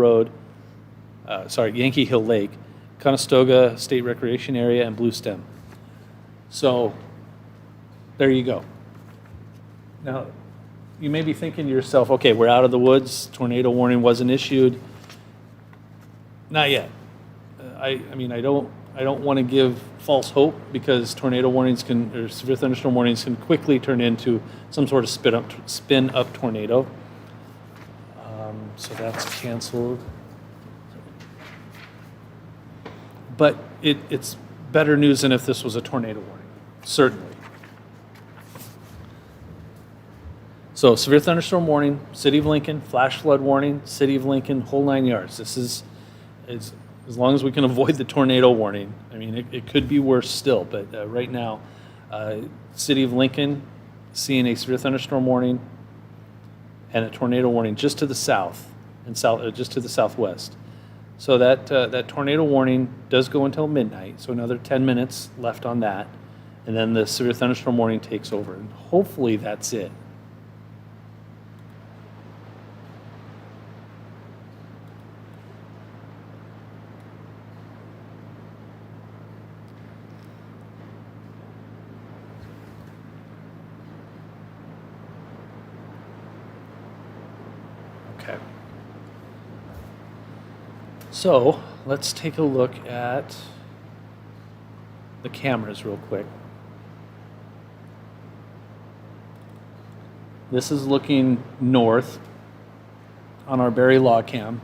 Lake, Conestoga State Recreation Area, and Blue Stem. So there you go. Now, you may be thinking to yourself, okay, we're out of the woods, tornado warning wasn't issued. Not yet. I don't want to give false hope, because tornado warnings or severe thunderstorm warnings can quickly turn into some sort of spin up tornado. So that's canceled. But it's better news than if this was a tornado warning, certainly. So severe thunderstorm warning, City of Lincoln, flash flood warning, City of Lincoln, whole 9 yards. This is as long as we can avoid the tornado warning. I mean, it could be worse still, but right now, City of Lincoln seeing a severe thunderstorm warning and a tornado warning just to the south and just to the southwest. So that tornado warning does go until midnight, so another 10 minutes left on that, and then the severe thunderstorm warning takes over, and hopefully that's it. Okay. So let's take a look at the cameras real quick. This is looking north on our Barry Log Cam.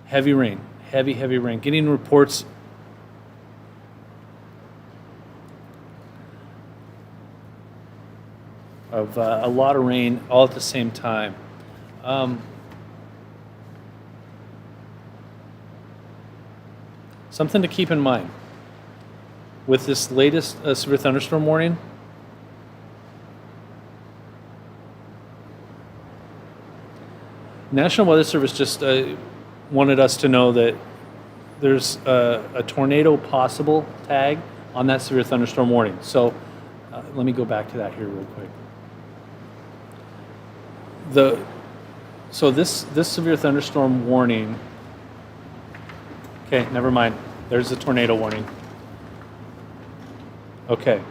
Heavy rain, heavy rain. Getting reports of a lot of rain all at the same time. Something to keep in mind with this latest severe thunderstorm warning. National Weather Service just wanted us to know that there's a tornado possible tag on that severe thunderstorm warning. So let me go back to that here real quick. So this severe thunderstorm warning. Okay, never mind. There's a tornado warning. Okay.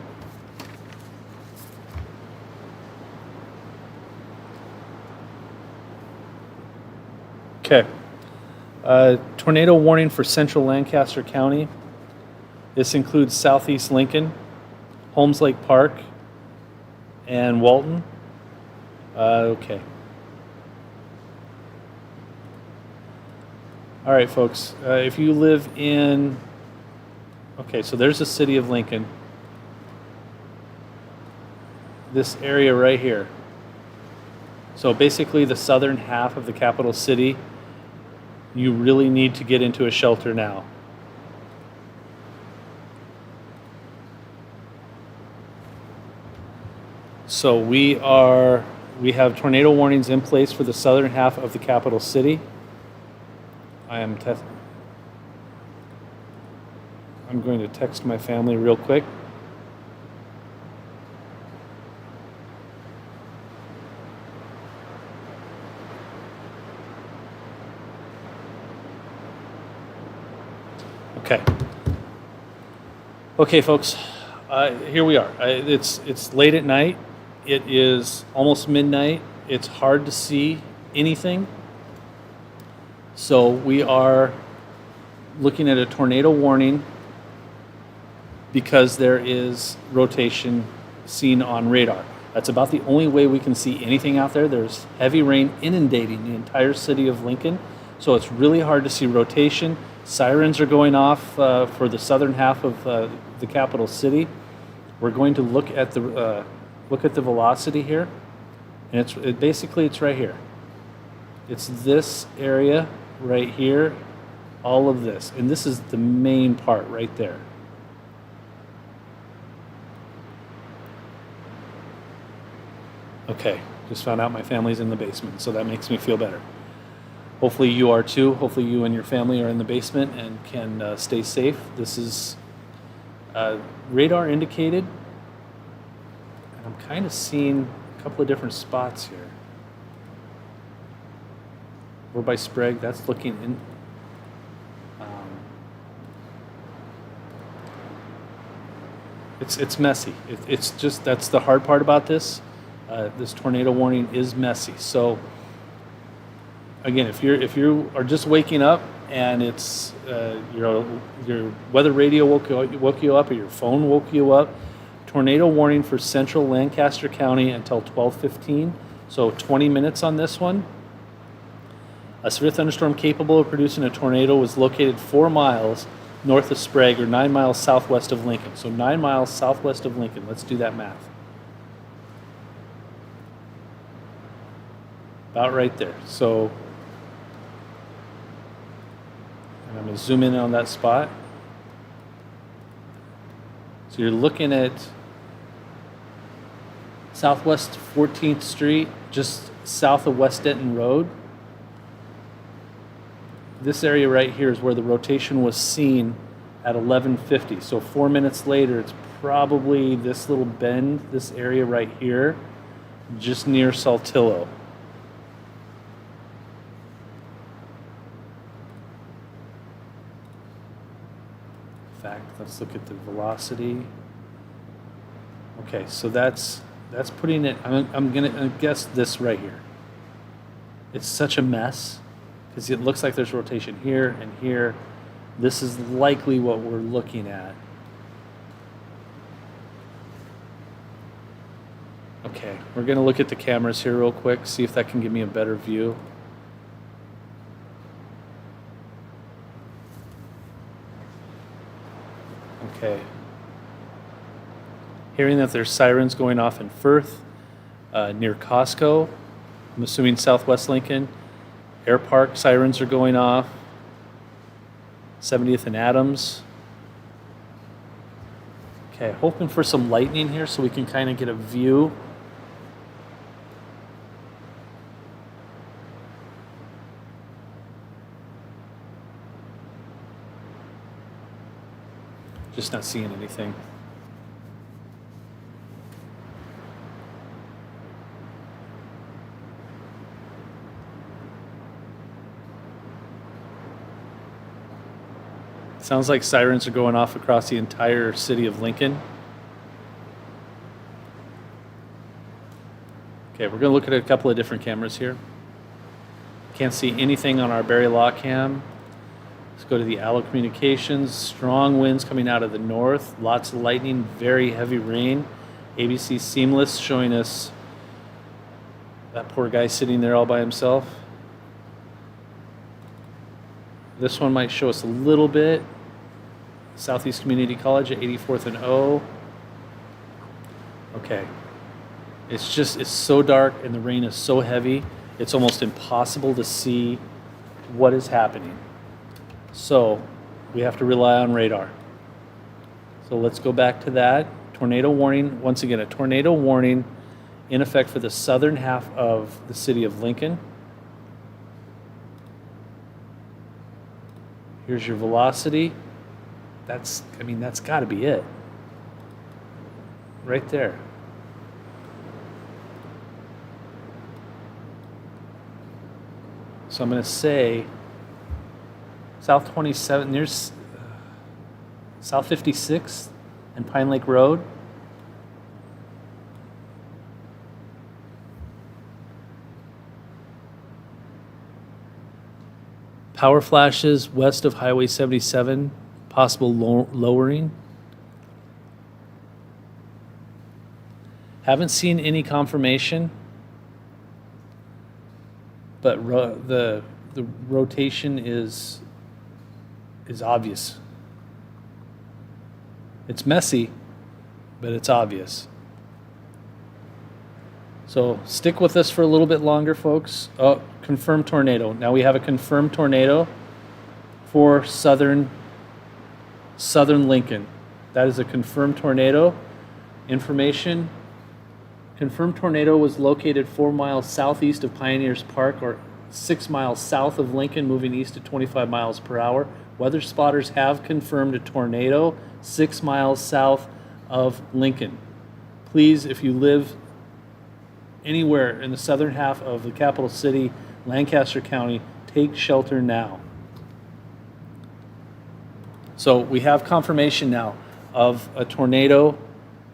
Okay. Tornado warning for central Lancaster County. This includes southeast Lincoln, Holmes Lake Park, and Walton. Okay. All right, folks. If you live in, okay, so there's the city of Lincoln. This area right here. So basically the southern half of the capital city, you really need to get into a shelter now. So we have tornado warnings in place for the southern half of the capital city. I'm going to text my family real quick. Okay. Okay, folks. Here we are. It's late at night. It is almost midnight. It's hard to see anything. So we are looking at a tornado warning because there is rotation seen on radar. That's about the only way we can see anything out there. There's heavy rain inundating the entire city of Lincoln, so it's really hard to see rotation. Sirens are going off for the southern half of the capital city. We're going to look at the velocity here, and basically it's right here. It's this area right here, all of this, and this is the main part right there. Okay, just found out my family's in the basement, so that makes me feel better. Hopefully you are too. Hopefully you and your family are in the basement and can stay safe. This is radar indicated. And I'm kind of seeing a couple of different spots here. We're by Sprague, that's looking in. It's messy. It's just, that's the hard part about this. This tornado warning is messy. So again, if you are just waking up and it's your weather radio woke you up or your phone woke you up, tornado warning for central Lancaster County until 12:15. So 20 minutes on this one. A severe thunderstorm capable of producing a tornado was located 4 miles north of Sprague or 9 miles southwest of Lincoln. So 9 miles southwest of Lincoln. Let's do that math. About right there. So and I'm going to zoom in on that spot. So you're looking at Southwest 14th Street, just south of West Denton Road. This area right here is where the rotation was seen at 11:50. So 4 minutes later, it's probably this little bend, this area right here, just near Saltillo. In fact, let's look at the velocity. Okay, so that's putting it, I'm gonna guess this right here. It's such a mess because it looks like there's rotation here and here. This is likely what we're looking at. Okay, we're gonna look at the cameras here real quick, see if that can give me a better view. Okay. Hearing that there's sirens going off in Firth, near Costco, I'm assuming Southwest Lincoln. Air Park sirens are going off. 70th and Adams. Okay, hoping for some lightning here so we can kind of get a view. Just not seeing anything. Sounds like sirens are going off across the entire city of Lincoln. Okay, we're going to look at a couple of different cameras here. Can't see anything on our Barry Law cam. Let's go to the Allo Communications. Strong winds coming out of the north. Lots of lightning, very heavy rain. ABC Seamless showing us that poor guy sitting there all by himself. This one might show us a little bit. Southeast Community College at 84th and O. Okay. It's so dark and the rain is so heavy, it's almost impossible to see what is happening. So we have to rely on radar. So let's go back to that. Tornado warning, once again, a tornado warning in effect for the southern half of the city of Lincoln. Here's your velocity. That's got to be it. Right there. So I'm going to say South 27, there's South 56th and Pine Lake Road. Power flashes west of Highway 77, possible lowering. Haven't seen any confirmation, but the rotation is obvious. It's messy, but it's obvious. So stick with us for a little bit longer, folks. Oh, confirmed tornado. Now we have a confirmed tornado for southern Lincoln. That is a confirmed tornado. Information. Confirmed tornado was located 4 miles southeast of Pioneers Park, or 6 miles south of Lincoln, moving east at 25 miles per hour. Weather spotters have confirmed a tornado 6 miles south of Lincoln. Please, if you live anywhere in the southern half of the capital city, Lancaster County, take shelter now. So we have confirmation now of a tornado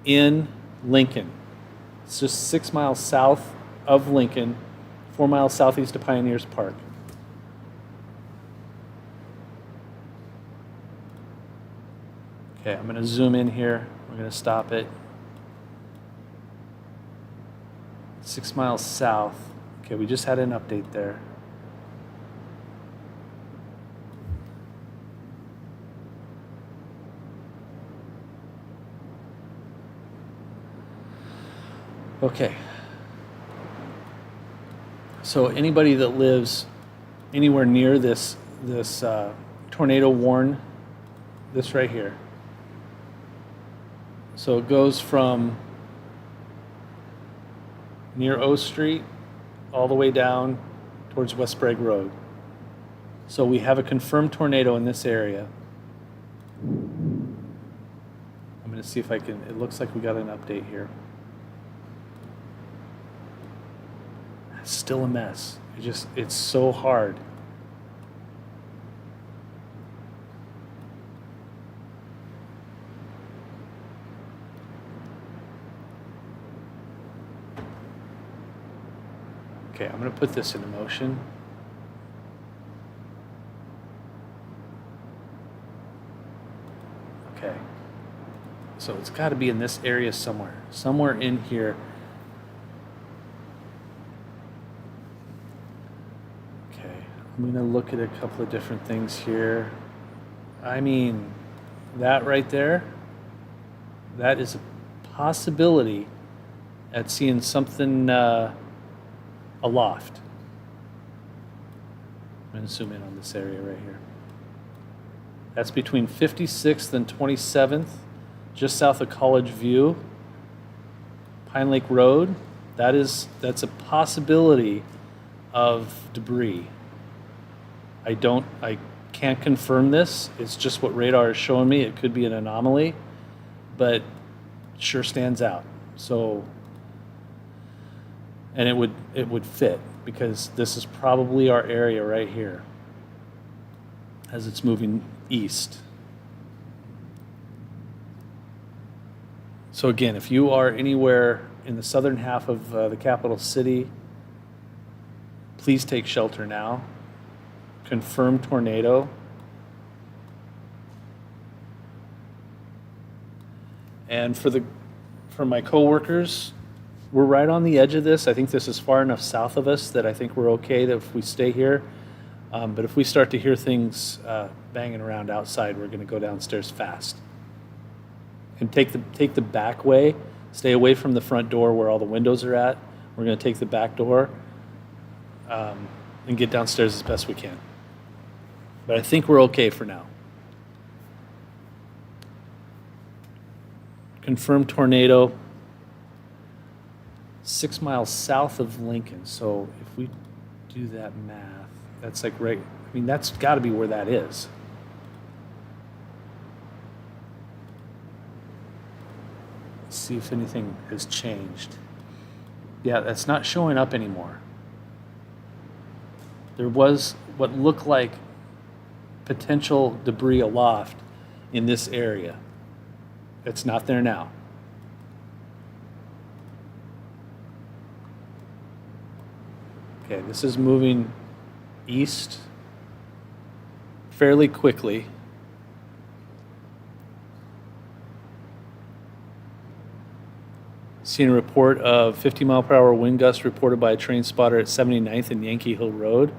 in Lincoln. It's just 6 miles south of Lincoln, 4 miles southeast of Pioneers Park. Okay, I'm going to zoom in here. We're going to stop it. 6 miles south. Okay, we just had an update there. Okay. So anybody that lives anywhere near this tornado warn, this right here. So it goes from near O Street all the way down towards West Sprague Road. So we have a confirmed tornado in this area. I'm going to see if I can, it looks like we got an update here. It's still a mess. It's so hard. Okay, I'm going to put this into motion. Okay. So it's got to be in this area somewhere. Somewhere in here. Okay, I'm going to look at a couple of different things here. I mean, that right there, that is a possibility at seeing something aloft. I'm going to zoom in on this area right here. That's between 56th and 27th, just south of College View, Pine Lake Road. That's a possibility of debris. I can't confirm this. It's just what radar is showing me. It could be an anomaly, but it sure stands out. So, and it would fit because this is probably our area right here as it's moving east. So again, if you are anywhere in the southern half of the capital city, please take shelter now. Confirmed tornado. And for my coworkers, we're right on the edge of this. I think this is far enough south of us that I think we're okay that if we stay here. But if we start to hear things banging around outside, we're going to go downstairs fast. And take the back way. Stay away from the front door where all the windows are at. We're going to take the back door and get downstairs as best we can. But I think we're okay for now. Confirmed tornado 6 miles south of Lincoln. So if we do that math, that's like right, I mean, that's got to be where that is. Let's see if anything has changed. Yeah, that's not showing up anymore. There was what looked like potential debris aloft in this area. It's not there now. Okay, this is moving east fairly quickly. Seen a report of 50-mile-per-hour wind gusts reported by a train spotter at 79th and Yankee Hill Road.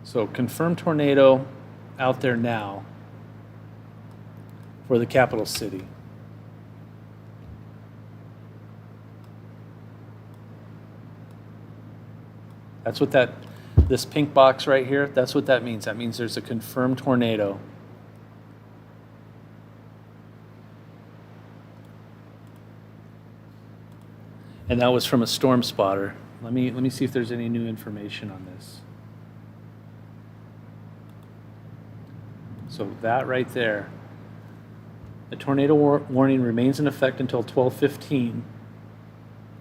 So confirmed tornado out there now for the capital city. That's what this pink box right here, that's what that means. That means there's a confirmed tornado. And that was from a storm spotter. Let me see if there's any new information on this. So that right there, the tornado warning remains in effect until 12:15.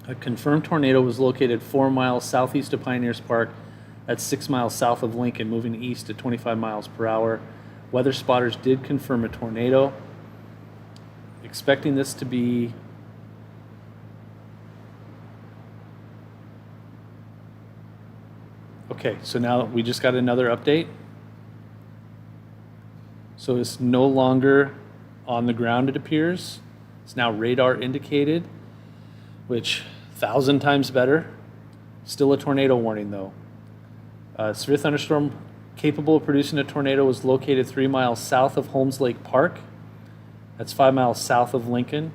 A confirmed tornado was located 4 miles southeast of Pioneers Park. That's 6 miles south of Lincoln, moving east at 25 miles per hour. Weather spotters did confirm a tornado. Expecting this to be okay, so now we just got another update. So it's no longer on the ground, it appears. It's now radar indicated, which 1,000 times better. Still a tornado warning, though. Severe thunderstorm capable of producing a tornado was located 3 miles south of Holmes Lake Park. That's 5 miles south of Lincoln,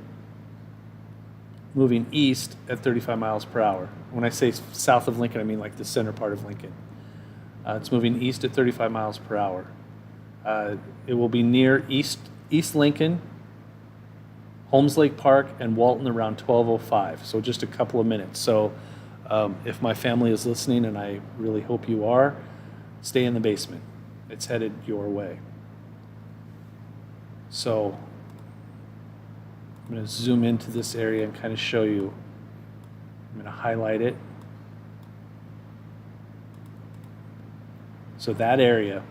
moving east at 35 miles per hour. When I say south of Lincoln, I mean like the center part of Lincoln. It's moving east at 35 miles per hour. It will be near East Lincoln, Holmes Lake Park, and Walton around 12:05, so just a couple of minutes. So if my family is listening, and I really hope you are, stay in the basement. It's headed your way. So I'm going to zoom into this area and kind of show you. I'm going to highlight it. So that area,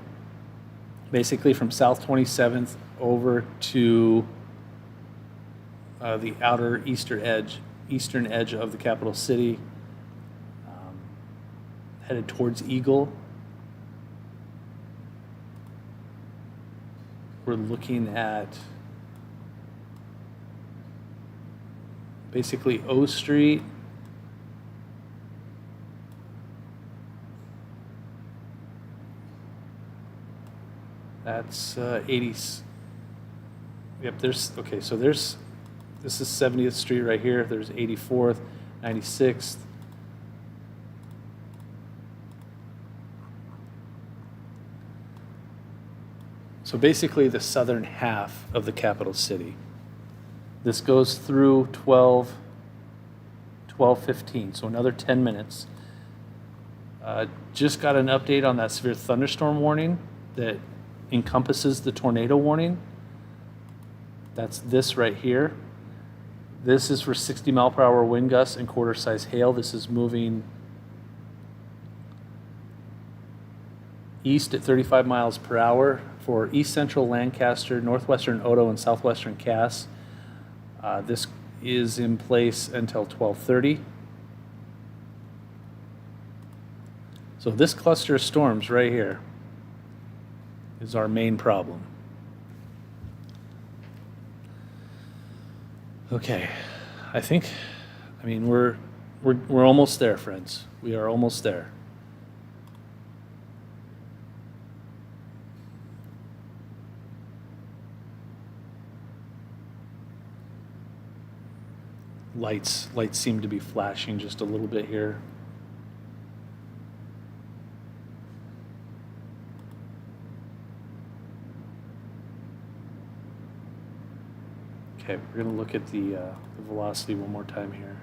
basically from South 27th over to the outer eastern edge of the capital city, headed towards Eagle. We're looking at basically O Street, that's 80s. Yep, okay, so this is 70th Street right here. There's 84th, 96th. So basically the southern half of the capital city. This goes through 12:15, so another 10 minutes. Just got an update on that severe thunderstorm warning that encompasses the tornado warning. That's this right here. This is for 60-mile-per-hour wind gusts and quarter-size hail. This is moving east at 35 miles per hour for east central Lancaster, northwestern Odo, and southwestern Cass. This is in place until 12:30. So this cluster of storms right here is our main problem. Okay, I mean, we're almost there, friends. We are almost there. Lights seem to be flashing just a little bit here. Okay, we're going to look at the velocity one more time here.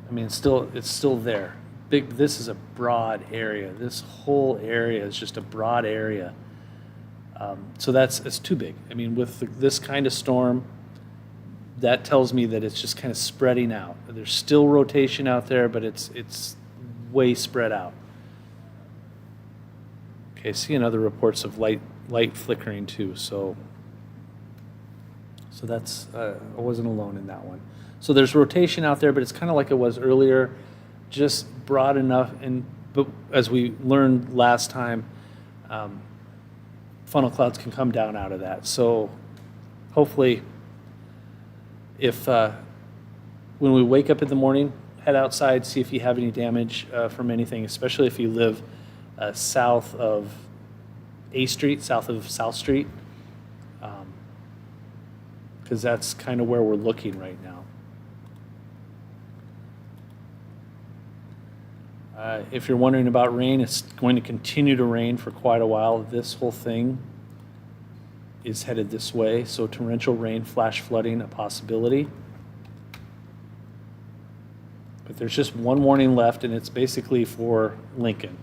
I mean, it's still there. This is a broad area. This whole area is just a broad area. So it's too big. I mean, with this kind of storm, that tells me that it's just kind of spreading out. There's still rotation out there, but it's way spread out. Okay, seeing other reports of light flickering too. So that's I wasn't alone in that one. So there's rotation out there, but it's kind of like it was earlier, just broad enough. But as we learned last time, funnel clouds can come down out of that. So hopefully, if when we wake up in the morning, head outside, see if you have any damage from anything, especially if you live south of A Street, south of South Street, because that's kind of where we're looking right now. If you're wondering about rain, it's going to continue to rain for quite a while. This whole thing is headed this way, so torrential rain, flash flooding, a possibility. But there's just one warning left, and it's basically for Lincoln.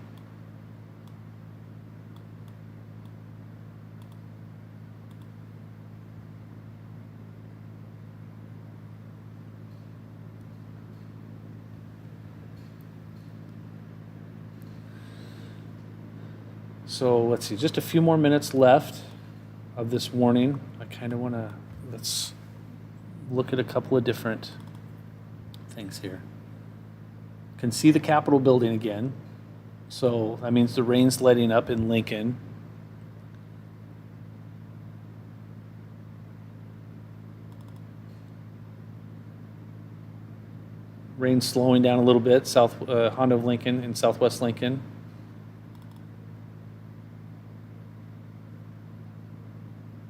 So let's see, just a few more minutes left of this warning. I kind of want to, let's look at a couple of different things here. Can see the Capitol building again. So that means the rain's letting up in Lincoln. Rain's slowing down a little bit, south Honda of Lincoln and southwest Lincoln.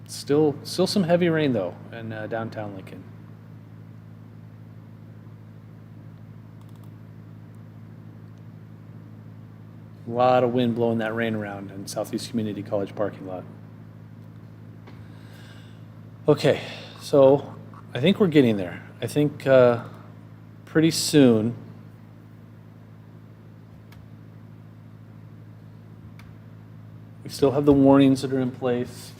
Still some heavy rain though in downtown Lincoln. A lot of wind blowing that rain around in Southeast Community College parking lot. Okay, so I think we're getting there. I think pretty soon we still have the warnings that are in place.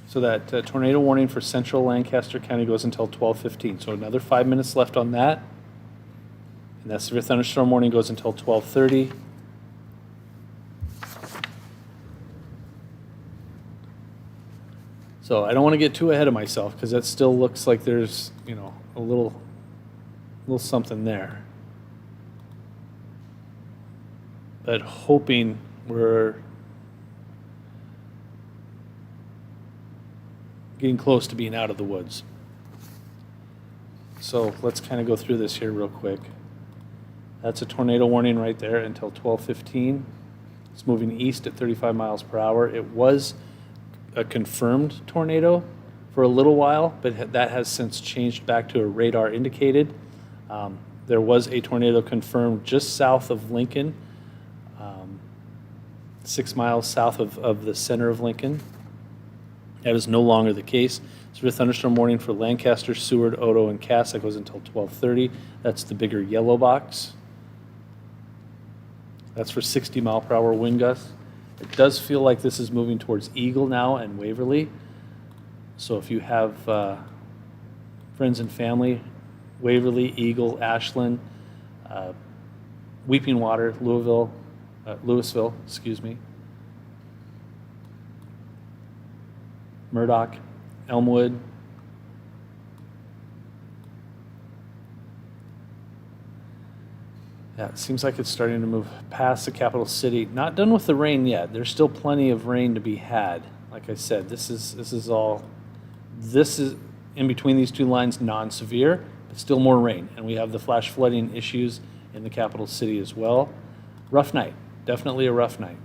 So that tornado warning for central Lancaster County goes until 12:15. So another 5 minutes left on that. And that severe thunderstorm warning goes until 12:30. So I don't want to get too ahead of myself because that still looks like there's, a little something there. But hoping we're getting close to being out of the woods. So let's kind of go through this here real quick. That's a tornado warning right there until 12:15. It's moving east at 35 miles per hour. It was a confirmed tornado for a little while, but that has since changed back to a radar indicated. There was a tornado confirmed just south of Lincoln, 6 miles south of the center of Lincoln. That is no longer the case. Severe thunderstorm warning for Lancaster, Seward, Odo, and Cass. That goes until 12:30. That's the bigger yellow box. That's for 60 mile per hour wind gusts. It does feel like this is moving towards Eagle now and Waverly. So if you have friends and family Waverly, Eagle, Ashland, uh, Weeping Water, Louisville, excuse me, Murdoch, Elmwood, yeah, it seems like it's starting to move past the capital city. Not done with the rain yet. There's still plenty of rain to be had. Like I said, this is in between these two lines, non-severe, but still more rain. And we have the flash flooding issues in the capital city as well. Rough night, definitely a rough night.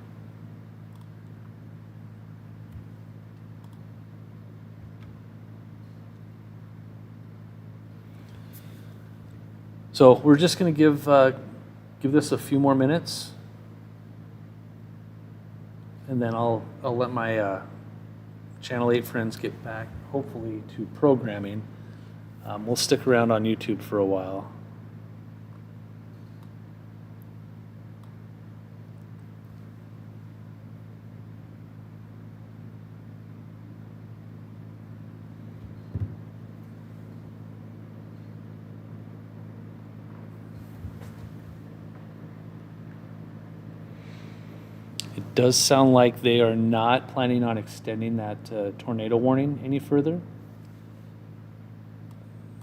So we're just going to give this a few more minutes, and then I'll let my Channel 8 friends get back, hopefully, to programming. We'll stick around on YouTube for a while. It does sound like they are not planning on extending that tornado warning any further.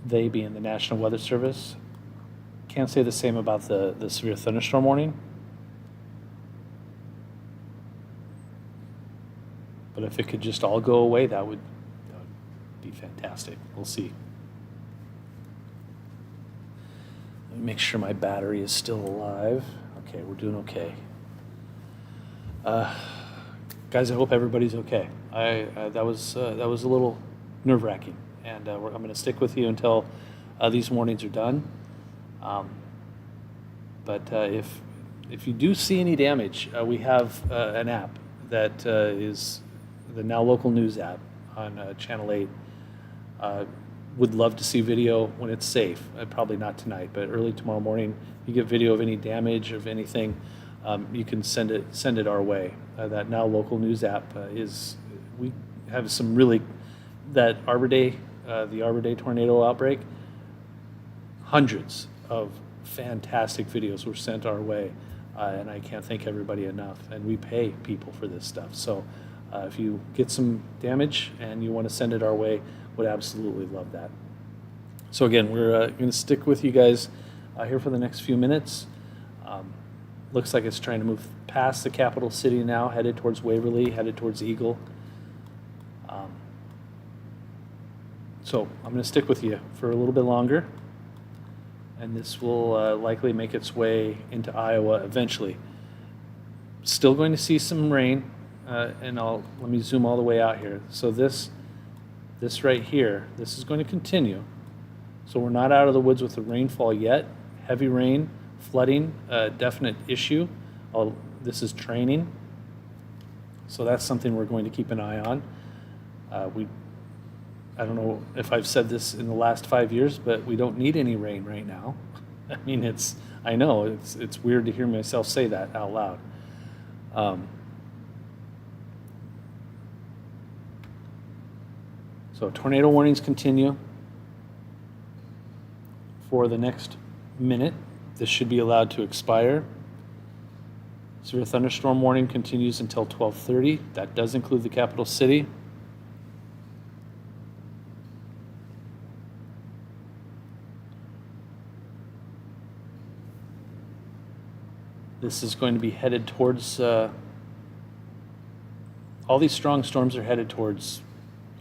They being the National Weather Service. Can't say the same about the severe thunderstorm warning. But if it could just all go away, that would be fantastic. We'll see. Let me make sure my battery is still alive. Okay, we're doing okay. Guys, I hope everybody's okay. That was a little nerve-wracking, and I'm going to stick with you until these warnings are done. But if you do see any damage, we have an app that is the Now Local News app on Channel 8. Would love to see video when it's safe. Probably not tonight, but early tomorrow morning. You get video of any damage, of anything. You can send it our way. That Now Local News app we have some really, that Arbor Day, the Arbor Day tornado outbreak, hundreds of fantastic videos were sent our way, and I can't thank everybody enough. And we pay people for this stuff. So if you get some damage and you want to send it our way, would absolutely love that. So again, we're going to stick with you guys here for the next few minutes. Looks like it's trying to move past the capital city now, headed towards Waverly, headed towards Eagle. So I'm going to stick with you for a little bit longer, and this will likely make its way into Iowa eventually. Still going to see some rain, and let me zoom all the way out here. So this right here, this is going to continue. So we're not out of the woods with the rainfall yet. Heavy rain, flooding, definite issue. This is training. So that's something we're going to keep an eye on. I don't know if I've said this in the last 5 years, but we don't need any rain right now. I mean, I know it's weird to hear myself say that out loud. So tornado warnings continue for the next minute. This should be allowed to expire. Severe thunderstorm warning continues until 12:30. That does include the capital city. This is going to be headed towards, all these strong storms are headed towards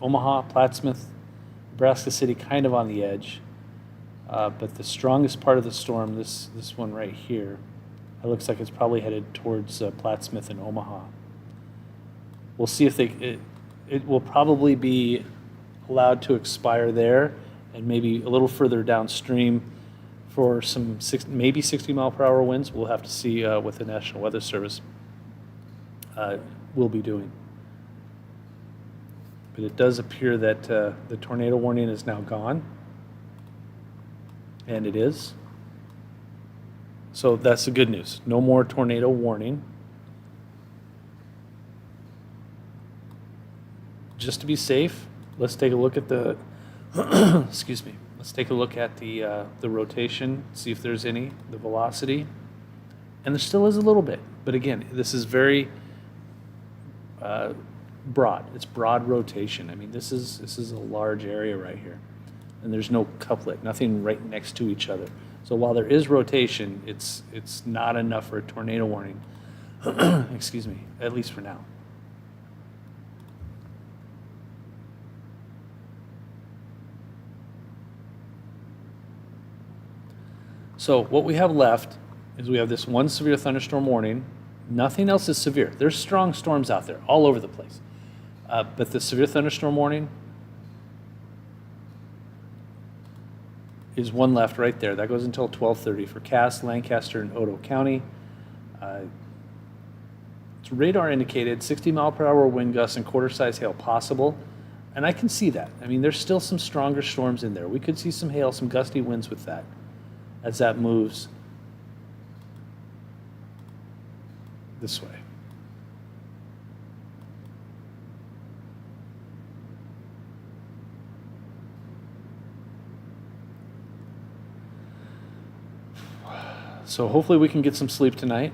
Omaha, Plattsmouth, Nebraska City, kind of on the edge. But the strongest part of the storm, this one right here, it looks like it's probably headed towards Plattsmouth and Omaha. We'll see if it will probably be allowed to expire there, and maybe a little further downstream for some maybe 60-mile-per-hour winds. We'll have to see what the National Weather Service will be doing. But it does appear that the tornado warning is now gone. And it is. So that's the good news. No more tornado warning. Just to be safe, let's take a look at the, excuse me, Let's take a look at the rotation, see if there's any, the velocity. And there still is a little bit, but again, this is very broad. It's broad rotation. I mean, this is a large area right here, and there's no couplet, nothing right next to each other. So while there is rotation, it's not enough for a tornado warning. Excuse me, at least for now. So what we have left is we have this one severe thunderstorm warning. Nothing else is severe. There's strong storms out there all over the place. But the severe thunderstorm warning is one left right there. That goes until 12:30 for Cass, Lancaster, and Otoe County. It's radar indicated 60-mile-per-hour wind gusts and quarter-size hail possible. And I can see that. I mean, there's still some stronger storms in there. We could see some hail, some gusty winds with that as that moves this way. So hopefully we can get some sleep tonight.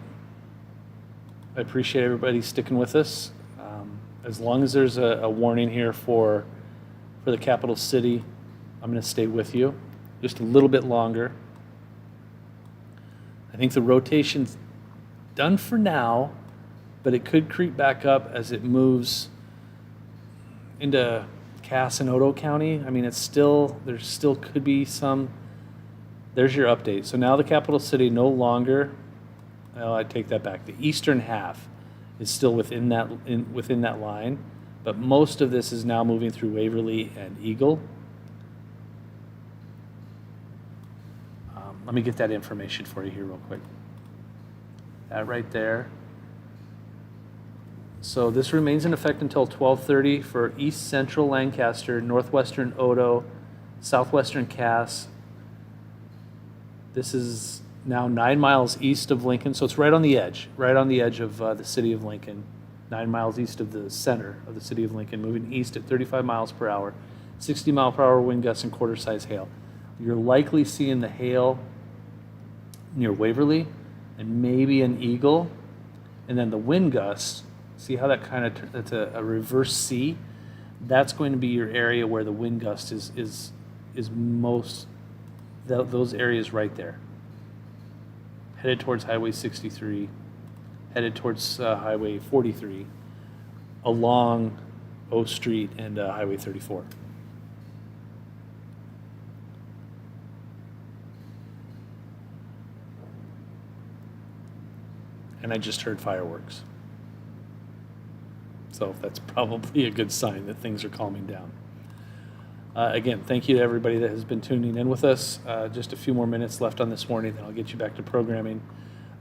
I appreciate everybody sticking with us. As long as there's a warning here for the capital city, I'm going to stay with you just a little bit longer. I think the rotation's done for now, but it could creep back up as it moves into Cass and Otoe County. I mean, there still could be some. There's your update. So now the capital city no longer, well, I take that back. The eastern half is still within that line, but most of this is now moving through Waverly and Eagle. Let me get that information for you here real quick. That right there. So this remains in effect until 12:30 for east central Lancaster, northwestern Otoe, southwestern Cass. This is now 9 miles east of Lincoln, so it's right on the edge of the city of Lincoln, 9 miles east of the center of the city of Lincoln, moving east at 35 miles per hour, 60-mile-per-hour wind gusts and quarter-size hail. You're likely seeing the hail near Waverly and maybe an Eagle, and then the wind gusts. See how that that's a reverse C? That's going to be your area where the wind gust is most, those areas right there. Headed towards Highway 63, headed towards Highway 43, along O Street and Highway 34. And I just heard fireworks. So that's probably a good sign that things are calming down. Again, thank you to everybody that has been tuning in with us. Just a few more minutes left on this morning, then I'll get you back to programming.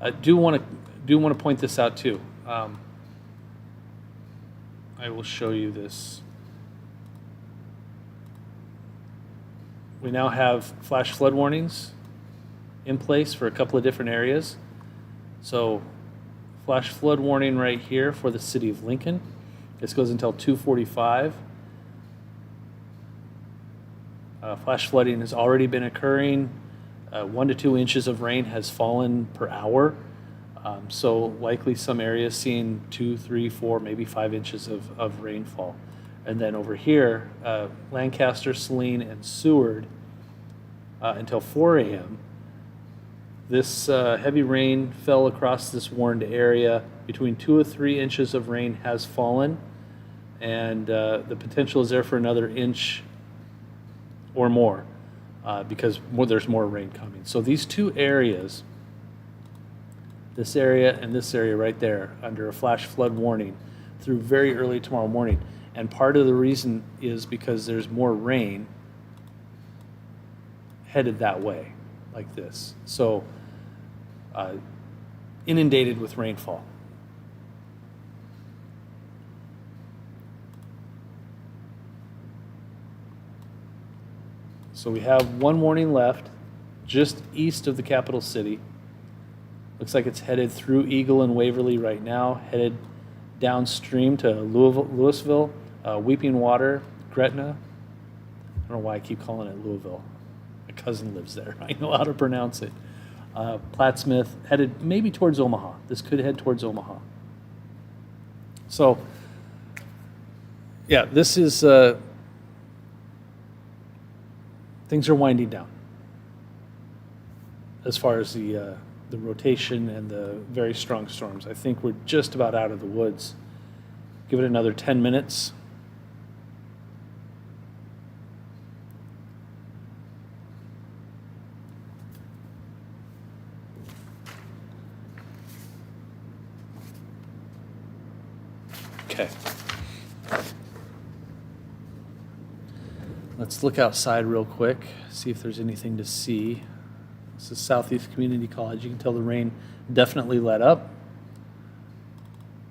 I do want to point this out too. I will show you this. We now have flash flood warnings in place for a couple of different areas. So flash flood warning right here for the city of Lincoln. This goes until 2:45. Flash flooding has already been occurring. 1 to 2 inches of rain has fallen per hour. So likely some areas seeing 2, 3, 4, maybe 5 inches of rainfall. And then over here, Lancaster, Saline, and Seward until 4 a.m. This heavy rain fell across this warned area. Between 2 or 3 inches of rain has fallen, and the potential is there for another inch or more because there's more rain coming. So these two areas, this area and this area right there, under a flash flood warning through very early tomorrow morning. And part of the reason is because there's more rain headed that way, like this. So inundated with rainfall. So we have one warning left, just east of the capital city. Looks like it's headed through Eagle and Waverly right now, headed downstream to Louisville, Weeping Water, Gretna. I don't know why I keep calling it Louisville. My cousin lives there. I know how to pronounce it. Plattsmouth, headed maybe towards Omaha. This could head towards Omaha. So, yeah, this is, things are winding down as far as the rotation and the very strong storms. I think we're just about out of the woods. Give it another 10 minutes. Okay. Let's look outside real quick, see if there's anything to see. This is Southeast Community College. You can tell the rain definitely let up.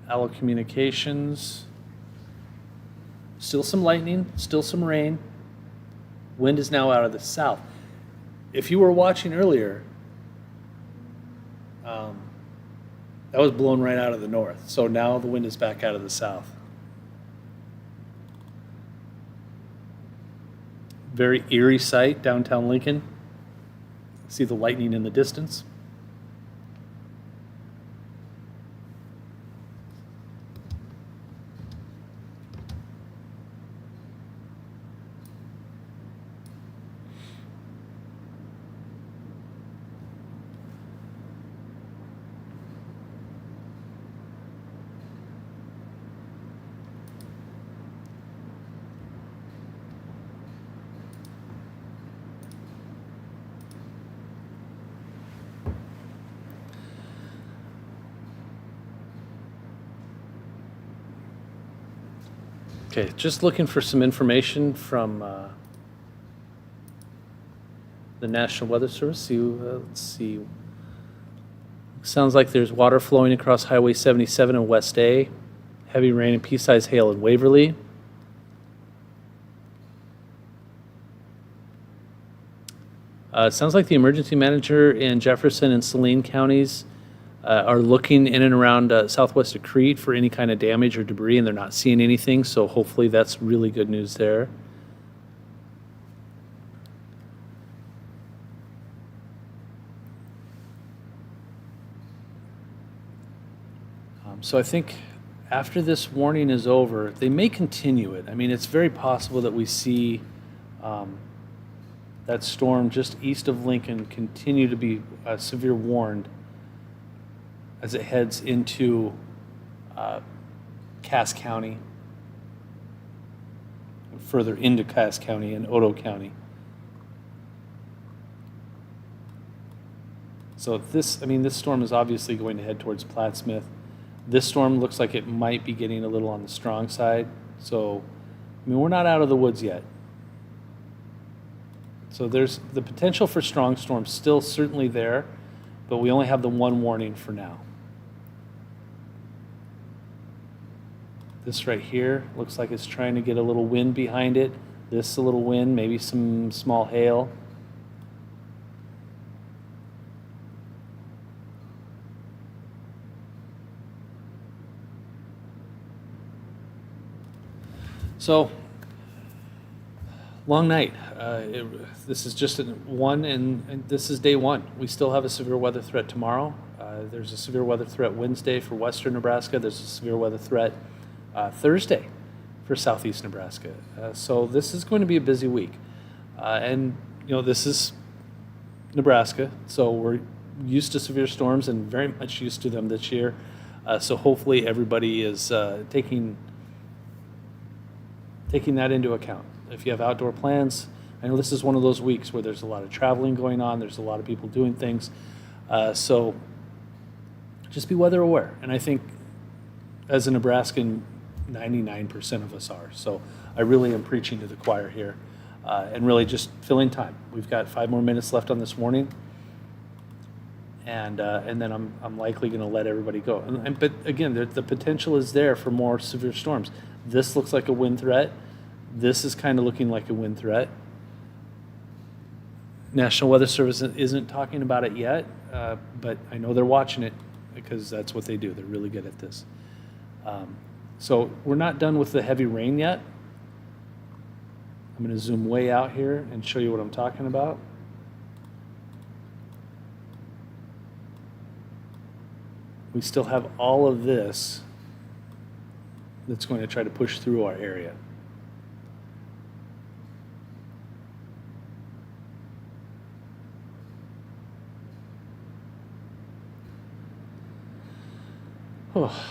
Allo Communications. Still some lightning, still some rain. Wind is now out of the south. If you were watching earlier, that was blown right out of the north. So now the wind is back out of the south. Very eerie sight, downtown Lincoln. See the lightning in the distance. Okay, just looking for some information from the National Weather Service. Let's see. Sounds like there's water flowing across Highway 77 in West A. Heavy rain and pea-sized hail in Waverly. It sounds like the emergency manager in Jefferson and Saline counties are looking in and around southwest of Crete for any kind of damage or debris, and they're not seeing anything, so hopefully that's really good news there. So I think after this warning is over, they may continue it. I mean, it's very possible that we see that storm just east of Lincoln continue to be severe warned as it heads into Cass County, further into Cass County and Otoe County. So this storm is obviously going to head towards Plattsmouth. This storm looks like it might be getting a little on the strong side. So, we're not out of the woods yet. So there's the potential for strong storms still certainly there, but we only have the one warning for now. This right here looks like it's trying to get a little wind behind it. This a little wind, maybe some small hail. So, long night. This is just one, and this is day one. We still have a severe weather threat tomorrow. There's a severe weather threat Wednesday for western Nebraska. There's a severe weather threat Thursday for southeast Nebraska. So this is going to be a busy week. And, this is Nebraska, so we're used to severe storms and very much used to them this year. So hopefully everybody is taking that into account. If you have outdoor plans, I know this is one of those weeks where there's a lot of traveling going on, there's a lot of people doing things, so just be weather aware. And I think as a Nebraskan, 99% of us are. So I really am preaching to the choir here and really just filling time. We've got 5 more minutes left on this warning, and then I'm likely going to let everybody go. But again, the potential is there for more severe storms. This looks like a wind threat. This is kind of looking like a wind threat. National Weather Service isn't talking about it yet, but I know they're watching it because that's what they do. They're really good at this. So we're not done with the heavy rain yet. I'm going to zoom way out here and show you what I'm talking about. we still have all of this that's going to try to push through our area. Oh.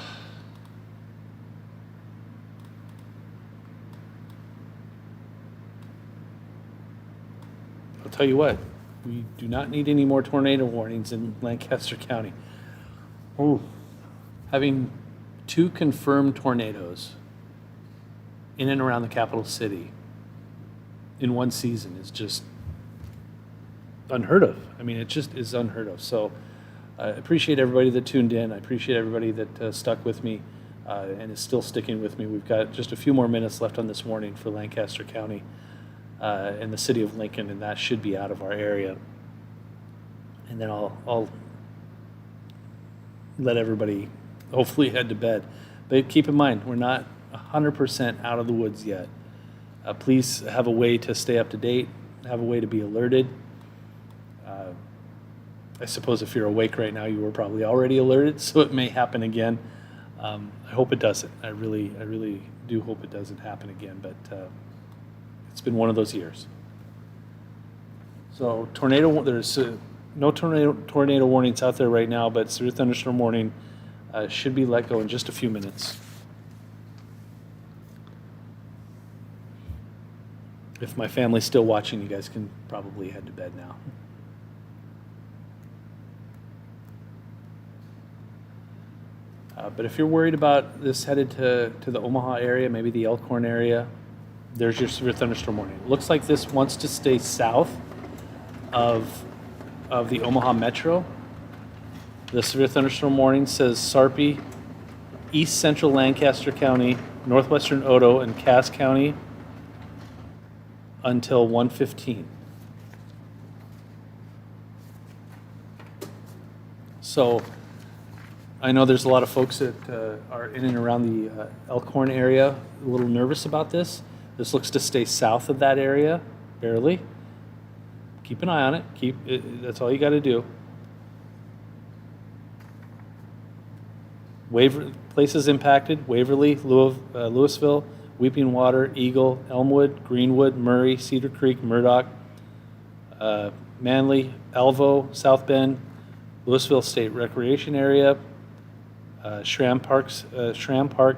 I'll tell you what, we do not need any more tornado warnings in Lancaster County. Oh, having 2 confirmed tornadoes in and around the capital city in one season is just unheard of. I mean, it just is unheard of. So I appreciate everybody that tuned in. I appreciate everybody that stuck with me and is still sticking with me. We've got just a few more minutes left on this warning for Lancaster County and the city of Lincoln, and that should be out of our area. And then I'll let everybody hopefully head to bed. But keep in mind, we're not 100% out of the woods yet. Please have a way to stay up to date, have a way to be alerted. I suppose if you're awake right now, you were probably already alerted, so it may happen again. I hope it doesn't. I really do hope it doesn't happen again, but it's been one of those years. So there's no tornado warnings out there right now, but severe thunderstorm warning should be let go in just a few minutes. If my family's still watching, you guys can probably head to bed now. But if you're worried about this headed to the Omaha area, maybe the Elkhorn area, there's your severe thunderstorm warning. It looks like this wants to stay south of the Omaha Metro. The severe thunderstorm warning says Sarpy, East Central Lancaster County, Northwestern Odo, and Cass County until 1:15. So I know there's a lot of folks that are in and around the Elkhorn area a little nervous about this. This looks to stay south of that area, barely. Keep an eye on it. That's all you got to do. Places impacted: Waverly, Louisville, Weeping Water, Eagle, Elmwood, Greenwood, Murray, Cedar Creek, Murdoch, Manly, Alvo, South Bend, Louisville State Recreation Area, Schramm Park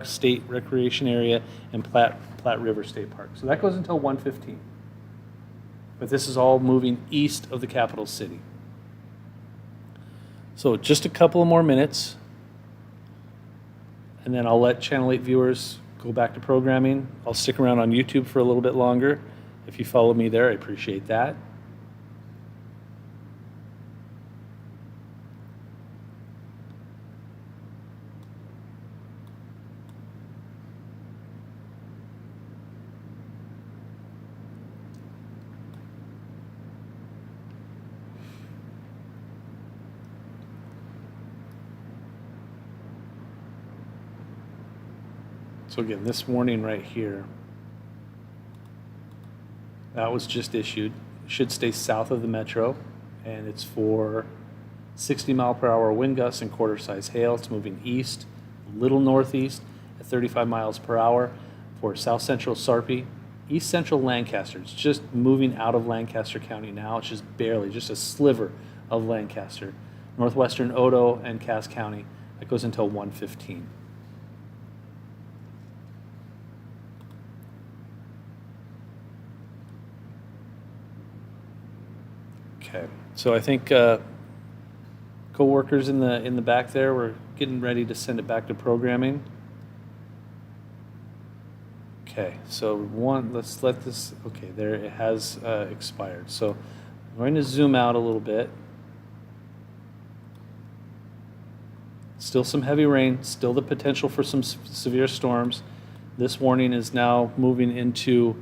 State Recreation Area, and Platte River State Park. So that goes until 1:15. But this is all moving east of the capital city. So just a couple of more minutes, and then I'll let Channel 8 viewers go back to programming. I'll stick around on YouTube for a little bit longer. If you follow me there, I appreciate that. So again, this warning right here, that was just issued. It should stay south of the metro, and it's for 60-mile-per-hour wind gusts and quarter-size hail. It's moving east, a little northeast at 35 miles per hour for south central Sarpy, east central Lancaster. It's just moving out of Lancaster County now. It's just barely, just a sliver of Lancaster. Northwestern Odo and Cass County. That goes until 1:15. Okay, so I think co-workers in the back there, we're getting ready to send it back to programming. Okay, so let's let this, okay, there it has expired. So I'm going to zoom out a little bit. Still some heavy rain, still the potential for some severe storms. This warning is now moving into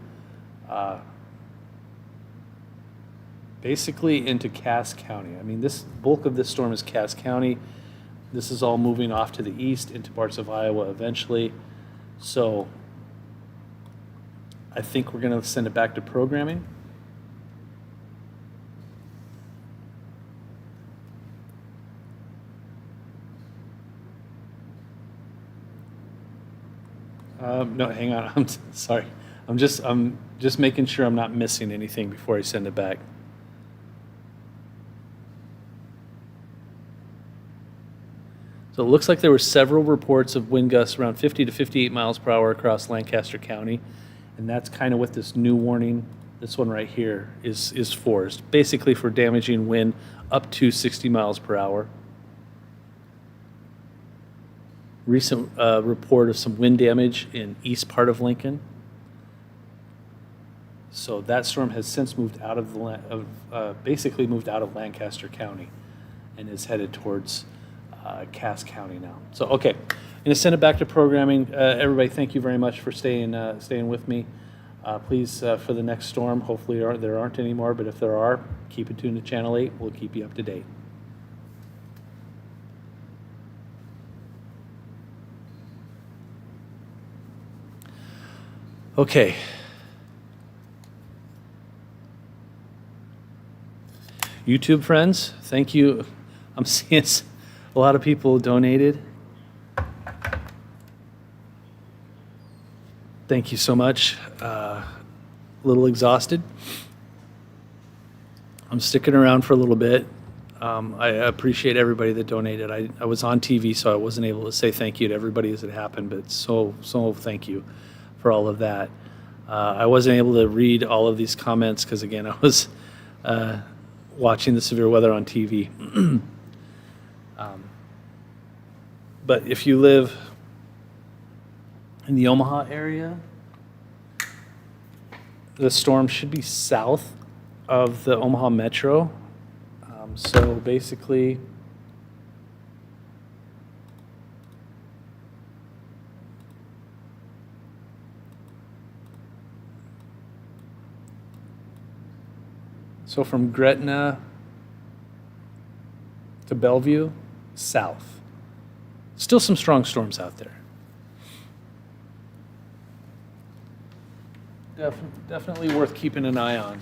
basically into Cass County. I mean, this bulk of this storm is Cass County. This is all moving off to the east into parts of Iowa eventually. So I think we're going to send it back to programming. No, hang on. Sorry. I'm just making sure I'm not missing anything before I send it back. So it looks like there were several reports of wind gusts around 50 to 58 miles per hour across Lancaster County. And that's kind of what this new warning, this one right here, is for. It's basically for damaging wind up to 60 miles per hour. Recent report of some wind damage in east part of Lincoln. So that storm has since moved out of basically moved out of Lancaster County and is headed towards Cass County now. So, okay, I'm going to send it back to programming. Everybody, thank you very much for staying with me. Please, for the next storm, hopefully there aren't any more, but if there are, keep it tuned to Channel 8. We'll keep you up to date. Okay. YouTube friends, thank you. I'm seeing a lot of people donated. Thank you so much. A little exhausted. I'm sticking around for a little bit. I appreciate everybody that donated. I was on TV, so I wasn't able to say thank you to everybody as it happened, but so thank you for all of that. I wasn't able to read all of these comments because, again, I was watching the severe weather on TV. But if you live in the Omaha area, the storm should be south of the Omaha Metro. So basically, so from Gretna to Bellevue, south. Still some strong storms out there. Definitely worth keeping an eye on.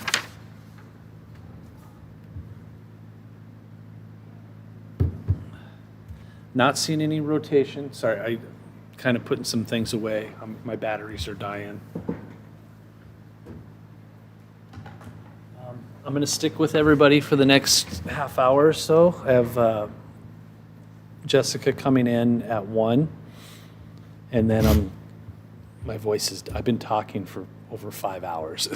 Not seeing any rotation. Sorry, I kind of putting some things away. My batteries are dying. I'm going to stick with everybody for the next half hour or so. I have Jessica coming in at 1, and then my voice is, I've been talking for over 5 hours.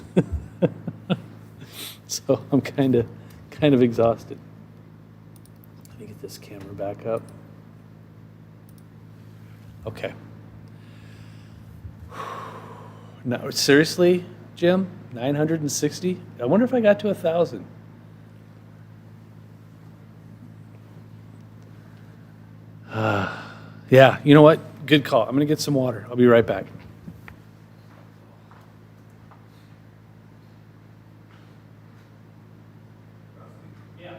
So I'm kind of exhausted. Let me get this camera back up. Okay. Now, seriously, Jim? 960? I wonder if I got to 1,000. Yeah, you know what? Good call. I'm going to get some water. I'll be right back. Yeah.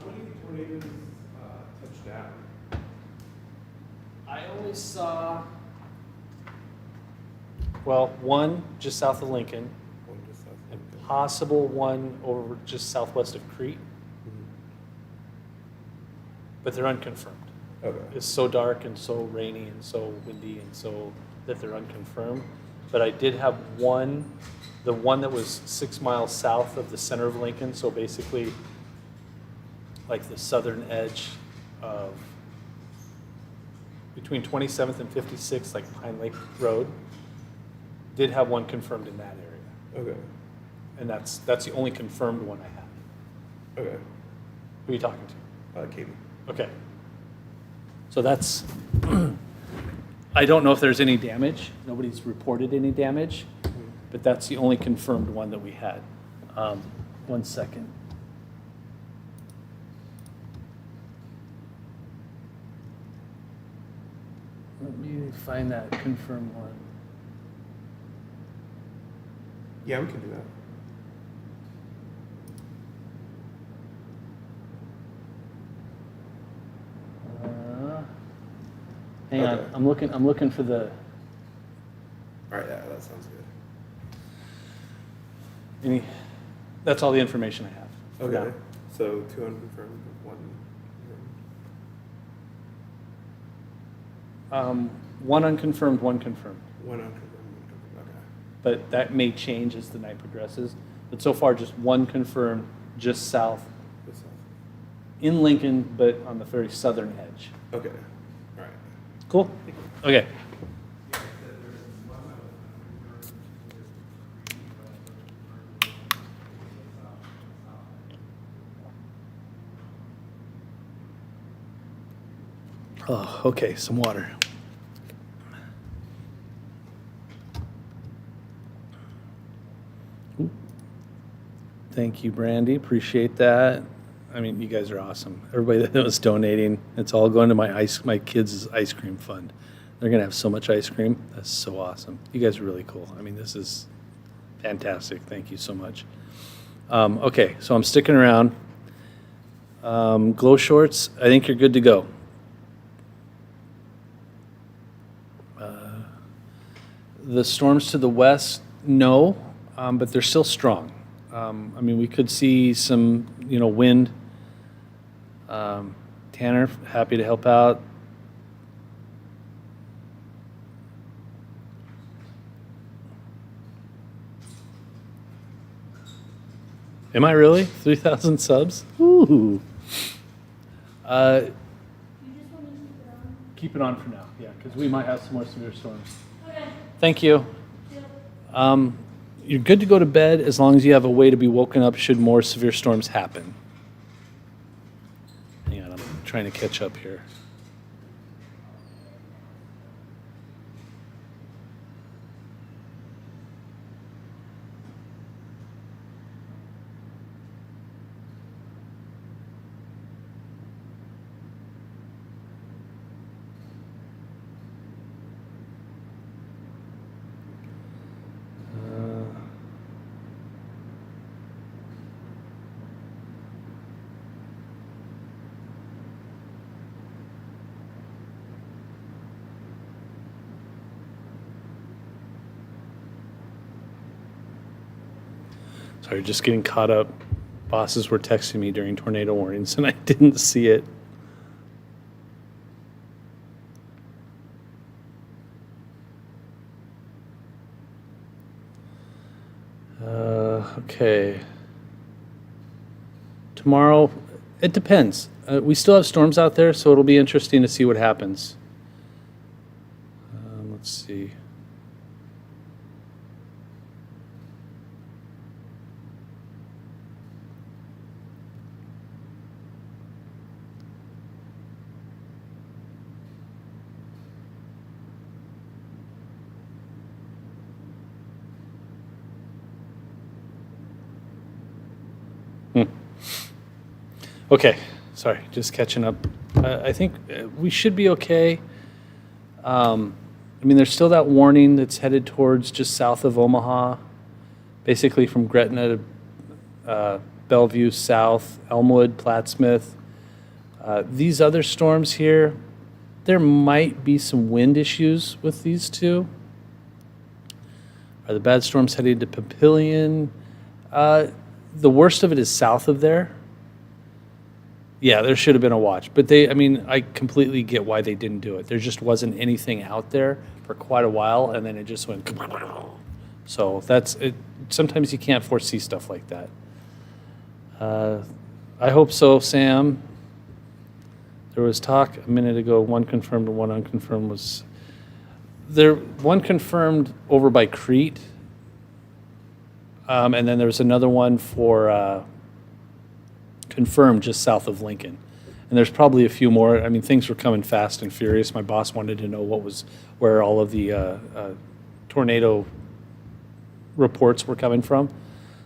How many tornadoes touched down? I only saw, well, one just south of Lincoln, One just south of and Lincoln. possible one over just southwest of Crete, but they're unconfirmed. Okay. It's so dark and so rainy and so windy and so that they're unconfirmed. But I did have one, the one that was 6 miles south of the center of Lincoln, so basically like the southern edge of between 27th and 56th, like Pine Lake Road, did have one confirmed in that area. Okay. And that's the only confirmed one I have. Okay. Who are you talking to? Katie. Okay. So that's, I don't know if there's any damage. Nobody's reported any damage, but that's the only confirmed one that we had. 1 second. Let me find that confirmed one. Yeah, we can do that. Hang on, Okay. I'm looking for the, All right, yeah, that sounds good. that's all the information I have. for Okay. now. So 200 confirmed, one. One unconfirmed, one confirmed. One unconfirmed, one confirmed, okay. But that may change as the night progresses. But so far, just one confirmed, just south This one. in Lincoln, but on the very southern edge. Okay, all right. Cool? Okay. Oh, okay, some water. Ooh. Thank you, Brandy. Appreciate that. I mean, you guys are awesome. Everybody that was donating, it's all going to my kids' ice cream fund. They're gonna have so much ice cream. That's so awesome. You guys are really cool. I mean, this is fantastic. Thank you so much. Okay, so I'm sticking around. Glow shorts, I think you're good to go. The storms to the west, no, but they're still strong. I mean, we could see some, wind. Tanner, happy to help out. Am I really? 3,000 subs? Ooh. You just want to Keep it on for now, yeah, because we might have some more severe storms. okay. Thank you. Yeah. You're good to go to bed as long as you have a way to be woken up should more severe storms happen. Hang on, I'm trying to catch up here. Sorry, just getting caught up. Bosses were texting me during tornado warnings and I didn't see it. Okay. Tomorrow, it depends. We still have storms out there, so it'll be interesting to see what happens. Let's see. Okay, sorry, just catching up. I think we should be okay. I mean, there's still that warning that's headed towards just south of Omaha, basically from Gretna to Bellevue south, Elmwood, Plattsmouth. These other storms here, there might be some wind issues with these two. Are the bad storms heading to Papillion? The worst of it is south of there. Yeah, there should have been a watch. But I completely get why they didn't do it. There just wasn't anything out there for quite a while, and then it just went. So that's it. Sometimes you can't foresee stuff like that. I hope so, Sam. There was talk a minute ago, one confirmed and one unconfirmed was. There, one confirmed over by Crete, and then there was another one for confirmed just south of Lincoln. And there's probably a few more. I mean, things were coming fast and furious. My boss wanted to know where all of the tornado reports were coming from.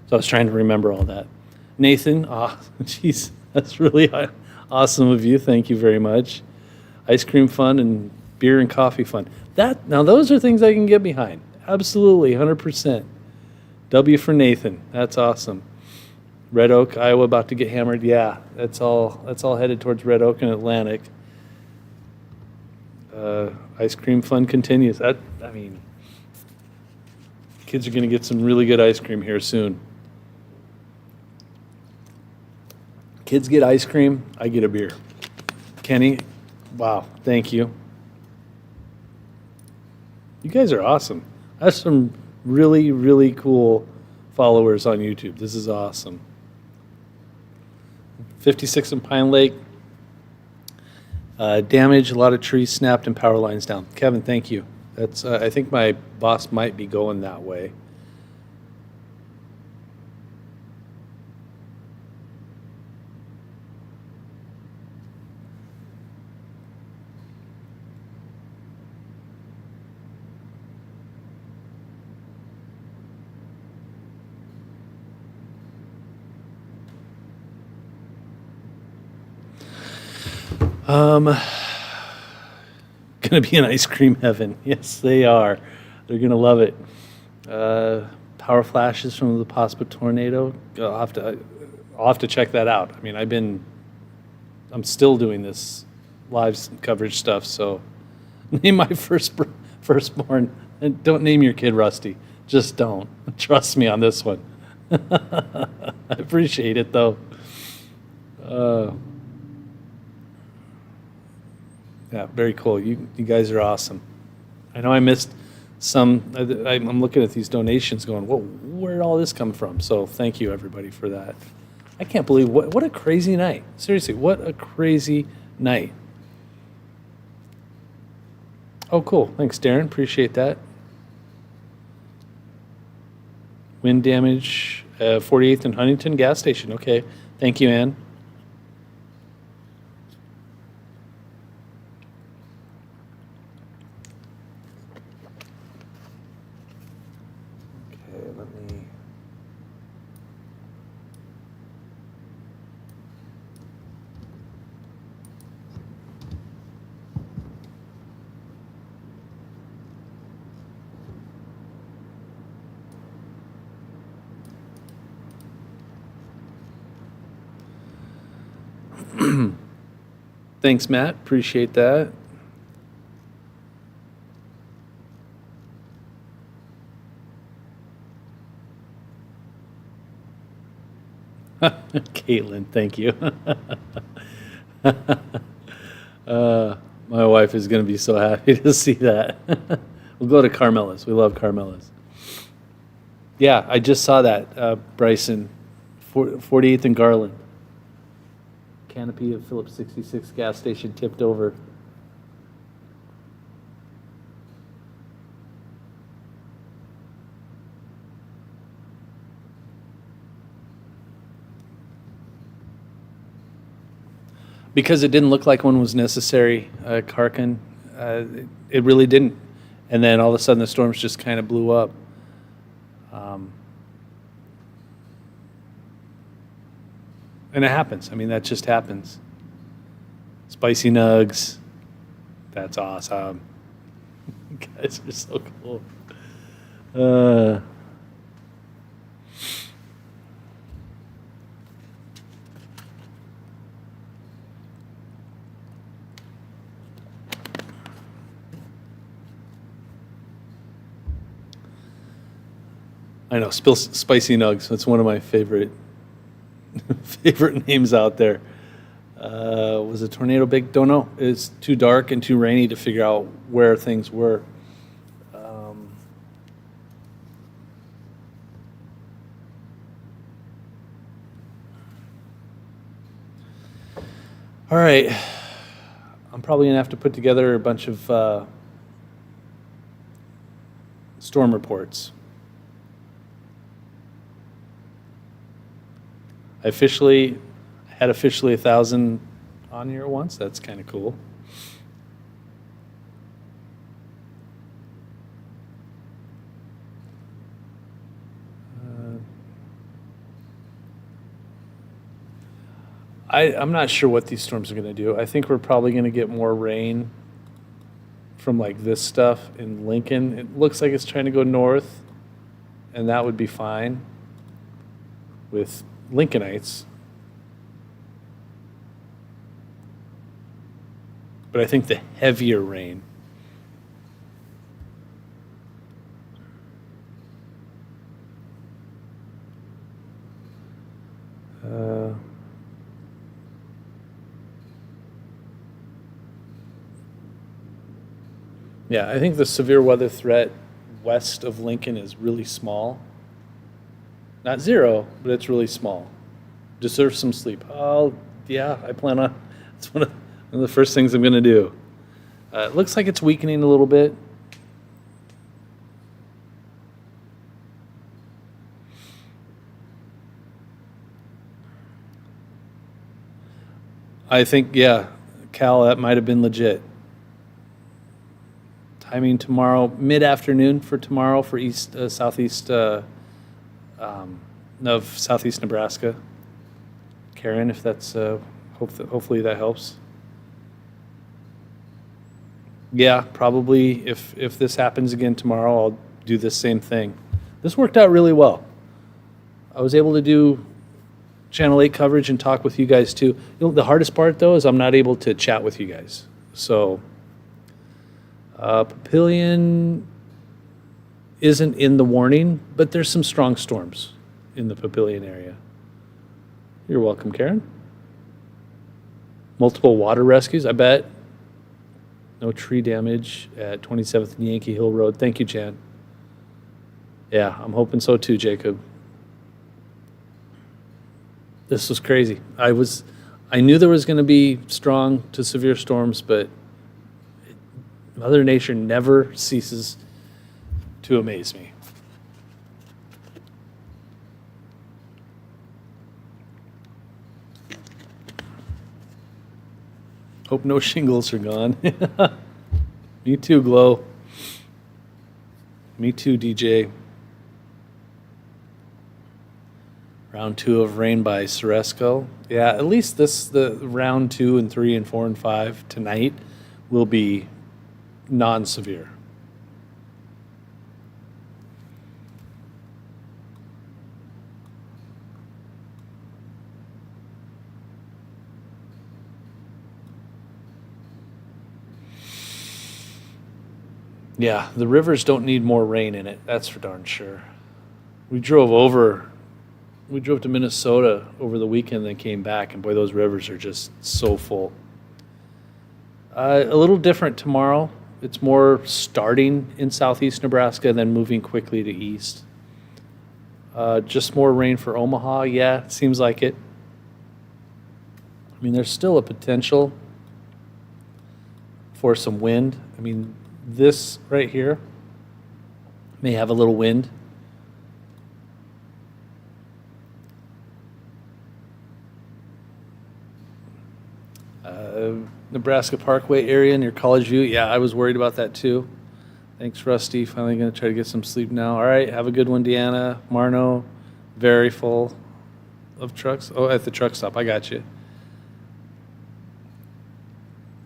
So I was trying to remember all that. Nathan, geez, that's really awesome of you. Thank you very much. Ice cream fun and beer and coffee fun. Now those are things I can get behind. Absolutely, 100%. W for Nathan. That's awesome. Red Oak, Iowa, about to get hammered. Yeah, that's all headed towards Red Oak and Atlantic. Ice cream fun continues. Kids are going to get some really good ice cream here soon. Kids get ice cream, I get a beer. Kenny, wow, thank you. You guys are awesome. I have some really, really cool followers on YouTube. This is awesome. 56 in Pine Lake. Damage, a lot of trees snapped and power lines down. Kevin, thank you. That's. I think my boss might be going that way. Gonna be in ice cream heaven. Yes, they are. They're gonna love it. Power flashes from the possible tornado. I'll have to check that out. I mean, I'm still doing this live coverage stuff. So, name my firstborn. And don't name your kid Rusty. Just don't. Trust me on this one. I appreciate it though. Yeah, very cool. You guys are awesome. I know I missed some. I'm looking at these donations going, whoa, where did all this come from? So thank you, everybody, for that. I can't believe what a crazy night. Seriously, what a crazy night. Oh, cool. Thanks, Darren. Appreciate that. Wind damage, 48th and Huntington gas station. Okay. Thank you, Ann. Okay, let me. Thanks, Matt. Appreciate that. Caitlin, thank you. My wife is going to be so happy to see that. We'll go to Carmela's. We love Carmela's. Yeah, I just saw that, Bryson. 48th and Garland. Canopy of Phillips 66 gas station tipped over. Because it didn't look like one was necessary, Karkin. It really didn't. And then all of a sudden the storms just kind of blew up. And it happens. I mean, that just happens. Spicy nugs. That's awesome. You guys are so cool. I know, Spicy Nugs. That's one of my favorite names out there. Was a tornado big? Don't know. It's too dark and too rainy to figure out where things were. All right. I'm probably going to have to put together a bunch of storm reports. I had 1,000 on here once. That's kind of cool. I'm not sure what these storms are going to do. I think we're probably going to get more rain from like this stuff in Lincoln. It looks like it's trying to go north, and that would be fine with Lincolnites. But I think the heavier rain Yeah, I think the severe weather threat west of Lincoln is really small. Not zero, but it's really small. Deserve some sleep. Oh, yeah, I plan on, it's one of the first things I'm going to do. It looks like it's weakening a little bit. I think, yeah, Cal, that might have been legit. Timing tomorrow, mid-afternoon for tomorrow for southeast of southeast Nebraska. Karen, if that's, hopefully that helps. Yeah, probably if this happens again tomorrow, I'll do the same thing. This worked out really well. I was able to do Channel 8 coverage and talk with you guys too. The hardest part though is I'm not able to chat with you guys. So Papillion isn't in the warning, but there's some strong storms in the Papillion area. You're welcome, Karen. Multiple water rescues, I bet. No tree damage at 27th and Yankee Hill Road. Thank you, Jan. Yeah, I'm hoping so too, Jacob. This was crazy. I knew there was going to be strong to severe storms, but Mother Nature never ceases to amaze me. Hope no shingles are gone. Me too, Glow. Me too, DJ. Round 2 of rain by Ceresco. Yeah, at least the round 2 and 3 and 4 and 5 tonight will be non-severe. Yeah, the rivers don't need more rain in it. That's for darn sure. We drove to Minnesota over the weekend and came back, and boy, those rivers are just so full. A little different tomorrow. It's more starting in southeast Nebraska and then moving quickly to east. Just more rain for Omaha. Yeah, it seems like it. I mean, there's still a potential for some wind. I mean, this right here may have a little wind. Nebraska Parkway area near College View. Yeah, I was worried about that too. Thanks, Rusty. Finally going to try to get some sleep now. All right, have a good one, Deanna. Marno, very full of trucks. Oh, at the truck stop. I got you.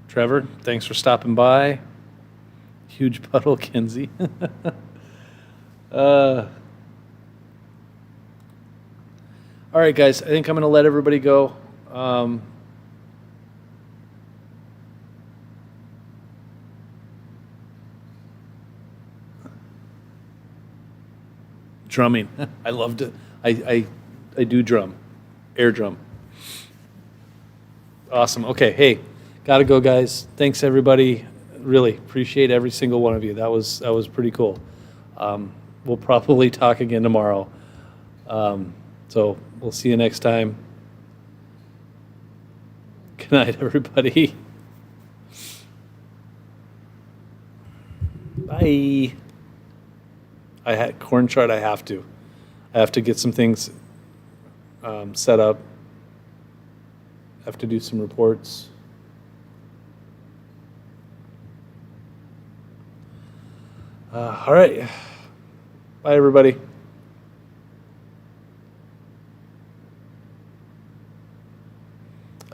Trevor, thanks for stopping by. Huge puddle, Kenzie. All right, guys, I think I'm going to let everybody go. Drumming. I loved it. I do drum. Air drum. Awesome. Okay, hey, gotta go, guys. Thanks, everybody. Really appreciate every single one of you. That was pretty cool. We'll probably talk again tomorrow. So we'll see you next time. Good night, everybody. Bye. I had corn chart. I have to get some things set up. I have to do some reports. All right. Bye, everybody.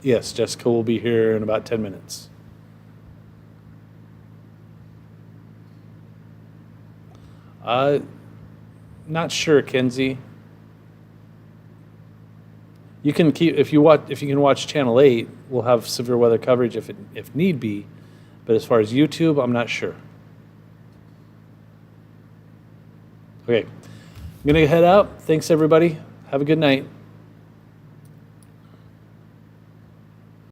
Yes, Jessica will be here in about 10 minutes. Not sure, Kenzie. You can keep if you can watch Channel 8, we'll have severe weather coverage if need be. But as far as YouTube, I'm not sure. Okay, I'm gonna head out. Thanks, everybody. Have a good night.